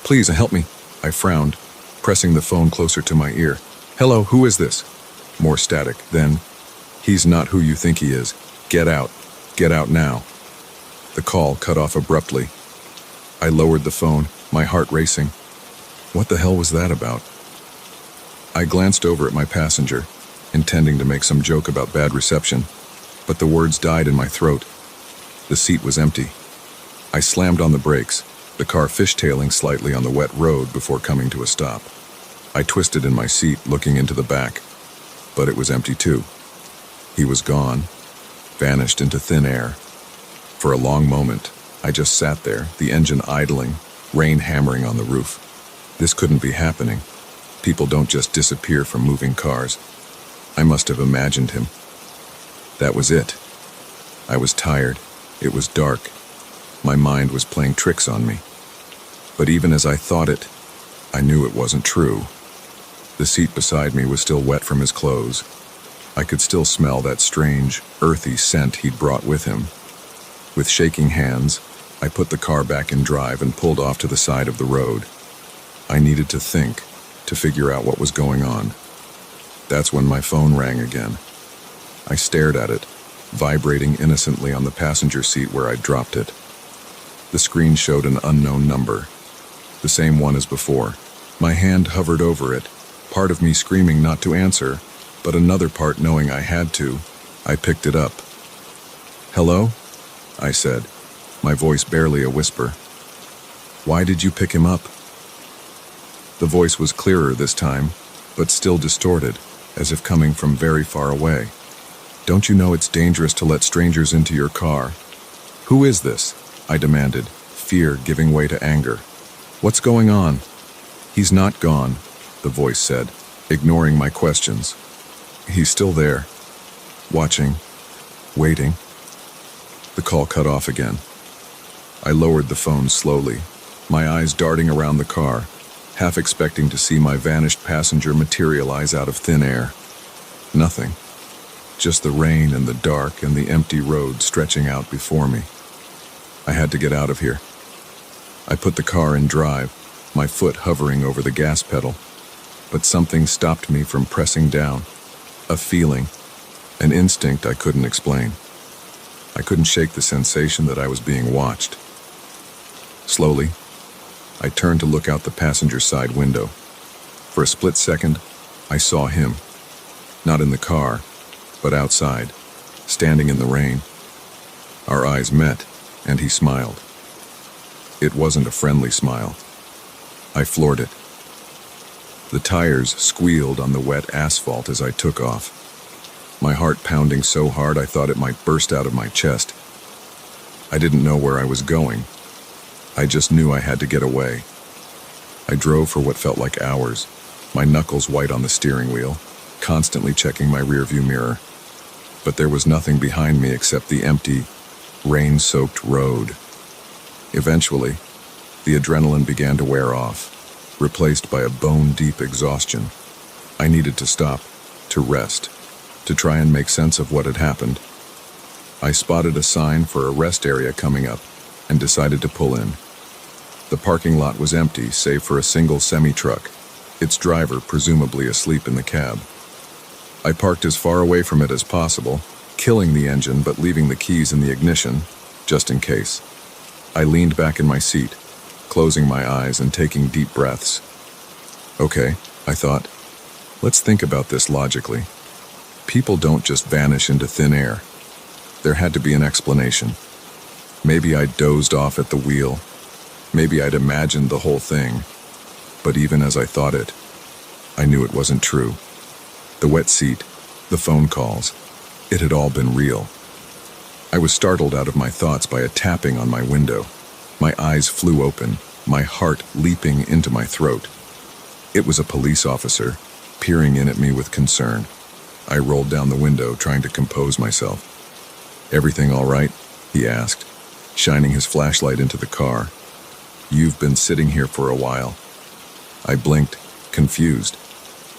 "Please, help me." I frowned, pressing the phone closer to my ear. "Hello, who is this?" More static, then, "He's not who you think he is. Get out. Get out now." The call cut off abruptly. I lowered the phone, my heart racing. What the hell was that about? I glanced over at my passenger, intending to make some joke about bad reception, but the words died in my throat. The seat was empty. I slammed on the brakes, the car fishtailing slightly on the wet road before coming to a stop. I twisted in my seat, looking into the back, but it was empty too. He was gone, vanished into thin air. For a long moment, I just sat there, the engine idling, rain hammering on the roof. This couldn't be happening. People don't just disappear from moving cars. I must have imagined him. That was it. I was tired. It was dark. My mind was playing tricks on me. But even as I thought it, I knew it wasn't true. The seat beside me was still wet from his clothes. I could still smell that strange, earthy scent he'd brought with him. With shaking hands, I put the car back in drive and pulled off to the side of the road. I needed to think, to figure out what was going on. That's when my phone rang again. I stared at it, vibrating innocently on the passenger seat where I'd dropped it. The screen showed an unknown number, the same one as before. My hand hovered over it, part of me screaming not to answer, but another part knowing I had to. I picked it up. "Hello?" I said, my voice barely a whisper. "Why did you pick him up?" The voice was clearer this time, but still distorted, as if coming from very far away. "Don't you know it's dangerous to let strangers into your car?" "Who is this?" I demanded, fear giving way to anger. "What's going on?" "He's not gone," the voice said, ignoring my questions. "He's still there, watching, waiting." The call cut off again. I lowered the phone slowly, my eyes darting around the car, half expecting to see my vanished passenger materialize out of thin air. Nothing. Just the rain and the dark and the empty road stretching out before me. I had to get out of here. I put the car in drive, my foot hovering over the gas pedal, but something stopped me from pressing down. A feeling, an instinct I couldn't explain. I couldn't shake the sensation that I was being watched. Slowly, I turned to look out the passenger side window. For a split second, I saw him. Not in the car, but outside, standing in the rain. Our eyes met, and he smiled. It wasn't a friendly smile. I floored it. The tires squealed on the wet asphalt as I took off. My heart pounding so hard I thought it might burst out of my chest. I didn't know where I was going. I just knew I had to get away. I drove for what felt like hours, my knuckles white on the steering wheel, constantly checking my rearview mirror. But there was nothing behind me except the empty, rain-soaked road. Eventually, the adrenaline began to wear off, replaced by a bone-deep exhaustion. I needed to stop, to rest, to try and make sense of what had happened. I spotted a sign for a rest area coming up and decided to pull in. The parking lot was empty, save for a single semi-truck, its driver presumably asleep in the cab. I parked as far away from it as possible, killing the engine but leaving the keys in the ignition, just in case. I leaned back in my seat, closing my eyes and taking deep breaths. Okay, I thought, let's think about this logically. People don't just vanish into thin air. There had to be an explanation. Maybe I dozed off at the wheel. Maybe I'd imagined the whole thing. But even as I thought it, I knew it wasn't true. The wet seat, the phone calls, it had all been real. I was startled out of my thoughts by a tapping on my window. My eyes flew open, my heart leaping into my throat. It was a police officer, peering in at me with concern. I rolled down the window, trying to compose myself. "Everything all right?" he asked, shining his flashlight into the car. "You've been sitting here for a while." I blinked, confused.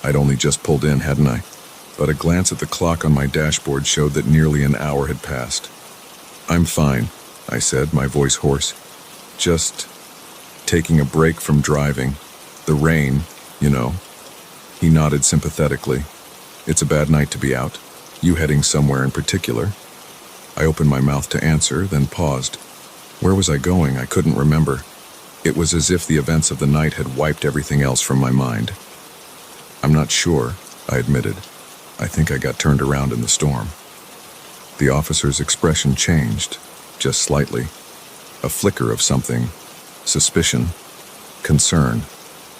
I'd only just pulled in, hadn't I? But a glance at the clock on my dashboard showed that nearly an hour had passed. "I'm fine," I said, my voice hoarse. "Just taking a break from driving. The rain, you know." He nodded sympathetically. "It's a bad night to be out. You heading somewhere in particular?" I opened my mouth to answer, then paused. Where was I going? I couldn't remember. It was as if the events of the night had wiped everything else from my mind. "I'm not sure," I admitted. "I think I got turned around in the storm." The officer's expression changed, just slightly. A flicker of something, suspicion, concern,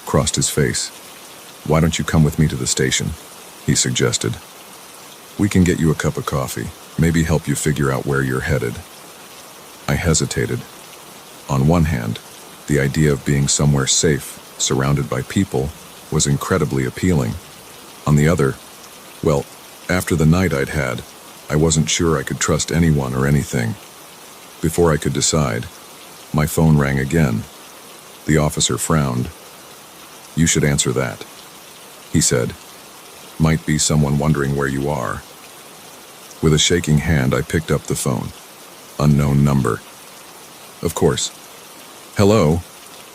crossed his face. "Why don't you come with me to the station?" he suggested. "We can get you a cup of coffee, maybe help you figure out where you're headed." I hesitated. On one hand, the idea of being somewhere safe, surrounded by people, was incredibly appealing. On the other, well, after the night I'd had, I wasn't sure I could trust anyone or anything. Before I could decide, my phone rang again. The officer frowned. "You should answer that," he said. "Might be someone wondering where you are." With a shaking hand, I picked up the phone. Unknown number. Of course. "Hello,"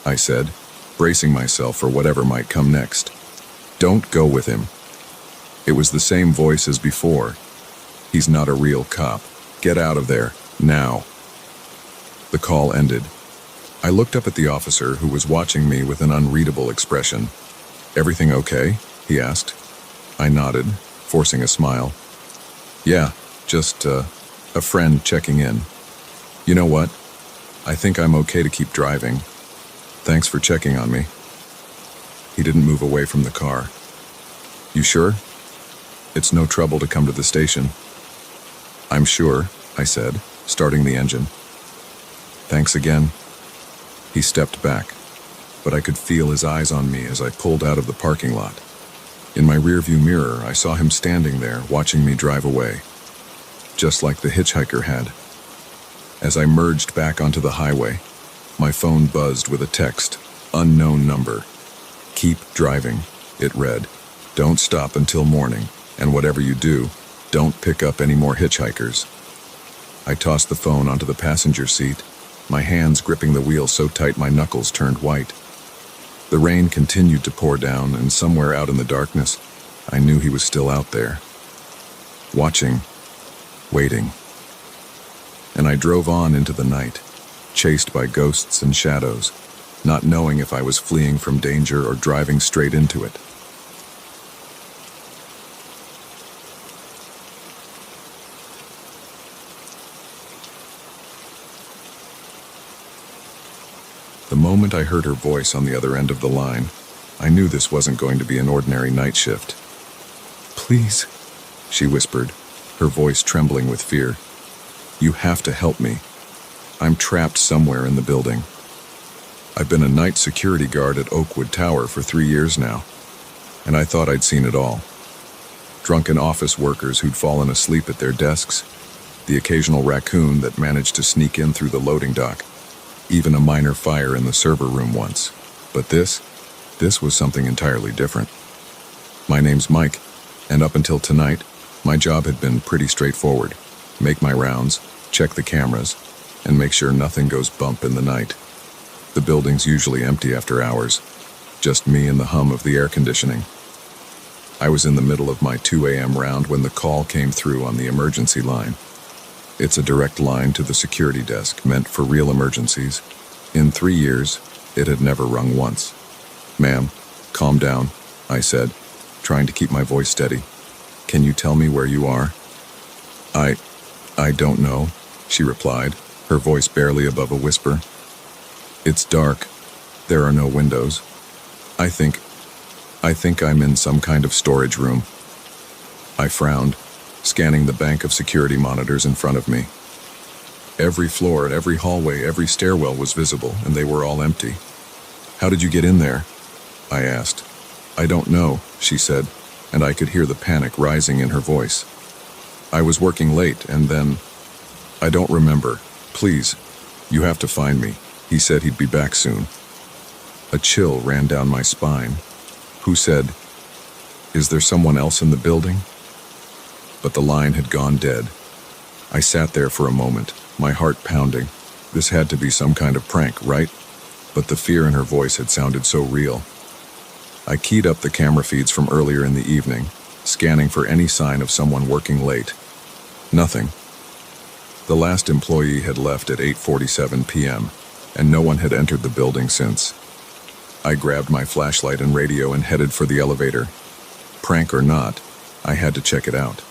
I said, bracing myself for whatever might come next. "Don't go with him." It was the same voice as before. "He's not a real cop. Get out of there, now." The call ended. I looked up at the officer, who was watching me with an unreadable expression. "Everything okay?" he asked. I nodded, forcing a smile. Yeah, just, a friend checking in. You know what? I think I'm okay to keep driving. Thanks for checking on me. He didn't move away from the car. You sure? It's no trouble to come to the station. I'm sure, I said, starting the engine. Thanks again. He stepped back, but I could feel his eyes on me as I pulled out of the parking lot. In my rearview mirror, I saw him standing there, watching me drive away, just like the hitchhiker had. As I merged back onto the highway, my phone buzzed with a text, unknown number. Keep driving, it read. Don't stop until morning, and whatever you do, don't pick up any more hitchhikers. I tossed the phone onto the passenger seat, my hands gripping the wheel so tight my knuckles turned white. The rain continued to pour down, and somewhere out in the darkness, I knew he was still out there. Watching, waiting. And I drove on into the night, chased by ghosts and shadows, not knowing if I was fleeing from danger or driving straight into it. The moment I heard her voice on the other end of the line, I knew this wasn't going to be an ordinary night shift. Please, she whispered, her voice trembling with fear. You have to help me. I'm trapped somewhere in the building. I've been a night security guard at Oakwood Tower for 3 years now, and I thought I'd seen it all. Drunken office workers who'd fallen asleep at their desks, the occasional raccoon that managed to sneak in through the loading dock, even a minor fire in the server room once. But this was something entirely different. My name's Mike, and up until tonight, my job had been pretty straightforward. Make my rounds, check the cameras, and make sure nothing goes bump in the night. The building's usually empty after hours, just me and the hum of the air conditioning. I was in the middle of my 2 a.m. round when the call came through on the emergency line. It's a direct line to the security desk meant for real emergencies. In 3 years, it had never rung once. Ma'am, calm down, I said, trying to keep my voice steady. Can you tell me where you are? I don't know, she replied, her voice barely above a whisper. It's dark. There are no windows. I think I'm in some kind of storage room. I frowned, scanning the bank of security monitors in front of me. Every floor, every hallway, every stairwell was visible, and they were all empty. How did you get in there? I asked. I don't know, she said, and I could hear the panic rising in her voice. I was working late, and then... I don't remember. Please, you have to find me. He said he'd be back soon. A chill ran down my spine. Who said, "Is there someone else in the building?" But the line had gone dead. I sat there for a moment, my heart pounding. This had to be some kind of prank, right? But the fear in her voice had sounded so real. I keyed up the camera feeds from earlier in the evening, scanning for any sign of someone working late. Nothing. The last employee had left at 8:47 p.m., and no one had entered the building since. I grabbed my flashlight and radio and headed for the elevator. Prank or not, I had to check it out.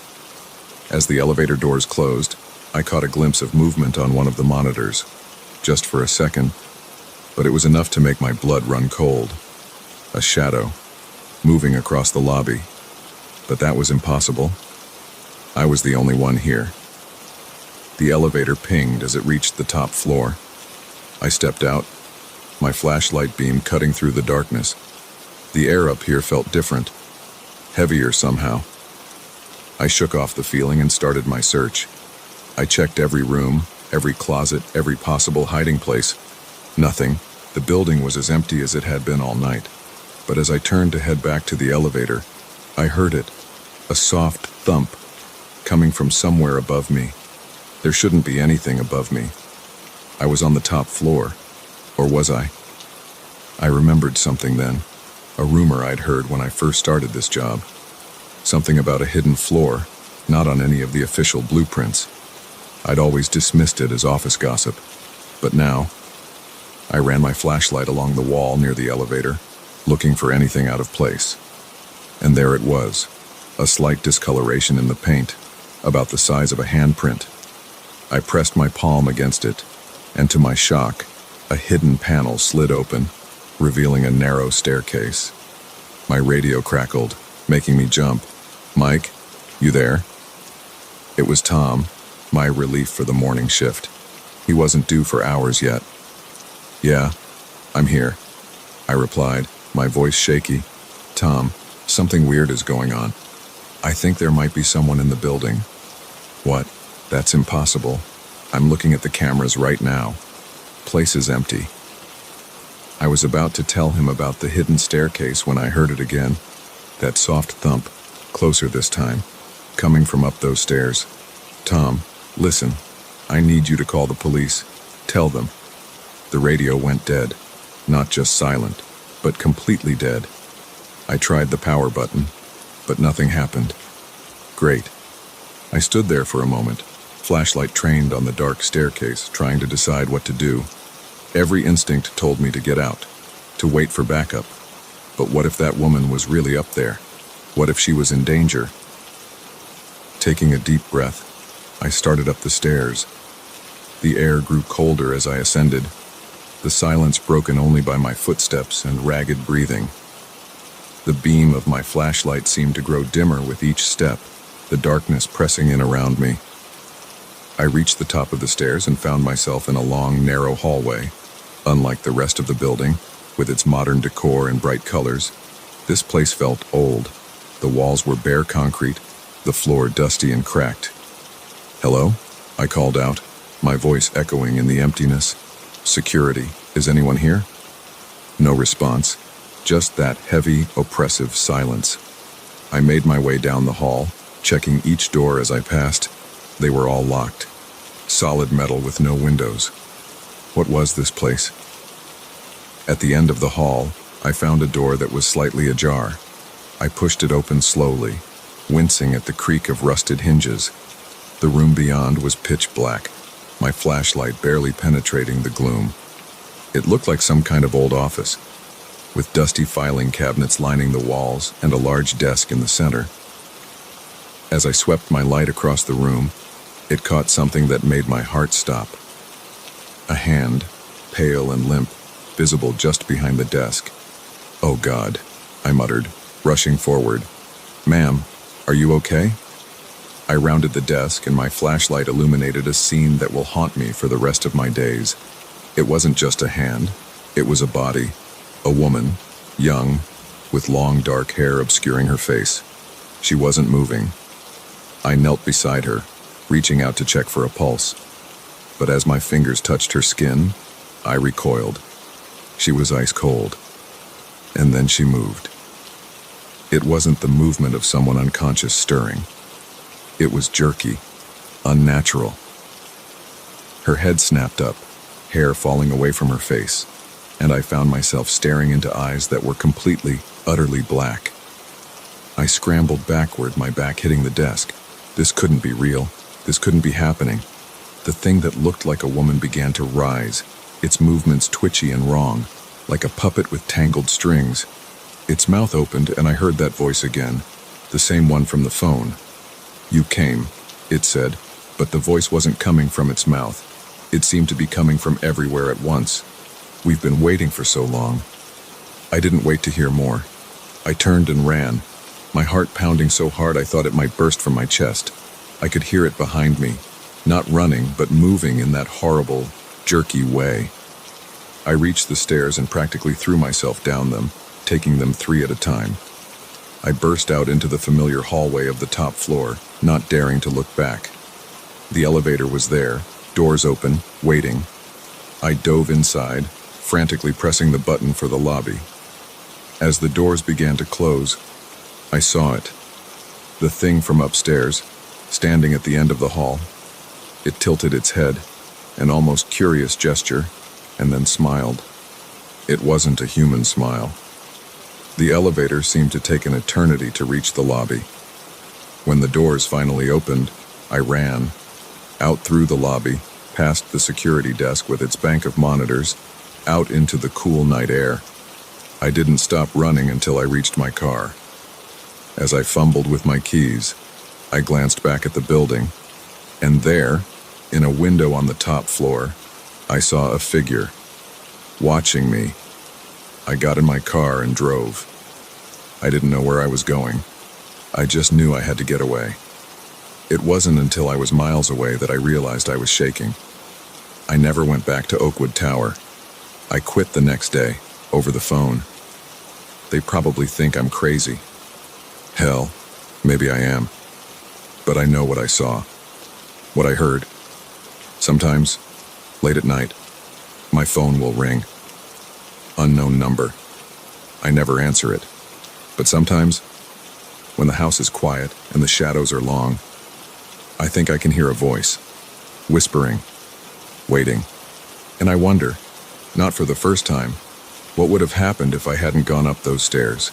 As the elevator doors closed, I caught a glimpse of movement on one of the monitors, just for a second, but it was enough to make my blood run cold. A shadow, moving across the lobby. But that was impossible. I was the only one here. The elevator pinged as it reached the top floor. I stepped out, my flashlight beam cutting through the darkness. The air up here felt different, heavier somehow. I shook off the feeling and started my search. I checked every room, every closet, every possible hiding place. Nothing. The building was as empty as it had been all night. But as I turned to head back to the elevator, I heard it, a soft thump, coming from somewhere above me. There shouldn't be anything above me. I was on the top floor. Or was I? I remembered something then, a rumor I'd heard when I first started this job. Something about a hidden floor, not on any of the official blueprints. I'd always dismissed it as office gossip. But now, I ran my flashlight along the wall near the elevator, looking for anything out of place. And there it was, a slight discoloration in the paint, about the size of a handprint. I pressed my palm against it, and to my shock, a hidden panel slid open, revealing a narrow staircase. My radio crackled, making me jump. "Mike, you there?" It was Tom, my relief for the morning shift. He wasn't due for hours yet. "Yeah, I'm here," I replied, my voice shaky. "Tom, something weird is going on. I think there might be someone in the building." "What? That's impossible. I'm looking at the cameras right now. Place is empty." I was about to tell him about the hidden staircase when I heard it again. That soft thump, closer this time, coming from up those stairs. "Tom, listen. I need you to call the police. Tell them." The radio went dead. Not just silent, but completely dead. I tried the power button, but nothing happened. Great. I stood there for a moment, flashlight trained on the dark staircase, trying to decide what to do. Every instinct told me to get out, to wait for backup. But what if that woman was really up there? What if she was in danger? Taking a deep breath, I started up the stairs. The air grew colder as I ascended, the silence broken only by my footsteps and ragged breathing. The beam of my flashlight seemed to grow dimmer with each step, the darkness pressing in around me. I reached the top of the stairs and found myself in a long, narrow hallway. Unlike the rest of the building, with its modern decor and bright colors, this place felt old. The walls were bare concrete, the floor dusty and cracked. "Hello?" I called out, my voice echoing in the emptiness. "Security, is anyone here?" No response, just that heavy, oppressive silence. I made my way down the hall, checking each door as I passed. They were all locked. Solid metal with no windows. What was this place? At the end of the hall, I found a door that was slightly ajar. I pushed it open slowly, wincing at the creak of rusted hinges. The room beyond was pitch black, my flashlight barely penetrating the gloom. It looked like some kind of old office, with dusty filing cabinets lining the walls and a large desk in the center. As I swept my light across the room, it caught something that made my heart stop. A hand, pale and limp, visible just behind the desk. "Oh God," I muttered, rushing forward. "Ma'am, are you okay?" I rounded the desk and my flashlight illuminated a scene that will haunt me for the rest of my days. It wasn't just a hand, it was a body. A woman, young, with long dark hair obscuring her face. She wasn't moving. I knelt beside her, reaching out to check for a pulse. But as my fingers touched her skin, I recoiled. She was ice cold. And then she moved. It wasn't the movement of someone unconscious stirring. It was jerky, unnatural. Her head snapped up, hair falling away from her face, and I found myself staring into eyes that were completely, utterly black. I scrambled backward, my back hitting the desk. This couldn't be real. This couldn't be happening. The thing that looked like a woman began to rise, its movements twitchy and wrong, like a puppet with tangled strings. Its mouth opened and I heard that voice again, the same one from the phone. "You came," it said, but the voice wasn't coming from its mouth. It seemed to be coming from everywhere at once. "We've been waiting for so long." I didn't wait to hear more. I turned and ran, my heart pounding so hard I thought it might burst from my chest. I could hear it behind me, not running, but moving in that horrible, jerky way. I reached the stairs and practically threw myself down them, taking them 3 at a time. I burst out into the familiar hallway of the top floor, not daring to look back. The elevator was there, doors open, waiting. I dove inside, frantically pressing the button for the lobby. As the doors began to close, I saw it. The thing from upstairs, standing at the end of the hall. It tilted its head, an almost curious gesture, and then smiled. It wasn't a human smile. The elevator seemed to take an eternity to reach the lobby. When the doors finally opened, I ran, out through the lobby, past the security desk with its bank of monitors, out into the cool night air. I didn't stop running until I reached my car. As I fumbled with my keys, I glanced back at the building, and there, in a window on the top floor, I saw a figure, watching me. I got in my car and drove. I didn't know where I was going. I just knew I had to get away. It wasn't until I was miles away that I realized I was shaking. I never went back to Oakwood Tower. I quit the next day, over the phone. They probably think I'm crazy. Hell, maybe I am. But I know what I saw, what I heard. Sometimes, late at night, my phone will ring. Unknown number. I never answer it. But sometimes, when the house is quiet and the shadows are long, I think I can hear a voice, whispering, waiting. And I wonder, not for the first time, what would have happened if I hadn't gone up those stairs,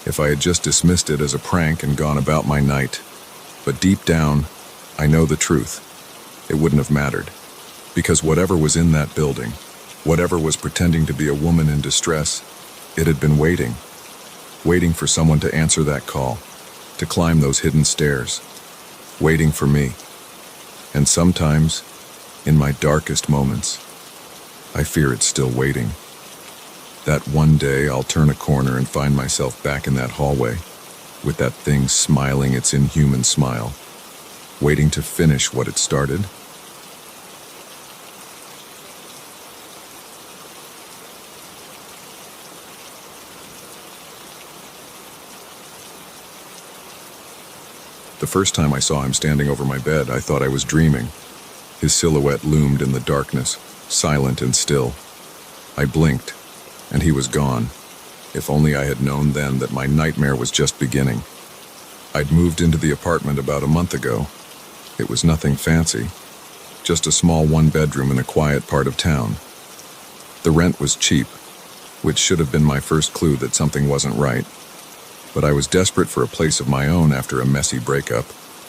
if I had just dismissed it as a prank and gone about my night. But deep down, I know the truth. It wouldn't have mattered, because whatever was in that building, whatever was pretending to be a woman in distress, it had been waiting for someone to answer that call, to climb those hidden stairs, waiting for me. And sometimes, in my darkest moments, I fear it's still waiting. That one day I'll turn a corner and find myself back in that hallway, with that thing smiling its inhuman smile, waiting to finish what it started. The first time I saw him standing over my bed, I thought I was dreaming. His silhouette loomed in the darkness, silent and still. I blinked, and he was gone. If only I had known then that my nightmare was just beginning. I'd moved into the apartment about a month ago. It was nothing fancy, just a small one-bedroom in a quiet part of town. The rent was cheap, which should have been my first clue that something wasn't right. But I was desperate for a place of my own after a messy breakup,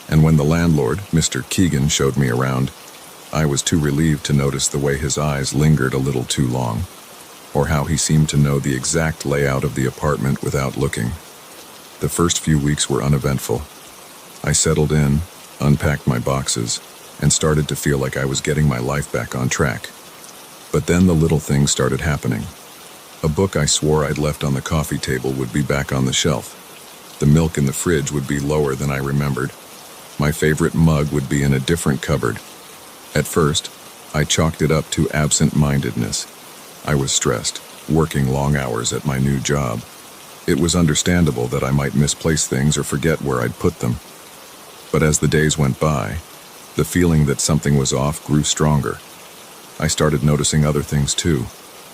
and when the landlord, Mr. Keegan, showed me around, I was too relieved to notice the way his eyes lingered a little too long, or how he seemed to know the exact layout of the apartment without looking. The first few weeks were uneventful. I settled in, unpacked my boxes, and started to feel like I was getting my life back on track. But then the little things started happening. A book I swore I'd left on the coffee table would be back on the shelf. The milk in the fridge would be lower than I remembered. My favorite mug would be in a different cupboard. At first, I chalked it up to absent-mindedness. I was stressed, working long hours at my new job. It was understandable that I might misplace things or forget where I'd put them. But as the days went by, the feeling that something was off grew stronger. I started noticing other things too.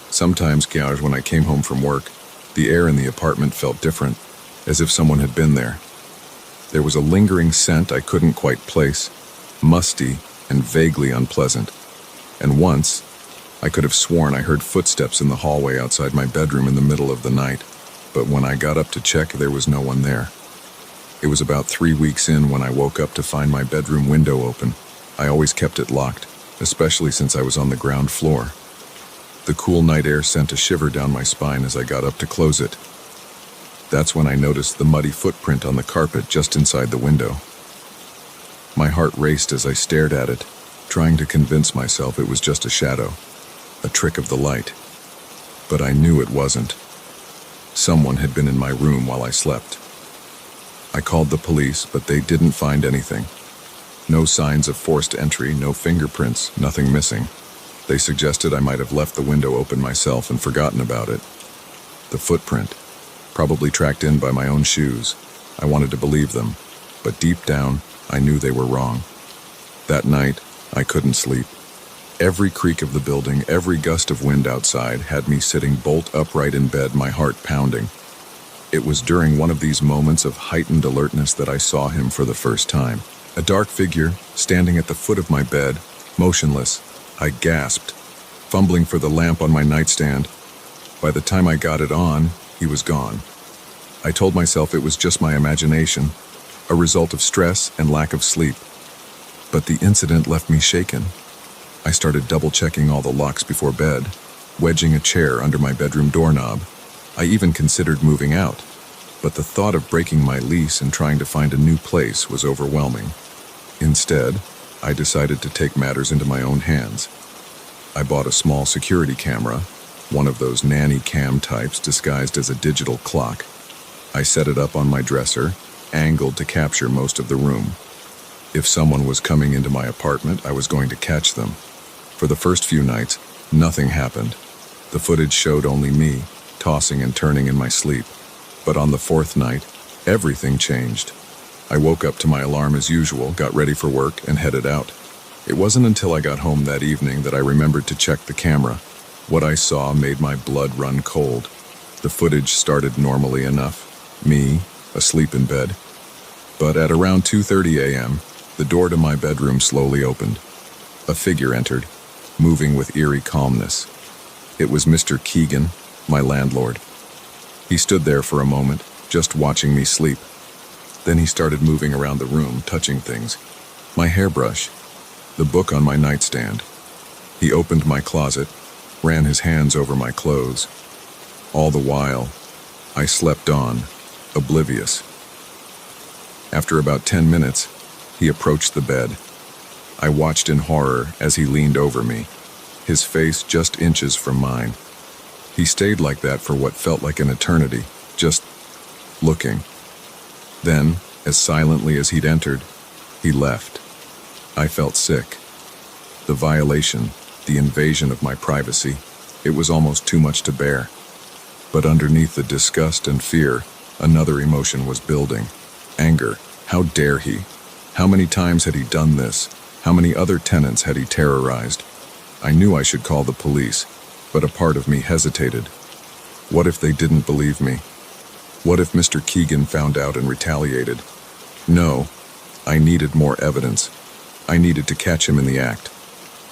Sometimes, when I came home from work, the air in the apartment felt different, as if someone had been there. There was a lingering scent I couldn't quite place, musty and vaguely unpleasant. And once, I could have sworn I heard footsteps in the hallway outside my bedroom in the middle of the night, but when I got up to check, there was no one there. It was about 3 weeks in when I woke up to find my bedroom window open. I always kept it locked, especially since I was on the ground floor. The cool night air sent a shiver down my spine as I got up to close it. That's when I noticed the muddy footprint on the carpet just inside the window. My heart raced as I stared at it, trying to convince myself it was just a shadow, a trick of the light. But I knew it wasn't. Someone had been in my room while I slept. I called the police, but they didn't find anything. No signs of forced entry, no fingerprints, nothing missing. They suggested I might have left the window open myself and forgotten about it. The footprint, probably tracked in by my own shoes. I wanted to believe them, but deep down, I knew they were wrong. That night, I couldn't sleep. Every creak of the building, every gust of wind outside had me sitting bolt upright in bed, my heart pounding. It was during one of these moments of heightened alertness that I saw him for the first time. A dark figure, standing at the foot of my bed, motionless. I gasped, fumbling for the lamp on my nightstand. By the time I got it on, he was gone. I told myself it was just my imagination, a result of stress and lack of sleep. But the incident left me shaken. I started double-checking all the locks before bed, wedging a chair under my bedroom doorknob. I even considered moving out. but the thought of breaking my lease and trying to find a new place was overwhelming. Instead, I decided to take matters into my own hands. I bought a small security camera, one of those nanny cam types disguised as a digital clock. I set it up on my dresser, angled to capture most of the room. If someone was coming into my apartment, I was going to catch them. For the first few nights, nothing happened. The footage showed only me, tossing and turning in my sleep. But on the fourth night, everything changed. I woke up to my alarm as usual, got ready for work, and headed out. It wasn't until I got home that evening that I remembered to check the camera. What I saw made my blood run cold. The footage started normally enough, me, asleep in bed. But at around 2:30 a.m., the door to my bedroom slowly opened. A figure entered, moving with eerie calmness. It was Mr. Keegan, my landlord. He stood there for a moment, just watching me sleep. Then he started moving around the room, touching things. My hairbrush, the book on my nightstand. He opened my closet, ran his hands over my clothes. All the while, I slept on, oblivious. After about 10 minutes, he approached the bed. I watched in horror as he leaned over me, his face just inches from mine. He stayed like that for what felt like an eternity, just looking. Then, as silently as he'd entered, he left. I felt sick. The violation, the invasion of my privacy, it was almost too much to bear. But underneath the disgust and fear, another emotion was building. Anger. How dare he? How many times had he done this? How many other tenants had he terrorized? I knew I should call the police, but a part of me hesitated. What if they didn't believe me? What if Mr. Keegan found out and retaliated? No, I needed more evidence. I needed to catch him in the act.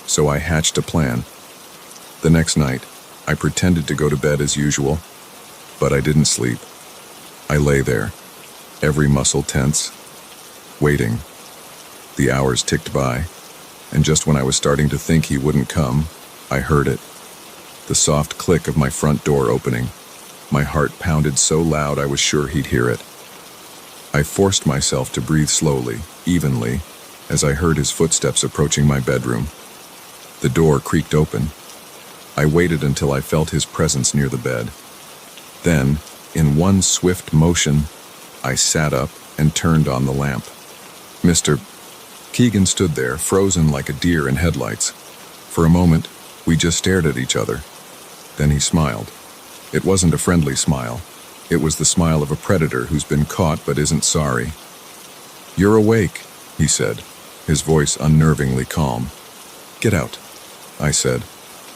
So I hatched a plan. The next night, I pretended to go to bed as usual, but I didn't sleep. I lay there, every muscle tense, waiting. The hours ticked by, and just when I was starting to think he wouldn't come, I heard it. The soft click of my front door opening. My heart pounded so loud I was sure he'd hear it. I forced myself to breathe slowly, evenly, as I heard his footsteps approaching my bedroom. The door creaked open. I waited until I felt his presence near the bed. Then, in one swift motion, I sat up and turned on the lamp. Mr. Keegan stood there, frozen like a deer in headlights. For a moment, we just stared at each other. Then he smiled. It wasn't a friendly smile. It was the smile of a predator who's been caught but isn't sorry. "You're awake," he said, his voice unnervingly calm. "Get out," I said,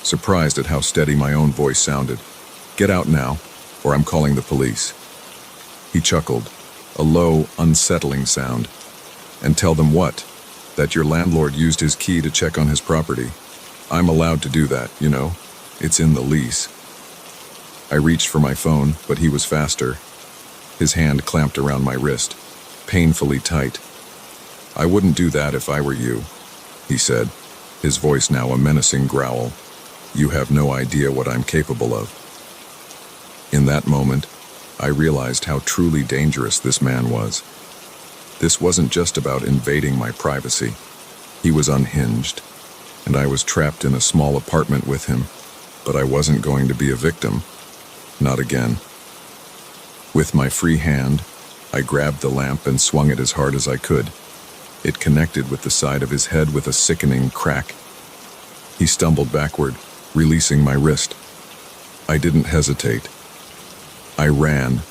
surprised at how steady my own voice sounded. "Get out now, or I'm calling the police." He chuckled, a low, unsettling sound. "And tell them what? That your landlord used his key to check on his property. I'm allowed to do that, you know. It's in the lease." I reached for my phone, but he was faster. His hand clamped around my wrist, painfully tight. "I wouldn't do that if I were you," he said, his voice now a menacing growl. "You have no idea what I'm capable of." In that moment, I realized how truly dangerous this man was. This wasn't just about invading my privacy. He was unhinged, and I was trapped in a small apartment with him, but I wasn't going to be a victim. Not again. With my free hand, I grabbed the lamp and swung it as hard as I could. It connected with the side of his head with a sickening crack. He stumbled backward, releasing my wrist. I didn't hesitate. I ran.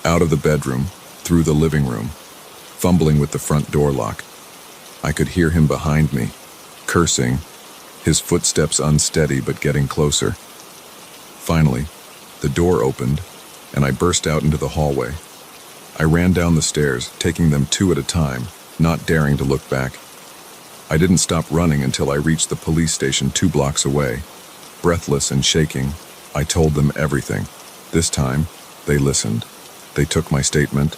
Out of the bedroom, through the living room, fumbling with the front door lock. I could hear him behind me, cursing, his footsteps unsteady but getting closer. Finally, the door opened, and I burst out into the hallway. I ran down the stairs, taking them two at a time, not daring to look back. I didn't stop running until I reached the police station 2 blocks away. Breathless and shaking, I told them everything. This time, they listened. They took my statement,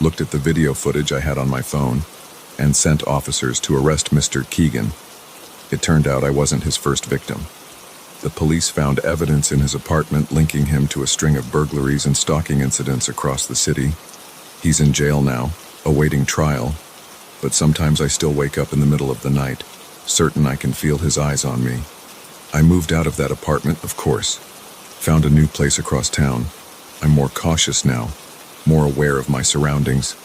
looked at the video footage I had on my phone, and sent officers to arrest Mr. Keegan. It turned out I wasn't his first victim. The police found evidence in his apartment linking him to a string of burglaries and stalking incidents across the city. He's in jail now, awaiting trial, but sometimes I still wake up in the middle of the night, certain I can feel his eyes on me. I moved out of that apartment, of course. Found a new place across town. I'm more cautious now, more aware of my surroundings.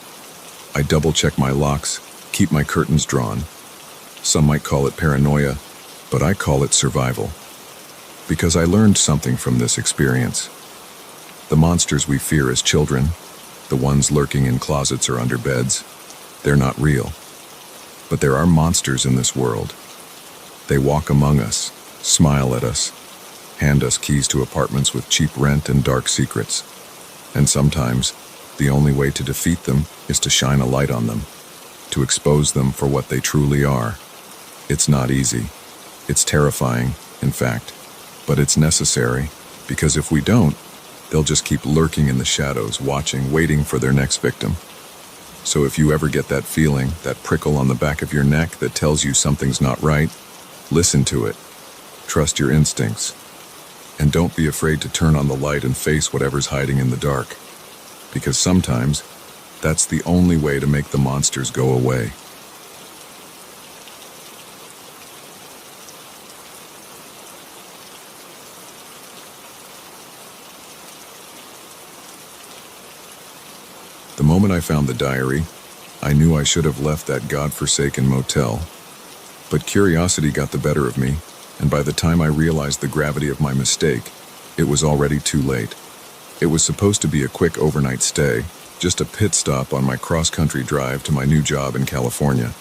I double-check my locks, keep my curtains drawn. Some might call it paranoia, but I call it survival. Because I learned something from this experience. The monsters we fear as children, the ones lurking in closets or under beds, they're not real. But there are monsters in this world. They walk among us, smile at us, hand us keys to apartments with cheap rent and dark secrets. And sometimes, the only way to defeat them is to shine a light on them, to expose them for what they truly are. It's not easy. It's terrifying, in fact, but it's necessary, because if we don't, they'll just keep lurking in the shadows, watching, waiting for their next victim. So if you ever get that feeling, that prickle on the back of your neck that tells you something's not right, listen to it. Trust your instincts. And don't be afraid to turn on the light and face whatever's hiding in the dark. Because sometimes, that's the only way to make the monsters go away. The moment I found the diary, I knew I should have left that godforsaken motel. But curiosity got the better of me, and by the time I realized the gravity of my mistake, it was already too late. It was supposed to be a quick overnight stay, just a pit stop on my cross-country drive to my new job in California.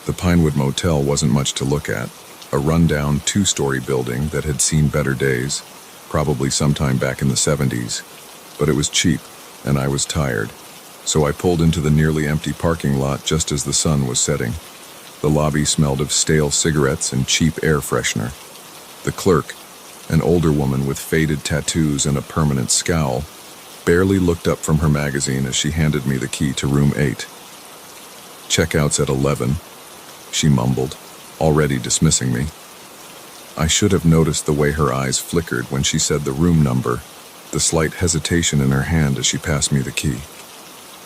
The Pinewood Motel wasn't much to look at, a rundown two-story building that had seen better days, probably sometime back in the 70s. But it was cheap, and I was tired. So I pulled into the nearly empty parking lot just as the sun was setting. The lobby smelled of stale cigarettes and cheap air freshener. The clerk, an older woman with faded tattoos and a permanent scowl, barely looked up from her magazine as she handed me the key to room 8. "Checkout's at 11, she mumbled, already dismissing me. I should have noticed the way her eyes flickered when she said the room number, the slight hesitation in her hand as she passed me the key.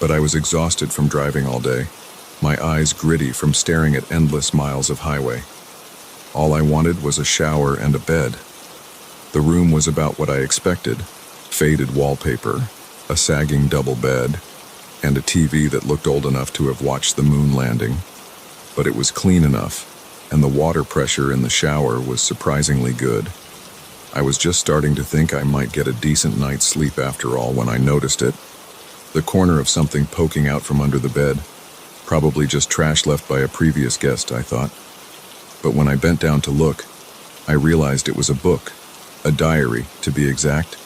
But I was exhausted from driving all day, my eyes gritty from staring at endless miles of highway. All I wanted was a shower and a bed. The room was about what I expected: faded wallpaper, a sagging double bed, and a TV that looked old enough to have watched the moon landing. But it was clean enough, and the water pressure in the shower was surprisingly good. I was just starting to think I might get a decent night's sleep after all when I noticed it. The corner of something poking out from under the bed. Probably just trash left by a previous guest, I thought. But when I bent down to look, I realized it was a book, a diary, to be exact,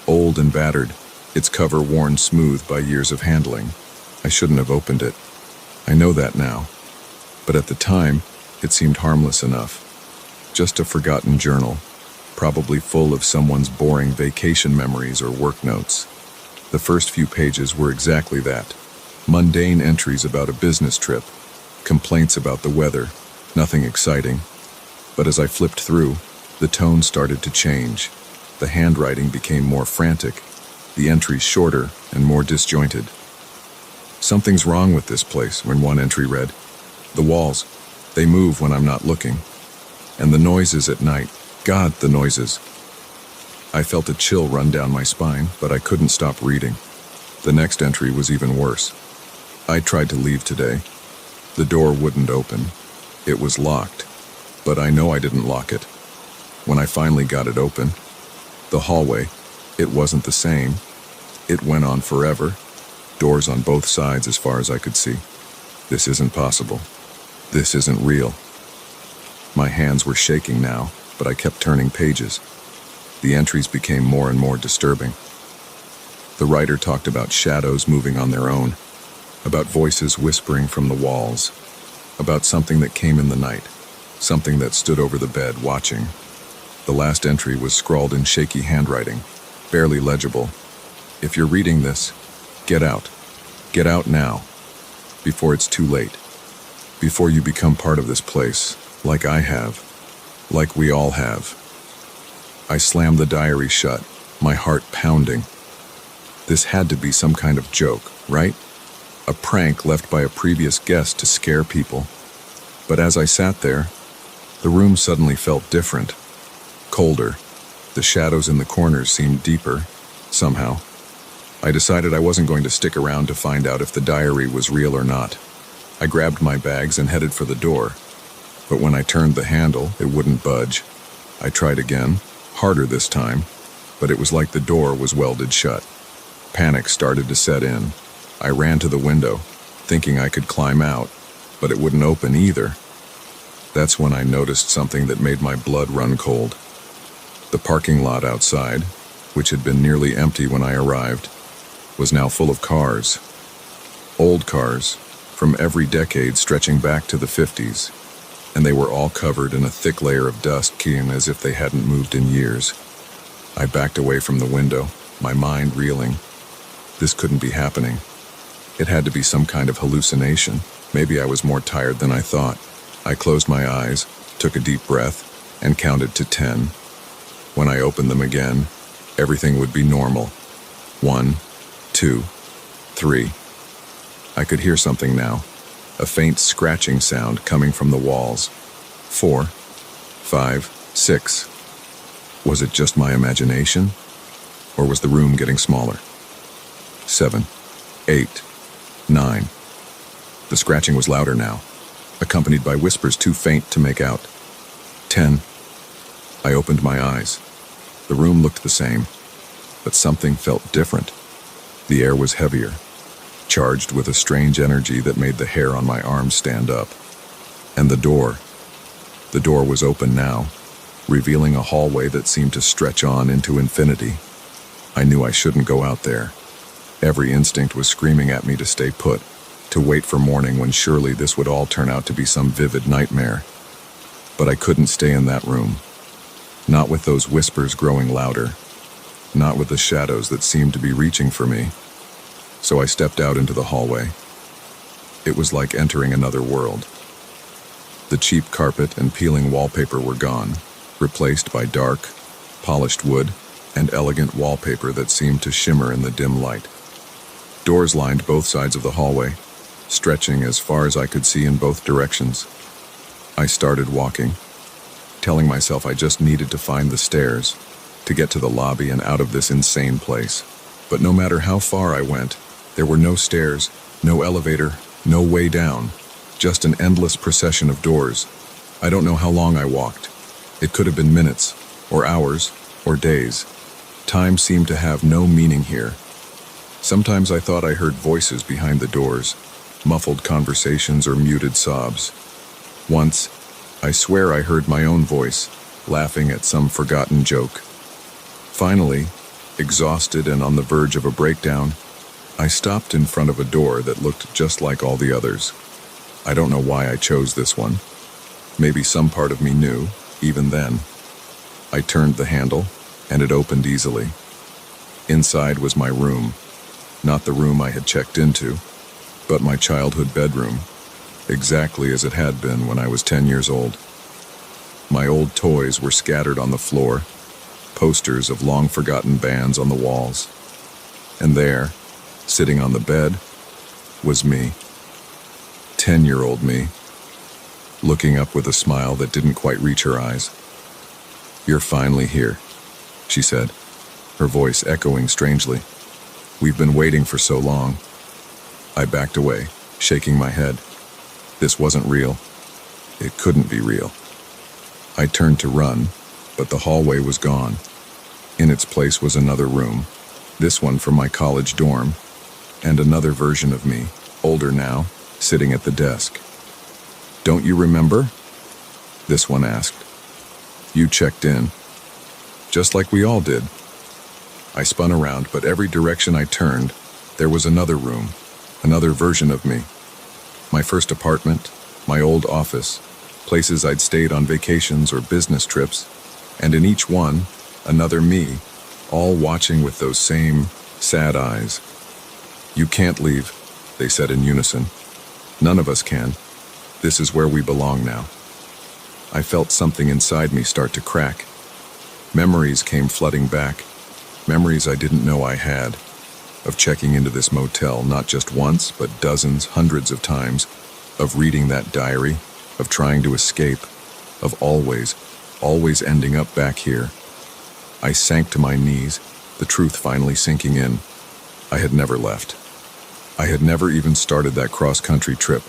old and battered, its cover worn smooth by years of handling. I shouldn't have opened it. I know that now. But at the time, it seemed harmless enough. Just a forgotten journal, probably full of someone's boring vacation memories or work notes. The first few pages were exactly that. Mundane entries about a business trip, complaints about the weather, nothing exciting. But as I flipped through, the tone started to change. The handwriting became more frantic, the entries shorter and more disjointed. "Something's wrong with this place," when one entry read. "The walls, they move when I'm not looking. And the noises at night, God, the noises." I felt a chill run down my spine, but I couldn't stop reading. The next entry was even worse. "I tried to leave today. The door wouldn't open. It was locked, but I know I didn't lock it. When I finally got it open, the hallway, it wasn't the same. It went on forever, doors on both sides as far as I could see. This isn't possible. This isn't real." My hands were shaking now, but I kept turning pages. The entries became more and more disturbing. The writer talked about shadows moving on their own, about voices whispering from the walls, about something that came in the night, something that stood over the bed watching. The last entry was scrawled in shaky handwriting, barely legible. "If you're reading this, get out. Get out now, before it's too late. Before you become part of this place, like I have, like we all have." I slammed the diary shut, my heart pounding. This had to be some kind of joke, right? A prank left by a previous guest to scare people. But as I sat there, the room suddenly felt different, colder. The shadows in the corners seemed deeper, somehow. I decided I wasn't going to stick around to find out if the diary was real or not. I grabbed my bags and headed for the door. But when I turned the handle, it wouldn't budge. I tried again, harder this time, but it was like the door was welded shut. Panic started to set in. I ran to the window, thinking I could climb out, but it wouldn't open either. That's when I noticed something that made my blood run cold. The parking lot outside, which had been nearly empty when I arrived, was now full of cars. Old cars, from every decade stretching back to the 50s, and they were all covered in a thick layer of dust, keen as if they hadn't moved in years. I backed away from the window, my mind reeling. This couldn't be happening. It had to be some kind of hallucination. Maybe I was more tired than I thought. I closed my eyes, took a deep breath, and counted to 10. When I opened them again, everything would be normal. 1, 2, 3. I could hear something now, a faint scratching sound coming from the walls. 4, 5, 6. Was it just my imagination? Or was the room getting smaller? 7, 8, 9. The scratching was louder now, accompanied by whispers too faint to make out. 10. I opened my eyes. The room looked the same, but something felt different. The air was heavier, charged with a strange energy that made the hair on my arms stand up. And the door was open now, revealing a hallway that seemed to stretch on into infinity. I knew I shouldn't go out there. Every instinct was screaming at me to stay put, to wait for morning when surely this would all turn out to be some vivid nightmare. But I couldn't stay in that room. Not with those whispers growing louder. Not with the shadows that seemed to be reaching for me. So I stepped out into the hallway. It was like entering another world. The cheap carpet and peeling wallpaper were gone, replaced by dark, polished wood and elegant wallpaper that seemed to shimmer in the dim light. Doors lined both sides of the hallway, stretching as far as I could see in both directions. I started walking, telling myself I just needed to find the stairs, to get to the lobby and out of this insane place. But no matter how far I went, there were no stairs, no elevator, no way down, just an endless procession of doors. I don't know how long I walked. It could have been minutes, or hours, or days. Time seemed to have no meaning here. Sometimes I thought I heard voices behind the doors, muffled conversations or muted sobs. Once, I swear I heard my own voice, laughing at some forgotten joke. Finally, exhausted and on the verge of a breakdown, I stopped in front of a door that looked just like all the others. I don't know why I chose this one. Maybe some part of me knew, even then. I turned the handle, and it opened easily. Inside was my room. Not the room I had checked into, but my childhood bedroom, exactly as it had been when I was 10 years old. My old toys were scattered on the floor, posters of long-forgotten bands on the walls. And there, sitting on the bed, was me. 10-year-old me, looking up with a smile that didn't quite reach her eyes. "You're finally here," she said, her voice echoing strangely. "We've been waiting for so long." I backed away, shaking my head. This wasn't real. It couldn't be real. I turned to run, but the hallway was gone. In its place was another room, this one from my college dorm, and another version of me, older now, sitting at the desk. "Don't you remember?" this one asked. "You checked in, just like we all did." I spun around, but every direction I turned, there was another room, another version of me. My first apartment, my old office, places I'd stayed on vacations or business trips, and in each one, another me, all watching with those same sad eyes. "You can't leave," they said in unison. "None of us can. This is where we belong now." I felt something inside me start to crack. Memories came flooding back, memories I didn't know I had, of checking into this motel not just once, but dozens, hundreds of times, of reading that diary, of trying to escape, of always ending up back here. I sank to my knees, the truth finally sinking in. I had never left. I had never even started that cross-country trip.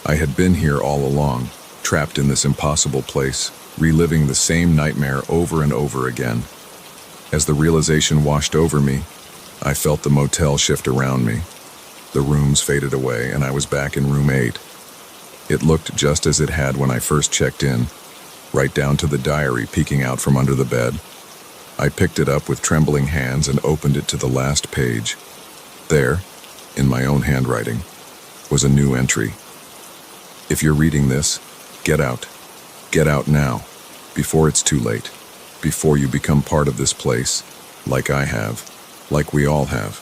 I had been here all along, trapped in this impossible place, reliving the same nightmare over and over again. As the realization washed over me, I felt the motel shift around me. The rooms faded away, and I was back in room 8. It looked just as it had when I first checked in, right down to the diary peeking out from under the bed. I picked it up with trembling hands and opened it to the last page. There, in my own handwriting, was a new entry. If you're reading this, get out. Get out now, before it's too late, before you become part of this place, like I have, like we all have.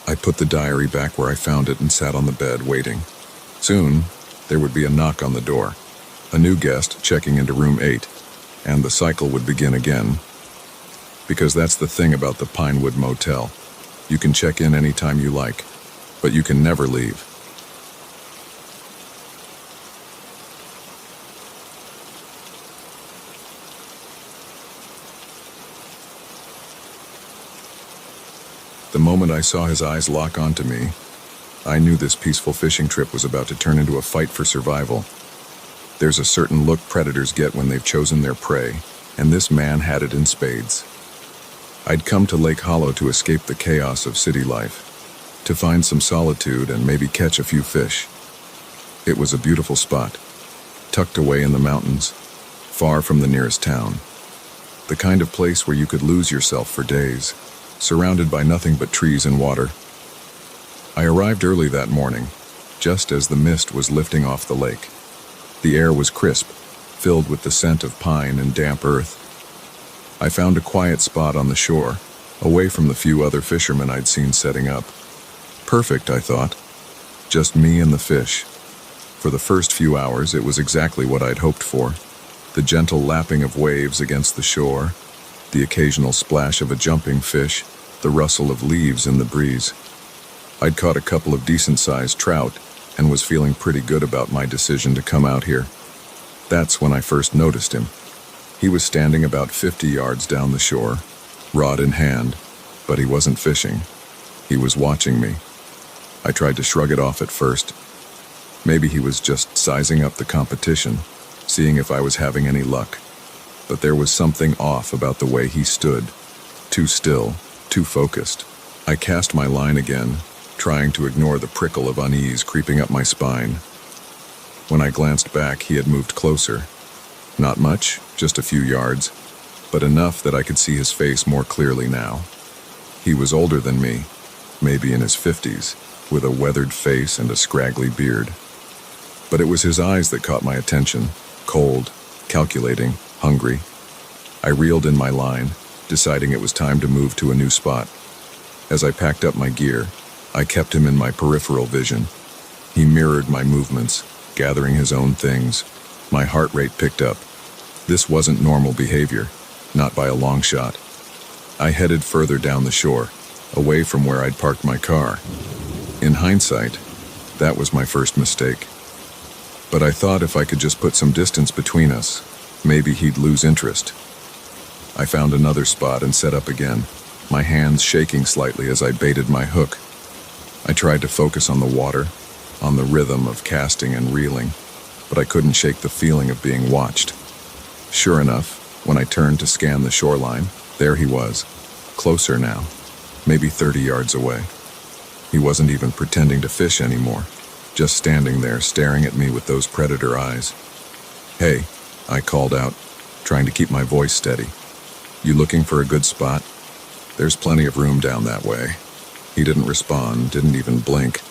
I put the diary back where I found it and sat on the bed waiting. Soon, there would be a knock on the door, a new guest checking into room 8, and the cycle would begin again. Because that's the thing about the Pinewood Motel. You can check in anytime you like, but you can never leave. The moment I saw his eyes lock onto me, I knew this peaceful fishing trip was about to turn into a fight for survival. There's a certain look predators get when they've chosen their prey, and this man had it in spades. I'd come to Lake Hollow to escape the chaos of city life, to find some solitude and maybe catch a few fish. It was a beautiful spot, tucked away in the mountains, far from the nearest town. The kind of place where you could lose yourself for days, surrounded by nothing but trees and water. I arrived early that morning, just as the mist was lifting off the lake. The air was crisp, filled with the scent of pine and damp earth. I found a quiet spot on the shore, away from the few other fishermen I'd seen setting up. Perfect, I thought. Just me and the fish. For the first few hours, it was exactly what I'd hoped for. The gentle lapping of waves against the shore, the occasional splash of a jumping fish, the rustle of leaves in the breeze. I'd caught a couple of decent-sized trout and was feeling pretty good about my decision to come out here. That's when I first noticed him. He was standing about 50 yards down the shore, rod in hand, but he wasn't fishing. He was watching me. I tried to shrug it off at first. Maybe he was just sizing up the competition, seeing if I was having any luck. But there was something off about the way he stood. Too still, too focused. I cast my line again, trying to ignore the prickle of unease creeping up my spine. When I glanced back, he had moved closer. Not much, just a few yards, but enough that I could see his face more clearly now. He was older than me, maybe in his 50s, with a weathered face and a scraggly beard. But it was his eyes that caught my attention, cold, calculating, hungry. I reeled in my line, deciding it was time to move to a new spot. As I packed up my gear, I kept him in my peripheral vision. He mirrored my movements, gathering his own things. My heart rate picked up. This wasn't normal behavior, not by a long shot. I headed further down the shore, away from where I'd parked my car. In hindsight, that was my first mistake. But I thought if I could just put some distance between us, maybe he'd lose interest. I found another spot and set up again, my hands shaking slightly as I baited my hook. I tried to focus on the water, on the rhythm of casting and reeling, but I couldn't shake the feeling of being watched. Sure enough, when I turned to scan the shoreline, there he was, closer now, maybe 30 yards away. He wasn't even pretending to fish anymore, just standing there staring at me with those predator eyes. "Hey," I called out, trying to keep my voice steady. "You looking for a good spot? There's plenty of room down that way." He didn't respond, didn't even blink,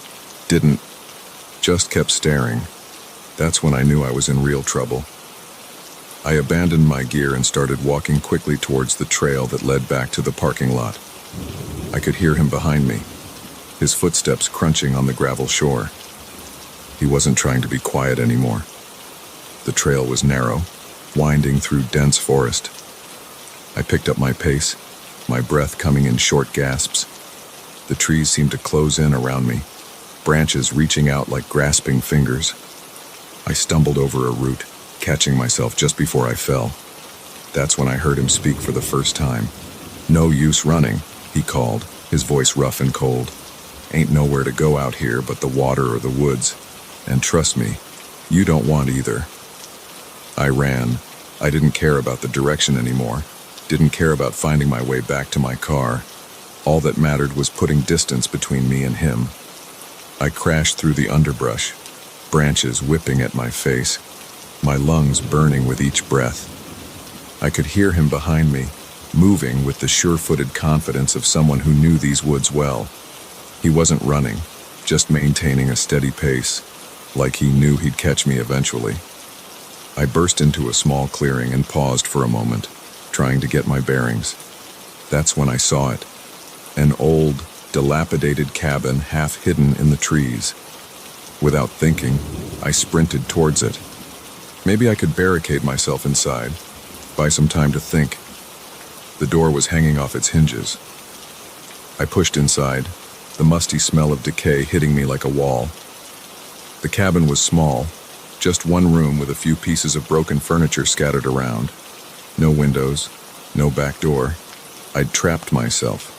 just kept staring. That's when I knew I was in real trouble. I abandoned my gear and started walking quickly towards the trail that led back to the parking lot. I could hear him behind me, his footsteps crunching on the gravel shore. He wasn't trying to be quiet anymore. The trail was narrow, winding through dense forest. I picked up my pace, my breath coming in short gasps. The trees seemed to close in around me, branches reaching out like grasping fingers. I stumbled over a root, catching myself just before I fell. That's when I heard him speak for the first time. "No use running," he called, his voice rough and cold. "Ain't nowhere to go out here but the water or the woods. And trust me, you don't want either." I ran. I didn't care about the direction anymore. Didn't care about finding my way back to my car. All that mattered was putting distance between me and him. I crashed through the underbrush, branches whipping at my face, my lungs burning with each breath. I could hear him behind me, moving with the sure-footed confidence of someone who knew these woods well. He wasn't running, just maintaining a steady pace, like he knew he'd catch me eventually. I burst into a small clearing and paused for a moment, trying to get my bearings. That's when I saw it. An old, dilapidated cabin half hidden in the trees. Without thinking, I sprinted towards it. Maybe I could barricade myself inside, buy some time to think. The door was hanging off its hinges. I pushed inside, the musty smell of decay hitting me like a wall. The cabin was small, just one room with a few pieces of broken furniture scattered around. No windows, no back door. I'd trapped myself.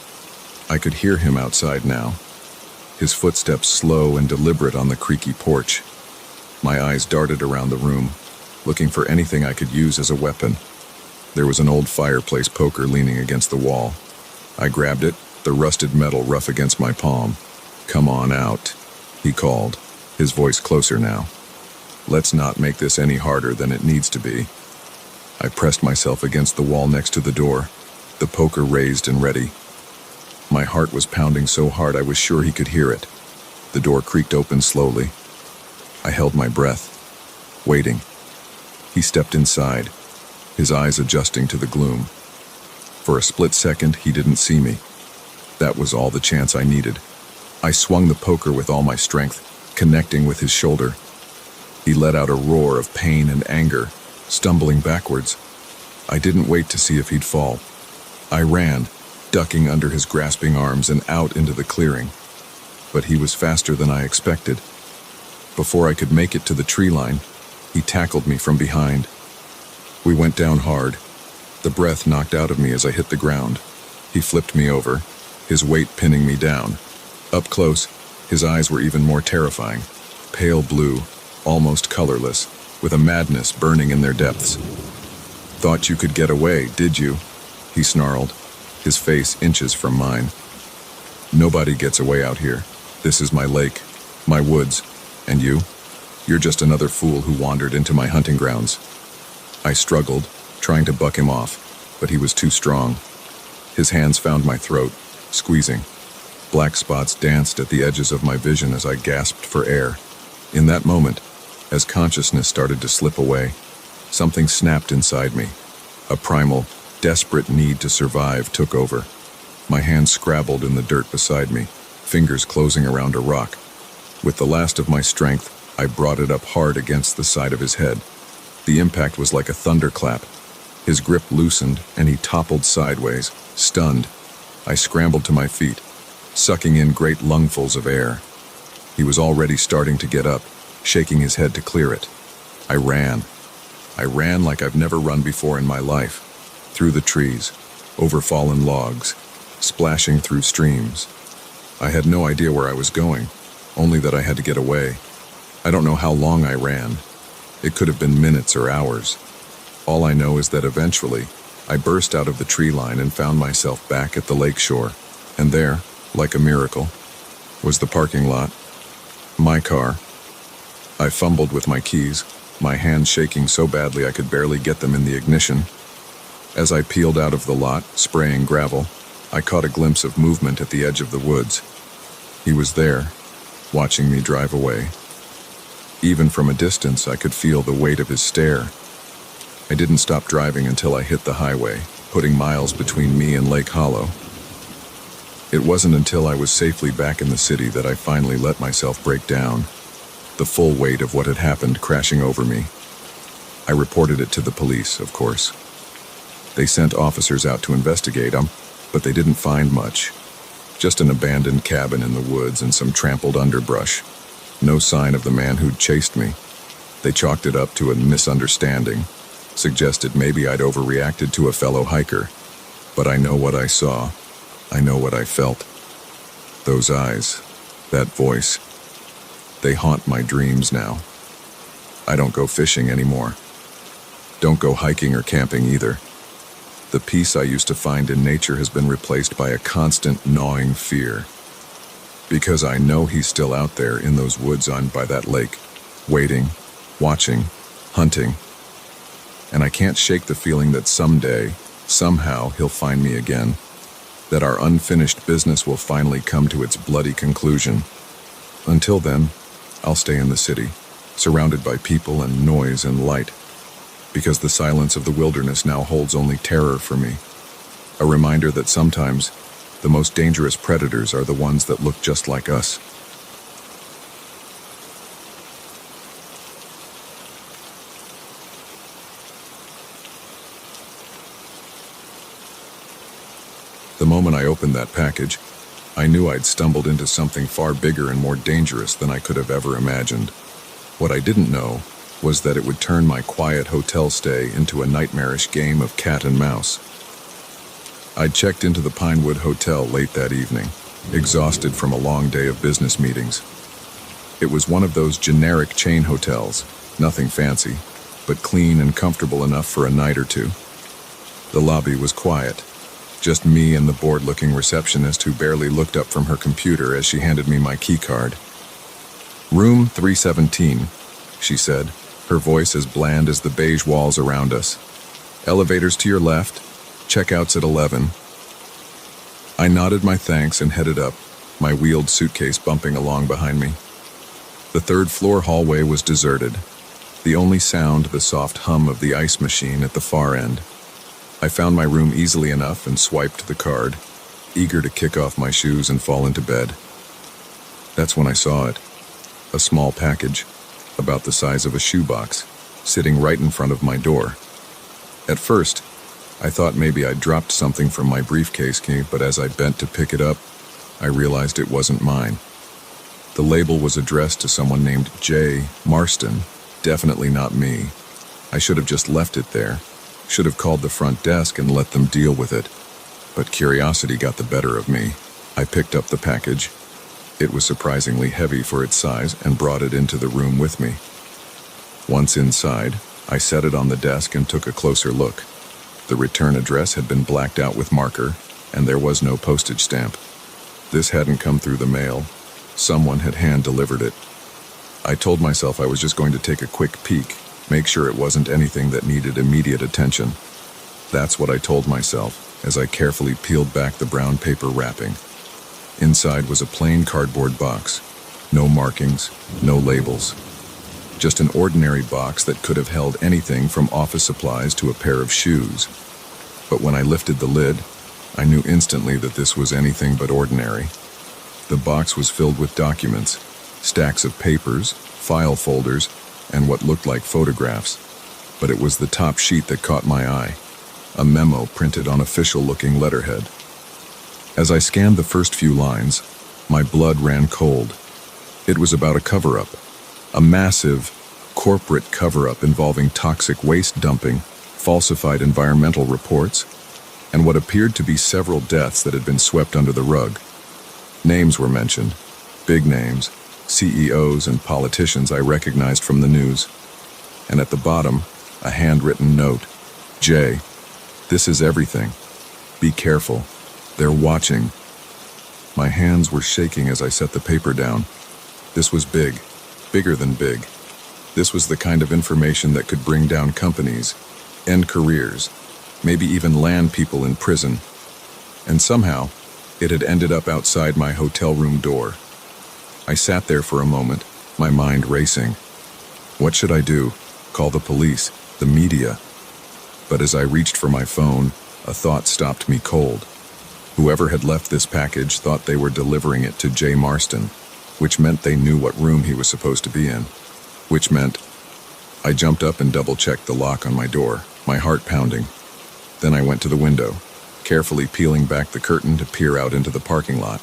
I could hear him outside now, his footsteps slow and deliberate on the creaky porch. My eyes darted around the room, looking for anything I could use as a weapon. There was an old fireplace poker leaning against the wall. I grabbed it, the rusted metal rough against my palm. "Come on out," he called, his voice closer now. "Let's not make this any harder than it needs to be." I pressed myself against the wall next to the door, the poker raised and ready. My heart was pounding so hard I was sure he could hear it. The door creaked open slowly. I held my breath, waiting. He stepped inside, his eyes adjusting to the gloom. For a split second, he didn't see me. That was all the chance I needed. I swung the poker with all my strength, connecting with his shoulder. He let out a roar of pain and anger, stumbling backwards. I didn't wait to see if he'd fall. I ran, ducking under his grasping arms and out into the clearing. But he was faster than I expected. Before I could make it to the tree line, he tackled me from behind. We went down hard. The breath knocked out of me as I hit the ground. He flipped me over, his weight pinning me down. Up close, his eyes were even more terrifying. Pale blue, almost colorless, with a madness burning in their depths. "Thought you could get away, did you?" he snarled, his face inches from mine. "Nobody gets away out here. This is my lake, my woods, and you? You're just another fool who wandered into my hunting grounds." I struggled, trying to buck him off, but he was too strong. His hands found my throat, squeezing. Black spots danced at the edges of my vision as I gasped for air. In that moment, as consciousness started to slip away, something snapped inside me. A primal, desperate need to survive took over. My hands scrabbled in the dirt beside me, fingers closing around a rock. With the last of my strength, I brought it up hard against the side of his head. The impact was like a thunderclap. His grip loosened, and he toppled sideways, stunned. I scrambled to my feet, sucking in great lungfuls of air. He was already starting to get up, shaking his head to clear it. I ran. I ran like I've never run before in my life. Through the trees, over fallen logs, splashing through streams. I had no idea where I was going, only that I had to get away. I don't know how long I ran. It could have been minutes or hours. All I know is that eventually, I burst out of the tree line and found myself back at the lake shore. And there, like a miracle, was the parking lot. My car. I fumbled with my keys, my hands shaking so badly I could barely get them in the ignition. As I peeled out of the lot, spraying gravel, I caught a glimpse of movement at the edge of the woods. He was there, watching me drive away. Even from a distance, I could feel the weight of his stare. I didn't stop driving until I hit the highway, putting miles between me and Lake Hollow. It wasn't until I was safely back in the city that I finally let myself break down, the full weight of what had happened crashing over me. I reported it to the police, of course. They sent officers out to investigate him, but they didn't find much. Just an abandoned cabin in the woods and some trampled underbrush. No sign of the man who'd chased me. They chalked it up to a misunderstanding, suggested maybe I'd overreacted to a fellow hiker. But I know what I saw. I know what I felt. Those eyes, that voice, they haunt my dreams now. I don't go fishing anymore. Don't go hiking or camping either. The peace I used to find in nature has been replaced by a constant gnawing fear. Because I know he's still out there in those woods on by that lake, waiting, watching, hunting. And I can't shake the feeling that someday, somehow, he'll find me again. That our unfinished business will finally come to its bloody conclusion. Until then, I'll stay in the city, surrounded by people and noise and light. Because the silence of the wilderness now holds only terror for me. A reminder that sometimes the most dangerous predators are the ones that look just like us. The moment I opened that package, I knew I'd stumbled into something far bigger and more dangerous than I could have ever imagined. What I didn't know was that it would turn my quiet hotel stay into a nightmarish game of cat and mouse. I'd checked into the Pinewood Hotel late that evening, exhausted from a long day of business meetings. It was one of those generic chain hotels, nothing fancy, but clean and comfortable enough for a night or two. The lobby was quiet, just me and the bored-looking receptionist who barely looked up from her computer as she handed me my key card. "Room 317, she said, her voice as bland as the beige walls around us. "Elevators to your left, checkouts at 11. I nodded my thanks and headed up, my wheeled suitcase bumping along behind me. The third-floor hallway was deserted, the only sound the soft hum of the ice machine at the far end. I found my room easily enough and swiped the card, eager to kick off my shoes and fall into bed. That's when I saw it, a small package, about the size of a shoebox, sitting right in front of my door. At first, I thought maybe I'd dropped something from my briefcase key, but as I bent to pick it up, I realized it wasn't mine. The label was addressed to someone named J. Marston, definitely not me. I should have just left it there, should have called the front desk and let them deal with it. But curiosity got the better of me. I picked up the package. It was surprisingly heavy for its size and brought it into the room with me. Once inside, I set it on the desk and took a closer look. The return address had been blacked out with marker, and there was no postage stamp. This hadn't come through the mail. Someone had hand-delivered it. I told myself I was just going to take a quick peek, make sure it wasn't anything that needed immediate attention. That's what I told myself as I carefully peeled back the brown paper wrapping. Inside was a plain cardboard box. No markings, no labels. Just an ordinary box that could have held anything from office supplies to a pair of shoes. But when I lifted the lid, I knew instantly that this was anything but ordinary. The box was filled with documents, stacks of papers, file folders, and what looked like photographs. But it was the top sheet that caught my eye, a memo printed on official-looking letterhead. As I scanned the first few lines, my blood ran cold. It was about a cover-up, a massive, corporate cover-up involving toxic waste dumping, falsified environmental reports, and what appeared to be several deaths that had been swept under the rug. Names were mentioned, big names, CEOs and politicians I recognized from the news. And at the bottom, a handwritten note. "Jay, this is everything. Be careful. They're watching." My hands were shaking as I set the paper down. This was big, bigger than big. This was the kind of information that could bring down companies, end careers, maybe even land people in prison. And somehow, it had ended up outside my hotel room door. I sat there for a moment, my mind racing. What should I do? Call the police, the media? But as I reached for my phone, a thought stopped me cold. Whoever had left this package thought they were delivering it to J. Marston, which meant they knew what room he was supposed to be in. Which meant I jumped up and double-checked the lock on my door, my heart pounding. Then I went to the window, carefully peeling back the curtain to peer out into the parking lot.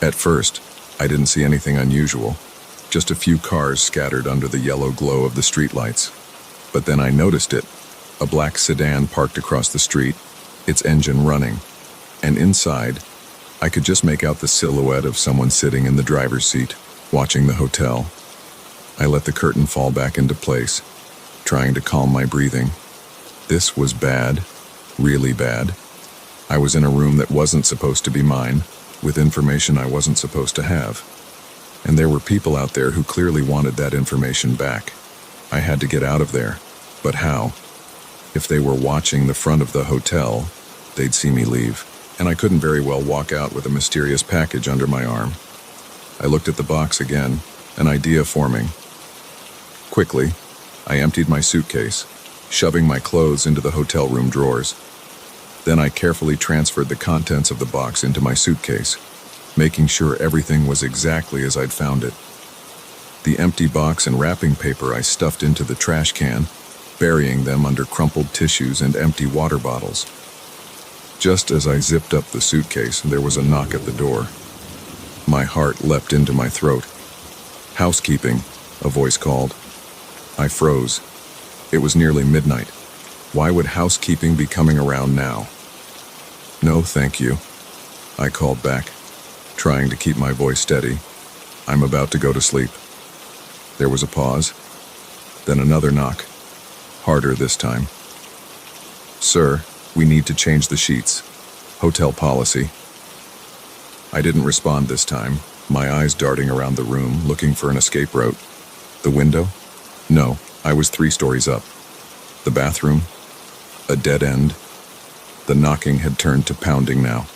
At first, I didn't see anything unusual, just a few cars scattered under the yellow glow of the streetlights. But then I noticed it, a black sedan parked across the street, its engine running, and inside, I could just make out the silhouette of someone sitting in the driver's seat, watching the hotel. I let the curtain fall back into place, trying to calm my breathing. This was bad, really bad. I was in a room that wasn't supposed to be mine, with information I wasn't supposed to have. And there were people out there who clearly wanted that information back. I had to get out of there. But how? If they were watching the front of the hotel, they'd see me leave, and I couldn't very well walk out with a mysterious package under my arm. I looked at the box again, an idea forming. Quickly, I emptied my suitcase, shoving my clothes into the hotel room drawers. Then I carefully transferred the contents of the box into my suitcase, making sure everything was exactly as I'd found it. The empty box and wrapping paper I stuffed into the trash can, burying them under crumpled tissues and empty water bottles. Just as I zipped up the suitcase, there was a knock at the door. My heart leapt into my throat. "Housekeeping," a voice called. I froze. It was nearly midnight. Why would housekeeping be coming around now? "No, thank you," I called back, trying to keep my voice steady. "I'm about to go to sleep." There was a pause, then another knock, harder this time. "Sir, we need to change the sheets. Hotel policy." I didn't respond this time, my eyes darting around the room, looking for an escape route. The window? No, I was 3 stories up. The bathroom? A dead end. The knocking had turned to pounding now.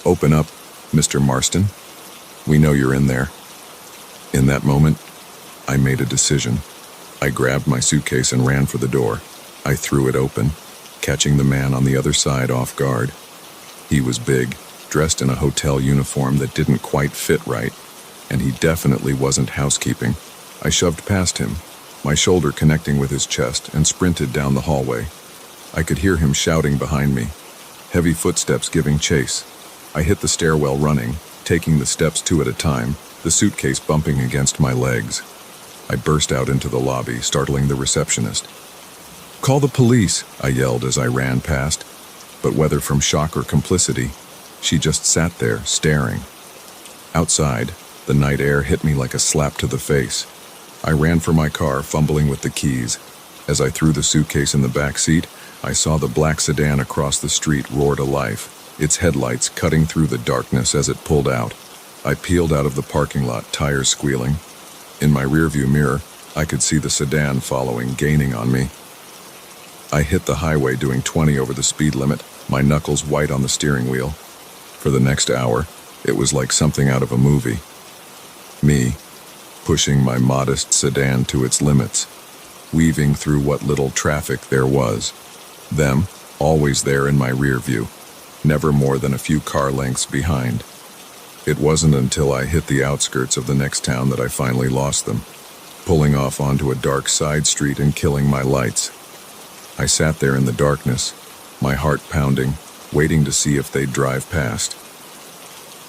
"Open up, Mr. Marston. We know you're in there." In that moment, I made a decision. I grabbed my suitcase and ran for the door. I threw it open, catching the man on the other side off guard. He was big, dressed in a hotel uniform that didn't quite fit right, and he definitely wasn't housekeeping. I shoved past him, my shoulder connecting with his chest, and sprinted down the hallway. I could hear him shouting behind me, heavy footsteps giving chase. I hit the stairwell running, taking the steps 2 at a time, the suitcase bumping against my legs. I burst out into the lobby, startling the receptionist. "Call the police," I yelled as I ran past, but whether from shock or complicity, she just sat there, staring. Outside, the night air hit me like a slap to the face. I ran for my car, fumbling with the keys. As I threw the suitcase in the back seat, I saw the black sedan across the street roar to life, its headlights cutting through the darkness as it pulled out. I peeled out of the parking lot, tires squealing. In my rearview mirror, I could see the sedan following, gaining on me. I hit the highway doing 20 over the speed limit, my knuckles white on the steering wheel. For the next hour, it was like something out of a movie. Me, pushing my modest sedan to its limits, weaving through what little traffic there was. Them, always there in my rear view, never more than a few car lengths behind. It wasn't until I hit the outskirts of the next town that I finally lost them, pulling off onto a dark side street and killing my lights. I sat there in the darkness, my heart pounding, waiting to see if they'd drive past.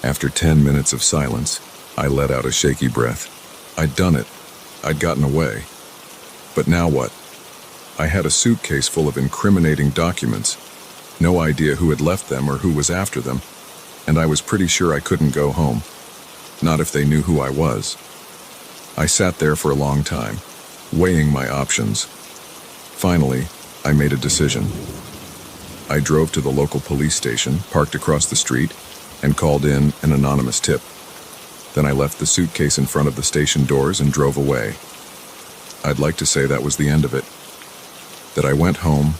After 10 minutes of silence, I let out a shaky breath. I'd done it. I'd gotten away. But now what? I had a suitcase full of incriminating documents, no idea who had left them or who was after them, and I was pretty sure I couldn't go home. Not if they knew who I was. I sat there for a long time, weighing my options. Finally, I made a decision. I drove to the local police station, parked across the street, and called in an anonymous tip. Then I left the suitcase in front of the station doors and drove away. I'd like to say that was the end of it. That I went home,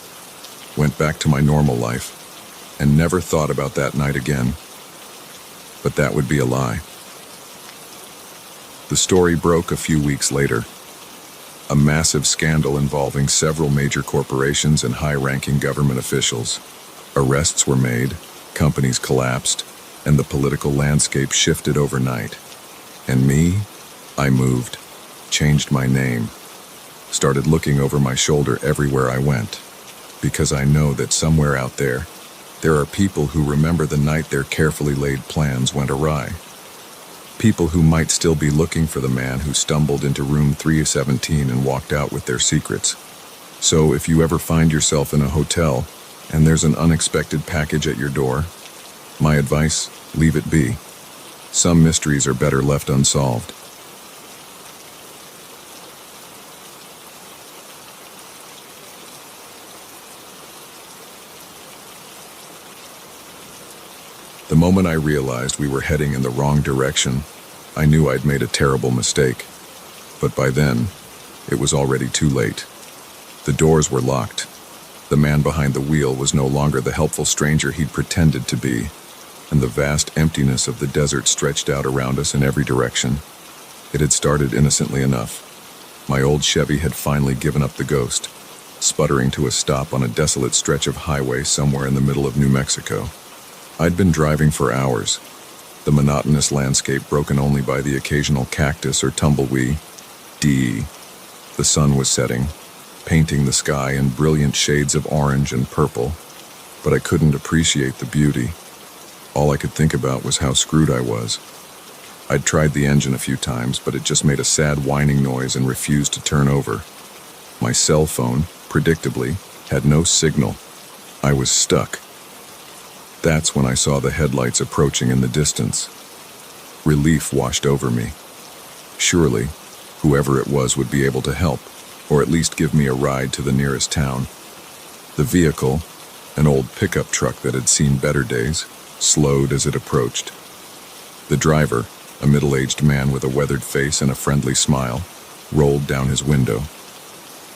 went back to my normal life, and never thought about that night again. But that would be a lie. The story broke a few weeks later. A massive scandal involving several major corporations and high-ranking government officials. Arrests were made, companies collapsed, and the political landscape shifted overnight. And me, I moved, changed my name, started looking over my shoulder everywhere I went. because I know that somewhere out there are people who remember the night their carefully laid plans went awry. People who might still be looking for the man who stumbled into room 317 and walked out with their secrets. So if you ever find yourself in a hotel and there's an unexpected package at your door, my advice, leave it be. Some mysteries are better left unsolved. The moment I realized we were heading in the wrong direction, I knew I'd made a terrible mistake. But by then, it was already too late. The doors were locked. The man behind the wheel was no longer the helpful stranger he'd pretended to be, and the vast emptiness of the desert stretched out around us in every direction. It had started innocently enough. My old Chevy had finally given up the ghost, sputtering to a stop on a desolate stretch of highway somewhere in the middle of New Mexico. I'd been driving for hours, the monotonous landscape broken only by the occasional cactus or tumbleweed. The sun was setting, painting the sky in brilliant shades of orange and purple, but I couldn't appreciate the beauty. All I could think about was how screwed I was. I'd tried the engine a few times, but it just made a sad whining noise and refused to turn over. My cell phone, predictably, had no signal. I was stuck. That's when I saw the headlights approaching in the distance. Relief washed over me. Surely, whoever it was would be able to help, or at least give me a ride to the nearest town. The vehicle, an old pickup truck that had seen better days, slowed as it approached. The driver, a middle-aged man with a weathered face and a friendly smile, rolled down his window.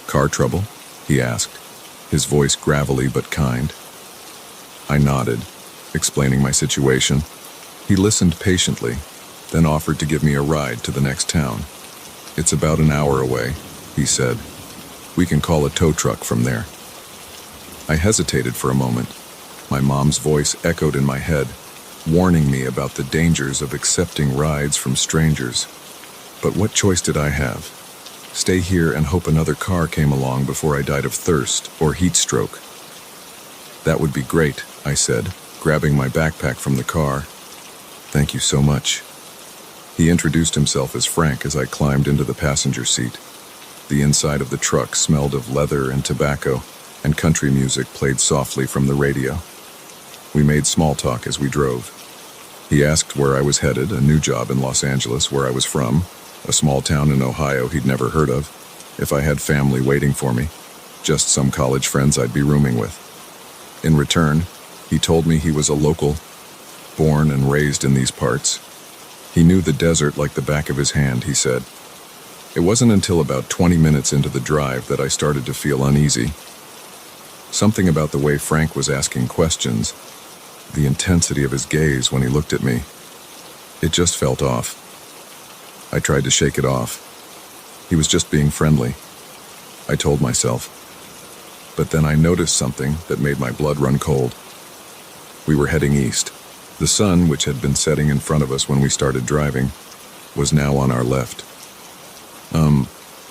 "Car trouble?" he asked, his voice gravelly but kind. I nodded, explaining my situation. He listened patiently, then offered to give me a ride to the next town. "It's about an hour away," he said. "We can call a tow truck from there." I hesitated for a moment. My mom's voice echoed in my head, warning me about the dangers of accepting rides from strangers. But what choice did I have? Stay here and hope another car came along before I died of thirst or heat stroke? "That would be great," I said, grabbing my backpack from the car. "Thank you so much." He introduced himself as Frank as I climbed into the passenger seat. The inside of the truck smelled of leather and tobacco, and country music played softly from the radio. We made small talk as we drove. He asked where I was headed, a new job in Los Angeles, where I was from, a small town in Ohio he'd never heard of, if I had family waiting for me, just some college friends I'd be rooming with. In return, he told me he was a local, born and raised in these parts. He knew the desert like the back of his hand, he said. It wasn't until about 20 minutes into the drive that I started to feel uneasy. Something about the way Frank was asking questions, the intensity of his gaze when he looked at me, it just felt off. I tried to shake it off. He was just being friendly, I told myself. But then I noticed something that made my blood run cold. We were heading east. The sun, which had been setting in front of us when we started driving, was now on our left.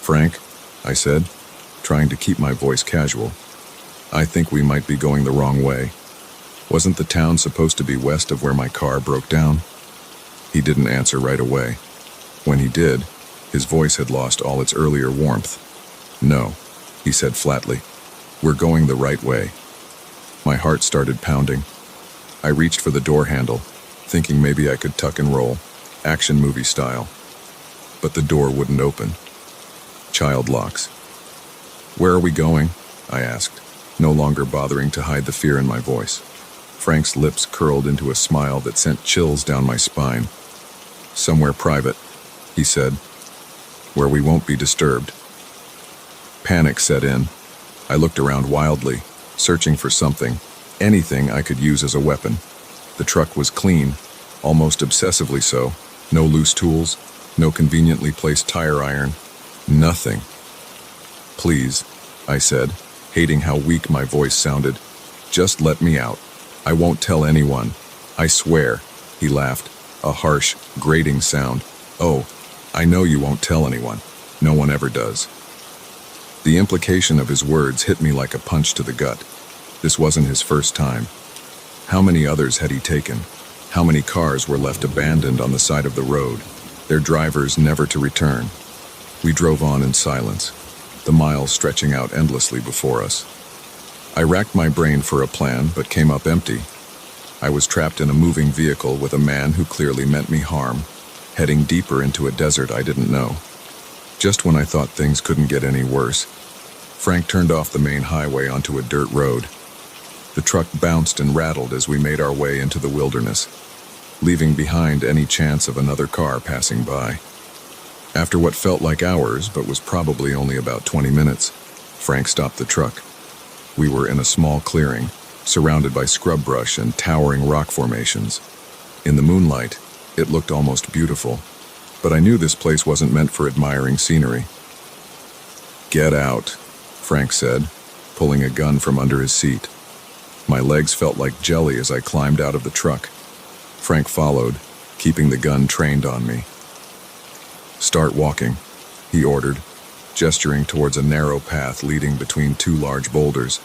Frank, I said, trying to keep my voice casual. I think we might be going the wrong way. Wasn't the town supposed to be west of where my car broke down? He didn't answer right away. When he did, his voice had lost all its earlier warmth. "No," he said flatly. "We're going the right way." My heart started pounding. I reached for the door handle, thinking maybe I could tuck and roll, action movie style. But the door wouldn't open. Child locks. "Where are we going?" I asked, no longer bothering to hide the fear in my voice. Frank's lips curled into a smile that sent chills down my spine. "Somewhere private," he said, "where we won't be disturbed." Panic set in. I looked around wildly, searching for something, anything I could use as a weapon. The truck was clean, almost obsessively so. No loose tools, no conveniently placed tire iron, nothing. "Please," I said, hating how weak my voice sounded. "Just let me out. I won't tell anyone. I swear," he laughed, a harsh, grating sound. "Oh, I know you won't tell anyone. No one ever does." The implication of his words hit me like a punch to the gut. This wasn't his first time. How many others had he taken? How many cars were left abandoned on the side of the road, their drivers never to return? We drove on in silence, the miles stretching out endlessly before us. I racked my brain for a plan, but came up empty. I was trapped in a moving vehicle with a man who clearly meant me harm, heading deeper into a desert I didn't know. Just when I thought things couldn't get any worse, Frank turned off the main highway onto a dirt road. The truck bounced and rattled as we made our way into the wilderness, leaving behind any chance of another car passing by. After what felt like hours, but was probably only about 20 minutes, Frank stopped the truck. We were in a small clearing, surrounded by scrub brush and towering rock formations. In the moonlight, it looked almost beautiful, but I knew this place wasn't meant for admiring scenery. "Get out," Frank said, pulling a gun from under his seat. My legs felt like jelly as I climbed out of the truck. Frank followed, keeping the gun trained on me. "Start walking," he ordered, gesturing towards a narrow path leading between two large boulders.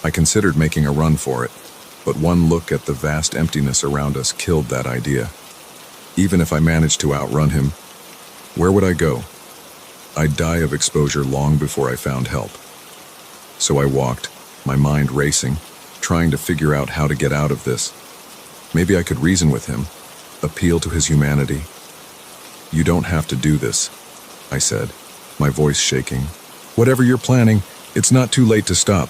I considered making a run for it, but one look at the vast emptiness around us killed that idea. Even if I managed to outrun him, where would I go? I'd die of exposure long before I found help. So I walked, my mind racing, trying to figure out how to get out of this. Maybe I could reason with him, appeal to his humanity. "You don't have to do this," I said, my voice shaking. "Whatever you're planning, it's not too late to stop."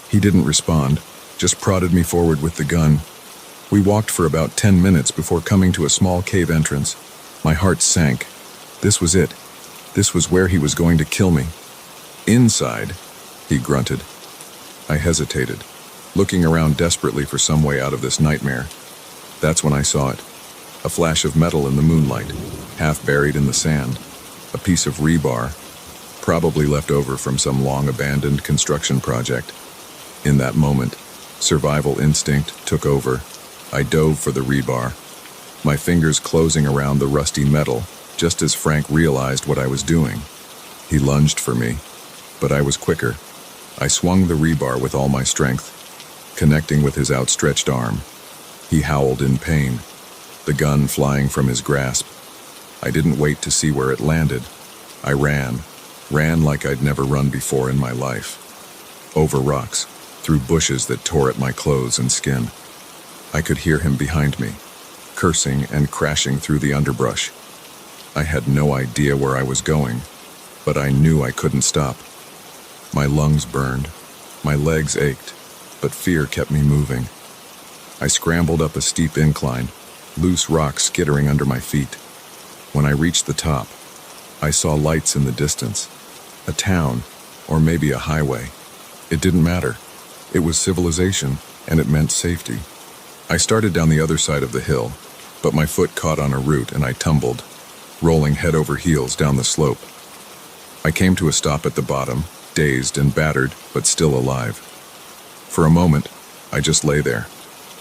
He didn't respond, just prodded me forward with the gun. We walked for about 10 minutes before coming to a small cave entrance. My heart sank. This was it. This was where he was going to kill me. "Inside," he grunted. I hesitated, looking around desperately for some way out of this nightmare. That's when I saw it. A flash of metal in the moonlight, half buried in the sand. A piece of rebar, probably left over from some long-abandoned construction project. In that moment, survival instinct took over. I dove for the rebar, my fingers closing around the rusty metal just as Frank realized what I was doing. He lunged for me, but I was quicker. I swung the rebar with all my strength, connecting with his outstretched arm. He howled in pain, the gun flying from his grasp. I didn't wait to see where it landed. I ran like I'd never run before in my life. Over rocks, through bushes that tore at my clothes and skin. I could hear him behind me, cursing and crashing through the underbrush. I had no idea where I was going, but I knew I couldn't stop. My lungs burned, my legs ached, but fear kept me moving. I scrambled up a steep incline, loose rocks skittering under my feet. When I reached the top, I saw lights in the distance. A town, or maybe a highway. It didn't matter. It was civilization, and it meant safety. I started down the other side of the hill, but my foot caught on a root and I tumbled, rolling head over heels down the slope. I came to a stop at the bottom, dazed and battered, but still alive. For a moment, I just lay there,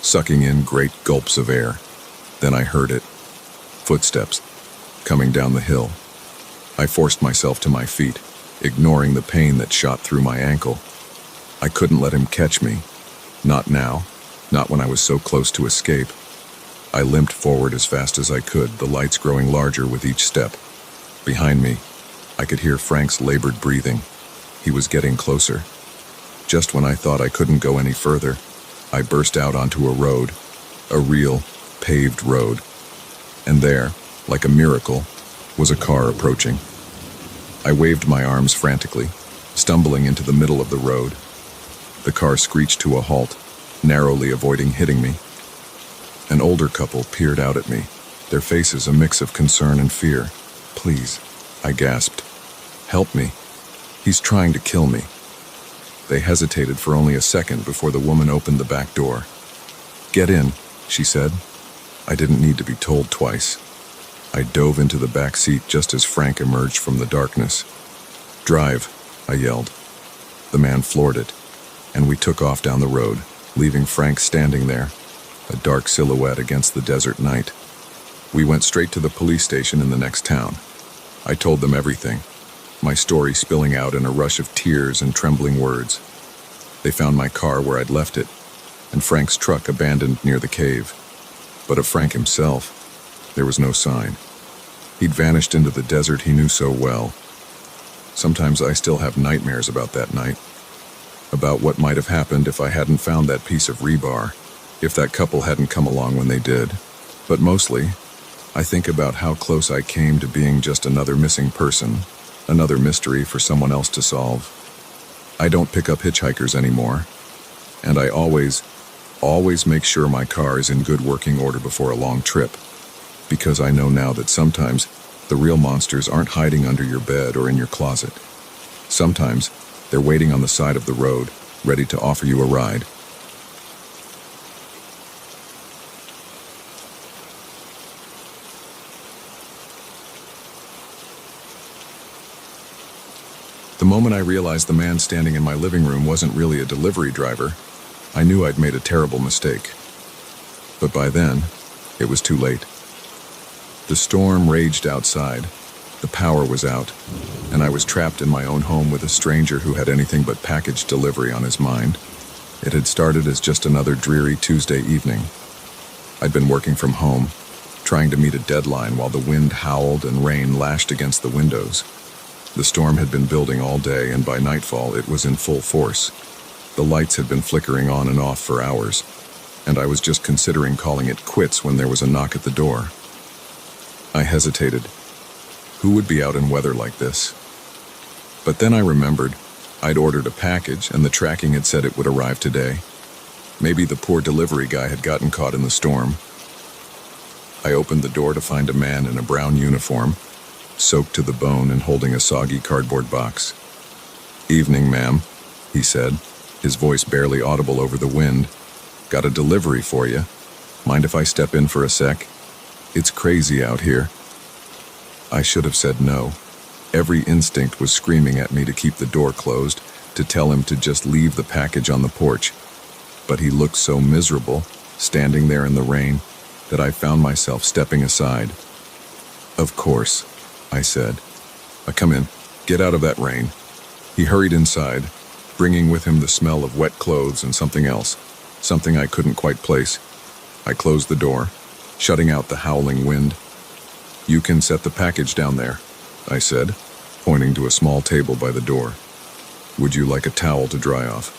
sucking in great gulps of air. Then I heard it. Footsteps, coming down the hill. I forced myself to my feet, ignoring the pain that shot through my ankle. I couldn't let him catch me. Not now. Not when I was so close to escape. I limped forward as fast as I could, the lights growing larger with each step. Behind me, I could hear Frank's labored breathing. He was getting closer. Just when I thought I couldn't go any further, I burst out onto a road, a real, paved road. And there, like a miracle, was a car approaching. I waved my arms frantically, stumbling into the middle of the road. The car screeched to a halt, narrowly avoiding hitting me. An older couple peered out at me, their faces a mix of concern and fear. "Please," I gasped. "Help me. He's trying to kill me." They hesitated for only a second before the woman opened the back door. "Get in," she said. I didn't need to be told twice. I dove into the back seat just as Frank emerged from the darkness. "Drive," I yelled. The man floored it, and we took off down the road, leaving Frank standing there, a dark silhouette against the desert night. We went straight to the police station in the next town. I told them everything. my story spilling out in a rush of tears and trembling words. They found my car where I'd left it, and Frank's truck abandoned near the cave. But of Frank himself, there was no sign. He'd vanished into the desert he knew so well. Sometimes I still have nightmares about that night, about what might have happened if I hadn't found that piece of rebar, if that couple hadn't come along when they did. But mostly, I think about how close I came to being just another missing person, another mystery for someone else to solve. I don't pick up hitchhikers anymore, and I always make sure my car is in good working order before a long trip, because I know now that sometimes the real monsters aren't hiding under your bed or in your closet. Sometimes they're waiting on the side of the road, ready to offer you a ride. The moment I realized the man standing in my living room wasn't really a delivery driver, I knew I'd made a terrible mistake. But by then, it was too late. The storm raged outside, the power was out, and I was trapped in my own home with a stranger who had anything but package delivery on his mind. It had started as just another dreary Tuesday evening. I'd been working from home, trying to meet a deadline while the wind howled and rain lashed against the windows. The storm had been building all day, and by nightfall it was in full force. The lights had been flickering on and off for hours, and I was just considering calling it quits when there was a knock at the door. I hesitated. Who would be out in weather like this? But then I remembered I'd ordered a package and the tracking had said it would arrive today. Maybe the poor delivery guy had gotten caught in the storm. I opened the door to find a man in a brown uniform, soaked to the bone and holding a soggy cardboard box. "Evening, ma'am," he said, his voice barely audible over the wind. "Got a delivery for you. Mind if I step in for a sec? It's crazy out here." I should have said no. Every instinct was screaming at me to keep the door closed, to tell him to just leave the package on the porch. But he looked so miserable, standing there in the rain, that I found myself stepping aside. "Of course," I said. "Come in. Get out of that rain." He hurried inside, bringing with him the smell of wet clothes and something else, something I couldn't quite place. I closed the door, shutting out the howling wind. "You can set the package down there," I said, pointing to a small table by the door. "Would you like a towel to dry off?"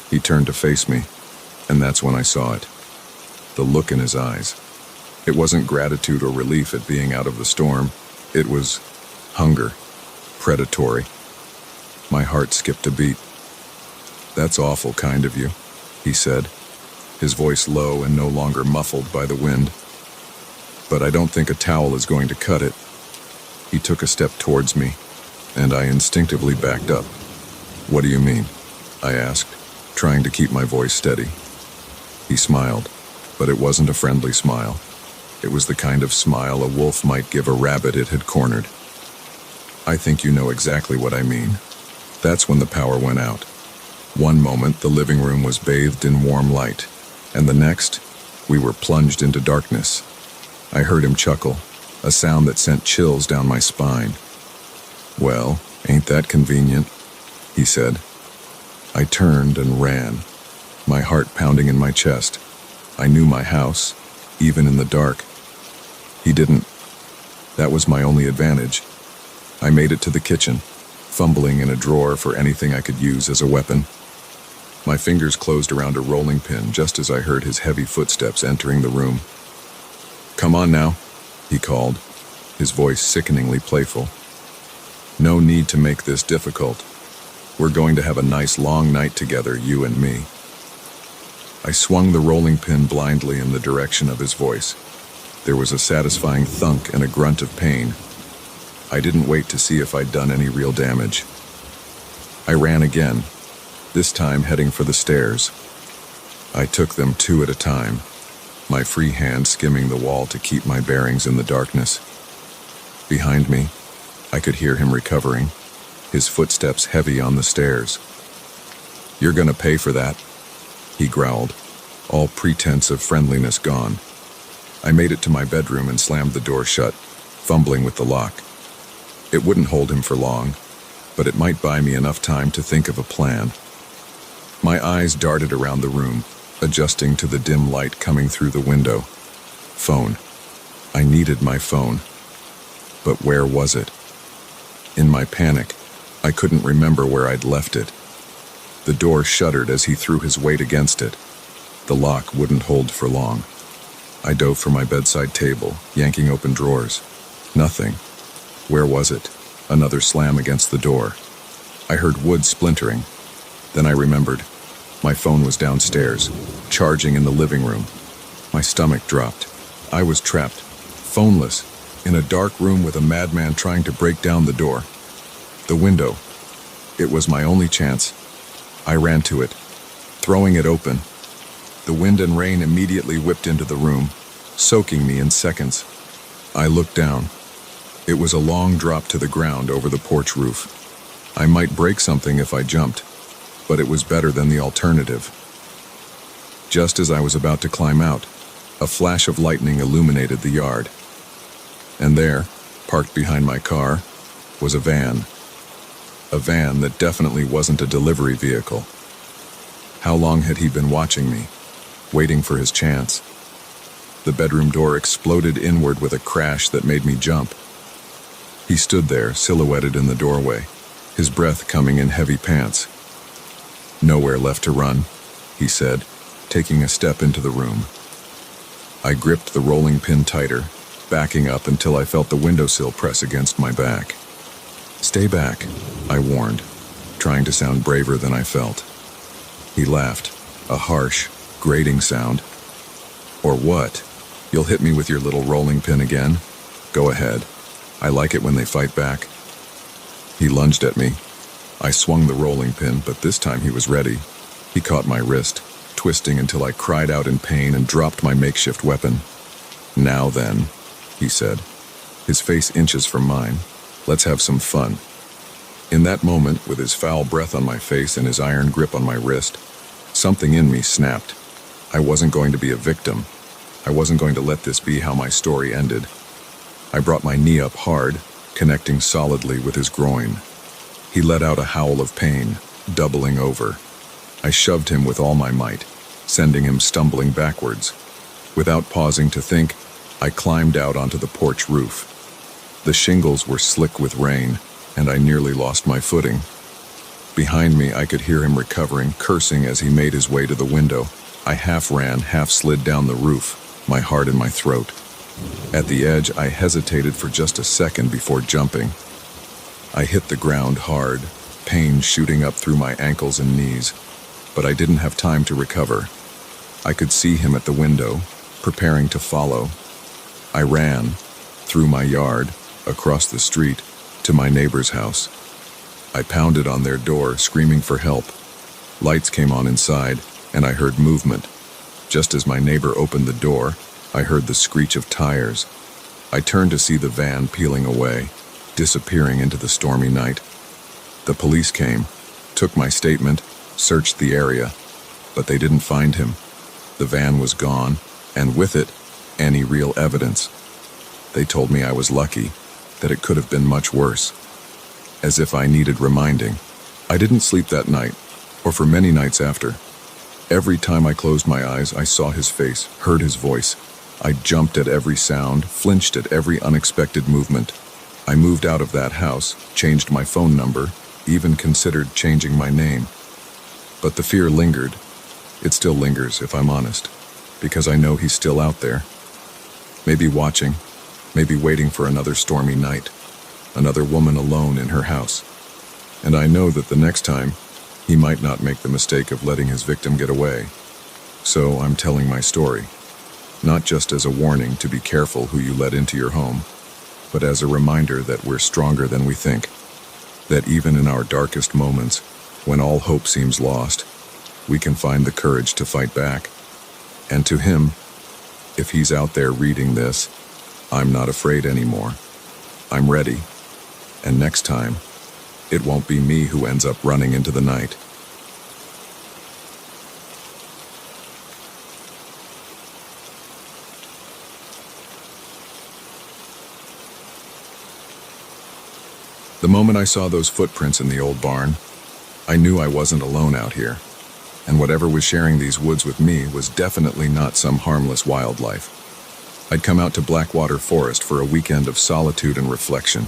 He turned to face me, and that's when I saw it. The look in his eyes. It wasn't gratitude or relief at being out of the storm. It was hunger, predatory. My heart skipped a beat. "That's awful kind of you," he said, his voice low and no longer muffled by the wind. "But I don't think a towel is going to cut it." He took a step towards me, and I instinctively backed up. "What do you mean?" I asked, trying to keep my voice steady. He smiled, but it wasn't a friendly smile. It was the kind of smile a wolf might give a rabbit it had cornered. "I think you know exactly what I mean." That's when the power went out. One moment, the living room was bathed in warm light, and the next, we were plunged into darkness. I heard him chuckle, a sound that sent chills down my spine. "Well, ain't that convenient?" he said. I turned and ran, my heart pounding in my chest. I knew my house, even in the dark. He didn't. That was my only advantage. I made it to the kitchen, fumbling in a drawer for anything I could use as a weapon. My fingers closed around a rolling pin just as I heard his heavy footsteps entering the room. "Come on now," he called, his voice sickeningly playful. "No need to make this difficult. We're going to have a nice long night together, you and me." I swung the rolling pin blindly in the direction of his voice. There was a satisfying thunk and a grunt of pain. I didn't wait to see if I'd done any real damage. I ran again, this time heading for the stairs. I took them two at a time, my free hand skimming the wall to keep my bearings in the darkness. Behind me, I could hear him recovering, his footsteps heavy on the stairs. "You're gonna pay for that," he growled, all pretense of friendliness gone. I made it to my bedroom and slammed the door shut, fumbling with the lock. It wouldn't hold him for long, but it might buy me enough time to think of a plan. My eyes darted around the room, adjusting to the dim light coming through the window. Phone. I needed my phone. But where was it? In my panic, I couldn't remember where I'd left it. The door shuddered as he threw his weight against it. The lock wouldn't hold for long. I dove for my bedside table, yanking open drawers. Nothing. Where was it? Another slam against the door. I heard wood splintering. Then I remembered. My phone was downstairs, charging in the living room. My stomach dropped. I was trapped, phoneless, in a dark room with a madman trying to break down the door. The window. It was my only chance. I ran to it, throwing it open. The wind and rain immediately whipped into the room, soaking me in seconds. I looked down. It was a long drop to the ground over the porch roof. I might break something if I jumped, but it was better than the alternative. Just as I was about to climb out, a flash of lightning illuminated the yard. And there, parked behind my car, was a van. A van that definitely wasn't a delivery vehicle. How long had he been watching me, waiting for his chance? The bedroom door exploded inward with a crash that made me jump. He stood there, silhouetted in the doorway, his breath coming in heavy pants. "Nowhere left to run," he said, taking a step into the room. I gripped the rolling pin tighter, backing up until I felt the windowsill press against my back. "Stay back," I warned, trying to sound braver than I felt. He laughed, a harsh, grating sound. "Or what? You'll hit me with your little rolling pin again? Go ahead. I like it when they fight back." He lunged at me. I swung the rolling pin, but this time he was ready. He caught my wrist, twisting until I cried out in pain and dropped my makeshift weapon. "Now then," he said, his face inches from mine. "Let's have some fun." In that moment, with his foul breath on my face and his iron grip on my wrist, something in me snapped. I wasn't going to be a victim. I wasn't going to let this be how my story ended. I brought my knee up hard, connecting solidly with his groin. He let out a howl of pain, doubling over. I shoved him with all my might, sending him stumbling backwards. Without pausing to think, I climbed out onto the porch roof. The shingles were slick with rain, and I nearly lost my footing. Behind me, I could hear him recovering, cursing as he made his way to the window. I half ran, half slid down the roof, my heart in my throat. At the edge, I hesitated for just a second before jumping. I hit the ground hard, pain shooting up through my ankles and knees, but I didn't have time to recover. I could see him at the window, preparing to follow. I ran, through my yard, across the street, to my neighbor's house. I pounded on their door, screaming for help. Lights came on inside, and I heard movement. Just as my neighbor opened the door, I heard the screech of tires. I turned to see the van peeling away, disappearing into the stormy night. The police came, took my statement, searched the area, but they didn't find him. The van was gone, and with it, any real evidence. They told me I was lucky, that it could have been much worse. As if I needed reminding. I didn't sleep that night, or for many nights after. Every time I closed my eyes, I saw his face, heard his voice. I jumped at every sound, flinched at every unexpected movement. I moved out of that house, changed my phone number, even considered changing my name. But the fear lingered. It still lingers, if I'm honest, because I know he's still out there. Maybe watching, maybe waiting for another stormy night, another woman alone in her house. And I know that the next time, he might not make the mistake of letting his victim get away. So I'm telling my story, not just as a warning to be careful who you let into your home, but as a reminder that we're stronger than we think, that even in our darkest moments, when all hope seems lost, we can find the courage to fight back. And to him, if he's out there reading this, I'm not afraid anymore. I'm ready. And next time, it won't be me who ends up running into the night. The moment I saw those footprints in the old barn, I knew I wasn't alone out here, and whatever was sharing these woods with me was definitely not some harmless wildlife. I'd come out to Blackwater Forest for a weekend of solitude and reflection.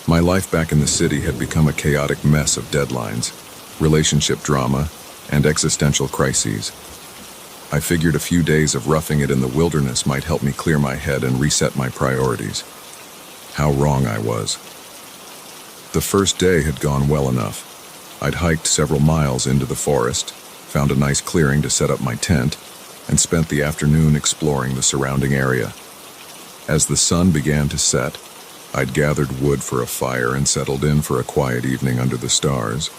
My life back in the city had become a chaotic mess of deadlines, relationship drama, and existential crises. I figured a few days of roughing it in the wilderness might help me clear my head and reset my priorities. How wrong I was. The first day had gone well enough. I'd hiked several miles into the forest, found a nice clearing to set up my tent, and spent the afternoon exploring the surrounding area. As the sun began to set, I'd gathered wood for a fire and settled in for a quiet evening under the stars.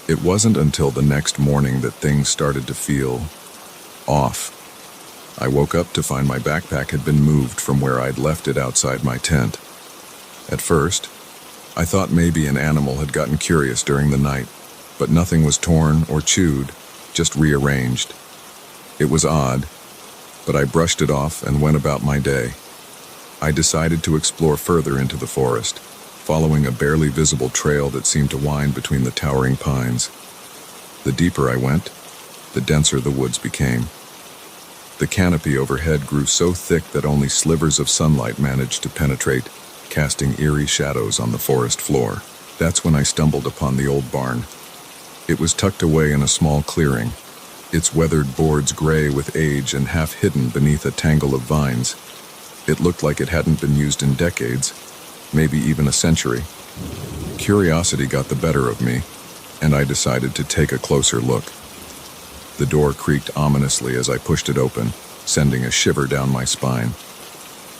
It wasn't until the next morning that things started to feel off. I woke up to find my backpack had been moved from where I'd left it outside my tent. At first, I thought maybe an animal had gotten curious during the night, but nothing was torn or chewed, just rearranged. It was odd, but I brushed it off and went about my day. I decided to explore further into the forest, following a barely visible trail that seemed to wind between the towering pines. The deeper I went, the denser the woods became. The canopy overhead grew so thick that only slivers of sunlight managed to penetrate, casting eerie shadows on the forest floor. That's when I stumbled upon the old barn. It was tucked away in a small clearing, its weathered boards gray with age and half hidden beneath a tangle of vines. It looked like it hadn't been used in decades, maybe even a century. Curiosity got the better of me, and I decided to take a closer look. The door creaked ominously as I pushed it open, sending a shiver down my spine.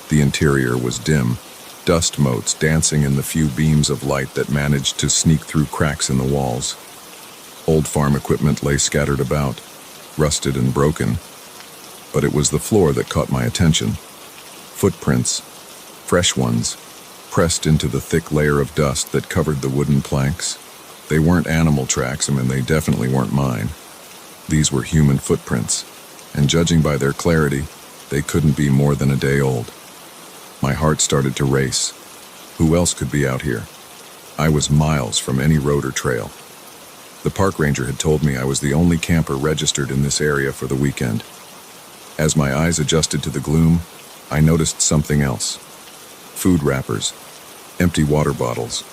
The interior was dim, dust motes dancing in the few beams of light that managed to sneak through cracks in the walls. Old farm equipment lay scattered about, rusted and broken, but it was the floor that caught my attention. Footprints, fresh ones, pressed into the thick layer of dust that covered the wooden planks. They weren't animal tracks, and they definitely weren't mine. These were human footprints, and judging by their clarity, they couldn't be more than a day old. My heart started to race. Who else could be out here? I was miles from any road or trail. The park ranger had told me I was the only camper registered in this area for the weekend. As my eyes adjusted to the gloom, I noticed something else. Food wrappers, empty water bottles,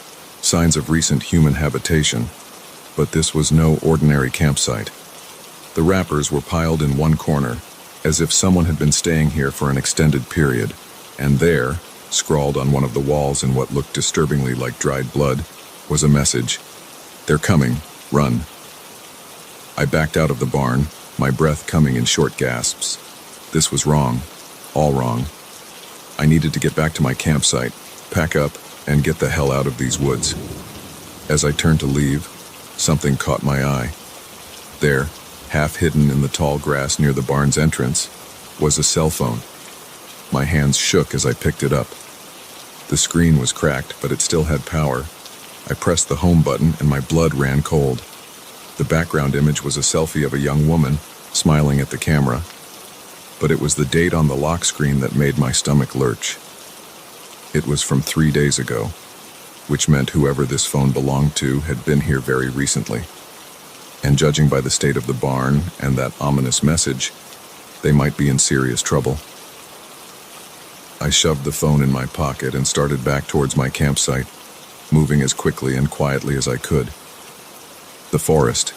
signs of recent human habitation, but this was no ordinary campsite. The wrappers were piled in one corner, as if someone had been staying here for an extended period, and there, scrawled on one of the walls in what looked disturbingly like dried blood, was a message. "They're coming, run." I backed out of the barn, my breath coming in short gasps. This was wrong, all wrong. I needed to get back to my campsite, pack up, and get the hell out of these woods. As I turned to leave, something caught my eye. There, half hidden in the tall grass near the barn's entrance, was a cell phone. My hands shook as I picked it up. The screen was cracked, but it still had power. I pressed the home button and my blood ran cold. The background image was a selfie of a young woman, smiling at the camera. But it was the date on the lock screen that made my stomach lurch. It was from 3 days ago, which meant whoever this phone belonged to had been here very recently. And judging by the state of the barn and that ominous message, they might be in serious trouble. I shoved the phone in my pocket and started back towards my campsite, moving as quickly and quietly as I could. The forest,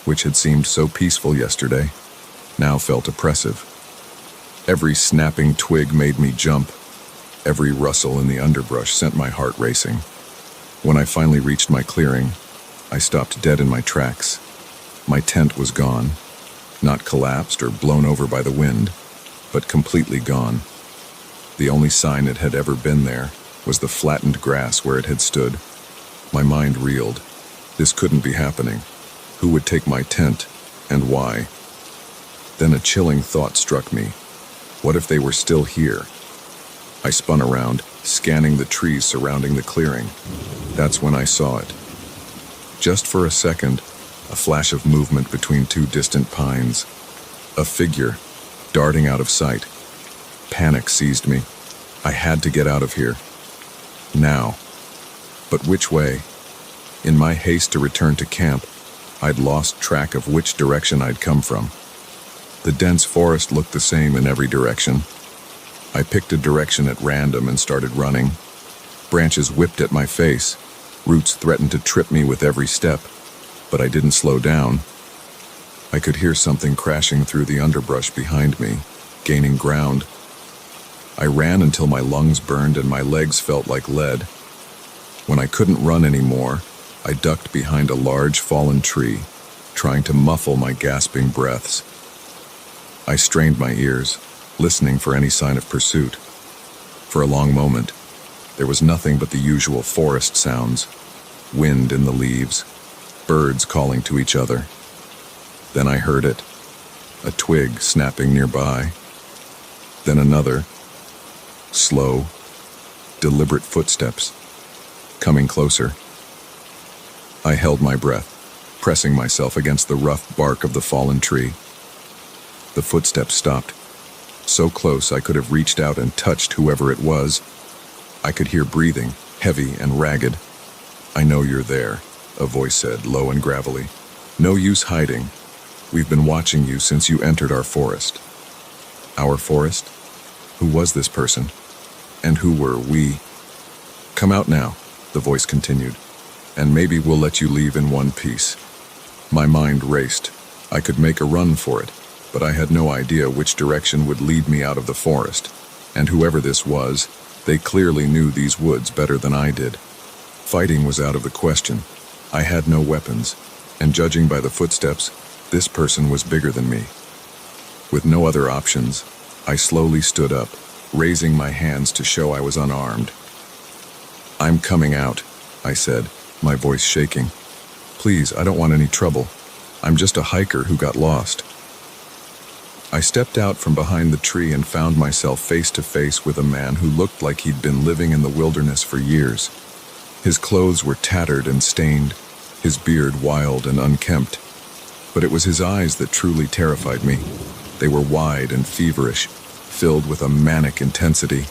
which had seemed so peaceful yesterday, now felt oppressive. Every snapping twig made me jump. Every rustle in the underbrush sent my heart racing. When I finally reached my clearing, I stopped dead in my tracks. My tent was gone, not collapsed or blown over by the wind, but completely gone. The only sign it had ever been there was the flattened grass where it had stood. My mind reeled. This couldn't be happening. Who would take my tent, and why? Then a chilling thought struck me. What if they were still here? I spun around, scanning the trees surrounding the clearing. That's when I saw it. Just for a second, a flash of movement between two distant pines. A figure, darting out of sight. Panic seized me. I had to get out of here. Now. But which way? In my haste to return to camp, I'd lost track of which direction I'd come from. The dense forest looked the same in every direction. I picked a direction at random and started running. Branches whipped at my face. Roots threatened to trip me with every step, but I didn't slow down. I could hear something crashing through the underbrush behind me, gaining ground. I ran until my lungs burned and my legs felt like lead. When I couldn't run anymore, I ducked behind a large fallen tree, trying to muffle my gasping breaths. I strained my ears, listening for any sign of pursuit. For a long moment, there was nothing but the usual forest sounds, wind in the leaves, birds calling to each other. Then I heard it, a twig snapping nearby. Then another, slow, deliberate footsteps, coming closer. I held my breath, pressing myself against the rough bark of the fallen tree. The footsteps stopped, so close I could have reached out and touched whoever it was. I could hear breathing, heavy and ragged. "I know you're there," a voice said, low and gravelly. "No use hiding. We've been watching you since you entered our forest." Our forest? Who was this person? And who were we? "Come out now," the voice continued, "and maybe we'll let you leave in one piece." My mind raced. I could make a run for it, but I had no idea which direction would lead me out of the forest. And whoever this was, they clearly knew these woods better than I did. Fighting was out of the question. I had no weapons, and judging by the footsteps, this person was bigger than me. With no other options, I slowly stood up, raising my hands to show I was unarmed. "I'm coming out," I said, my voice shaking. "Please, I don't want any trouble. I'm just a hiker who got lost." I stepped out from behind the tree and found myself face to face with a man who looked like he'd been living in the wilderness for years. His clothes were tattered and stained, his beard wild and unkempt. But it was his eyes that truly terrified me. They were wide and feverish, filled with a manic intensity.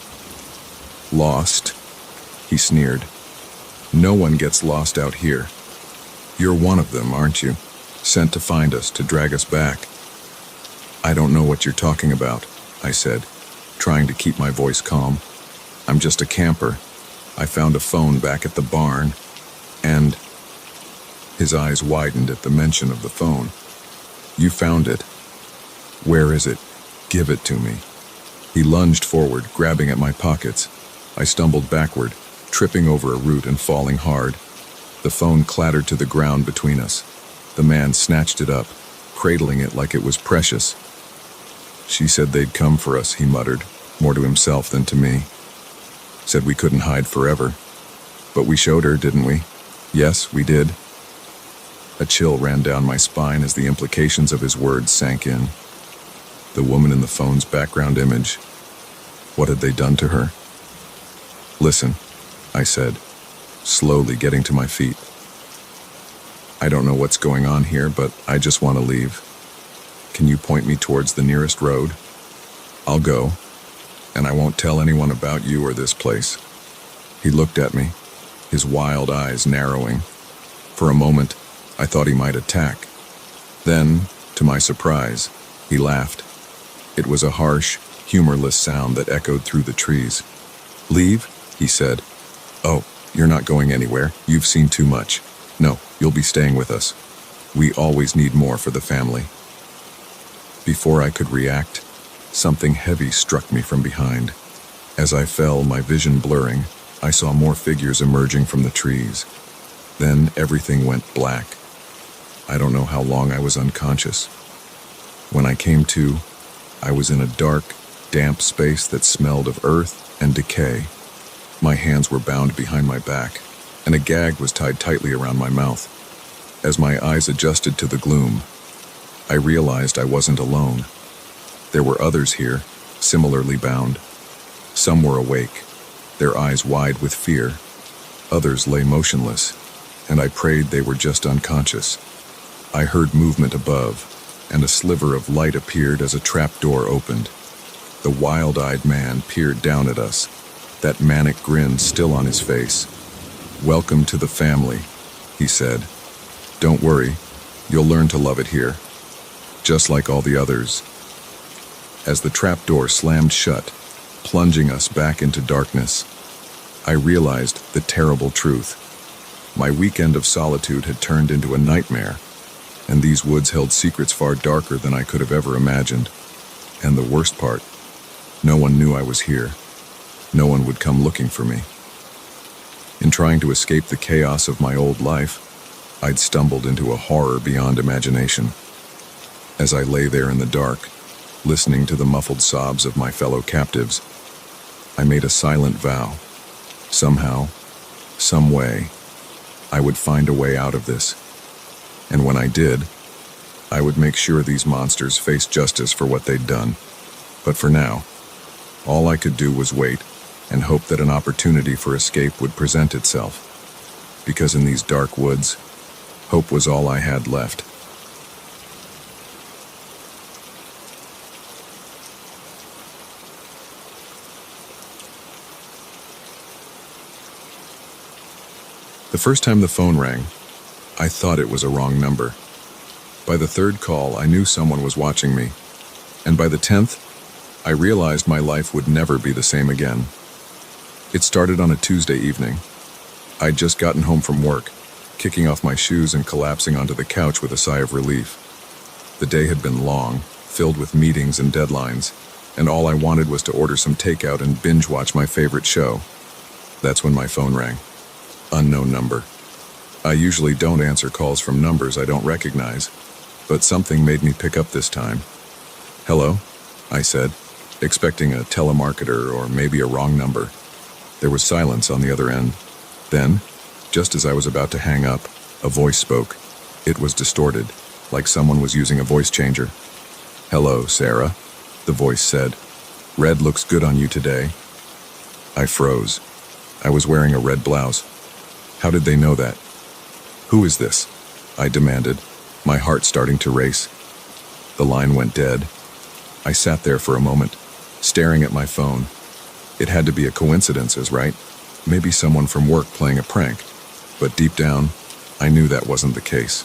"Lost?" he sneered. "No one gets lost out here. You're one of them, aren't you? Sent to find us, to drag us back." "I don't know what you're talking about," I said, trying to keep my voice calm. "I'm just a camper. I found a phone back at the barn, and..." His eyes widened at the mention of the phone. "You found it? Where is it? Give it to me." He lunged forward, grabbing at my pockets. I stumbled backward, tripping over a root and falling hard. The phone clattered to the ground between us. The man snatched it up, cradling it like it was precious. "She said they'd come for us," he muttered, more to himself than to me. "Said we couldn't hide forever. But we showed her, didn't we?" "Yes, we did." A chill ran down my spine as the implications of his words sank in. The woman in the phone's background image. What had they done to her? "Listen," I said, slowly getting to my feet. "I don't know what's going on here, but I just want to leave. Can you point me towards the nearest road? I'll go, and I won't tell anyone about you or this place." He looked at me, his wild eyes narrowing. For a moment, I thought he might attack. Then, to my surprise, he laughed. It was a harsh, humorless sound that echoed through the trees. "Leave?" he said. "Oh, you're not going anywhere. You've seen too much. No, you'll be staying with us. We always need more for the family." Before I could react, something heavy struck me from behind. As I fell, my vision blurring, I saw more figures emerging from the trees. Then everything went black. I don't know how long I was unconscious. When I came to, I was in a dark, damp space that smelled of earth and decay. My hands were bound behind my back, and a gag was tied tightly around my mouth. As my eyes adjusted to the gloom, I realized I wasn't alone. There were others here, similarly bound. Some were awake, their eyes wide with fear. Others lay motionless, and I prayed they were just unconscious. I heard movement above, and a sliver of light appeared as a trapdoor opened. The wild-eyed man peered down at us, that manic grin still on his face. "Welcome to the family," he said. "Don't worry, you'll learn to love it here, just like all the others." As the trapdoor slammed shut, plunging us back into darkness, I realized the terrible truth. My weekend of solitude had turned into a nightmare, and these woods held secrets far darker than I could have ever imagined. And the worst part, no one knew I was here. No one would come looking for me. In trying to escape the chaos of my old life, I'd stumbled into a horror beyond imagination. As I lay there in the dark, listening to the muffled sobs of my fellow captives, I made a silent vow. Somehow, some way, I would find a way out of this. And when I did, I would make sure these monsters faced justice for what they'd done. But for now, all I could do was wait and hope that an opportunity for escape would present itself. Because in these dark woods, hope was all I had left. The first time the phone rang, I thought it was a wrong number. By the third call, I knew someone was watching me. And by the 10th, I realized my life would never be the same again. It started on a Tuesday evening. I'd just gotten home from work, kicking off my shoes and collapsing onto the couch with a sigh of relief. The day had been long, filled with meetings and deadlines, and all I wanted was to order some takeout and binge watch my favorite show. That's when my phone rang. Unknown number. I usually don't answer calls from numbers I don't recognize, but something made me pick up this time. "Hello," I said, expecting a telemarketer or maybe a wrong number. There was silence on the other end. Then, just as I was about to hang up, a voice spoke. It was distorted, like someone was using a voice changer. "Hello, Sarah," the voice said. "Red looks good on you today." I froze. I was wearing a red blouse. How did they know that? "Who is this?" I demanded, my heart starting to race. The line went dead. I sat there for a moment, staring at my phone. It had to be a coincidence, right? Maybe someone from work playing a prank. But deep down, I knew that wasn't the case.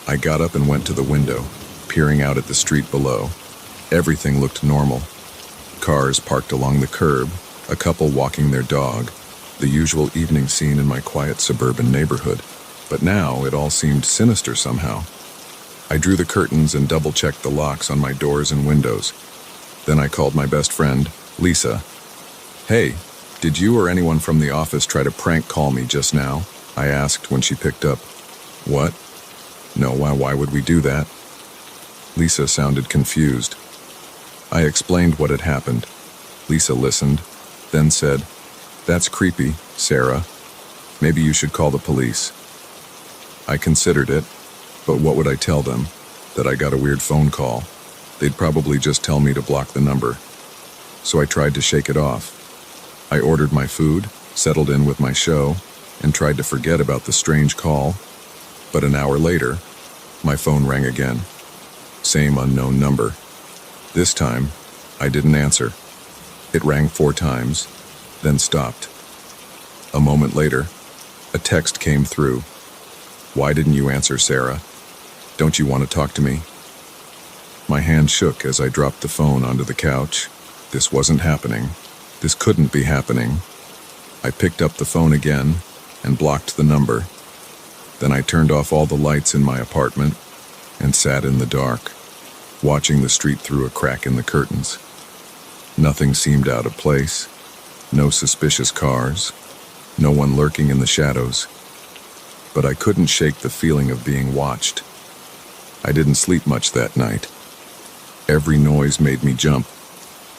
I got up and went to the window, peering out at the street below. Everything looked normal. Cars parked along the curb, a couple walking their dog, the usual evening scene in my quiet suburban neighborhood. But now it all seemed sinister somehow. I drew the curtains and double-checked the locks on my doors and windows. Then I called my best friend, Lisa. "Hey, did you or anyone from the office try to prank call me just now?" I asked when she picked up. "What? No, why would we do that?" Lisa sounded confused. I explained what had happened. Lisa listened, then said, "That's creepy, Sarah. Maybe you should call the police." I considered it, but what would I tell them? That I got a weird phone call. They'd probably just tell me to block the number. So I tried to shake it off. I ordered my food, settled in with my show, and tried to forget about the strange call. But an hour later, my phone rang again. Same unknown number. This time, I didn't answer. It rang 4 times, then stopped. A moment later, a text came through. "Why didn't you answer, Sarah? Don't you want to talk to me?" My hand shook as I dropped the phone onto the couch. This wasn't happening. This couldn't be happening. I picked up the phone again and blocked the number. Then I turned off all the lights in my apartment and sat in the dark, watching the street through a crack in the curtains. Nothing seemed out of place. No suspicious cars. No one lurking in the shadows. But I couldn't shake the feeling of being watched. I didn't sleep much that night. Every noise made me jump.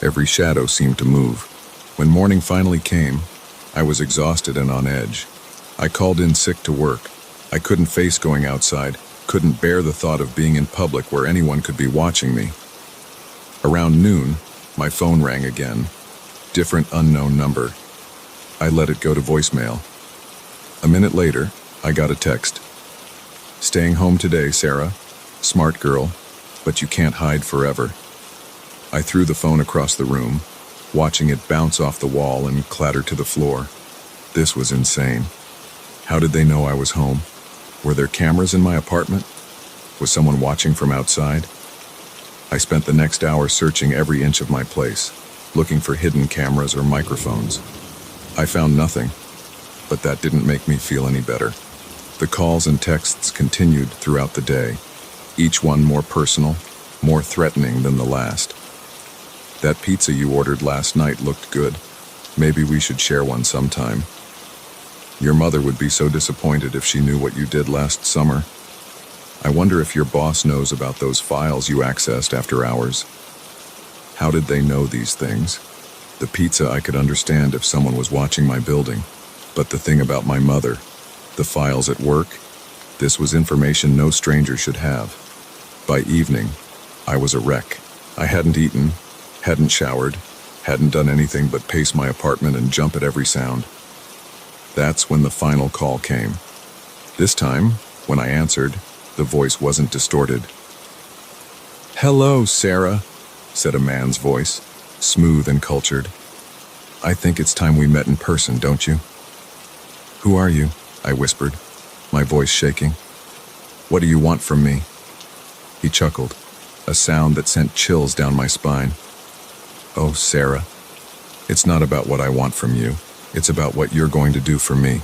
Every shadow seemed to move. When morning finally came, I was exhausted and on edge. I called in sick to work. I couldn't face going outside, couldn't bear the thought of being in public where anyone could be watching me. Around noon, my phone rang again. Different unknown number. I let it go to voicemail. A minute later, I got a text. "Staying home today, Sarah. Smart girl, but you can't hide forever." I threw the phone across the room, watching it bounce off the wall and clatter to the floor. This was insane. How did they know I was home? Were there cameras in my apartment? Was someone watching from outside? I spent the next hour searching every inch of my place, looking for hidden cameras or microphones. I found nothing, but that didn't make me feel any better. The calls and texts continued throughout the day, each one more personal, more threatening than the last. That pizza you ordered last night looked good. Maybe we should share one sometime. Your mother would be so disappointed if she knew what you did last summer. I wonder if your boss knows about those files you accessed after hours. How did they know these things? The pizza I could understand if someone was watching my building, but the thing about my mother, the files at work, this was information no stranger should have. By evening, I was a wreck. I hadn't eaten, hadn't showered, hadn't done anything but pace my apartment and jump at every sound. That's when the final call came. This time, when I answered, the voice wasn't distorted. "Hello, Sarah," said a man's voice, smooth and cultured. "I think it's time we met in person, don't you?" "Who are you?" I whispered, my voice shaking. "What do you want from me?" He chuckled, a sound that sent chills down my spine. "Oh, Sarah, it's not about what I want from you. It's about what you're going to do for me."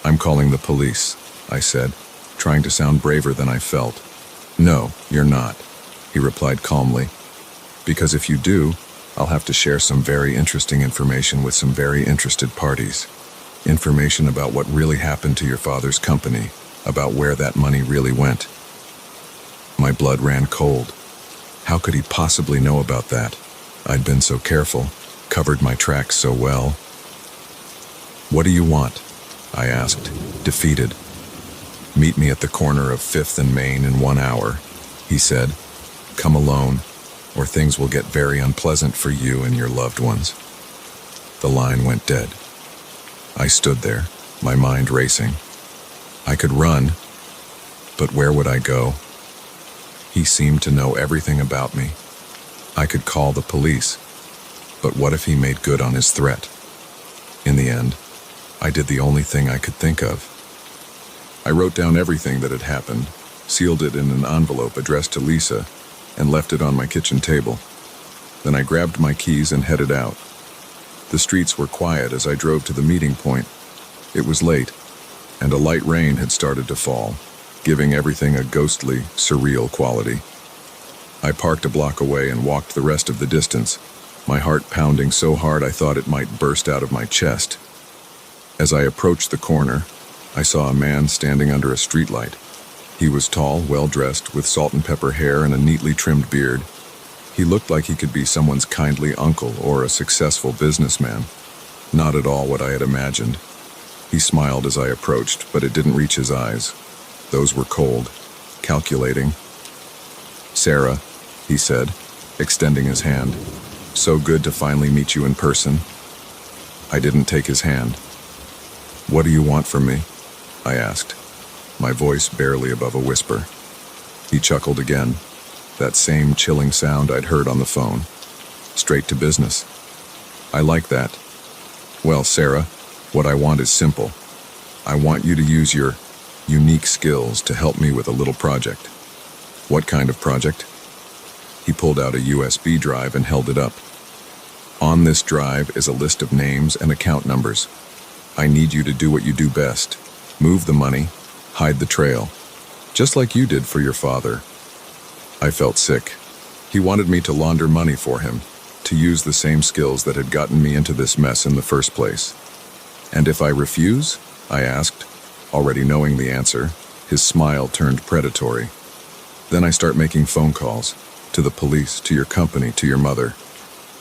"I'm calling the police," I said, trying to sound braver than I felt. "No, you're not," he replied calmly. "Because if you do, I'll have to share some very interesting information with some very interested parties. Information about what really happened to your father's company, about where that money really went." My blood ran cold. How could he possibly know about that? I'd been so careful, covered my tracks so well. "What do you want?" I asked, defeated. "Meet me at the corner of 5th and Main in 1 hour," he said. "Come alone, or things will get very unpleasant for you and your loved ones." The line went dead. I stood there, my mind racing. I could run, but where would I go? He seemed to know everything about me. I could call the police, but what if he made good on his threat? In the end, I did the only thing I could think of. I wrote down everything that had happened, sealed it in an envelope addressed to Lisa, and left it on my kitchen table. Then I grabbed my keys and headed out. The streets were quiet as I drove to the meeting point. It was late, and a light rain had started to fall, giving everything a ghostly, surreal quality. I parked a block away and walked the rest of the distance, my heart pounding so hard I thought it might burst out of my chest. As I approached the corner, I saw a man standing under a streetlight. He was tall, well-dressed, with salt and pepper hair and a neatly trimmed beard. He looked like he could be someone's kindly uncle or a successful businessman. Not at all what I had imagined. He smiled as I approached, but it didn't reach his eyes. Those were cold, calculating. "Sarah," he said, extending his hand. "So good to finally meet you in person." I didn't take his hand. "What do you want from me?" I asked, my voice barely above a whisper. He chuckled again, that same chilling sound I'd heard on the phone. Straight to business. I like that. "Well, Sarah, what I want is simple. I want you to use your unique skills to help me with a little project." "What kind of project?" He pulled out a USB drive and held it up. "On this drive is a list of names and account numbers. I need you to do what you do best. Move the money, hide the trail, just like you did for your father." I felt sick. He wanted me to launder money for him, to use the same skills that had gotten me into this mess in the first place. "And if I refuse?" I asked, already knowing the answer. His smile turned predatory. "Then I start making phone calls, to the police, to your company, to your mother.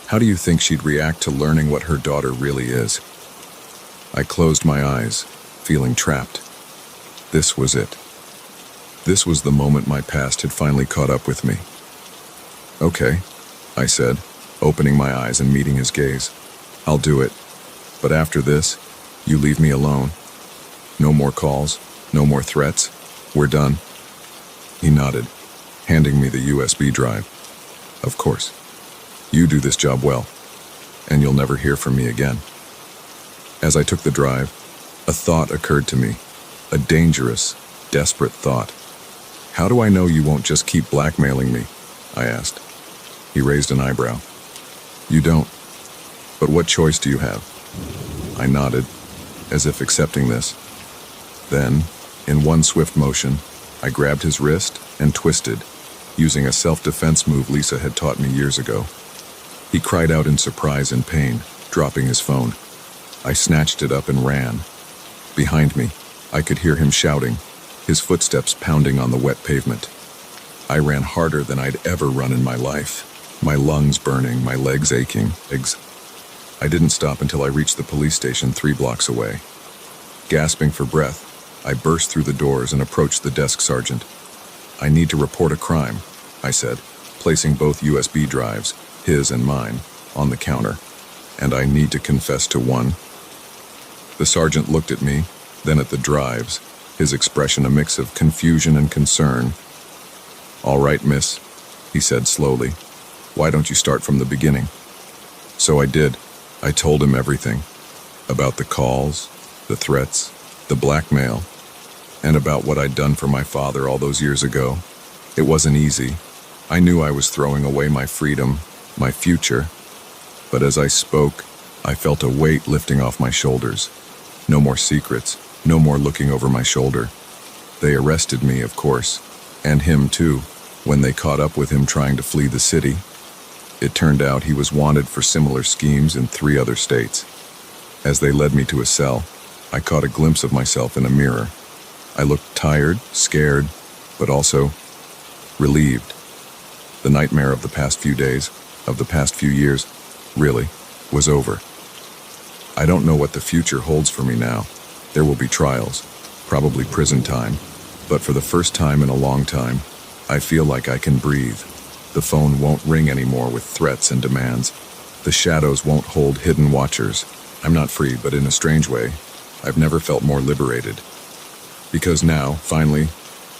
How do you think she'd react to learning what her daughter really is?" I closed my eyes, feeling trapped. This was it. This was the moment my past had finally caught up with me. "Okay," I said, opening my eyes and meeting his gaze. "I'll do it. But after this, you leave me alone. No more calls, no more threats. We're done." He nodded, handing me the USB drive. "Of course. You do this job well, and you'll never hear from me again." As I took the drive, A thought occurred to me, a dangerous, desperate thought. "How do I know you won't just keep blackmailing me?" I asked. He raised an eyebrow. "You don't. But what choice do you have?" I nodded, as if accepting this. Then, in one swift motion, I grabbed his wrist and twisted, using a self-defense move Lisa had taught me years ago. He cried out in surprise and pain, dropping his phone. I snatched it up and ran. Behind me, I could hear him shouting, his footsteps pounding on the wet pavement. I ran harder than I'd ever run in my life, my lungs burning, my legs aching. I didn't stop until I reached the police station 3 blocks away. Gasping for breath, I burst through the doors and approached the desk sergeant. "I need to report a crime," I said, placing both USB drives, his and mine, on the counter. "And I need to confess to one." The sergeant looked at me, then at the drives, his expression a mix of confusion and concern. "All right, miss," he said slowly. "Why don't you start from the beginning?" So I did. I told him everything. About the calls, the threats, the blackmail, and about what I'd done for my father all those years ago. It wasn't easy. I knew I was throwing away my freedom, my future. But as I spoke, I felt a weight lifting off my shoulders. No more secrets, no more looking over my shoulder. They arrested me, of course, and him too, when they caught up with him trying to flee the city. It turned out he was wanted for similar schemes in 3 other states. As they led me to a cell, I caught a glimpse of myself in a mirror. I looked tired, scared, but also relieved. The nightmare of the past few days, of the past few years, really, was over. I don't know what the future holds for me now. There will be trials, probably prison time, but for the first time in a long time, I feel like I can breathe. The phone won't ring anymore with threats and demands. The shadows won't hold hidden watchers. I'm not free, but in a strange way, I've never felt more liberated. Because now, finally,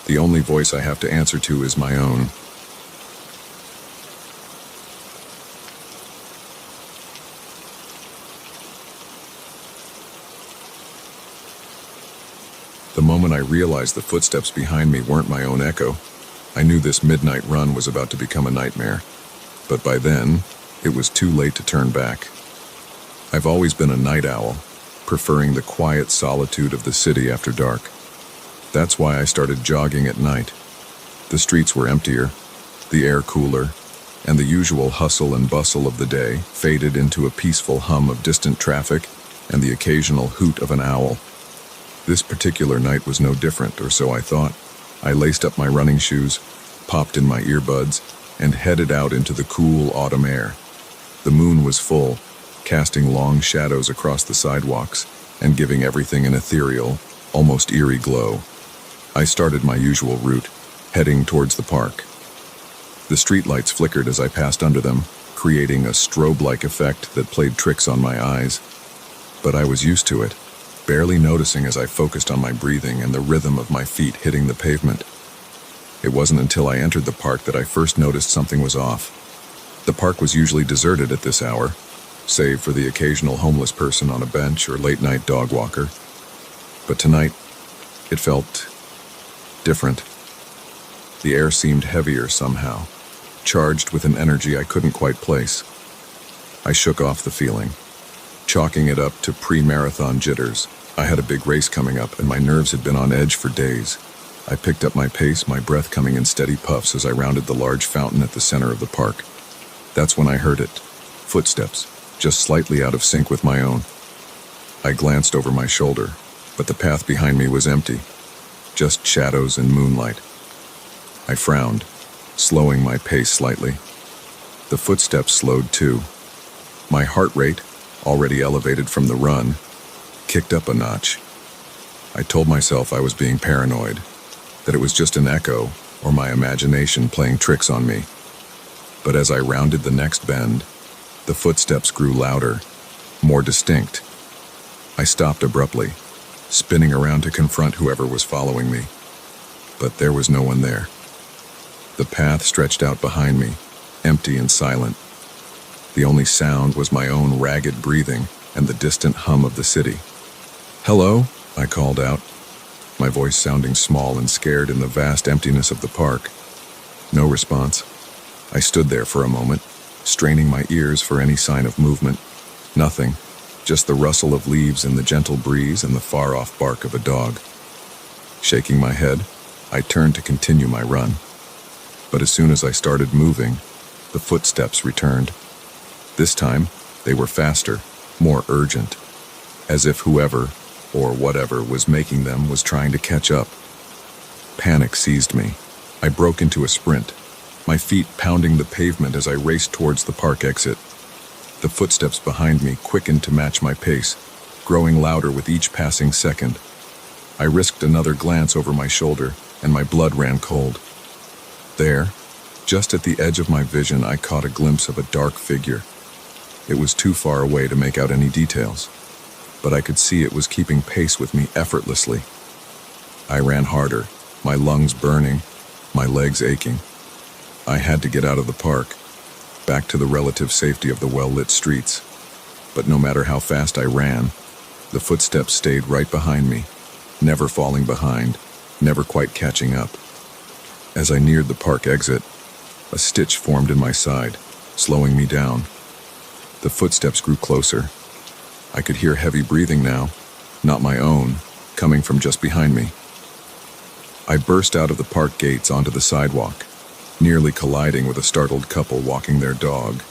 the only voice I have to answer to is my own. The moment I realized the footsteps behind me weren't my own echo, I knew this midnight run was about to become a nightmare. But by then, it was too late to turn back. I've always been a night owl, preferring the quiet solitude of the city after dark. That's why I started jogging at night. The streets were emptier, the air cooler, and the usual hustle and bustle of the day faded into a peaceful hum of distant traffic and the occasional hoot of an owl. This particular night was no different, or so I thought. I laced up my running shoes, popped in my earbuds, and headed out into the cool autumn air. The moon was full, casting long shadows across the sidewalks and giving everything an ethereal, almost eerie glow. I started my usual route, heading towards the park. The streetlights flickered as I passed under them, creating a strobe-like effect that played tricks on my eyes. But I was used to it, barely noticing as I focused on my breathing and the rhythm of my feet hitting the pavement. It wasn't until I entered the park that I first noticed something was off. The park was usually deserted at this hour, save for the occasional homeless person on a bench or late-night dog walker. But tonight, it felt different. The air seemed heavier somehow, charged with an energy I couldn't quite place. I shook off the feeling, chalking it up to pre-marathon jitters. I had a big race coming up, and my nerves had been on edge for days. I picked up my pace, my breath coming in steady puffs as I rounded the large fountain at the center of the park. That's when I heard it. Footsteps, just slightly out of sync with my own. I glanced over my shoulder, but the path behind me was empty. Just shadows and moonlight. I frowned, slowing my pace slightly. The footsteps slowed too. My heart rate, already elevated from the run, kicked up a notch. I told myself I was being paranoid, that it was just an echo or my imagination playing tricks on me. But as I rounded the next bend, the footsteps grew louder, more distinct. I stopped abruptly, spinning around to confront whoever was following me. But there was no one there. The path stretched out behind me, empty and silent. The only sound was my own ragged breathing and the distant hum of the city. "Hello?" I called out, my voice sounding small and scared in the vast emptiness of the park. No response. I stood there for a moment, straining my ears for any sign of movement. Nothing, just the rustle of leaves in the gentle breeze and the far-off bark of a dog. Shaking my head, I turned to continue my run. But as soon as I started moving, the footsteps returned. This time, they were faster, more urgent, as if whoever, or whatever, was making them was trying to catch up. Panic seized me. I broke into a sprint, my feet pounding the pavement as I raced towards the park exit. The footsteps behind me quickened to match my pace, growing louder with each passing second. I risked another glance over my shoulder, and my blood ran cold. There, just at the edge of my vision, I caught a glimpse of a dark figure. It was too far away to make out any details, but I could see it was keeping pace with me effortlessly. I ran harder, my lungs burning, my legs aching. I had to get out of the park, back to the relative safety of the well-lit streets. But no matter how fast I ran, the footsteps stayed right behind me, never falling behind, never quite catching up. As I neared the park exit, a stitch formed in my side, slowing me down. The footsteps grew closer. I could hear heavy breathing now, not my own, coming from just behind me. I burst out of the park gates onto the sidewalk, nearly colliding with a startled couple walking their dog.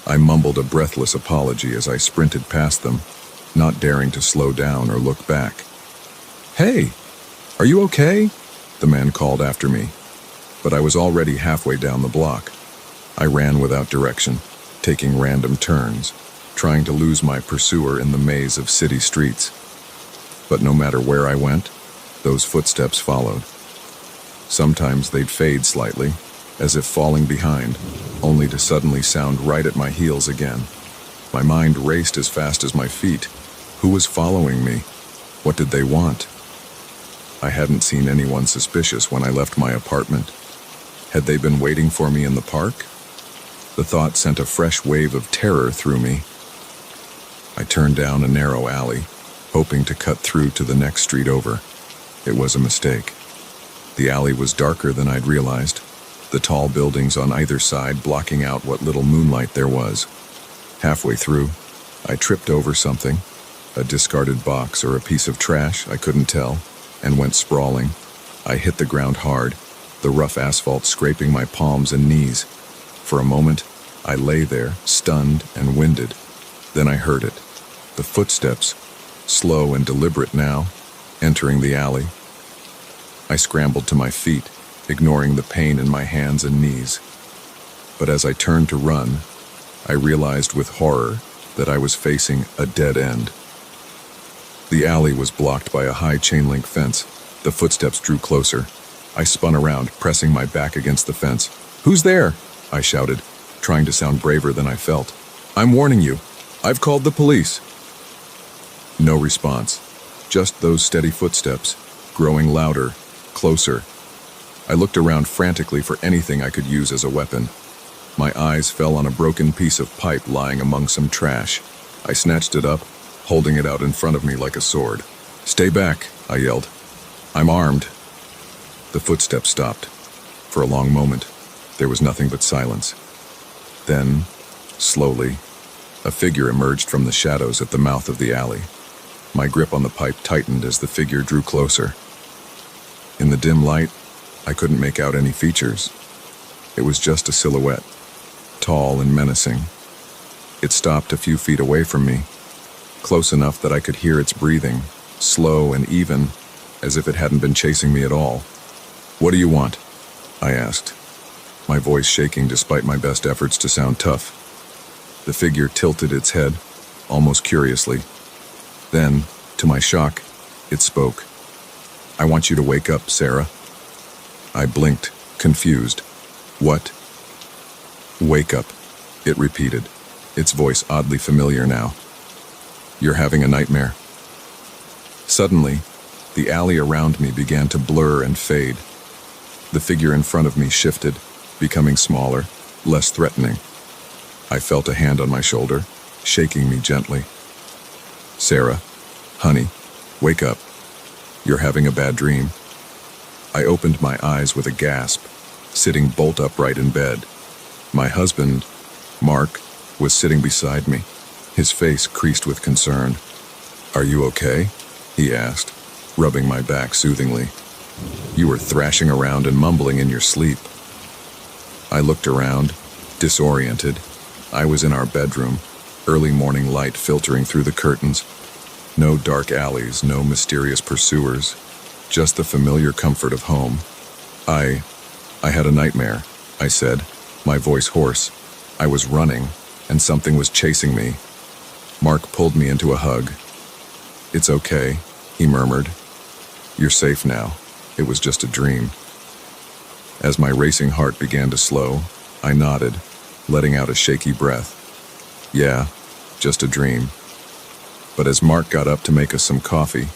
I mumbled a breathless apology as I sprinted past them, not daring to slow down or look back. "Hey, are you okay?" the man called after me, but I was already halfway down the block. I ran without direction, taking random turns, trying to lose my pursuer in the maze of city streets. But no matter where I went, those footsteps followed. Sometimes they'd fade slightly, as if falling behind, only to suddenly sound right at my heels again. My mind raced as fast as my feet. Who was following me? What did they want? I hadn't seen anyone suspicious when I left my apartment. Had they been waiting for me in the park? The thought sent a fresh wave of terror through me. I turned down a narrow alley, hoping to cut through to the next street over. It was a mistake. The alley was darker than I'd realized, the tall buildings on either side blocking out what little moonlight there was. Halfway through, I tripped over something, a discarded box or a piece of trash, I couldn't tell, and went sprawling. I hit the ground hard, the rough asphalt scraping my palms and knees. For a moment, I lay there, stunned and winded. Then I heard it. The footsteps, slow and deliberate now, entering the alley. I scrambled to my feet, ignoring the pain in my hands and knees. But as I turned to run, I realized with horror that I was facing a dead end. The alley was blocked by a high chain-link fence. The footsteps drew closer. I spun around, pressing my back against the fence. "Who's there?" I shouted, trying to sound braver than I felt. "I'm warning you. I've called the police." No response. Just those steady footsteps, growing louder, closer. I looked around frantically for anything I could use as a weapon. My eyes fell on a broken piece of pipe lying among some trash. I snatched it up, holding it out in front of me like a sword. "Stay back," I yelled. "I'm armed." The footsteps stopped. For a long moment, there was nothing but silence. Then, slowly, a figure emerged from the shadows at the mouth of the alley. My grip on the pipe tightened as the figure drew closer. In the dim light, I couldn't make out any features. It was just a silhouette, tall and menacing. It stopped a few feet away from me, close enough that I could hear its breathing, slow and even, as if it hadn't been chasing me at all. "What do you want?" I asked, my voice shaking despite my best efforts to sound tough. The figure tilted its head, almost curiously. Then, to my shock, it spoke. "I want you to wake up, Sarah." I blinked, confused. "What?" "Wake up," it repeated, its voice oddly familiar now. "You're having a nightmare." Suddenly, the alley around me began to blur and fade. The figure in front of me shifted, becoming smaller, less threatening. I felt a hand on my shoulder, shaking me gently. "Sarah, Honey, wake up. You're having a bad dream. I opened my eyes with a gasp, sitting bolt upright in bed. My husband, Mark, was sitting beside me, his face creased with concern. "Are you okay?" he asked, rubbing my back soothingly. "You were thrashing around and mumbling in your sleep." I looked around, disoriented. I was in our bedroom, early morning light filtering through the curtains. No dark alleys, no mysterious pursuers, just the familiar comfort of home. I had a nightmare," I said, my voice hoarse. I was running, and something was chasing me. Mark pulled me into a hug. "It's okay," he murmured. "You're safe now. It was just a dream." As my racing heart began to slow, I nodded, letting out a shaky breath. "Yeah, just a dream." But as Mark got up to make us some coffee,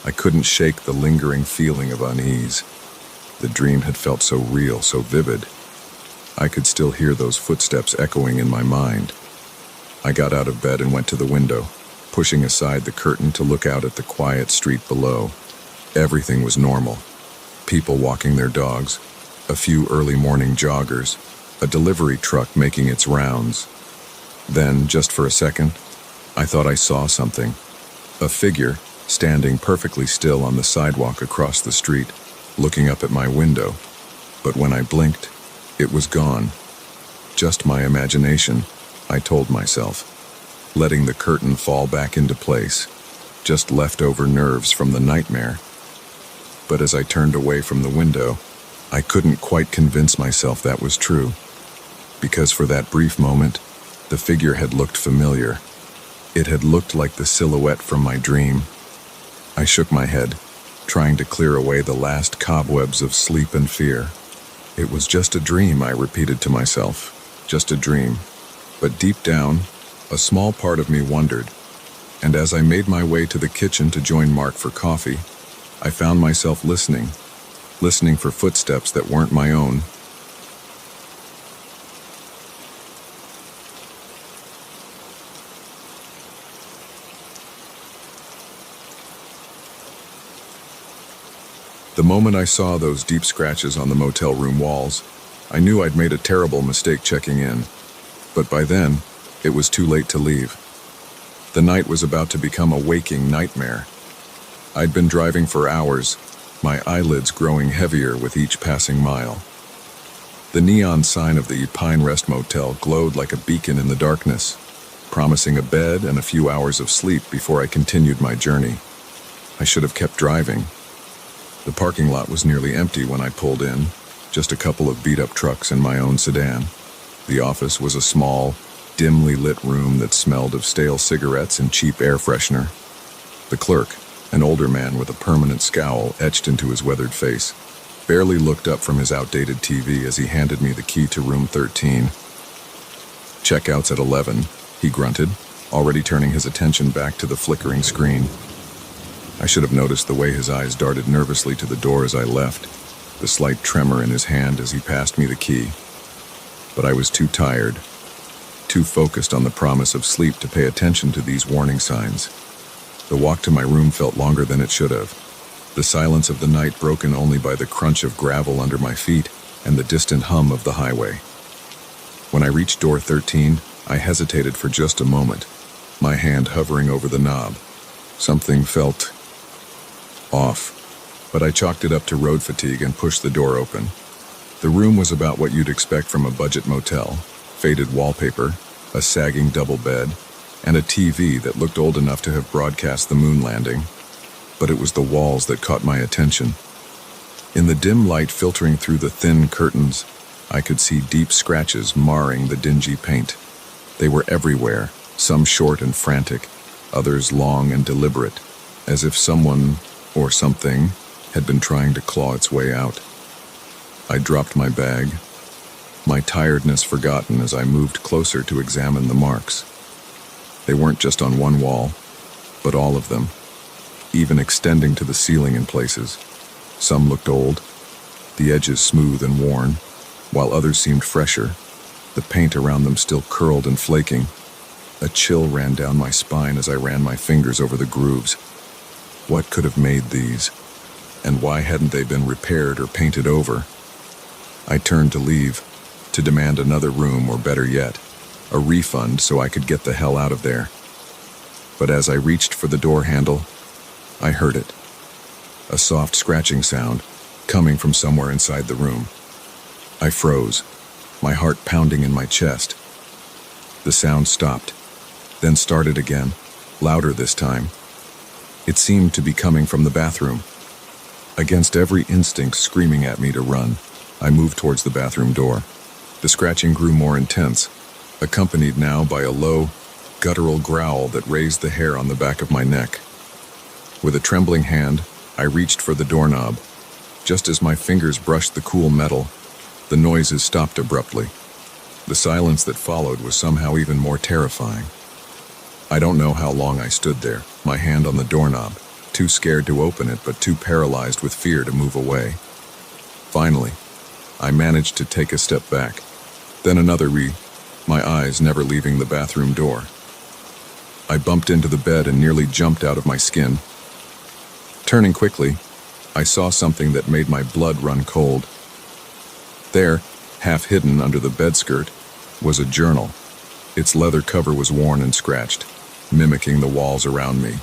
I couldn't shake the lingering feeling of unease. The dream had felt so real, so vivid. I could still hear those footsteps echoing in my mind. I got out of bed and went to the window, pushing aside the curtain to look out at the quiet street below. Everything was normal. People walking their dogs, a few early morning joggers, a delivery truck making its rounds. Then, just for a second, I thought I saw something. A figure, standing perfectly still on the sidewalk across the street, looking up at my window. But when I blinked, it was gone. Just my imagination, I told myself, letting the curtain fall back into place. Just leftover nerves from the nightmare. But as I turned away from the window, I couldn't quite convince myself that was true. Because for that brief moment, the figure had looked familiar. It had looked like the silhouette from my dream. I shook my head, trying to clear away the last cobwebs of sleep and fear. It was just a dream, I repeated to myself. Just a dream. But deep down, a small part of me wondered. And as I made my way to the kitchen to join Mark for coffee, I found myself listening for footsteps that weren't my own. The moment I saw those deep scratches on the motel room walls, I knew I'd made a terrible mistake checking in. But by then, it was too late to leave. The night was about to become a waking nightmare. I'd been driving for hours, my eyelids growing heavier with each passing mile. The neon sign of the Pine Rest Motel glowed like a beacon in the darkness, promising a bed and a few hours of sleep before I continued my journey. I should have kept driving. The parking lot was nearly empty when I pulled in, just a couple of beat-up trucks and my own sedan. The office was a small, dimly lit room that smelled of stale cigarettes and cheap air freshener. The clerk, an older man with a permanent scowl etched into his weathered face, barely looked up from his outdated TV as he handed me the key to room 13. "Checkout's at 11, he grunted, already turning his attention back to the flickering screen. I should have noticed the way his eyes darted nervously to the door as I left, the slight tremor in his hand as he passed me the key. But I was too tired, too focused on the promise of sleep to pay attention to these warning signs. The walk to my room felt longer than it should have, the silence of the night broken only by the crunch of gravel under my feet and the distant hum of the highway. When I reached door 13, I hesitated for just a moment, my hand hovering over the knob. Something felt off, but I chalked it up to road fatigue and pushed the door open. The room was about what you'd expect from a budget motel: faded wallpaper, a sagging double bed, and a TV that looked old enough to have broadcast the moon landing. But it was the walls that caught my attention. In the dim light filtering through the thin curtains, I could see deep scratches marring the dingy paint. They were everywhere, some short and frantic, others long and deliberate, as if someone or something had been trying to claw its way out. I dropped my bag, my tiredness forgotten as I moved closer to examine the marks. They weren't just on one wall, but all of them, even extending to the ceiling in places. Some looked old, the edges smooth and worn, while others seemed fresher, the paint around them still curled and flaking. A chill ran down my spine as I ran my fingers over the grooves. What could have made these? And why hadn't they been repaired or painted over? I turned to leave, to demand another room, or better yet, a refund so I could get the hell out of there. But as I reached for the door handle, I heard it. A soft scratching sound coming from somewhere inside the room. I froze, my heart pounding in my chest. The sound stopped, then started again, louder this time. It seemed to be coming from the bathroom. Against every instinct screaming at me to run, I moved towards the bathroom door. The scratching grew more intense, accompanied now by a low, guttural growl that raised the hair on the back of my neck. With a trembling hand, I reached for the doorknob. Just as my fingers brushed the cool metal, the noises stopped abruptly. The silence that followed was somehow even more terrifying. I don't know how long I stood there, my hand on the doorknob, too scared to open it but too paralyzed with fear to move away. Finally, I managed to take a step back, then another my eyes never leaving the bathroom door. I bumped into the bed and nearly jumped out of my skin. Turning quickly, I saw something that made my blood run cold. There, half hidden under the bedskirt, was a journal. Its leather cover was worn and scratched, mimicking the walls around me.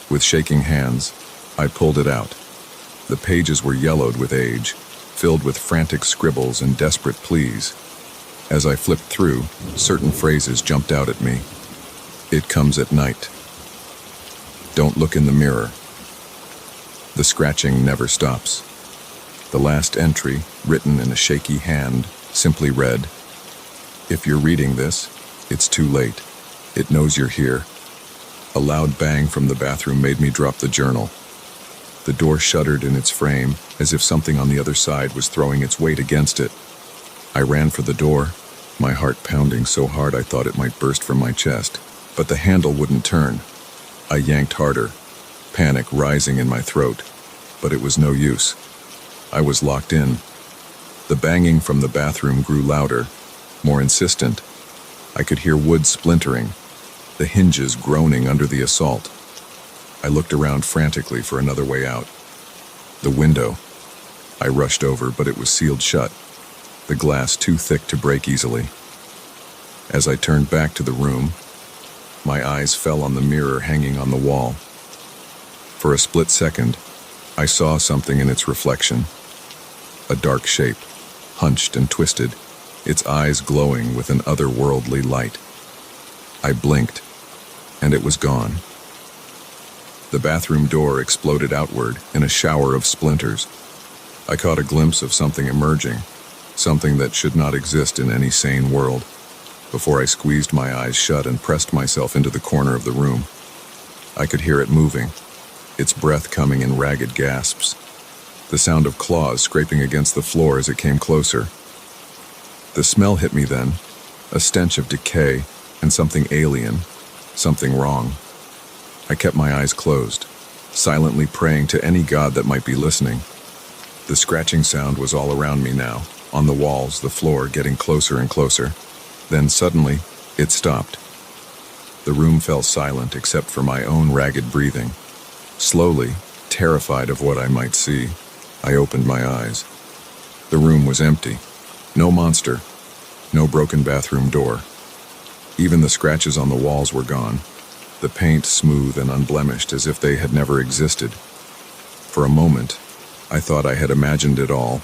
With shaking hands, I pulled it out. The pages were yellowed with age, filled with frantic scribbles and desperate pleas. As I flipped through, certain phrases jumped out at me. It comes at night. Don't look in the mirror. The scratching never stops. The last entry, written in a shaky hand, simply read, "If you're reading this, it's too late. It knows you're here." A loud bang from the bathroom made me drop the journal. The door shuddered in its frame, as if something on the other side was throwing its weight against it. I ran for the door, my heart pounding so hard I thought it might burst from my chest, but the handle wouldn't turn. I yanked harder, panic rising in my throat, but it was no use. I was locked in. The banging from the bathroom grew louder, more insistent. I could hear wood splintering, the hinges groaning under the assault. I looked around frantically for another way out. The window. I rushed over, but it was sealed shut, the glass too thick to break easily. As I turned back to the room, my eyes fell on the mirror hanging on the wall. For a split second, I saw something in its reflection. A dark shape, hunched and twisted, its eyes glowing with an otherworldly light. I blinked, and it was gone. The bathroom door exploded outward in a shower of splinters. I caught a glimpse of something emerging, something that should not exist in any sane world, before I squeezed my eyes shut and pressed myself into the corner of the room. I could hear it moving, its breath coming in ragged gasps, the sound of claws scraping against the floor as it came closer. The smell hit me then, a stench of decay and something alien, something wrong. I kept my eyes closed, silently praying to any god that might be listening. The scratching sound was all around me now, on the walls, the floor, getting closer and closer. Then suddenly, it stopped. The room fell silent except for my own ragged breathing. Slowly, terrified of what I might see, I opened my eyes. The room was empty. No monster, no broken bathroom door. Even the scratches on the walls were gone, the paint smooth and unblemished as if they had never existed. For a moment, I thought I had imagined it all.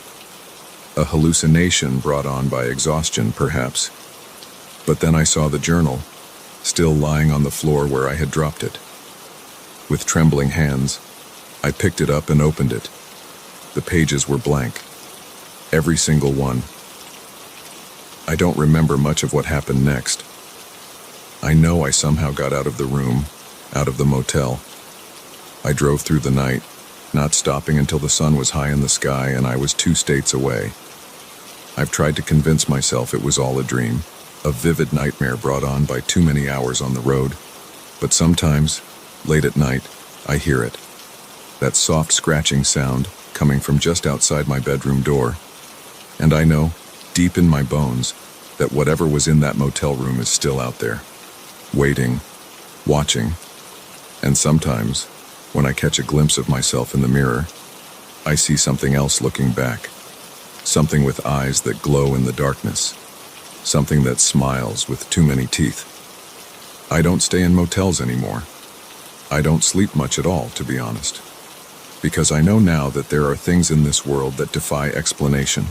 A hallucination brought on by exhaustion, perhaps. But then I saw the journal, still lying on the floor where I had dropped it. With trembling hands, I picked it up and opened it. The pages were blank. Every single one. I don't remember much of what happened next. I know I somehow got out of the room, out of the motel. I drove through the night, not stopping until the sun was high in the sky and I was 2 states away. I've tried to convince myself it was all a dream, a vivid nightmare brought on by too many hours on the road. But sometimes, late at night, I hear it. That soft scratching sound coming from just outside my bedroom door. And I know, deep in my bones, that whatever was in that motel room is still out there, waiting, watching, and sometimes When I catch a glimpse of myself in the mirror, I see something else looking back. Something with eyes that glow in the darkness. Something that smiles with too many teeth. I don't stay in motels anymore. I don't sleep much at all, to be honest. Because I know now that there are things in this world that defy explanation.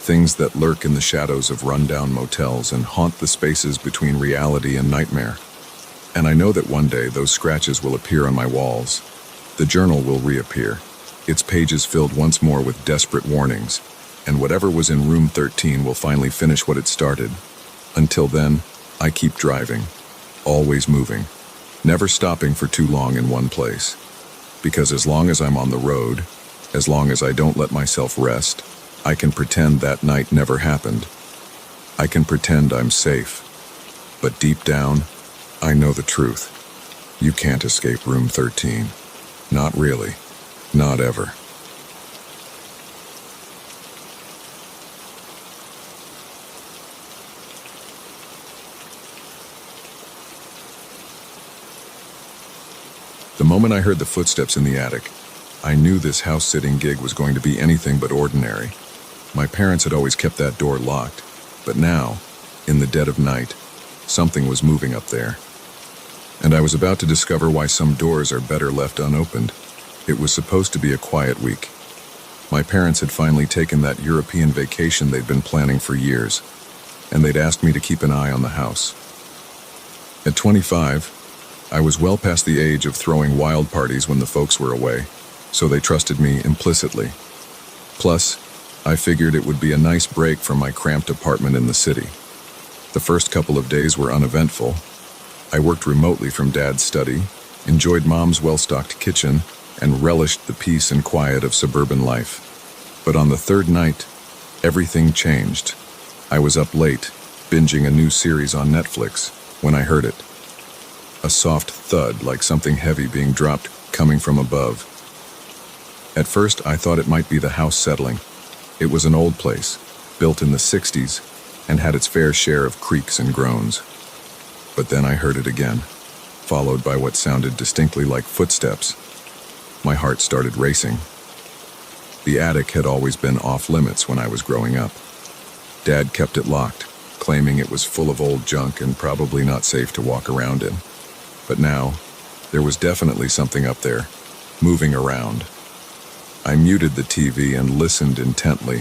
Things that lurk in the shadows of rundown motels and haunt the spaces between reality and nightmare. And I know that one day those scratches will appear on my walls. The journal will reappear, its pages filled once more with desperate warnings, and whatever was in room 13 will finally finish what it started. Until then, I keep driving, always moving, never stopping for too long in one place. Because as long as I'm on the road, as long as I don't let myself rest, I can pretend that night never happened. I can pretend I'm safe. But deep down, I know the truth. You can't escape room 13. Not really. Not ever. The moment I heard the footsteps in the attic, I knew this house-sitting gig was going to be anything but ordinary. My parents had always kept that door locked, but now, in the dead of night, something was moving up there. And I was about to discover why some doors are better left unopened. It was supposed to be a quiet week. My parents had finally taken that European vacation they'd been planning for years, and they'd asked me to keep an eye on the house. At 25, I was well past the age of throwing wild parties when the folks were away, so they trusted me implicitly. Plus, I figured it would be a nice break from my cramped apartment in the city. The first couple of days were uneventful. I worked remotely from Dad's study, enjoyed Mom's well-stocked kitchen, and relished the peace and quiet of suburban life. But on the third night, everything changed. I was up late, binging a new series on Netflix, when I heard it. A soft thud like something heavy being dropped coming from above. At first, I thought it might be the house settling. It was an old place, built in the 60s, and had its fair share of creaks and groans. But then I heard it again, followed by what sounded distinctly like footsteps. My heart started racing. The attic had always been off-limits when I was growing up. Dad kept it locked, claiming it was full of old junk and probably not safe to walk around in. But now, there was definitely something up there, moving around. I muted the TV and listened intently.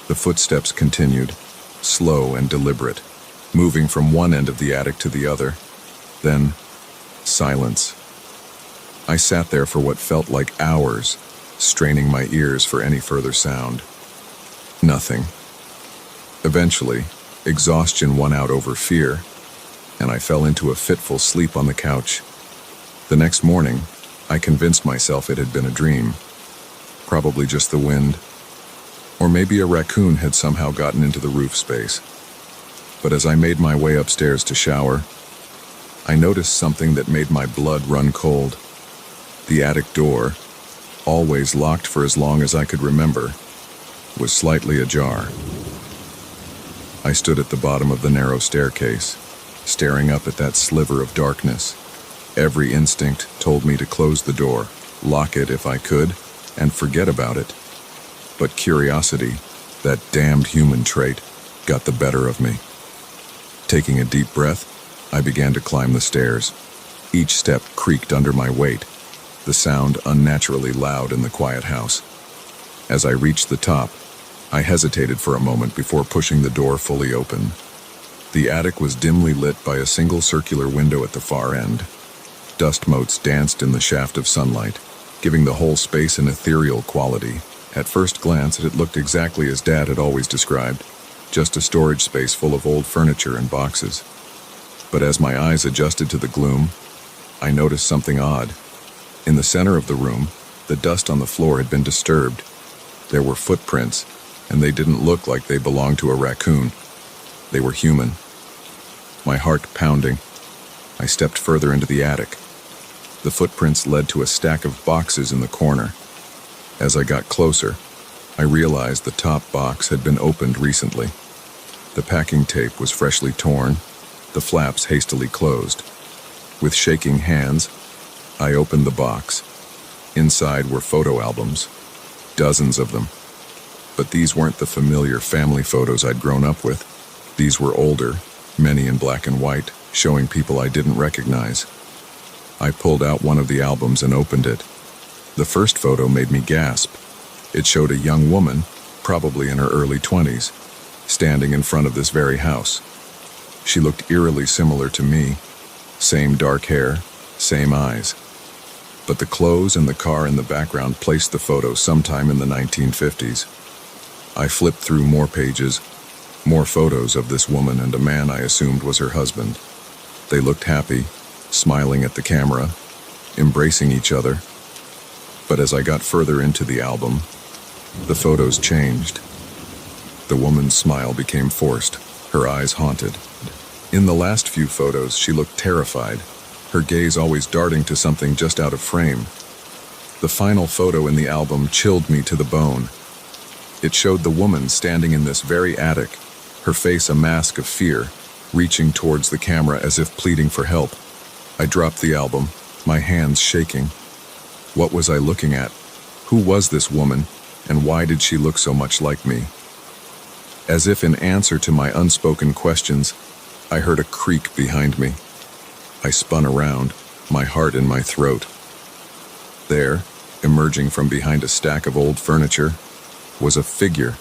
The footsteps continued, slow and deliberate, moving from one end of the attic to the other. Then, silence. I sat there for what felt like hours, straining my ears for any further sound. Nothing. Eventually, exhaustion won out over fear, and I fell into a fitful sleep on the couch. The next morning, I convinced myself it had been a dream. Probably just the wind. Or maybe a raccoon had somehow gotten into the roof space. But as I made my way upstairs to shower, I noticed something that made my blood run cold. The attic door, always locked for as long as I could remember, was slightly ajar. I stood at the bottom of the narrow staircase, staring up at that sliver of darkness. Every instinct told me to close the door, lock it if I could, and forget about it. But curiosity, that damned human trait, got the better of me. Taking a deep breath, I began to climb the stairs. Each step creaked under my weight, the sound unnaturally loud in the quiet house. As I reached the top, I hesitated for a moment before pushing the door fully open. The attic was dimly lit by a single circular window at the far end. Dust motes danced in the shaft of sunlight, giving the whole space an ethereal quality. At first glance, it looked exactly as Dad had always described, just a storage space full of old furniture and boxes. But as my eyes adjusted to the gloom, I noticed something odd. In the center of the room, the dust on the floor had been disturbed. There were footprints, and they didn't look like they belonged to a raccoon. They were human. My heart pounding, I stepped further into the attic. The footprints led to a stack of boxes in the corner. As I got closer, I realized the top box had been opened recently. The packing tape was freshly torn, the flaps hastily closed. With shaking hands, I opened the box. Inside were photo albums, dozens of them. But these weren't the familiar family photos I'd grown up with. These were older, many in black and white, showing people I didn't recognize. I pulled out one of the albums and opened it. The first photo made me gasp. It showed a young woman, probably in her early 20s, standing in front of this very house. She looked eerily similar to me. Same dark hair, same eyes. But the clothes and the car in the background placed the photo sometime in the 1950s. I flipped through more pages, more photos of this woman and a man I assumed was her husband. They looked happy, smiling at the camera, embracing each other. But as I got further into the album, the photos changed. The woman's smile became forced, her eyes haunted. In the last few photos, she looked terrified, her gaze always darting to something just out of frame. The final photo in the album chilled me to the bone. It showed the woman standing in this very attic, her face a mask of fear, reaching towards the camera as if pleading for help. I dropped the album, my hands shaking. What was I looking at? Who was this woman, and why did she look so much like me? As if in answer to my unspoken questions, I heard a creak behind me. I spun around, my heart in my throat. There, emerging from behind a stack of old furniture, was a figure.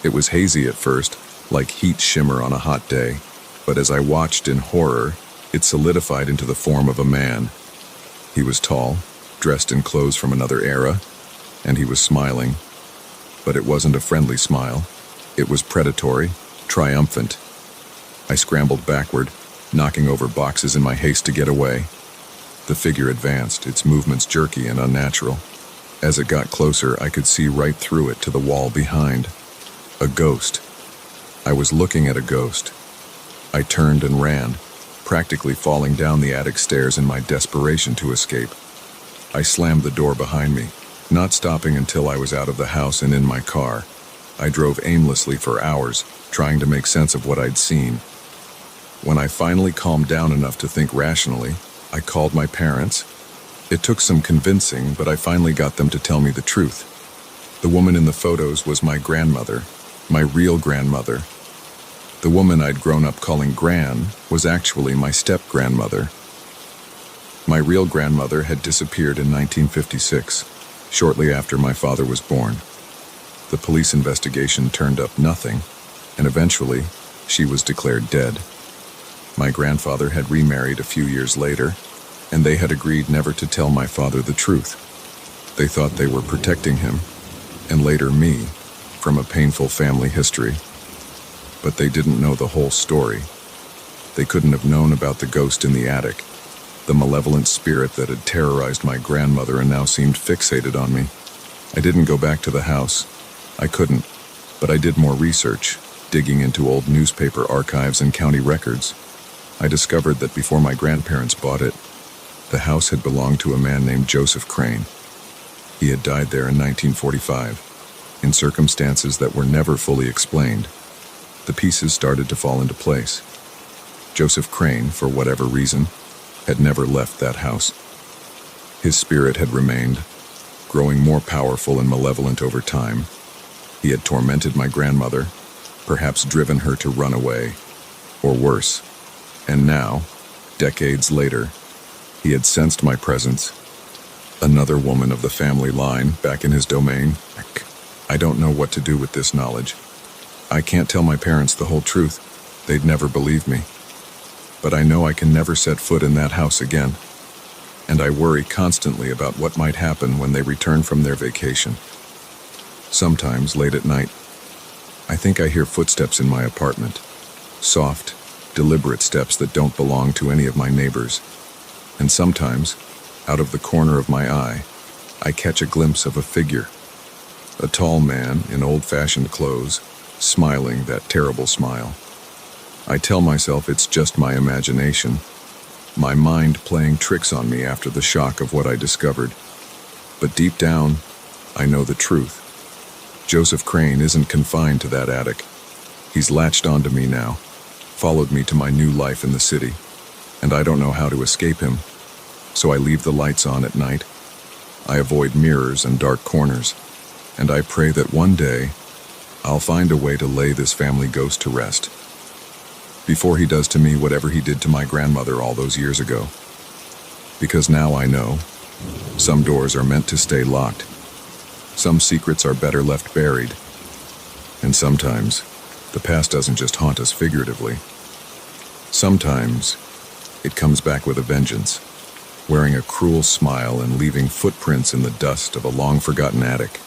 It was hazy at first, like heat shimmer on a hot day, but as I watched in horror, it solidified into the form of a man. He was tall, dressed in clothes from another era, and he was smiling. But it wasn't a friendly smile. It was predatory, triumphant. I scrambled backward, knocking over boxes in my haste to get away. The figure advanced, its movements jerky and unnatural. As it got closer, I could see right through it to the wall behind. A ghost. I was looking at a ghost. I turned and ran, practically falling down the attic stairs in my desperation to escape. I slammed the door behind me, not stopping until I was out of the house and in my car. I drove aimlessly for hours, trying to make sense of what I'd seen. When I finally calmed down enough to think rationally, I called my parents. It took some convincing, but I finally got them to tell me the truth. The woman in the photos was my grandmother, my real grandmother. The woman I'd grown up calling Gran was actually my step-grandmother. My real grandmother had disappeared in 1956, shortly after my father was born. The police investigation turned up nothing, and eventually, she was declared dead. My grandfather had remarried a few years later, and they had agreed never to tell my father the truth. They thought they were protecting him, and later me, from a painful family history. But they didn't know the whole story. They couldn't have known about the ghost in the attic, the malevolent spirit that had terrorized my grandmother and now seemed fixated on me. I didn't go back to the house. I couldn't, but I did more research, digging into old newspaper archives and county records. I discovered that before my grandparents bought it, the house had belonged to a man named Joseph Crane. He had died there in 1945, in circumstances that were never fully explained. The pieces started to fall into place. Joseph Crane, for whatever reason, had never left that house. His spirit had remained, growing more powerful and malevolent over time. He had tormented my grandmother, perhaps driven her to run away, or worse. And now, decades later, he had sensed my presence. Another woman of the family line back in his domain. I don't know what to do with this knowledge. I can't tell my parents the whole truth. They'd never believe me. But I know I can never set foot in that house again. And I worry constantly about what might happen when they return from their vacation. Sometimes, late at night, I think I hear footsteps in my apartment. Soft, deliberate steps that don't belong to any of my neighbors. And sometimes, out of the corner of my eye, I catch a glimpse of a figure. A tall man in old-fashioned clothes, smiling that terrible smile. I tell myself it's just my imagination, my mind playing tricks on me after the shock of what I discovered. But deep down, I know the truth. Joseph Crane isn't confined to that attic. He's latched onto me now, followed me to my new life in the city, and I don't know how to escape him. So I leave the lights on at night. I avoid mirrors and dark corners, and I pray that one day I'll find a way to lay this family ghost to rest before he does to me whatever he did to my grandmother all those years ago. Because now I know some doors are meant to stay locked, some secrets are better left buried, and sometimes the past doesn't just haunt us figuratively. Sometimes it comes back with a vengeance, wearing a cruel smile and leaving footprints in the dust of a long-forgotten attic.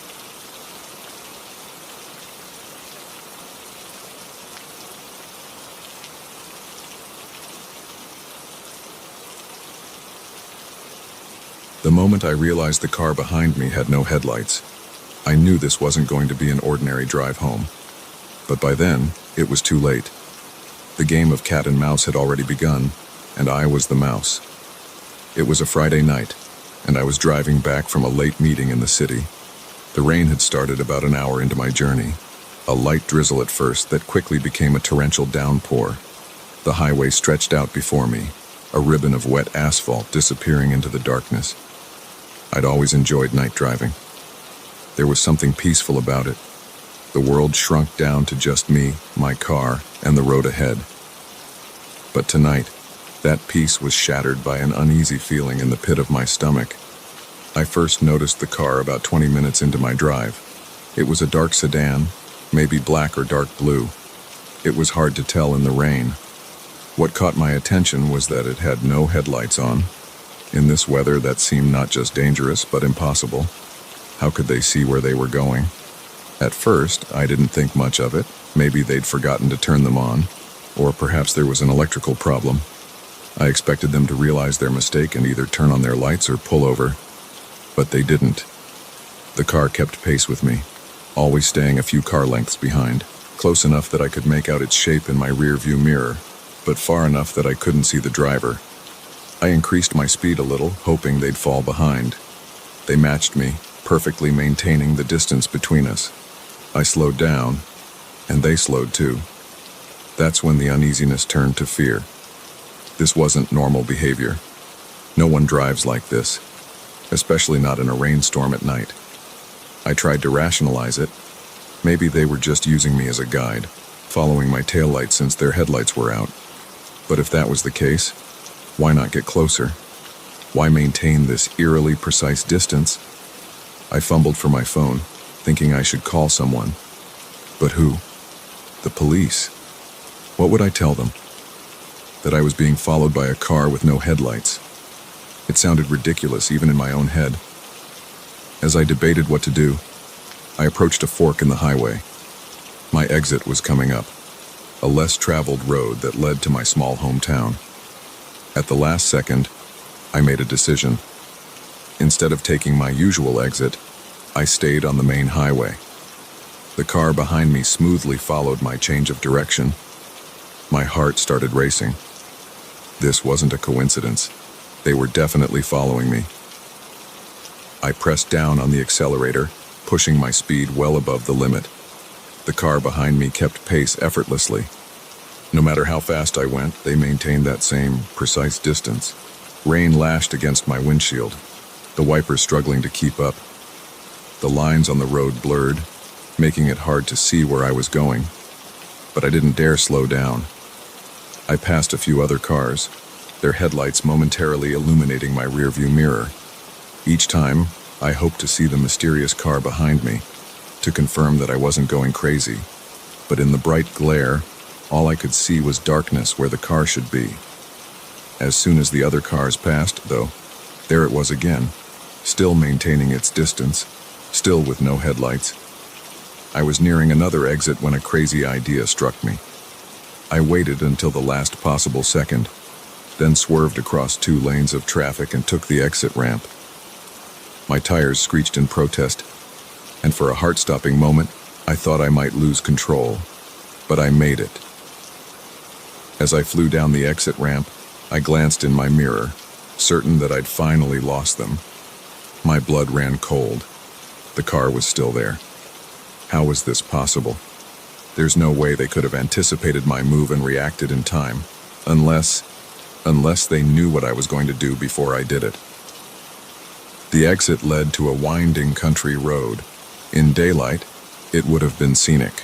The moment I realized the car behind me had no headlights, I knew this wasn't going to be an ordinary drive home. But by then, it was too late. The game of cat and mouse had already begun, and I was the mouse. It was a Friday night, and I was driving back from a late meeting in the city. The rain had started about an hour into my journey, a light drizzle at first that quickly became a torrential downpour. The highway stretched out before me, a ribbon of wet asphalt disappearing into the darkness. I'd always enjoyed night driving. There was something peaceful about it. The world shrunk down to just me, my car, and the road ahead. But tonight, that peace was shattered by an uneasy feeling in the pit of my stomach. I first noticed the car about 20 minutes into my drive. It was a dark sedan, maybe black or dark blue. It was hard to tell in the rain. What caught my attention was that it had no headlights on. In this weather, that seemed not just dangerous, but impossible. How could they see where they were going? At first, I didn't think much of it. Maybe they'd forgotten to turn them on, or perhaps there was an electrical problem. I expected them to realize their mistake and either turn on their lights or pull over, but they didn't. The car kept pace with me, always staying a few car lengths behind, close enough that I could make out its shape in my rear-view mirror, but far enough that I couldn't see the driver. I increased my speed a little, hoping they'd fall behind. They matched me, perfectly maintaining the distance between us. I slowed down, and they slowed too. That's when the uneasiness turned to fear. This wasn't normal behavior. No one drives like this, especially not in a rainstorm at night. I tried to rationalize it. Maybe they were just using me as a guide, following my taillights since their headlights were out. But if that was the case, why not get closer? Why maintain this eerily precise distance? I fumbled for my phone, thinking I should call someone. But who? The police. What would I tell them? That I was being followed by a car with no headlights. It sounded ridiculous even in my own head. As I debated what to do, I approached a fork in the highway. My exit was coming up, a less traveled road that led to my small hometown. At the last second, I made a decision. Instead of taking my usual exit, I stayed on the main highway. The car behind me smoothly followed my change of direction. My heart started racing. This wasn't a coincidence. They were definitely following me. I pressed down on the accelerator, pushing my speed well above the limit. The car behind me kept pace effortlessly. No matter how fast I went, they maintained that same precise distance. Rain lashed against my windshield, the wipers struggling to keep up. The lines on the road blurred, making it hard to see where I was going. But I didn't dare slow down. I passed a few other cars, their headlights momentarily illuminating my rearview mirror. Each time, I hoped to see the mysterious car behind me, to confirm that I wasn't going crazy. But in the bright glare, all I could see was darkness where the car should be. As soon as the other cars passed, though, there it was again, still maintaining its distance, still with no headlights. I was nearing another exit when a crazy idea struck me. I waited until the last possible second, then swerved across 2 lanes of traffic and took the exit ramp. My tires screeched in protest, and for a heart-stopping moment, I thought I might lose control, but I made it. As I flew down the exit ramp, I glanced in my mirror, certain that I'd finally lost them. My blood ran cold. The car was still there. How was this possible? There's no way they could have anticipated my move and reacted in time, unless unless they knew what I was going to do before I did it. The exit led to a winding country road. In daylight, it would have been scenic.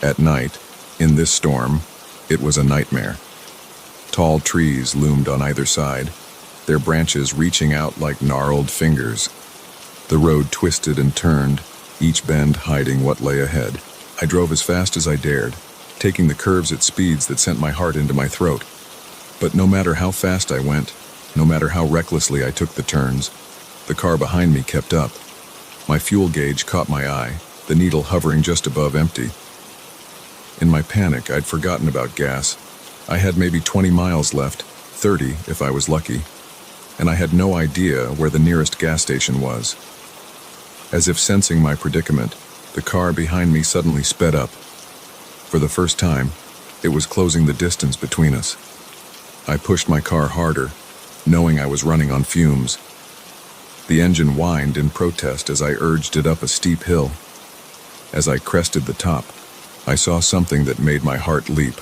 At night, in this storm, it was a nightmare. Tall trees loomed on either side, their branches reaching out like gnarled fingers. The road twisted and turned, each bend hiding what lay ahead. I drove as fast as I dared, taking the curves at speeds that sent my heart into my throat. But no matter how fast I went, no matter how recklessly I took the turns, the car behind me kept up. My fuel gauge caught my eye, the needle hovering just above empty. In my panic, I'd forgotten about gas. I had maybe 20 miles left, 30 if I was lucky, and I had no idea where the nearest gas station was. As if sensing my predicament, the car behind me suddenly sped up. For the first time, it was closing the distance between us. I pushed my car harder, knowing I was running on fumes. The engine whined in protest as I urged it up a steep hill. As I crested the top, I saw something that made my heart leap.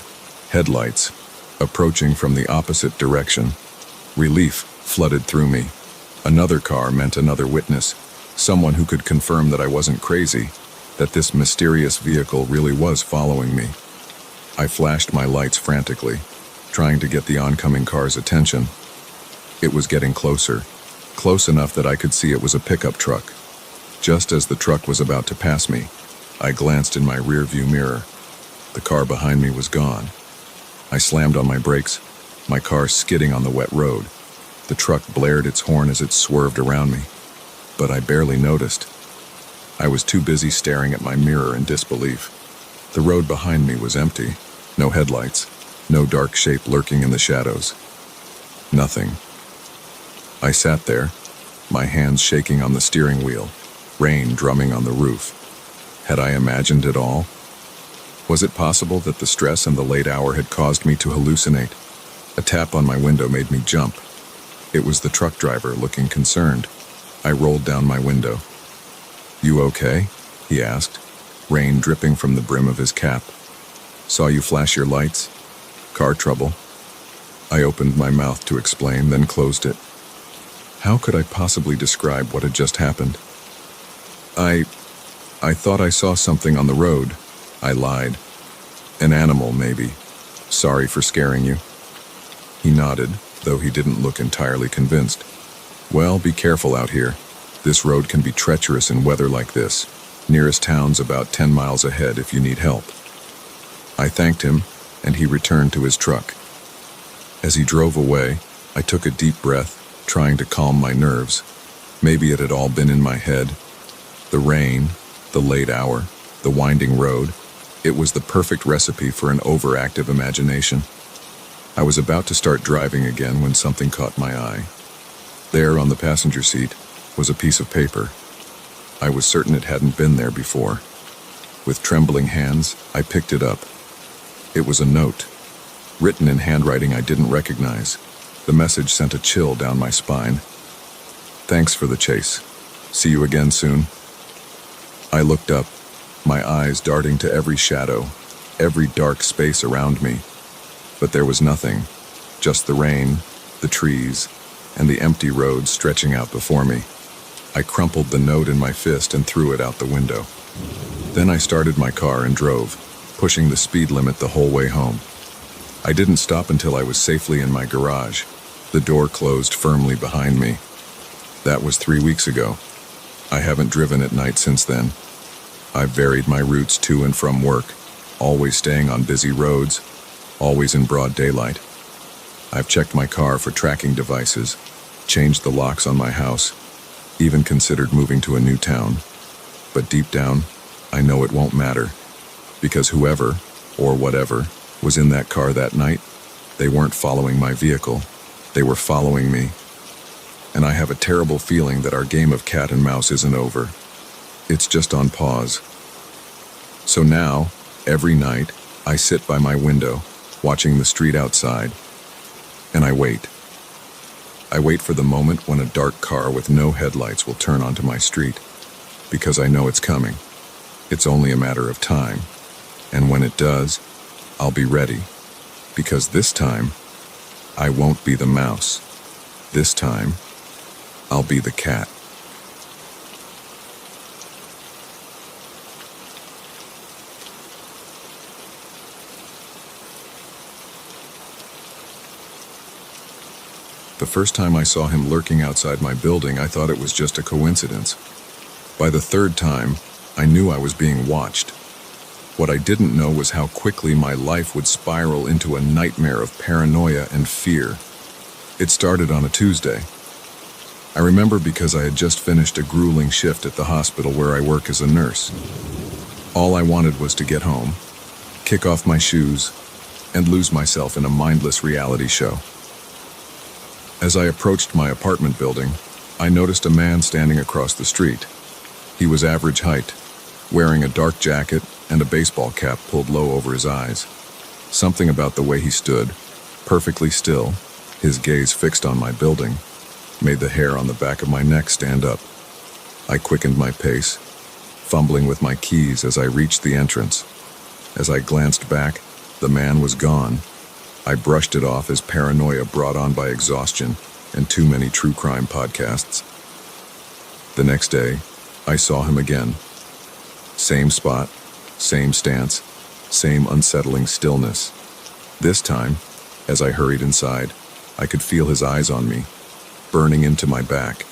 Headlights, approaching from the opposite direction. Relief flooded through me. Another car meant another witness, someone who could confirm that I wasn't crazy, that this mysterious vehicle really was following me. I flashed my lights frantically, trying to get the oncoming car's attention. It was getting closer, close enough that I could see it was a pickup truck. Just as the truck was about to pass me, I glanced in my rearview mirror. The car behind me was gone. I slammed on my brakes, my car skidding on the wet road. The truck blared its horn as it swerved around me, but I barely noticed. I was too busy staring at my mirror in disbelief. The road behind me was empty, no headlights, no dark shape lurking in the shadows. Nothing. I sat there, my hands shaking on the steering wheel, rain drumming on the roof. Had I imagined it all? Was it possible that the stress and the late hour had caused me to hallucinate? A tap on my window made me jump. It was the truck driver, looking concerned. I rolled down my window. "You okay?" he asked, rain dripping from the brim of his cap. "Saw you flash your lights? Car trouble?" I opened my mouth to explain, then closed it. How could I possibly describe what had just happened? I thought I saw something on the road," I lied. "An animal, maybe. Sorry for scaring you." He nodded, though he didn't look entirely convinced. "Well, be careful out here. This road can be treacherous in weather like this. Nearest town's about 10 miles ahead if you need help." I thanked him, and he returned to his truck. As he drove away, I took a deep breath, trying to calm my nerves. Maybe it had all been in my head. The rain, the late hour, the winding road, it was the perfect recipe for an overactive imagination. I was about to start driving again when something caught my eye. There on the passenger seat was a piece of paper. I was certain it hadn't been there before. With trembling hands, I picked it up. It was a note, written in handwriting I didn't recognize. The message sent a chill down my spine. "Thanks for the chase. See you again soon." I looked up, my eyes darting to every shadow, every dark space around me. But there was nothing, just the rain, the trees, and the empty road stretching out before me. I crumpled the note in my fist and threw it out the window. Then I started my car and drove, pushing the speed limit the whole way home. I didn't stop until I was safely in my garage. The door closed firmly behind me. That was 3 weeks ago. I haven't driven at night since then. I've varied my routes to and from work, always staying on busy roads, always in broad daylight. I've checked my car for tracking devices, changed the locks on my house, even considered moving to a new town. But deep down, I know it won't matter, because whoever, or whatever, was in that car that night, they weren't following my vehicle, they were following me. And I have a terrible feeling that our game of cat and mouse isn't over. It's just on pause. So now, every night, I sit by my window, watching the street outside, and I wait. I wait for the moment when a dark car with no headlights will turn onto my street, because I know it's coming. It's only a matter of time, and when it does, I'll be ready, because this time, I won't be the mouse. This time, I'll be the cat. The first time I saw him lurking outside my building, I thought it was just a coincidence. By the third time, I knew I was being watched. What I didn't know was how quickly my life would spiral into a nightmare of paranoia and fear. It started on a Tuesday. I remember because I had just finished a grueling shift at the hospital where I work as a nurse. All I wanted was to get home, kick off my shoes, and lose myself in a mindless reality show. As I approached my apartment building, I noticed a man standing across the street. He was average height, wearing a dark jacket and a baseball cap pulled low over his eyes. Something about the way he stood, perfectly still, his gaze fixed on my building, made the hair on the back of my neck stand up. I quickened my pace, fumbling with my keys as I reached the entrance. As I glanced back, the man was gone. I brushed it off as paranoia brought on by exhaustion and too many true crime podcasts. The next day, I saw him again. Same spot, same stance, same unsettling stillness. This time, as I hurried inside, I could feel his eyes on me, burning into my back.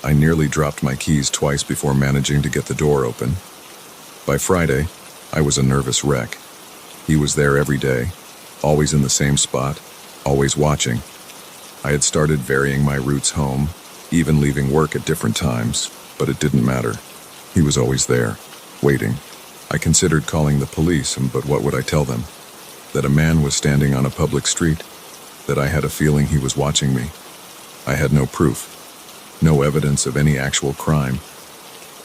I nearly dropped my keys twice before managing to get the door open. By Friday, I was a nervous wreck. He was there every day, always in the same spot, always watching. I had started varying my routes home, even leaving work at different times, but it didn't matter. He was always there, waiting. I considered calling the police, but what would I tell them? That a man was standing on a public street? That I had a feeling he was watching me? I had no proof, no evidence of any actual crime.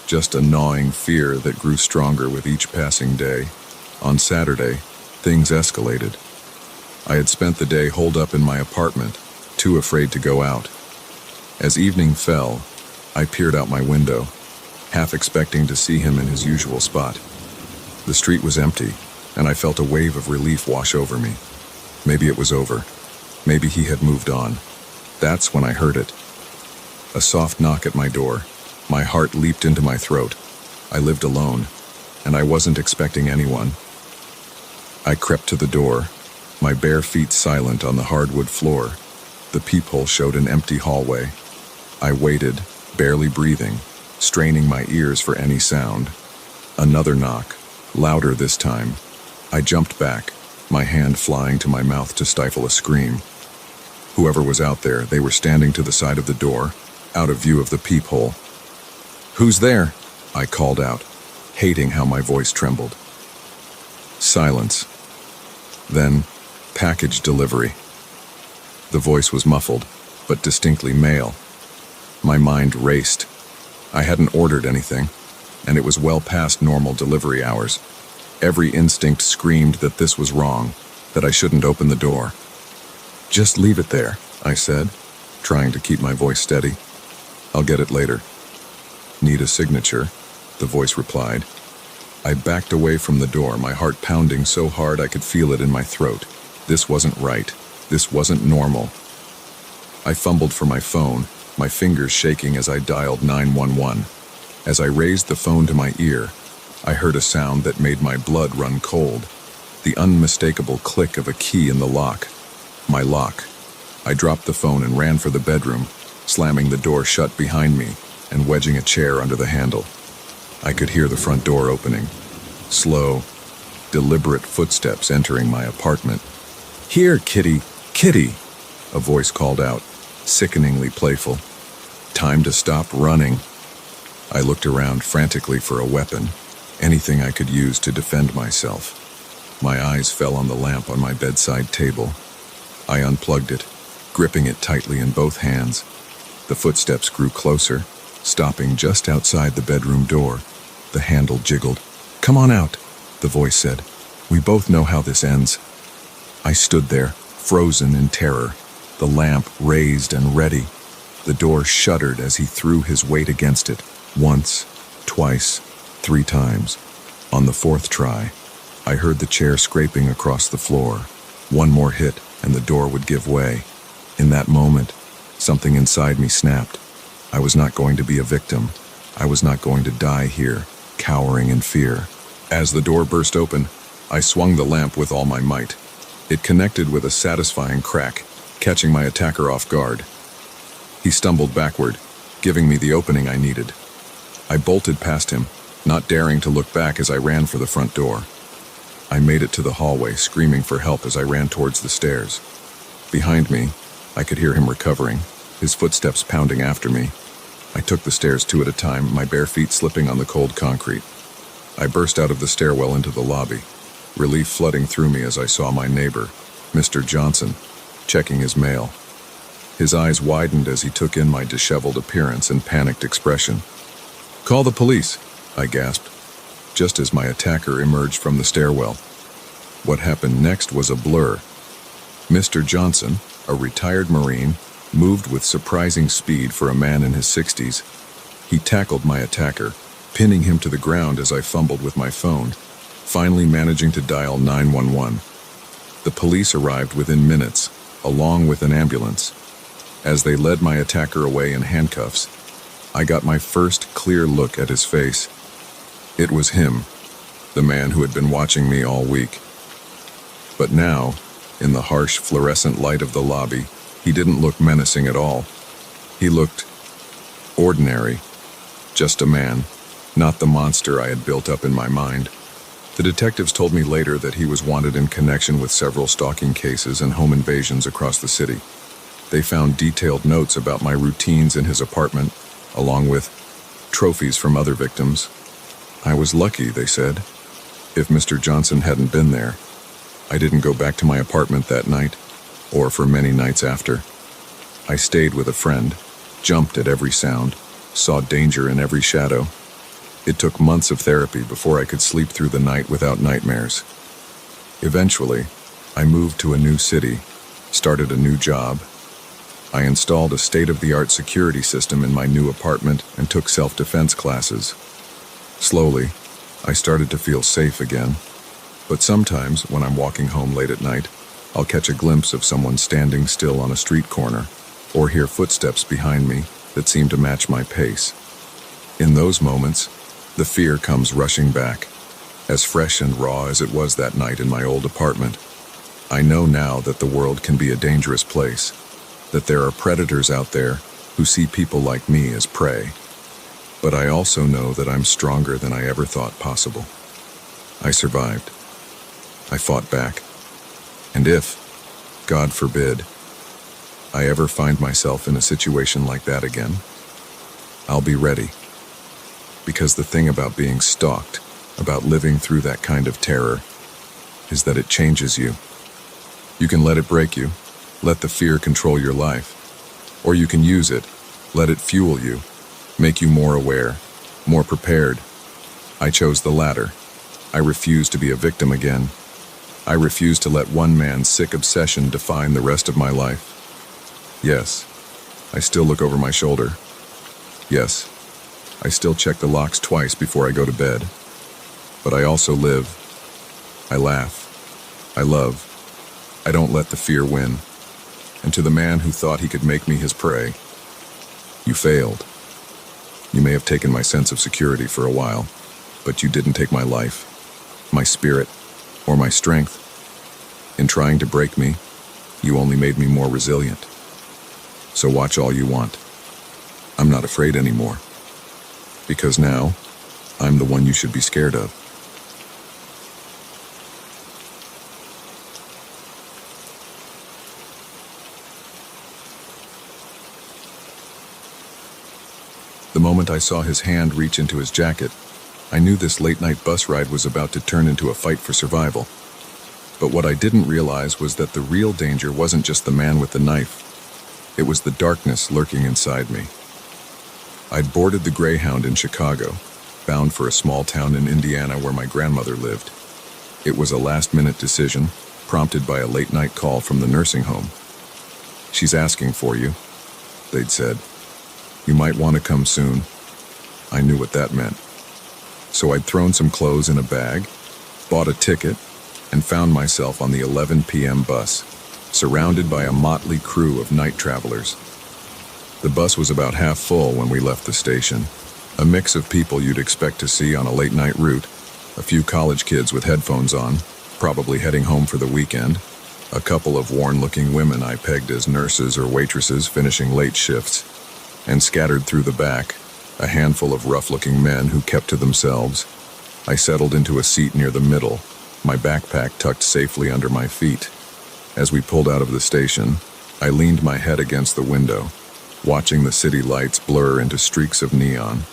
Just a gnawing fear that grew stronger with each passing day. On Saturday, things escalated. I had spent the day holed up in my apartment, too afraid to go out. As evening fell, I peered out my window, half expecting to see him in his usual spot. The street was empty, and I felt a wave of relief wash over me. Maybe it was over. Maybe he had moved on. That's when I heard it. A soft knock at my door. My heart leaped into my throat. I lived alone, and I wasn't expecting anyone. I crept to the door, my bare feet silent on the hardwood floor. The peephole showed an empty hallway. I waited, barely breathing, straining my ears for any sound. Another knock, louder this time. I jumped back, my hand flying to my mouth to stifle a scream. Whoever was out there, they were standing to the side of the door, out of view of the peephole. "Who's there?" I called out, hating how my voice trembled. Silence. Then, package delivery. The voice was muffled, but distinctly male. My mind raced. I hadn't ordered anything, and it was well past normal delivery hours. Every instinct screamed that this was wrong, that I shouldn't open the door. "Just leave it there," I said, trying to keep my voice steady. "I'll get it later." "Need a signature?" the voice replied. I backed away from the door, my heart pounding so hard I could feel it in my throat. This wasn't right. This wasn't normal. I fumbled for my phone, my fingers shaking as I dialed 911. As I raised the phone to my ear, I heard a sound that made my blood run cold. The unmistakable click of a key in the lock. My lock. I dropped the phone and ran for the bedroom, slamming the door shut behind me and wedging a chair under the handle. I could hear the front door opening. Slow, deliberate footsteps entering my apartment. "Here, Kitty, Kitty," a voice called out, sickeningly playful. Time to stop running. I looked around frantically for a weapon, anything I could use to defend myself. My eyes fell on the lamp on my bedside table. I unplugged it, gripping it tightly in both hands. The footsteps grew closer, stopping just outside the bedroom door. The handle jiggled. "Come on out," the voice said. "We both know how this ends." I stood there, frozen in terror, the lamp raised and ready. The door shuddered as he threw his weight against it, once, twice, 3 times. On the 4th try, I heard the chair scraping across the floor. One more hit, and the door would give way. In that moment, something inside me snapped. I was not going to be a victim. I was not going to die here, cowering in fear. As the door burst open, I swung the lamp with all my might. It connected with a satisfying crack, catching my attacker off guard. He stumbled backward, giving me the opening I needed. I bolted past him, not daring to look back as I ran for the front door. I made it to the hallway, screaming for help as I ran towards the stairs. Behind me, I could hear him recovering, his footsteps pounding after me. I took the stairs 2 at a time, my bare feet slipping on the cold concrete. I burst out of the stairwell into the lobby, relief flooding through me as I saw my neighbor, Mr. Johnson, checking his mail. His eyes widened as he took in my disheveled appearance and panicked expression. "Call the police," I gasped, just as my attacker emerged from the stairwell. What happened next was a blur. Mr. Johnson, a retired Marine, moved with surprising speed for a man in his 60s. He tackled my attacker, pinning him to the ground as I fumbled with my phone, finally managing to dial 911. The police arrived within minutes, along with an ambulance. As they led my attacker away in handcuffs, I got my first clear look at his face. It was him, the man who had been watching me all week. But now, in the harsh fluorescent light of the lobby, he didn't look menacing at all. He looked ordinary, just a man, not the monster I had built up in my mind. The detectives told me later that he was wanted in connection with several stalking cases and home invasions across the city. They found detailed notes about my routines in his apartment, along with trophies from other victims. I was lucky, they said. If Mr. Johnson hadn't been there, I didn't go back to my apartment that night, or for many nights after. I stayed with a friend, jumped at every sound, saw danger in every shadow. It took months of therapy before I could sleep through the night without nightmares. Eventually, I moved to a new city, started a new job. I installed a state-of-the-art security system in my new apartment and took self-defense classes. Slowly, I started to feel safe again. But sometimes, when I'm walking home late at night, I'll catch a glimpse of someone standing still on a street corner, or hear footsteps behind me that seem to match my pace. In those moments, the fear comes rushing back, as fresh and raw as it was that night in my old apartment. I know now that the world can be a dangerous place, that there are predators out there who see people like me as prey. But I also know that I'm stronger than I ever thought possible. I survived. I fought back. And if, God forbid, I ever find myself in a situation like that again, I'll be ready. Because the thing about being stalked, about living through that kind of terror, is that it changes you. You can let it break you, let the fear control your life. Or you can use it, let it fuel you, make you more aware, more prepared. I chose the latter. I refuse to be a victim again. I refuse to let one man's sick obsession define the rest of my life. Yes, I still look over my shoulder. Yes, I still check the locks twice before I go to bed. But I also live. I laugh. I love. I don't let the fear win. And to the man who thought he could make me his prey, you failed. You may have taken my sense of security for a while, but you didn't take my life, my spirit, or my strength. In trying to break me, you only made me more resilient. So watch all you want. I'm not afraid anymore. Because now, I'm the one you should be scared of. The moment I saw his hand reach into his jacket, I knew this late-night bus ride was about to turn into a fight for survival. But what I didn't realize was that the real danger wasn't just the man with the knife. It was the darkness lurking inside me. I'd boarded the Greyhound in Chicago, bound for a small town in Indiana where my grandmother lived. It was a last-minute decision, prompted by a late-night call from the nursing home. "She's asking for you," they'd said. "You might want to come soon." I knew what that meant. So I'd thrown some clothes in a bag, bought a ticket, and found myself on the 11 p.m. bus. surrounded by a motley crew of night travelers. The bus was about half full when we left the station. A mix of people you'd expect to see on a late-night route. A few college kids with headphones on, probably heading home for the weekend. A couple of worn-looking women I pegged as nurses or waitresses finishing late shifts. And scattered through the back, a handful of rough-looking men who kept to themselves. I settled into a seat near the middle, my backpack tucked safely under my feet. As we pulled out of the station, I leaned my head against the window, watching the city lights blur into streaks of neon.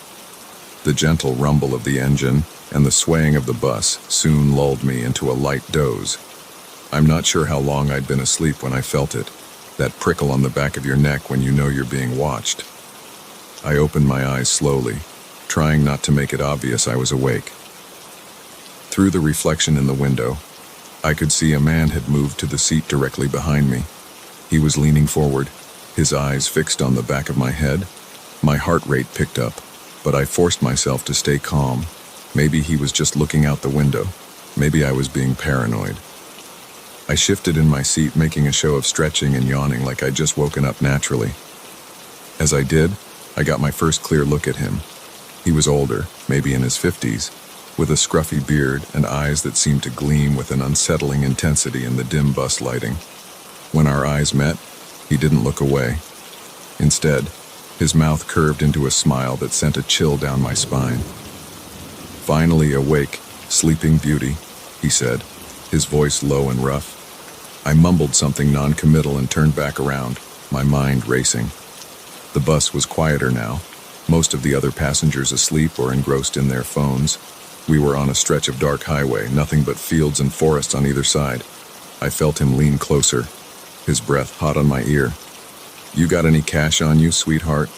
The gentle rumble of the engine and the swaying of the bus soon lulled me into a light doze. I'm not sure how long I'd been asleep when I felt it, that prickle on the back of your neck when you know you're being watched. I opened my eyes slowly, trying not to make it obvious I was awake. Through the reflection in the window, I could see a man had moved to the seat directly behind me. He was leaning forward, his eyes fixed on the back of my head. My heart rate picked up, but I forced myself to stay calm. Maybe he was just looking out the window. Maybe I was being paranoid. I shifted in my seat, making a show of stretching and yawning like I'd just woken up naturally. As I did, I got my first clear look at him. He was older, maybe in his 50s, with a scruffy beard and eyes that seemed to gleam with an unsettling intensity in the dim bus lighting. When our eyes met, he didn't look away. Instead, his mouth curved into a smile that sent a chill down my spine. "Finally awake, sleeping beauty," he said, his voice low and rough. I mumbled something non-committal and turned back around, my mind racing. The bus was quieter now, most of the other passengers asleep or engrossed in their phones. We were on a stretch of dark highway, nothing but fields and forests on either side. I felt him lean closer, his breath hot on my ear. "You got any cash on you, sweetheart?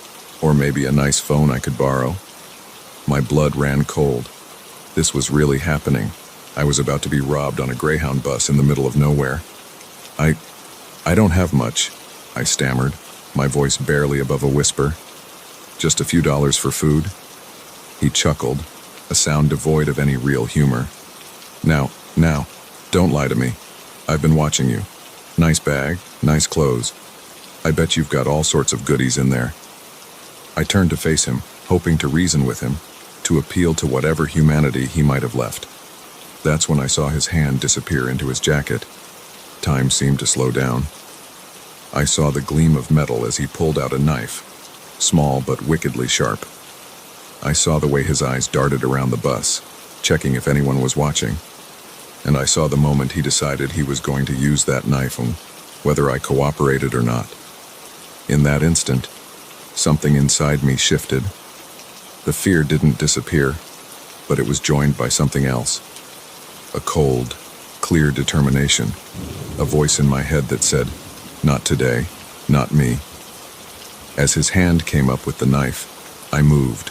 Or maybe a nice phone I could borrow?" My blood ran cold. This was really happening. I was about to be robbed on a Greyhound bus in the middle of nowhere. I don't have much," I stammered, my voice barely above a whisper. "Just a few dollars for food?" He chuckled, a sound devoid of any real humor. Now, don't lie to me. I've been watching you. Nice bag, nice clothes. I bet you've got all sorts of goodies in there." I turned to face him, hoping to reason with him, to appeal to whatever humanity he might have left. That's when I saw his hand disappear into his jacket. Time seemed to slow down. I saw the gleam of metal as he pulled out a knife, small but wickedly sharp. I saw the way his eyes darted around the bus, checking if anyone was watching. And I saw the moment he decided he was going to use that knife, whether I cooperated or not. In that instant, something inside me shifted. The fear didn't disappear, but it was joined by something else. A cold, clear determination. A voice in my head that said, "Not today, not me." As his hand came up with the knife, I moved.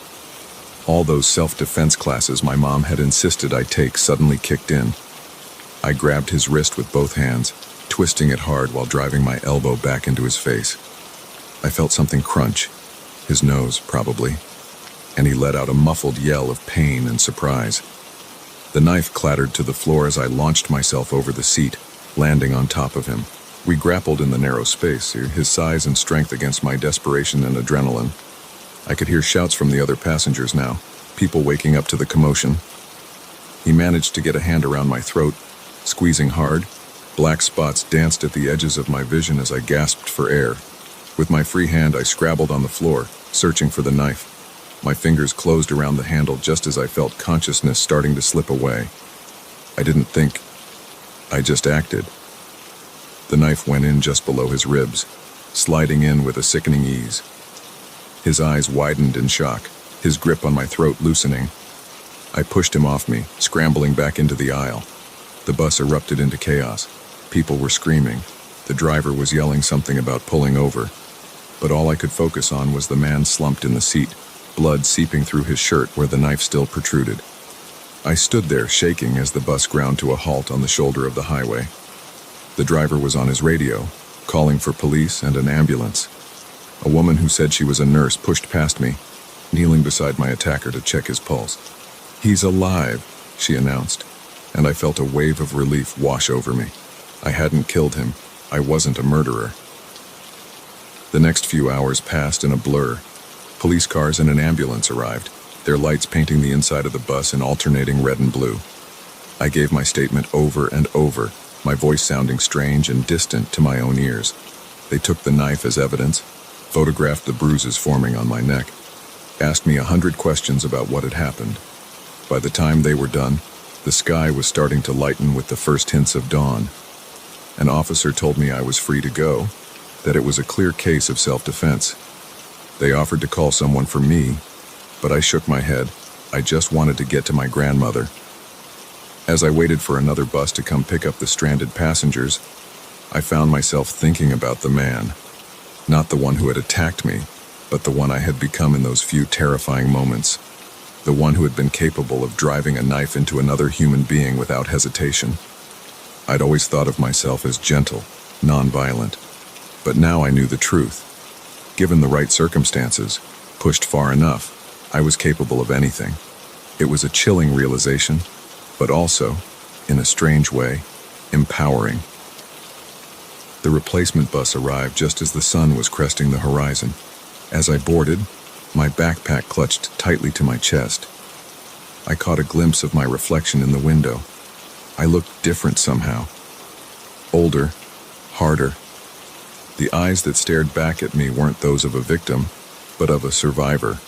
All those self-defense classes my mom had insisted I take suddenly kicked in. I grabbed his wrist with both hands, twisting it hard while driving my elbow back into his face. I felt something crunch, his nose, probably, and he let out a muffled yell of pain and surprise. The knife clattered to the floor as I launched myself over the seat, landing on top of him. We grappled in the narrow space, his size and strength against my desperation and adrenaline. I could hear shouts from the other passengers now, people waking up to the commotion. He managed to get a hand around my throat, squeezing hard. Black spots danced at the edges of my vision as I gasped for air. With my free hand, I scrabbled on the floor, searching for the knife. My fingers closed around the handle just as I felt consciousness starting to slip away. I didn't think. I just acted. The knife went in just below his ribs, sliding in with a sickening ease. His eyes widened in shock, his grip on my throat loosening. I pushed him off me, scrambling back into the aisle. The bus erupted into chaos. People were screaming. The driver was yelling something about pulling over. But all I could focus on was the man slumped in the seat, blood seeping through his shirt where the knife still protruded. I stood there shaking as the bus ground to a halt on the shoulder of the highway. The driver was on his radio, calling for police and an ambulance. A woman who said she was a nurse pushed past me, kneeling beside my attacker to check his pulse. "He's alive," she announced, and I felt a wave of relief wash over me. I hadn't killed him. I wasn't a murderer. The next few hours passed in a blur. Police cars and an ambulance arrived, their lights painting the inside of the bus in alternating red and blue. I gave my statement over and over, my voice sounding strange and distant to my own ears. They took the knife as evidence, photographed the bruises forming on my neck, asked me 100 questions about what had happened. By the time they were done, the sky was starting to lighten with the first hints of dawn. An officer told me I was free to go, that it was a clear case of self-defense. They offered to call someone for me, but I shook my head. I just wanted to get to my grandmother. As I waited for another bus to come pick up the stranded passengers, I found myself thinking about the man. Not the one who had attacked me, but the one I had become in those few terrifying moments. The one who had been capable of driving a knife into another human being without hesitation. I'd always thought of myself as gentle, non-violent, but now I knew the truth. Given the right circumstances, pushed far enough, I was capable of anything. It was a chilling realization, but also, in a strange way, empowering. The replacement bus arrived just as the sun was cresting the horizon. As I boarded, my backpack clutched tightly to my chest. I caught a glimpse of my reflection in the window. I looked different somehow. Older, harder. The eyes that stared back at me weren't those of a victim, but of a survivor.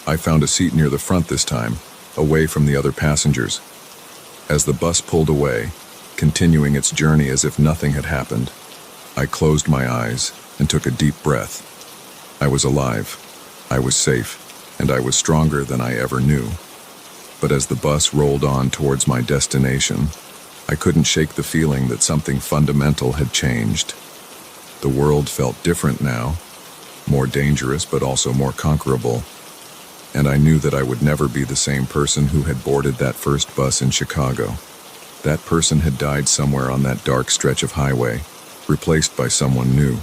I found a seat near the front this time, away from the other passengers. As the bus pulled away, continuing its journey as if nothing had happened, I closed my eyes and took a deep breath. I was alive. I was safe, and I was stronger than I ever knew. But as the bus rolled on towards my destination, I couldn't shake the feeling that something fundamental had changed. The world felt different now, more dangerous but also more conquerable, and I knew that I would never be the same person who had boarded that first bus in Chicago. That person had died somewhere on that dark stretch of highway, replaced by someone new.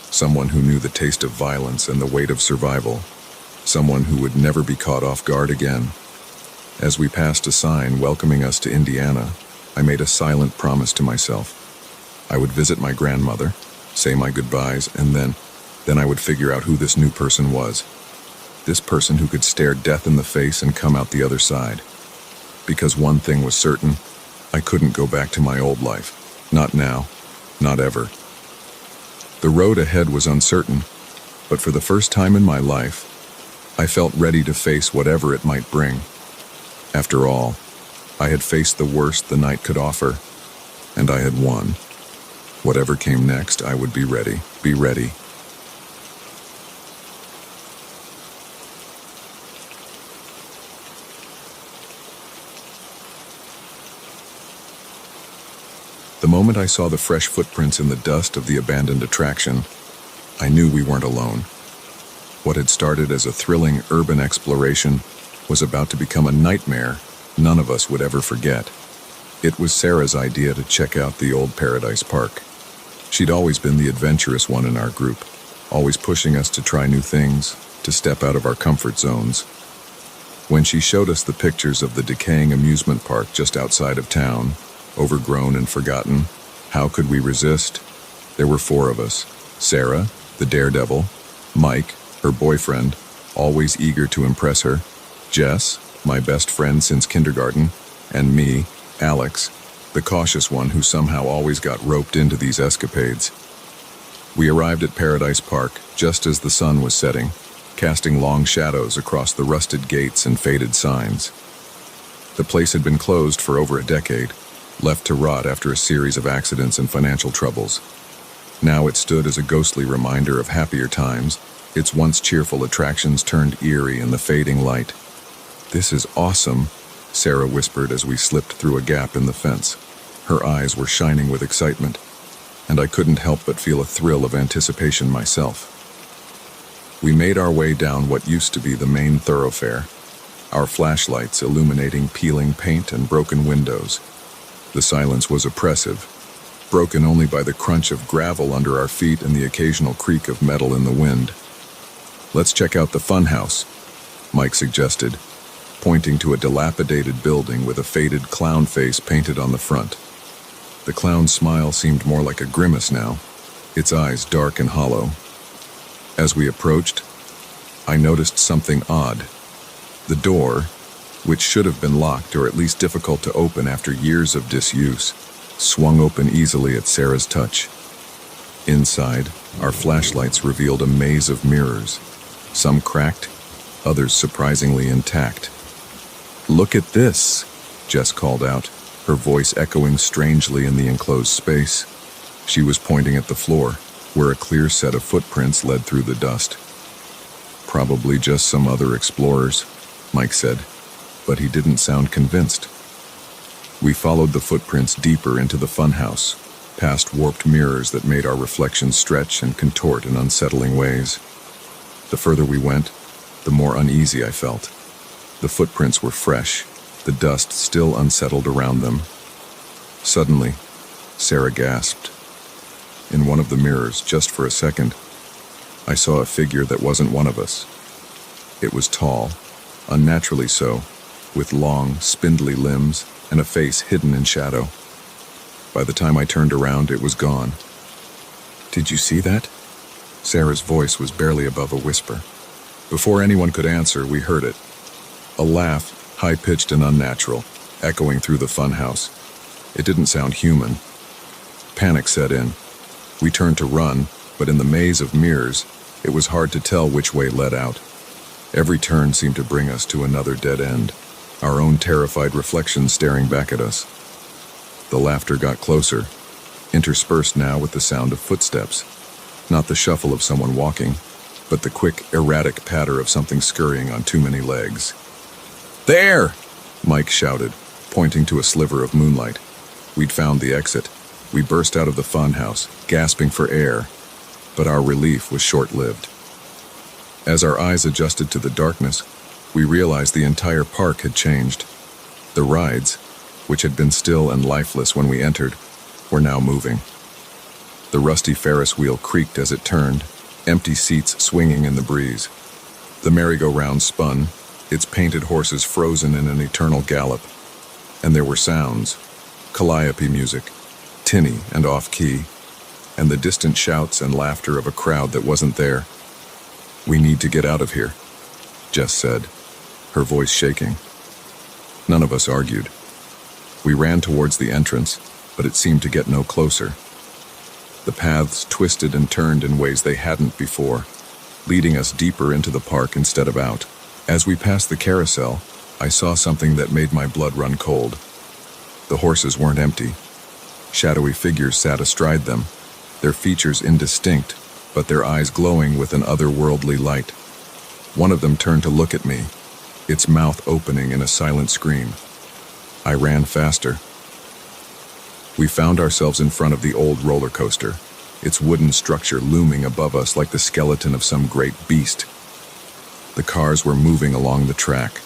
Someone who knew the taste of violence and the weight of survival. Someone who would never be caught off guard again. As we passed a sign welcoming us to Indiana, I made a silent promise to myself. I would visit my grandmother, say my goodbyes, and then I would figure out who this new person was. This person who could stare death in the face and come out the other side. Because one thing was certain, I couldn't go back to my old life. Not now. Not ever. The road ahead was uncertain, but for the first time in my life, I felt ready to face whatever it might bring. After all, I had faced the worst the night could offer, and I had won. Whatever came next, I would be ready. Be ready. The moment I saw the fresh footprints in the dust of the abandoned attraction, I knew we weren't alone. What had started as a thrilling urban exploration was about to become a nightmare none of us would ever forget. It was Sarah's idea to check out the old Paradise Park. She'd always been the adventurous one in our group, always pushing us to try new things, to step out of our comfort zones. When she showed us the pictures of the decaying amusement park just outside of town, overgrown and forgotten, how could we resist? There were 4 of us. Sarah, the daredevil, Mike, her boyfriend, always eager to impress her, Jess, my best friend since kindergarten, and me, Alex, the cautious one who somehow always got roped into these escapades. We arrived at Paradise Park just as the sun was setting, casting long shadows across the rusted gates and faded signs. The place had been closed for over a decade, left to rot after a series of accidents and financial troubles. Now it stood as a ghostly reminder of happier times, its once cheerful attractions turned eerie in the fading light. "This is awesome," Sarah whispered as we slipped through a gap in the fence. Her eyes were shining with excitement, and I couldn't help but feel a thrill of anticipation myself. We made our way down what used to be the main thoroughfare, our flashlights illuminating peeling paint and broken windows. The silence was oppressive, broken only by the crunch of gravel under our feet and the occasional creak of metal in the wind. "Let's check out the funhouse," Mike suggested, pointing to a dilapidated building with a faded clown face painted on the front. The clown's smile seemed more like a grimace now, its eyes dark and hollow. As we approached, I noticed something odd. The door, which should have been locked or at least difficult to open after years of disuse, swung open easily at Sarah's touch. Inside, our flashlights revealed a maze of mirrors, some cracked, others surprisingly intact. "Look at this," Jess called out, her voice echoing strangely in the enclosed space. She was pointing at the floor, where a clear set of footprints led through the dust. "Probably just some other explorers," Mike said, but he didn't sound convinced. We followed the footprints deeper into the funhouse, past warped mirrors that made our reflections stretch and contort in unsettling ways. The further we went, the more uneasy I felt. The footprints were fresh, the dust still unsettled around them. Suddenly, Sarah gasped. In one of the mirrors, just for a second, I saw a figure that wasn't one of us. It was tall, unnaturally so, with long, spindly limbs and a face hidden in shadow. By the time I turned around, it was gone. "Did you see that?" Sarah's voice was barely above a whisper. Before anyone could answer, we heard it. A laugh, high-pitched and unnatural, echoing through the funhouse. It didn't sound human. Panic set in. We turned to run, but in the maze of mirrors, it was hard to tell which way led out. Every turn seemed to bring us to another dead end, our own terrified reflections staring back at us. The laughter got closer, interspersed now with the sound of footsteps. Not the shuffle of someone walking, but the quick, erratic patter of something scurrying on too many legs. "There!" Mike shouted, pointing to a sliver of moonlight. We'd found the exit. We burst out of the funhouse, gasping for air, but our relief was short-lived. As our eyes adjusted to the darkness, we realized the entire park had changed. The rides, which had been still and lifeless when we entered, were now moving. The rusty Ferris wheel creaked as it turned, empty seats swinging in the breeze. The merry-go-round spun, its painted horses frozen in an eternal gallop. And there were sounds, calliope music, tinny and off-key, and the distant shouts and laughter of a crowd that wasn't there. "We need to get out of here," Jess said, her voice shaking. None of us argued. We ran towards the entrance, but it seemed to get no closer. The paths twisted and turned in ways they hadn't before, leading us deeper into the park instead of out. As we passed the carousel, I saw something that made my blood run cold. The horses weren't empty. Shadowy figures sat astride them, their features indistinct, but their eyes glowing with an otherworldly light. One of them turned to look at me, its mouth opening in a silent scream. I ran faster. We found ourselves in front of the old roller coaster, its wooden structure looming above us like the skeleton of some great beast. The cars were moving along the track,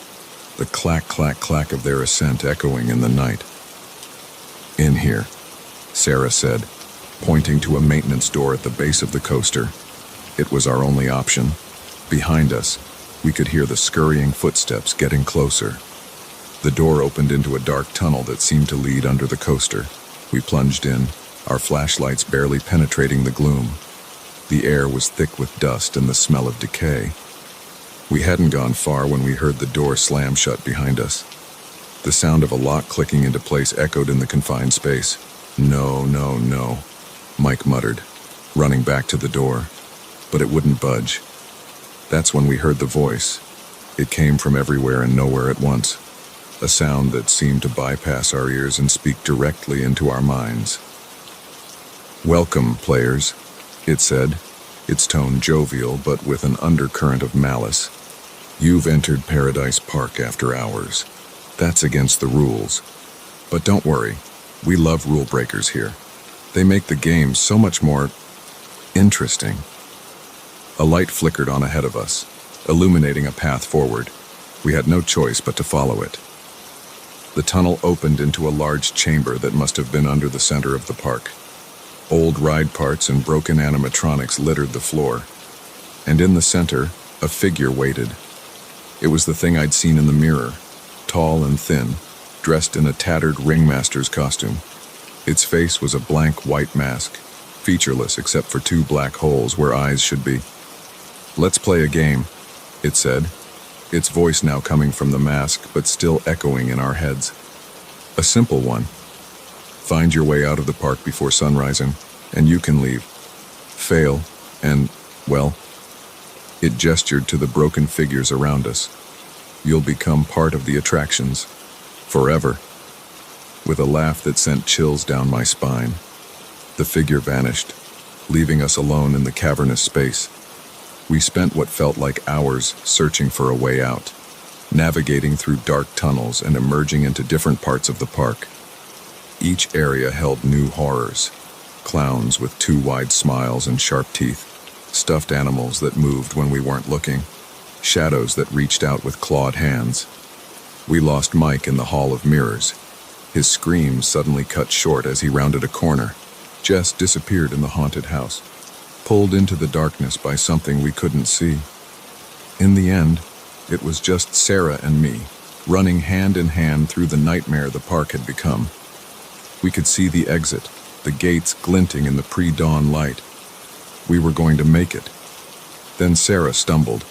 the clack, clack, clack of their ascent echoing in the night. "In here," Sarah said, pointing to a maintenance door at the base of the coaster. It was our only option. Behind us, we could hear the scurrying footsteps getting closer. The door opened into a dark tunnel that seemed to lead under the coaster. We plunged in, our flashlights barely penetrating the gloom. The air was thick with dust and the smell of decay. We hadn't gone far when we heard the door slam shut behind us. The sound of a lock clicking into place echoed in the confined space. "No, no, no," Mike muttered, running back to the door, but it wouldn't budge. That's when we heard the voice. It came from everywhere and nowhere at once, a sound that seemed to bypass our ears and speak directly into our minds. "Welcome, players," it said, its tone jovial but with an undercurrent of malice. "You've entered Paradise Park after hours. That's against the rules. But don't worry, we love rule breakers here. They make the game so much more interesting." A light flickered on ahead of us, illuminating a path forward. We had no choice but to follow it. The tunnel opened into a large chamber that must have been under the center of the park. Old ride parts and broken animatronics littered the floor, and in the center, a figure waited. It was the thing I'd seen in the mirror, tall and thin, dressed in a tattered ringmaster's costume. Its face was a blank white mask, featureless except for two black holes where eyes should be. "Let's play a game," it said, its voice now coming from the mask but still echoing in our heads. "A simple one. Find your way out of the park before sunrising, and you can leave. Fail, and, well," it gestured to the broken figures around us, "you'll become part of the attractions. Forever." With a laugh that sent chills down my spine, the figure vanished, leaving us alone in the cavernous space. We spent what felt like hours searching for a way out, navigating through dark tunnels and emerging into different parts of the park. Each area held new horrors: clowns with too wide smiles and sharp teeth, stuffed animals that moved when we weren't looking, shadows that reached out with clawed hands. We lost Mike in the Hall of Mirrors. His screams suddenly cut short as he rounded a corner. Jess disappeared in the haunted house, pulled into the darkness by something we couldn't see. In the end, it was just Sarah and me, running hand in hand through the nightmare the park had become. We could see the exit, the gates glinting in the pre-dawn light. We were going to make it. Then Sarah stumbled.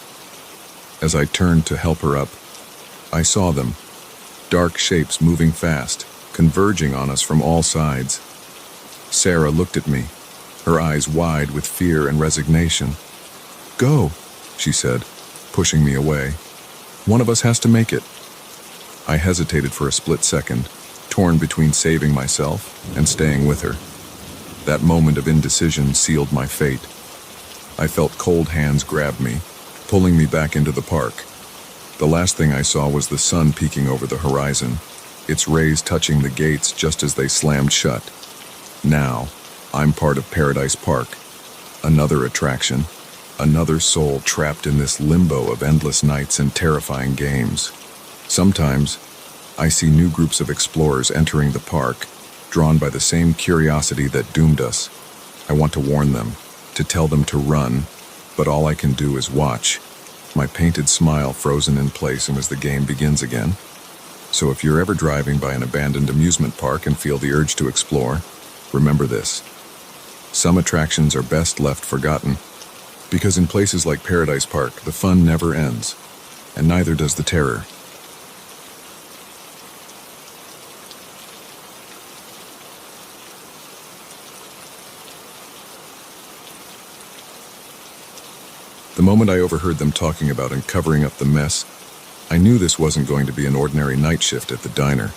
As I turned to help her up, I saw them, dark shapes moving fast, converging on us from all sides. Sarah looked at me, her eyes wide with fear and resignation. "Go," she said, pushing me away. "One of us has to make it." I hesitated for a split second, torn between saving myself and staying with her. That moment of indecision sealed my fate. I felt cold hands grab me, pulling me back into the park. The last thing I saw was the sun peeking over the horizon, its rays touching the gates just as they slammed shut. Now, I'm part of Paradise Park, another attraction, another soul trapped in this limbo of endless nights and terrifying games. Sometimes, I see new groups of explorers entering the park, drawn by the same curiosity that doomed us. I want to warn them, to tell them to run, but all I can do is watch, my painted smile frozen in place and as the game begins again. So if you're ever driving by an abandoned amusement park and feel the urge to explore, remember this: some attractions are best left forgotten, because in places like Paradise Park, the fun never ends, and neither does the terror. The moment I overheard them talking about and covering up the mess, I knew this wasn't going to be an ordinary night shift at the diner,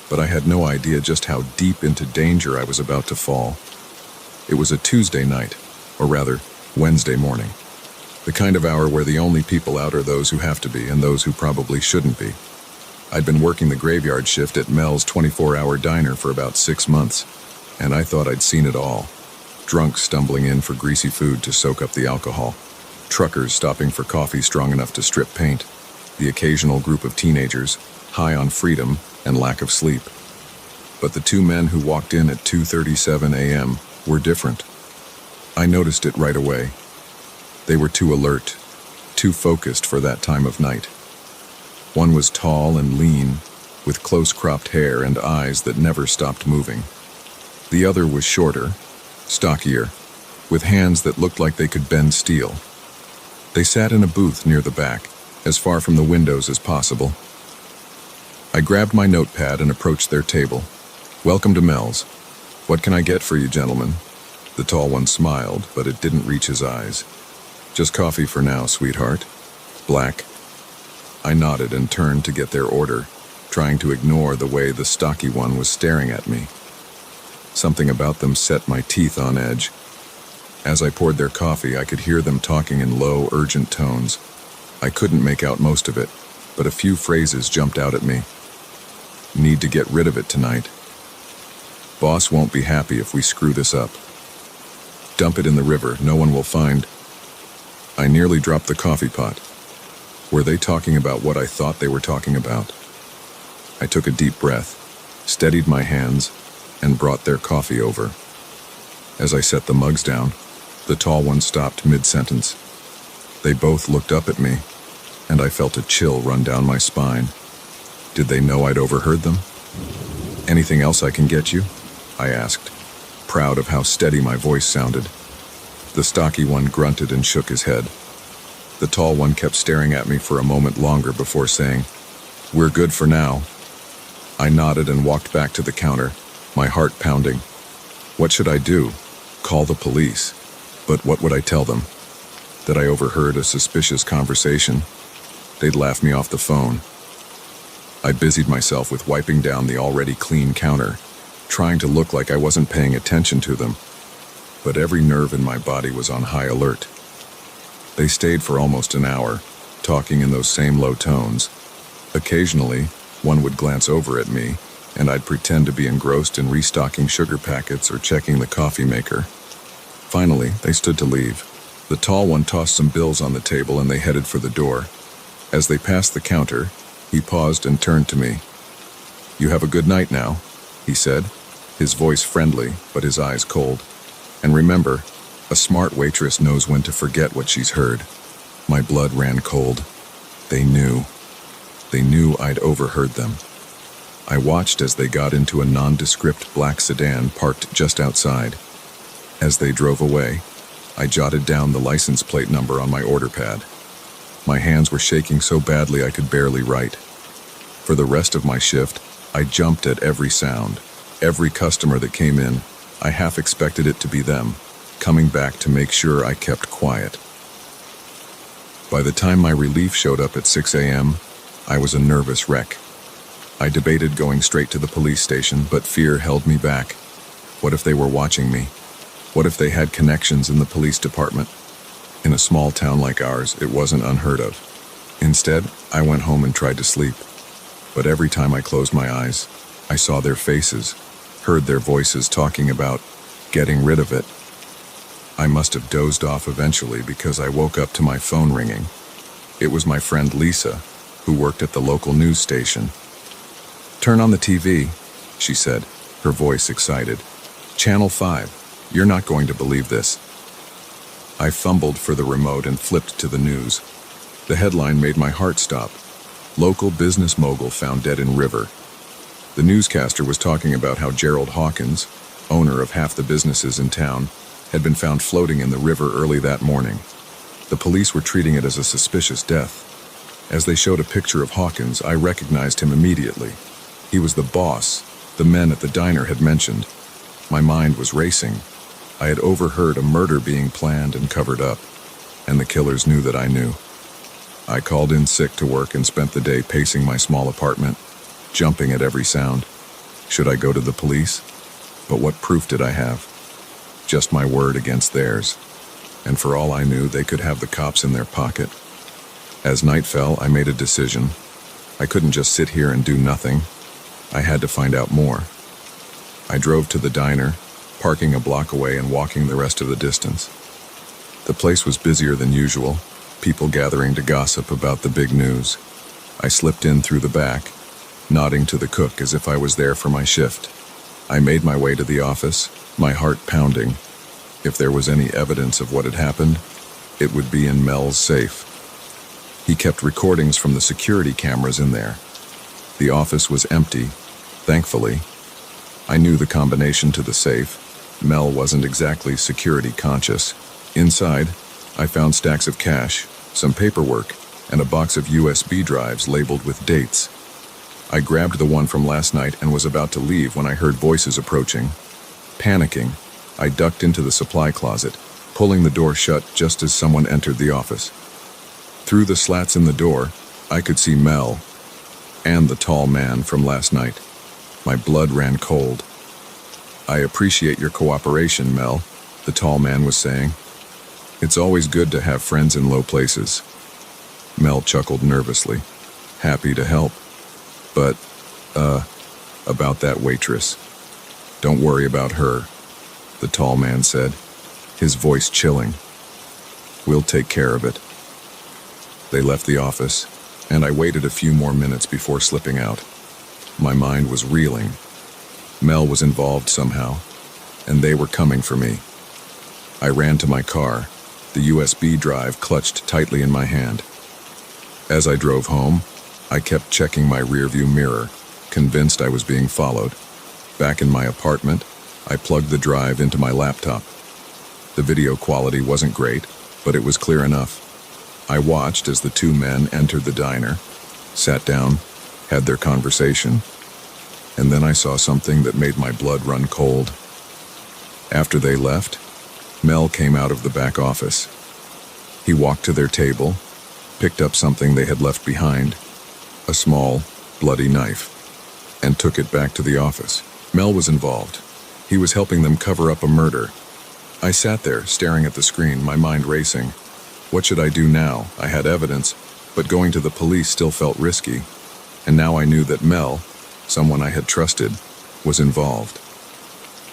but I had no idea just how deep into danger I was about to fall. It was a Tuesday night, or rather, Wednesday morning, the kind of hour where the only people out are those who have to be and those who probably shouldn't be. I'd been working the graveyard shift at Mel's 24-hour diner for about 6 months, and I thought I'd seen it all. Drunks stumbling in for greasy food to soak up the alcohol, truckers stopping for coffee strong enough to strip paint, the occasional group of teenagers, high on freedom and lack of sleep. But the two men who walked in at 2:37 a.m. were different. I noticed it right away. They were too alert, too focused for that time of night. One was tall and lean, with close-cropped hair and eyes that never stopped moving. The other was shorter, stockier, with hands that looked like they could bend steel. They sat in a booth near the back, as far from the windows as possible. I grabbed my notepad and approached their table. "Welcome to Mel's. What can I get for you, gentlemen?" The tall one smiled, but it didn't reach his eyes. "Just coffee for now, sweetheart. Black." I nodded and turned to get their order, trying to ignore the way the stocky one was staring at me. Something about them set my teeth on edge. As I poured their coffee, I could hear them talking in low, urgent tones. I couldn't make out most of it, but a few phrases jumped out at me. "Need to get rid of it tonight. Boss won't be happy if we screw this up. Dump it in the river, no one will find." I nearly dropped the coffee pot. Were they talking about what I thought they were talking about? I took a deep breath, steadied my hands, and brought their coffee over. As I set the mugs down, the tall one stopped mid-sentence. They both looked up at me, and I felt a chill run down my spine. Did they know I'd overheard them? "Anything else I can get you?" I asked, proud of how steady my voice sounded. The stocky one grunted and shook his head. The tall one kept staring at me for a moment longer before saying, "We're good for now." I nodded and walked back to the counter, my heart pounding. What should I do? Call the police. But what would I tell them? That I overheard a suspicious conversation? They'd laugh me off the phone. I busied myself with wiping down the already clean counter, trying to look like I wasn't paying attention to them. But every nerve in my body was on high alert. They stayed for almost an hour, talking in those same low tones. Occasionally, one would glance over at me, and I'd pretend to be engrossed in restocking sugar packets or checking the coffee maker. Finally, they stood to leave. The tall one tossed some bills on the table and they headed for the door. As they passed the counter, he paused and turned to me. "You have a good night now," he said, his voice friendly, but his eyes cold. "And remember, a smart waitress knows when to forget what she's heard." My blood ran cold. They knew. They knew I'd overheard them. I watched as they got into a nondescript black sedan parked just outside. As they drove away, I jotted down the license plate number on my order pad. My hands were shaking so badly I could barely write. For the rest of my shift, I jumped at every sound. Every customer that came in, I half expected it to be them, coming back to make sure I kept quiet. By the time my relief showed up at 6 a.m., I was a nervous wreck. I debated going straight to the police station, but fear held me back. What if they were watching me? What if they had connections in the police department? In a small town like ours, it wasn't unheard of. Instead, I went home and tried to sleep. But every time I closed my eyes, I saw their faces, heard their voices talking about getting rid of it. I must have dozed off eventually because I woke up to my phone ringing. It was my friend Lisa, who worked at the local news station. "Turn on the TV," she said, her voice excited. "Channel 5. You're not going to believe this." I fumbled for the remote and flipped to the news. The headline made my heart stop. "Local business mogul found dead in river." The newscaster was talking about how Gerald Hawkins, owner of half the businesses in town, had been found floating in the river early that morning. The police were treating it as a suspicious death. As they showed a picture of Hawkins, I recognized him immediately. He was the boss the men at the diner had mentioned. My mind was racing. I had overheard a murder being planned and covered up, and the killers knew that I knew. I called in sick to work and spent the day pacing my small apartment, jumping at every sound. Should I go to the police? But what proof did I have? Just my word against theirs. And for all I knew, they could have the cops in their pocket. As night fell, I made a decision. I couldn't just sit here and do nothing. I had to find out more. I drove to the diner, parking a block away and walking the rest of the distance. The place was busier than usual, people gathering to gossip about the big news. I slipped in through the back, nodding to the cook as if I was there for my shift. I made my way to the office, my heart pounding. If there was any evidence of what had happened, it would be in Mel's safe. He kept recordings from the security cameras in there. The office was empty, thankfully. I knew the combination to the safe. Mel wasn't exactly security conscious. Inside, I found stacks of cash, some paperwork, and a box of USB drives labeled with dates. I grabbed the one from last night and was about to leave when I heard voices approaching. Panicking, I ducked into the supply closet, pulling the door shut just as someone entered the office. Through the slats in the door, I could see Mel and the tall man from last night. My blood ran cold. "I appreciate your cooperation, Mel," the tall man was saying. "It's always good to have friends in low places." Mel chuckled nervously. "Happy to help. But, about that waitress. Don't worry about her," the tall man said, his voice chilling. "We'll take care of it." They left the office, and I waited a few more minutes before slipping out. My mind was reeling. Mel was involved somehow, and they were coming for me. I ran to my car, the USB drive clutched tightly in my hand. As I drove home, I kept checking my rearview mirror, convinced I was being followed. Back in my apartment, I plugged the drive into my laptop. The video quality wasn't great, but it was clear enough. I watched as the two men entered the diner, sat down, had their conversation, and then I saw something that made my blood run cold. After they left, Mel came out of the back office. He walked to their table, picked up something they had left behind, a small, bloody knife, and took it back to the office. Mel was involved. He was helping them cover up a murder. I sat there, staring at the screen, my mind racing. What should I do now? I had evidence, but going to the police still felt risky. And now I knew that Mel, someone I had trusted, was involved.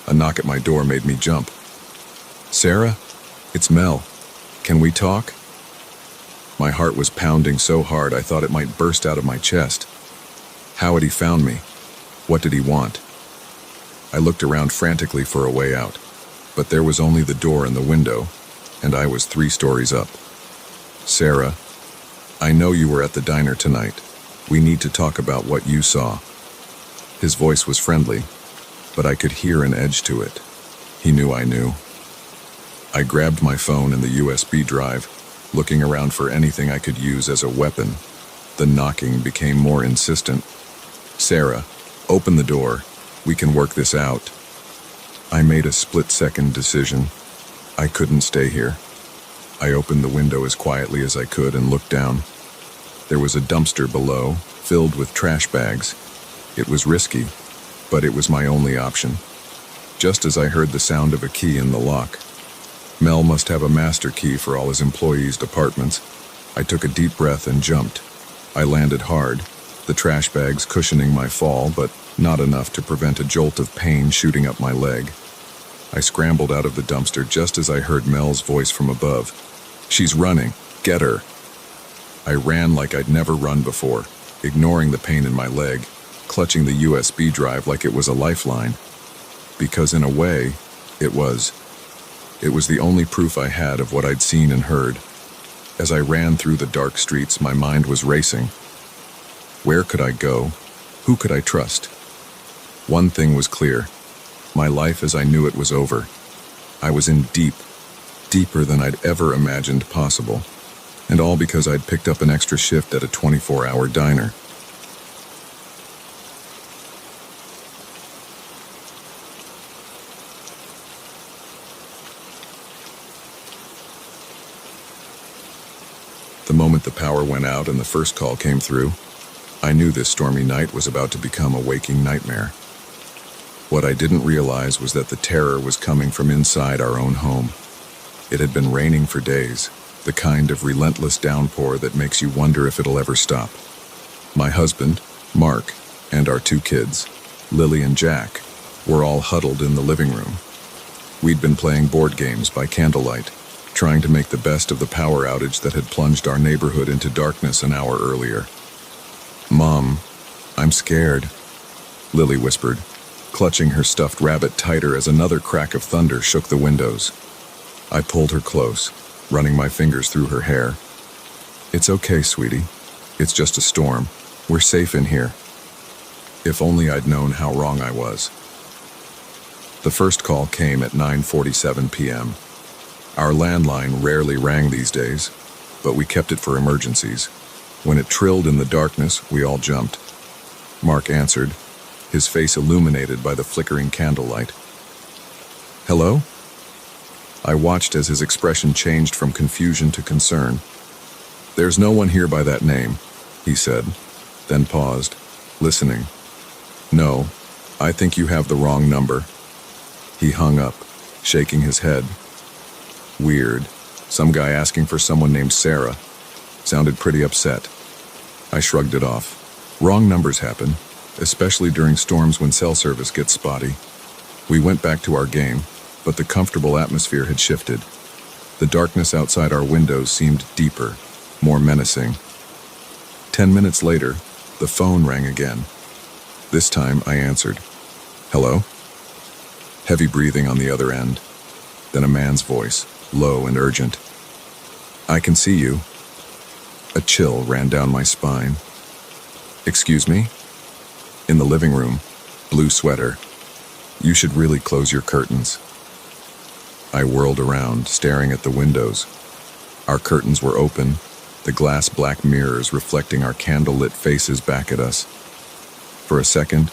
A knock at my door made me jump. "Sarah? It's Mel. Can we talk?" My heart was pounding so hard I thought it might burst out of my chest. How had he found me? What did he want? I looked around frantically for a way out, but there was only the door and the window, and I was 3 stories up. "Sarah, I know you were at the diner tonight. We need to talk about what you saw." His voice was friendly, but I could hear an edge to it. He knew I knew. I grabbed my phone and the USB drive, looking around for anything I could use as a weapon. The knocking became more insistent. "Sarah, open the door. We can work this out." I made a split-second decision. I couldn't stay here. I opened the window as quietly as I could and looked down. There was a dumpster below, filled with trash bags. It was risky, but it was my only option. Just as I heard the sound of a key in the lock. Mel must have a master key for all his employees' departments. I took a deep breath and jumped. I landed hard, the trash bags cushioning my fall, but not enough to prevent a jolt of pain shooting up my leg. I scrambled out of the dumpster just as I heard Mel's voice from above. "She's running. Get her." I ran like I'd never run before, ignoring the pain in my leg, clutching the USB drive like it was a lifeline. Because in a way, it was. It was the only proof I had of what I'd seen and heard. As I ran through the dark streets, my mind was racing. Where could I go? Who could I trust? One thing was clear. My life as I knew it was over. I was in deep, deeper than I'd ever imagined possible. And all because I'd picked up an extra shift at a 24-hour diner. The moment the power went out and the first call came through, I knew this stormy night was about to become a waking nightmare. What I didn't realize was that the terror was coming from inside our own home. It had been raining for days, the kind of relentless downpour that makes you wonder if it'll ever stop. My husband, Mark, and our 2 kids, Lily and Jack, were all huddled in the living room. We'd been playing board games by candlelight, trying to make the best of the power outage that had plunged our neighborhood into darkness an hour earlier. "Mom, I'm scared," Lily whispered, clutching her stuffed rabbit tighter as another crack of thunder shook the windows. I pulled her close, running my fingers through her hair. "It's okay, sweetie. It's just a storm. We're safe in here." If only I'd known how wrong I was. The first call came at 9:47 p.m. Our landline rarely rang these days, but we kept it for emergencies. When it trilled in the darkness, we all jumped. Mark answered, his face illuminated by the flickering candlelight. "Hello?" I watched as his expression changed from confusion to concern. "There's no one here by that name," he said, then paused, listening. "No, I think you have the wrong number." He hung up, shaking his head. Weird. Some guy asking for someone named Sarah. Sounded pretty upset. I shrugged it off. Wrong numbers happen, especially during storms when cell service gets spotty. We went back to our game, but the comfortable atmosphere had shifted. The darkness outside our windows seemed deeper, more menacing. 10 minutes later, the phone rang again. This time I answered. "Hello?" Heavy breathing on the other end. Then a man's voice, low and urgent. "I can see you." A chill ran down my spine. "Excuse me?" In the living room, blue sweater. You should really close your curtains. I whirled around, staring at the windows. Our curtains were open, the glass black mirrors reflecting our candle-lit faces back at us. For a second,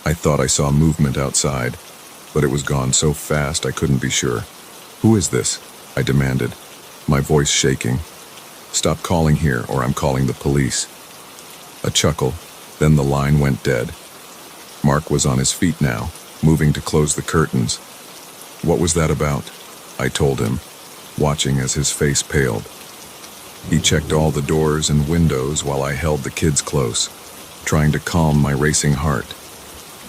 I thought I saw movement outside, but it was gone so fast I couldn't be sure. "Who is this?" I demanded, my voice shaking. "Stop calling here or I'm calling the police." A chuckle, then the line went dead. Mark was on his feet now, moving to close the curtains. "What was that about?" I told him, watching as his face paled. He checked all the doors and windows while I held the kids close, trying to calm my racing heart.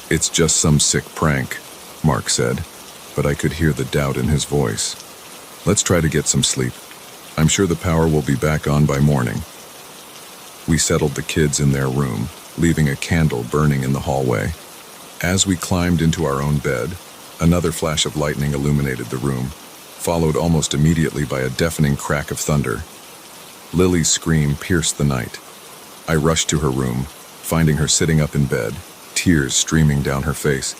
"It's just some sick prank," Mark said, but I could hear the doubt in his voice. "Let's try to get some sleep. I'm sure the power will be back on by morning." We settled the kids in their room, leaving a candle burning in the hallway. As we climbed into our own bed, another flash of lightning illuminated the room, followed almost immediately by a deafening crack of thunder. Lily's scream pierced the night. I rushed to her room, finding her sitting up in bed, tears streaming down her face.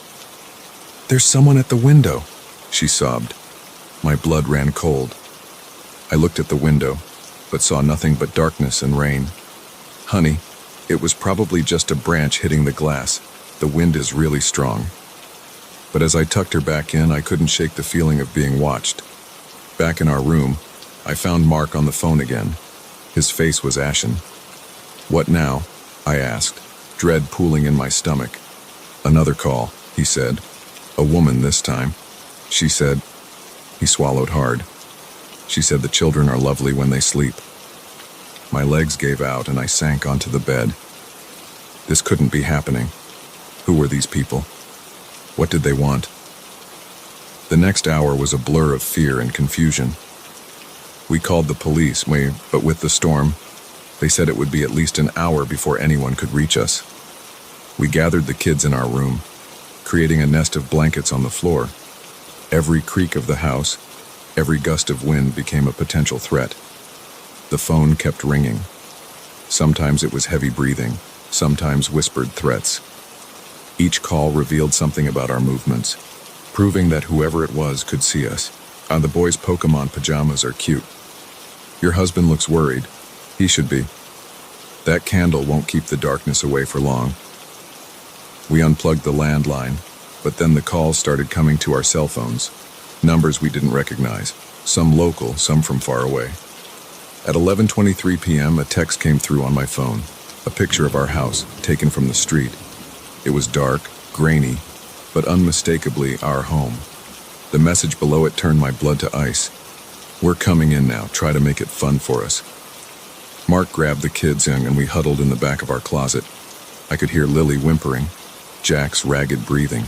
"There's someone at the window," she sobbed. My blood ran cold. I looked at the window, but saw nothing but darkness and rain. "Honey, it was probably just a branch hitting the glass. The wind is really strong." But as I tucked her back in, I couldn't shake the feeling of being watched. Back in our room, I found Mark on the phone again. His face was ashen. "What now?" I asked, dread pooling in my stomach. "Another call," he said. "A woman this time." She said. He swallowed hard. "She said the children are lovely when they sleep." My legs gave out and I sank onto the bed. This couldn't be happening. Who were these people? What did they want? The next hour was a blur of fear and confusion. We called the police, but with the storm, they said it would be at least an hour before anyone could reach us. We gathered the kids in our room, creating a nest of blankets on the floor. Every creak of the house, every gust of wind became a potential threat. The phone kept ringing. Sometimes it was heavy breathing, sometimes whispered threats. Each call revealed something about our movements, proving that whoever it was could see us. The boys' Pokemon pajamas are cute. Your husband looks worried. He should be. That candle won't keep the darkness away for long. We unplugged the landline, but then the calls started coming to our cell phones. Numbers we didn't recognize, some local, some from far away. At 11:23 p.m., a text came through on my phone, a picture of our house, taken from the street. It was dark, grainy, but unmistakably our home. The message below it turned my blood to ice. "We're coming in now, try to make it fun for us." Mark grabbed the kids and we huddled in the back of our closet. I could hear Lily whimpering, Jack's ragged breathing.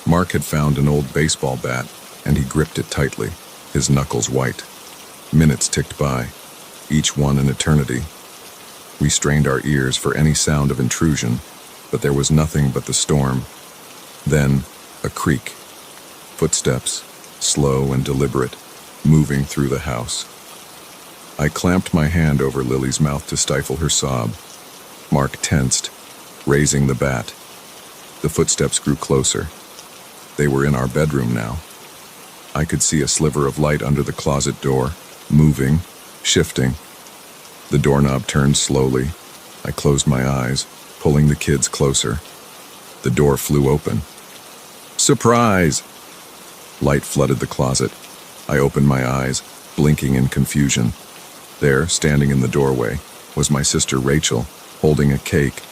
Mark had found an old baseball bat, and he gripped it tightly, his knuckles white. Minutes ticked by, each one an eternity. We strained our ears for any sound of intrusion, but there was nothing but the storm. Then, a creak. Footsteps, slow and deliberate, moving through the house. I clamped my hand over Lily's mouth to stifle her sob. Mark tensed, raising the bat. The footsteps grew closer. They were in our bedroom now. I could see a sliver of light under the closet door, moving, shifting. The doorknob turned slowly. I closed my eyes, pulling the kids closer. The door flew open. Surprise! Light flooded the closet. I opened my eyes, blinking in confusion. There, standing in the doorway, was my sister Rachel, holding a cake.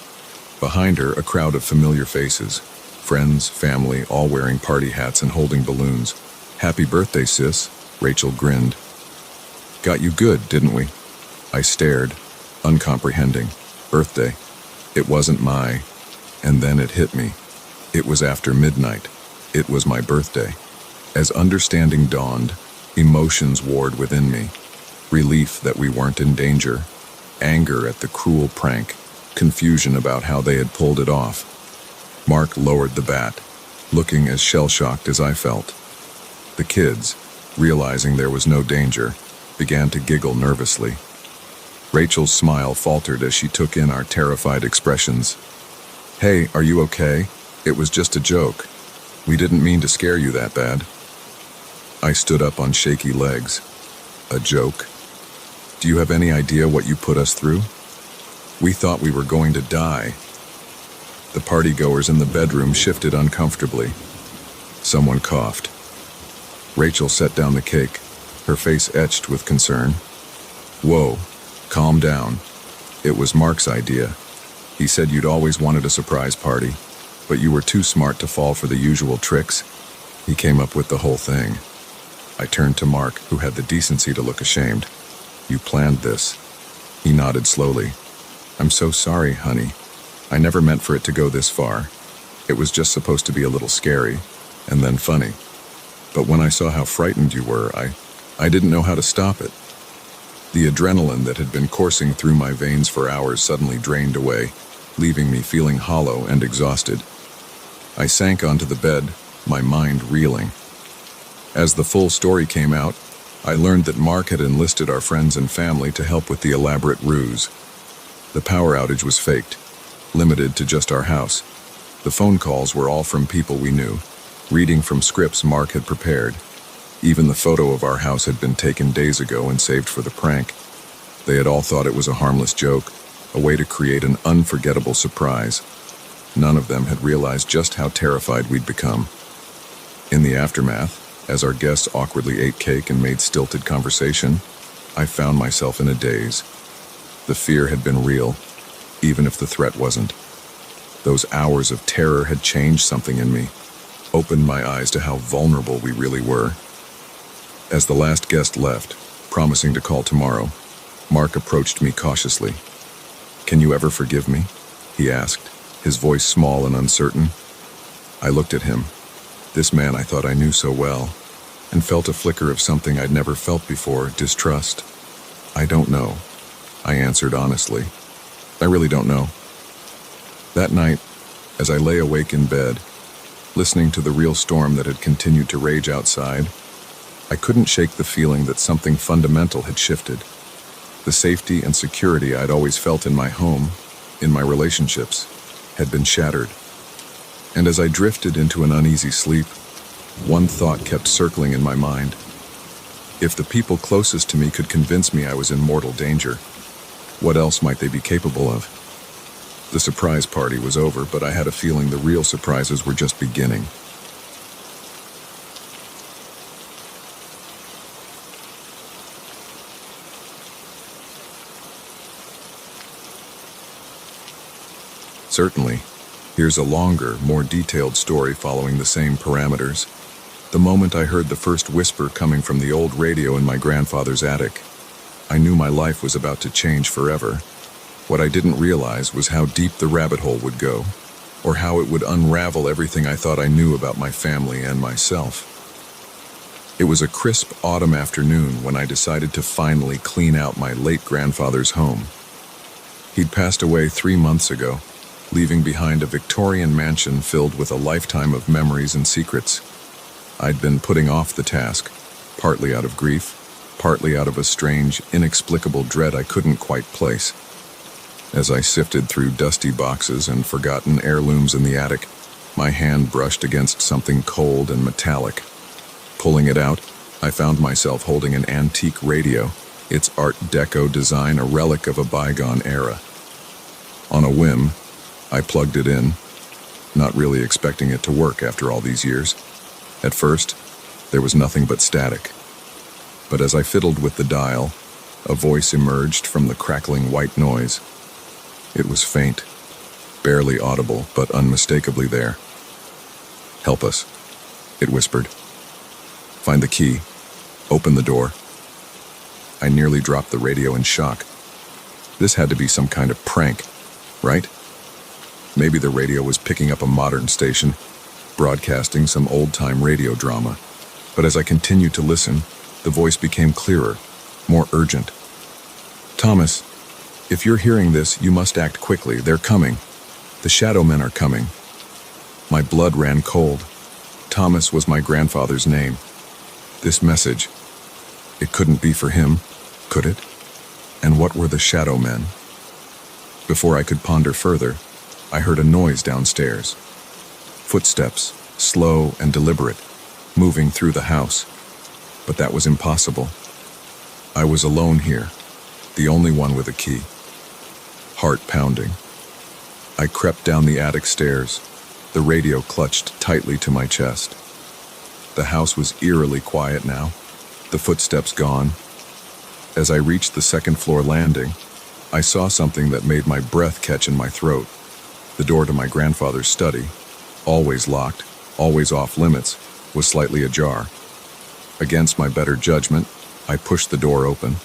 Behind her, a crowd of familiar faces. Friends, family, all wearing party hats and holding balloons. "Happy birthday, sis," Rachel grinned. "Got you good, didn't we?" I stared, uncomprehending. Birthday. It wasn't my... And then it hit me. It was after midnight. It was my birthday. As understanding dawned, emotions warred within me. Relief that we weren't in danger. Anger at the cruel prank. Confusion about how they had pulled it off. Mark lowered the bat, looking as shell-shocked as I felt. The kids, realizing there was no danger, began to giggle nervously. Rachel's smile faltered as she took in our terrified expressions. "Hey, are you okay? It was just a joke." We didn't mean to scare you that bad. I stood up on shaky legs. A joke? Do you have any idea what you put us through? We thought we were going to die. The partygoers in the bedroom shifted uncomfortably. Someone coughed. Rachel set down the cake, her face etched with concern. Whoa, calm down. It was Mark's idea. He said you'd always wanted a surprise party, but you were too smart to fall for the usual tricks. He came up with the whole thing. I turned to Mark, who had the decency to look ashamed. You planned this. He nodded slowly. I'm so sorry, honey. I never meant for it to go this far. It was just supposed to be a little scary, and then funny. But when I saw how frightened you were, I didn't know how to stop it. The adrenaline that had been coursing through my veins for hours suddenly drained away, leaving me feeling hollow and exhausted. I sank onto the bed, my mind reeling. As the full story came out, I learned that Mark had enlisted our friends and family to help with the elaborate ruse. The power outage was faked, limited to just our house. The phone calls were all from people we knew, reading from scripts Mark had prepared. Even the photo of our house had been taken days ago and saved for the prank. They had all thought it was a harmless joke, a way to create an unforgettable surprise. None of them had realized just how terrified we'd become. In the aftermath, as our guests awkwardly ate cake and made stilted conversation, I found myself in a daze. The fear had been real, even if the threat wasn't. Those hours of terror had changed something in me, opened my eyes to how vulnerable we really were. As the last guest left, promising to call tomorrow, Mark approached me cautiously. Can you ever forgive me? He asked, his voice small and uncertain. I looked at him, this man I thought I knew so well, and felt a flicker of something I'd never felt before, distrust. I don't know, I answered honestly. I really don't know. That night, as I lay awake in bed, listening to the real storm that had continued to rage outside, I couldn't shake the feeling that something fundamental had shifted. The safety and security I'd always felt in my home, in my relationships, had been shattered. And as I drifted into an uneasy sleep, one thought kept circling in my mind. If the people closest to me could convince me I was in mortal danger, what else might they be capable of? The surprise party was over, but I had a feeling the real surprises were just beginning. Certainly. Here's a longer, more detailed story following the same parameters. The moment I heard the first whisper coming from the old radio in my grandfather's attic, I knew my life was about to change forever. What I didn't realize was how deep the rabbit hole would go, or how it would unravel everything I thought I knew about my family and myself. It was a crisp autumn afternoon when I decided to finally clean out my late grandfather's home. He'd passed away 3 months ago, leaving behind a Victorian mansion filled with a lifetime of memories and secrets. I'd been putting off the task, partly out of grief, partly out of a strange, inexplicable dread I couldn't quite place. As I sifted through dusty boxes and forgotten heirlooms in the attic, my hand brushed against something cold and metallic. Pulling it out, I found myself holding an antique radio, its Art Deco design a relic of a bygone era. On a whim, I plugged it in, not really expecting it to work after all these years. At first, there was nothing but static. But as I fiddled with the dial, a voice emerged from the crackling white noise. It was faint, barely audible, but unmistakably there. "Help us," it whispered. "Find the key. Open the door." I nearly dropped the radio in shock. This had to be some kind of prank, right? Maybe the radio was picking up a modern station, broadcasting some old-time radio drama. But as I continued to listen, the voice became clearer, more urgent. "Thomas, if you're hearing this, you must act quickly. They're coming. The shadow men are coming." My blood ran cold. Thomas was my grandfather's name. This message, it couldn't be for him, could it? And what were the shadow men? Before I could ponder further, I heard a noise downstairs. Footsteps, slow and deliberate, moving through the house. But that was impossible. I was alone here, the only one with a key. Heart pounding. I crept down the attic stairs, the radio clutched tightly to my chest. The house was eerily quiet now, the footsteps gone. As I reached the second-floor landing, I saw something that made my breath catch in my throat. The door to my grandfather's study, always locked, always off limits, was slightly ajar. Against my better judgment, I pushed the door open.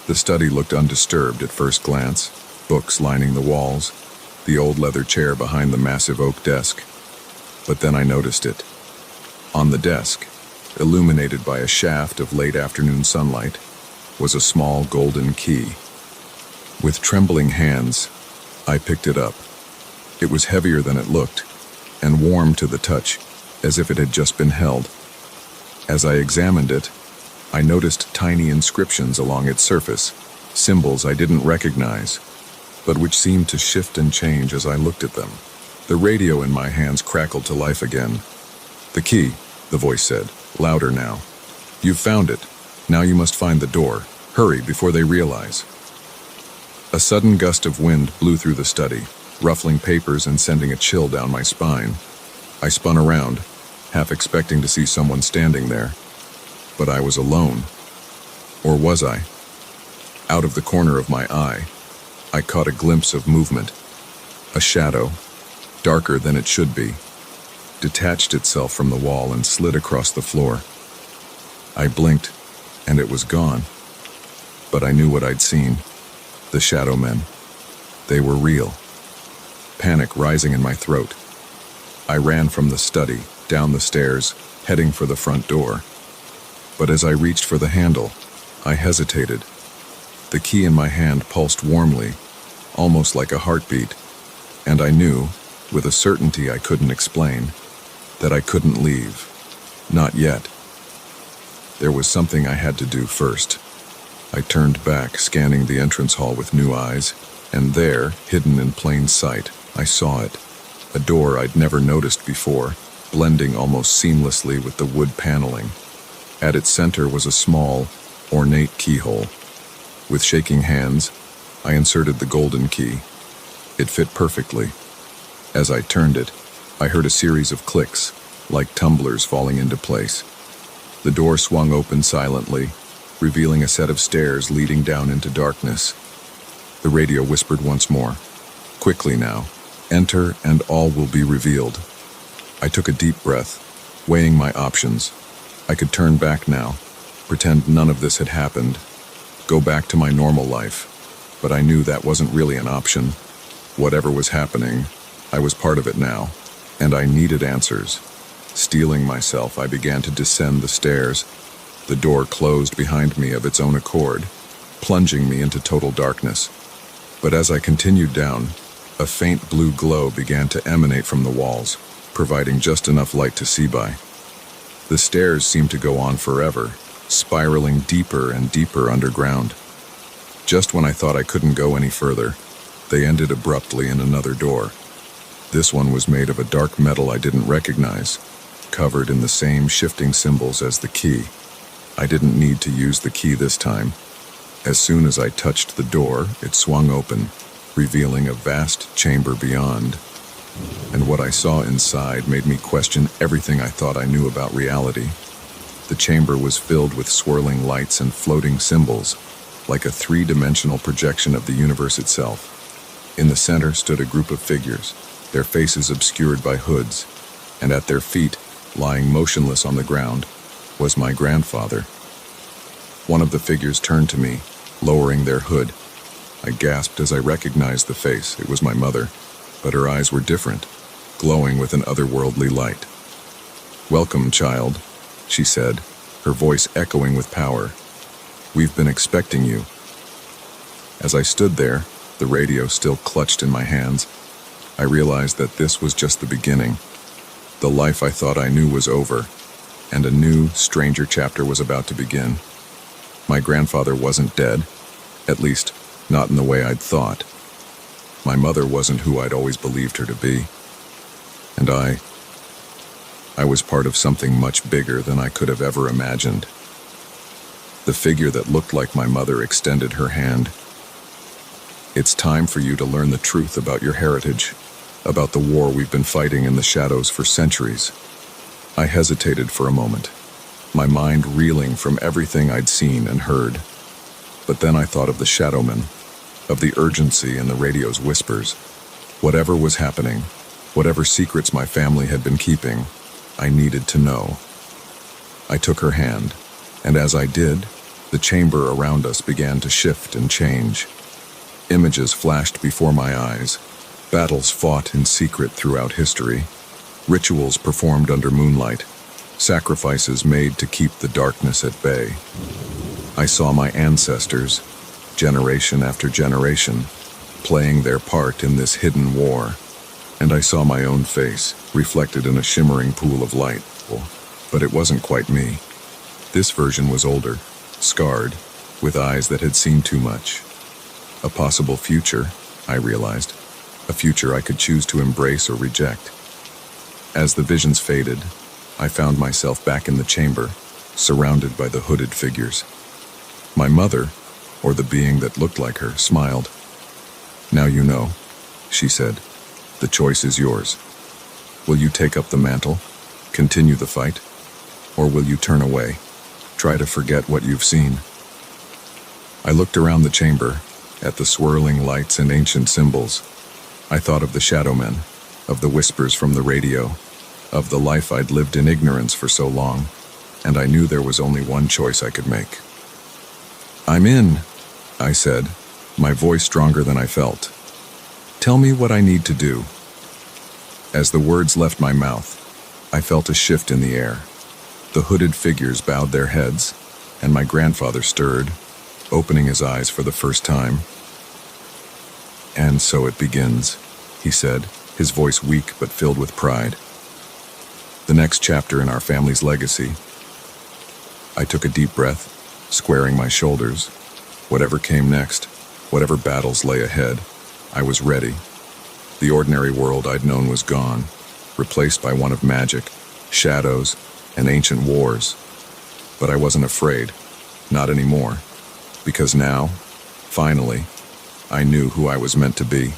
The study looked undisturbed at first glance, books lining the walls, the old leather chair behind the massive oak desk. But then I noticed it. On the desk, illuminated by a shaft of late afternoon sunlight, was a small golden key. With trembling hands, I picked it up. It was heavier than it looked, and warm to the touch, as if it had just been held. As I examined it, I noticed tiny inscriptions along its surface, symbols I didn't recognize, but which seemed to shift and change as I looked at them. The radio in my hands crackled to life again. "The key," the voice said, louder now. "You've found it. Now you must find the door. Hurry before they realize." A sudden gust of wind blew through the study, ruffling papers and sending a chill down my spine. I spun around, half expecting to see someone standing there. But I was alone. Or was I? Out of the corner of my eye, I caught a glimpse of movement. A shadow, darker than it should be, detached itself from the wall and slid across the floor. I blinked, and it was gone. But I knew what I'd seen. The shadow men. They were real. Panic rising in my throat. I ran from the study, down the stairs, heading for the front door. But as I reached for the handle, I hesitated. The key in my hand pulsed warmly, almost like a heartbeat, and I knew, with a certainty I couldn't explain, that I couldn't leave. Not yet. There was something I had to do first. I turned back, scanning the entrance hall with new eyes, and there, hidden in plain sight, I saw it. A door I'd never noticed before, blending almost seamlessly with the wood paneling. At its center was a small, ornate keyhole. With shaking hands, I inserted the golden key. It fit perfectly. As I turned it, I heard a series of clicks, like tumblers falling into place. The door swung open silently, revealing a set of stairs leading down into darkness. The radio whispered once more. "Quickly now. Enter and all will be revealed." I took a deep breath, weighing my options. I could turn back now, pretend none of this had happened, go back to my normal life. But I knew that wasn't really an option. Whatever was happening, I was part of it now, and I needed answers. Steeling myself, I began to descend the stairs. The door closed behind me of its own accord, plunging me into total darkness. But as I continued down, a faint blue glow began to emanate from the walls, providing just enough light to see by. The stairs seemed to go on forever, spiraling deeper and deeper underground. Just when I thought I couldn't go any further, they ended abruptly in another door. This one was made of a dark metal I didn't recognize, covered in the same shifting symbols as the key. I didn't need to use the key this time. As soon as I touched the door, it swung open, revealing a vast chamber beyond. And what I saw inside made me question everything I thought I knew about reality. The chamber was filled with swirling lights and floating symbols, like a three-dimensional projection of the universe itself. In the center stood a group of figures, their faces obscured by hoods, and at their feet, lying motionless on the ground, was my grandfather. One of the figures turned to me, lowering their hood. I gasped as I recognized the face. It was my mother, but her eyes were different, glowing with an otherworldly light. "Welcome, child," she said, her voice echoing with power. "We've been expecting you." As I stood there, the radio still clutched in my hands, I realized that this was just the beginning. The life I thought I knew was over, and a new, stranger chapter was about to begin. My grandfather wasn't dead, at least, not in the way I'd thought. My mother wasn't who I'd always believed her to be. And I was part of something much bigger than I could have ever imagined. The figure that looked like my mother extended her hand. "It's time for you to learn the truth about your heritage, about the war we've been fighting in the shadows for centuries." I hesitated for a moment, my mind reeling from everything I'd seen and heard. But then I thought of the Shadowmen, of the urgency in the radio's whispers. Whatever was happening, whatever secrets my family had been keeping, I needed to know. I took her hand, and as I did, the chamber around us began to shift and change. Images flashed before my eyes, battles fought in secret throughout history, rituals performed under moonlight, sacrifices made to keep the darkness at bay. I saw my ancestors, generation after generation, playing their part in this hidden war, and I saw my own face, reflected in a shimmering pool of light. But it wasn't quite me. This version was older, scarred, with eyes that had seen too much. A possible future, I realized, a future I could choose to embrace or reject. As the visions faded, I found myself back in the chamber, surrounded by the hooded figures. My mother, or the being that looked like her, smiled. "Now you know," she said. "The choice is yours. Will you take up the mantle, continue the fight, or will you turn away, try to forget what you've seen?" I looked around the chamber, at the swirling lights and ancient symbols. I thought of the Shadowmen, of the whispers from the radio, of the life I'd lived in ignorance for so long, and I knew there was only one choice I could make. "I'm in," I said, my voice stronger than I felt. "Tell me what I need to do." As the words left my mouth, I felt a shift in the air. The hooded figures bowed their heads, and my grandfather stirred, opening his eyes for the first time. "And so it begins," he said, his voice weak but filled with pride. "The next chapter in our family's legacy." I took a deep breath, squaring my shoulders. Whatever came next, whatever battles lay ahead, I was ready. The ordinary world I'd known was gone, replaced by one of magic, shadows, and ancient wars. But I wasn't afraid, not anymore, because now, finally, I knew who I was meant to be.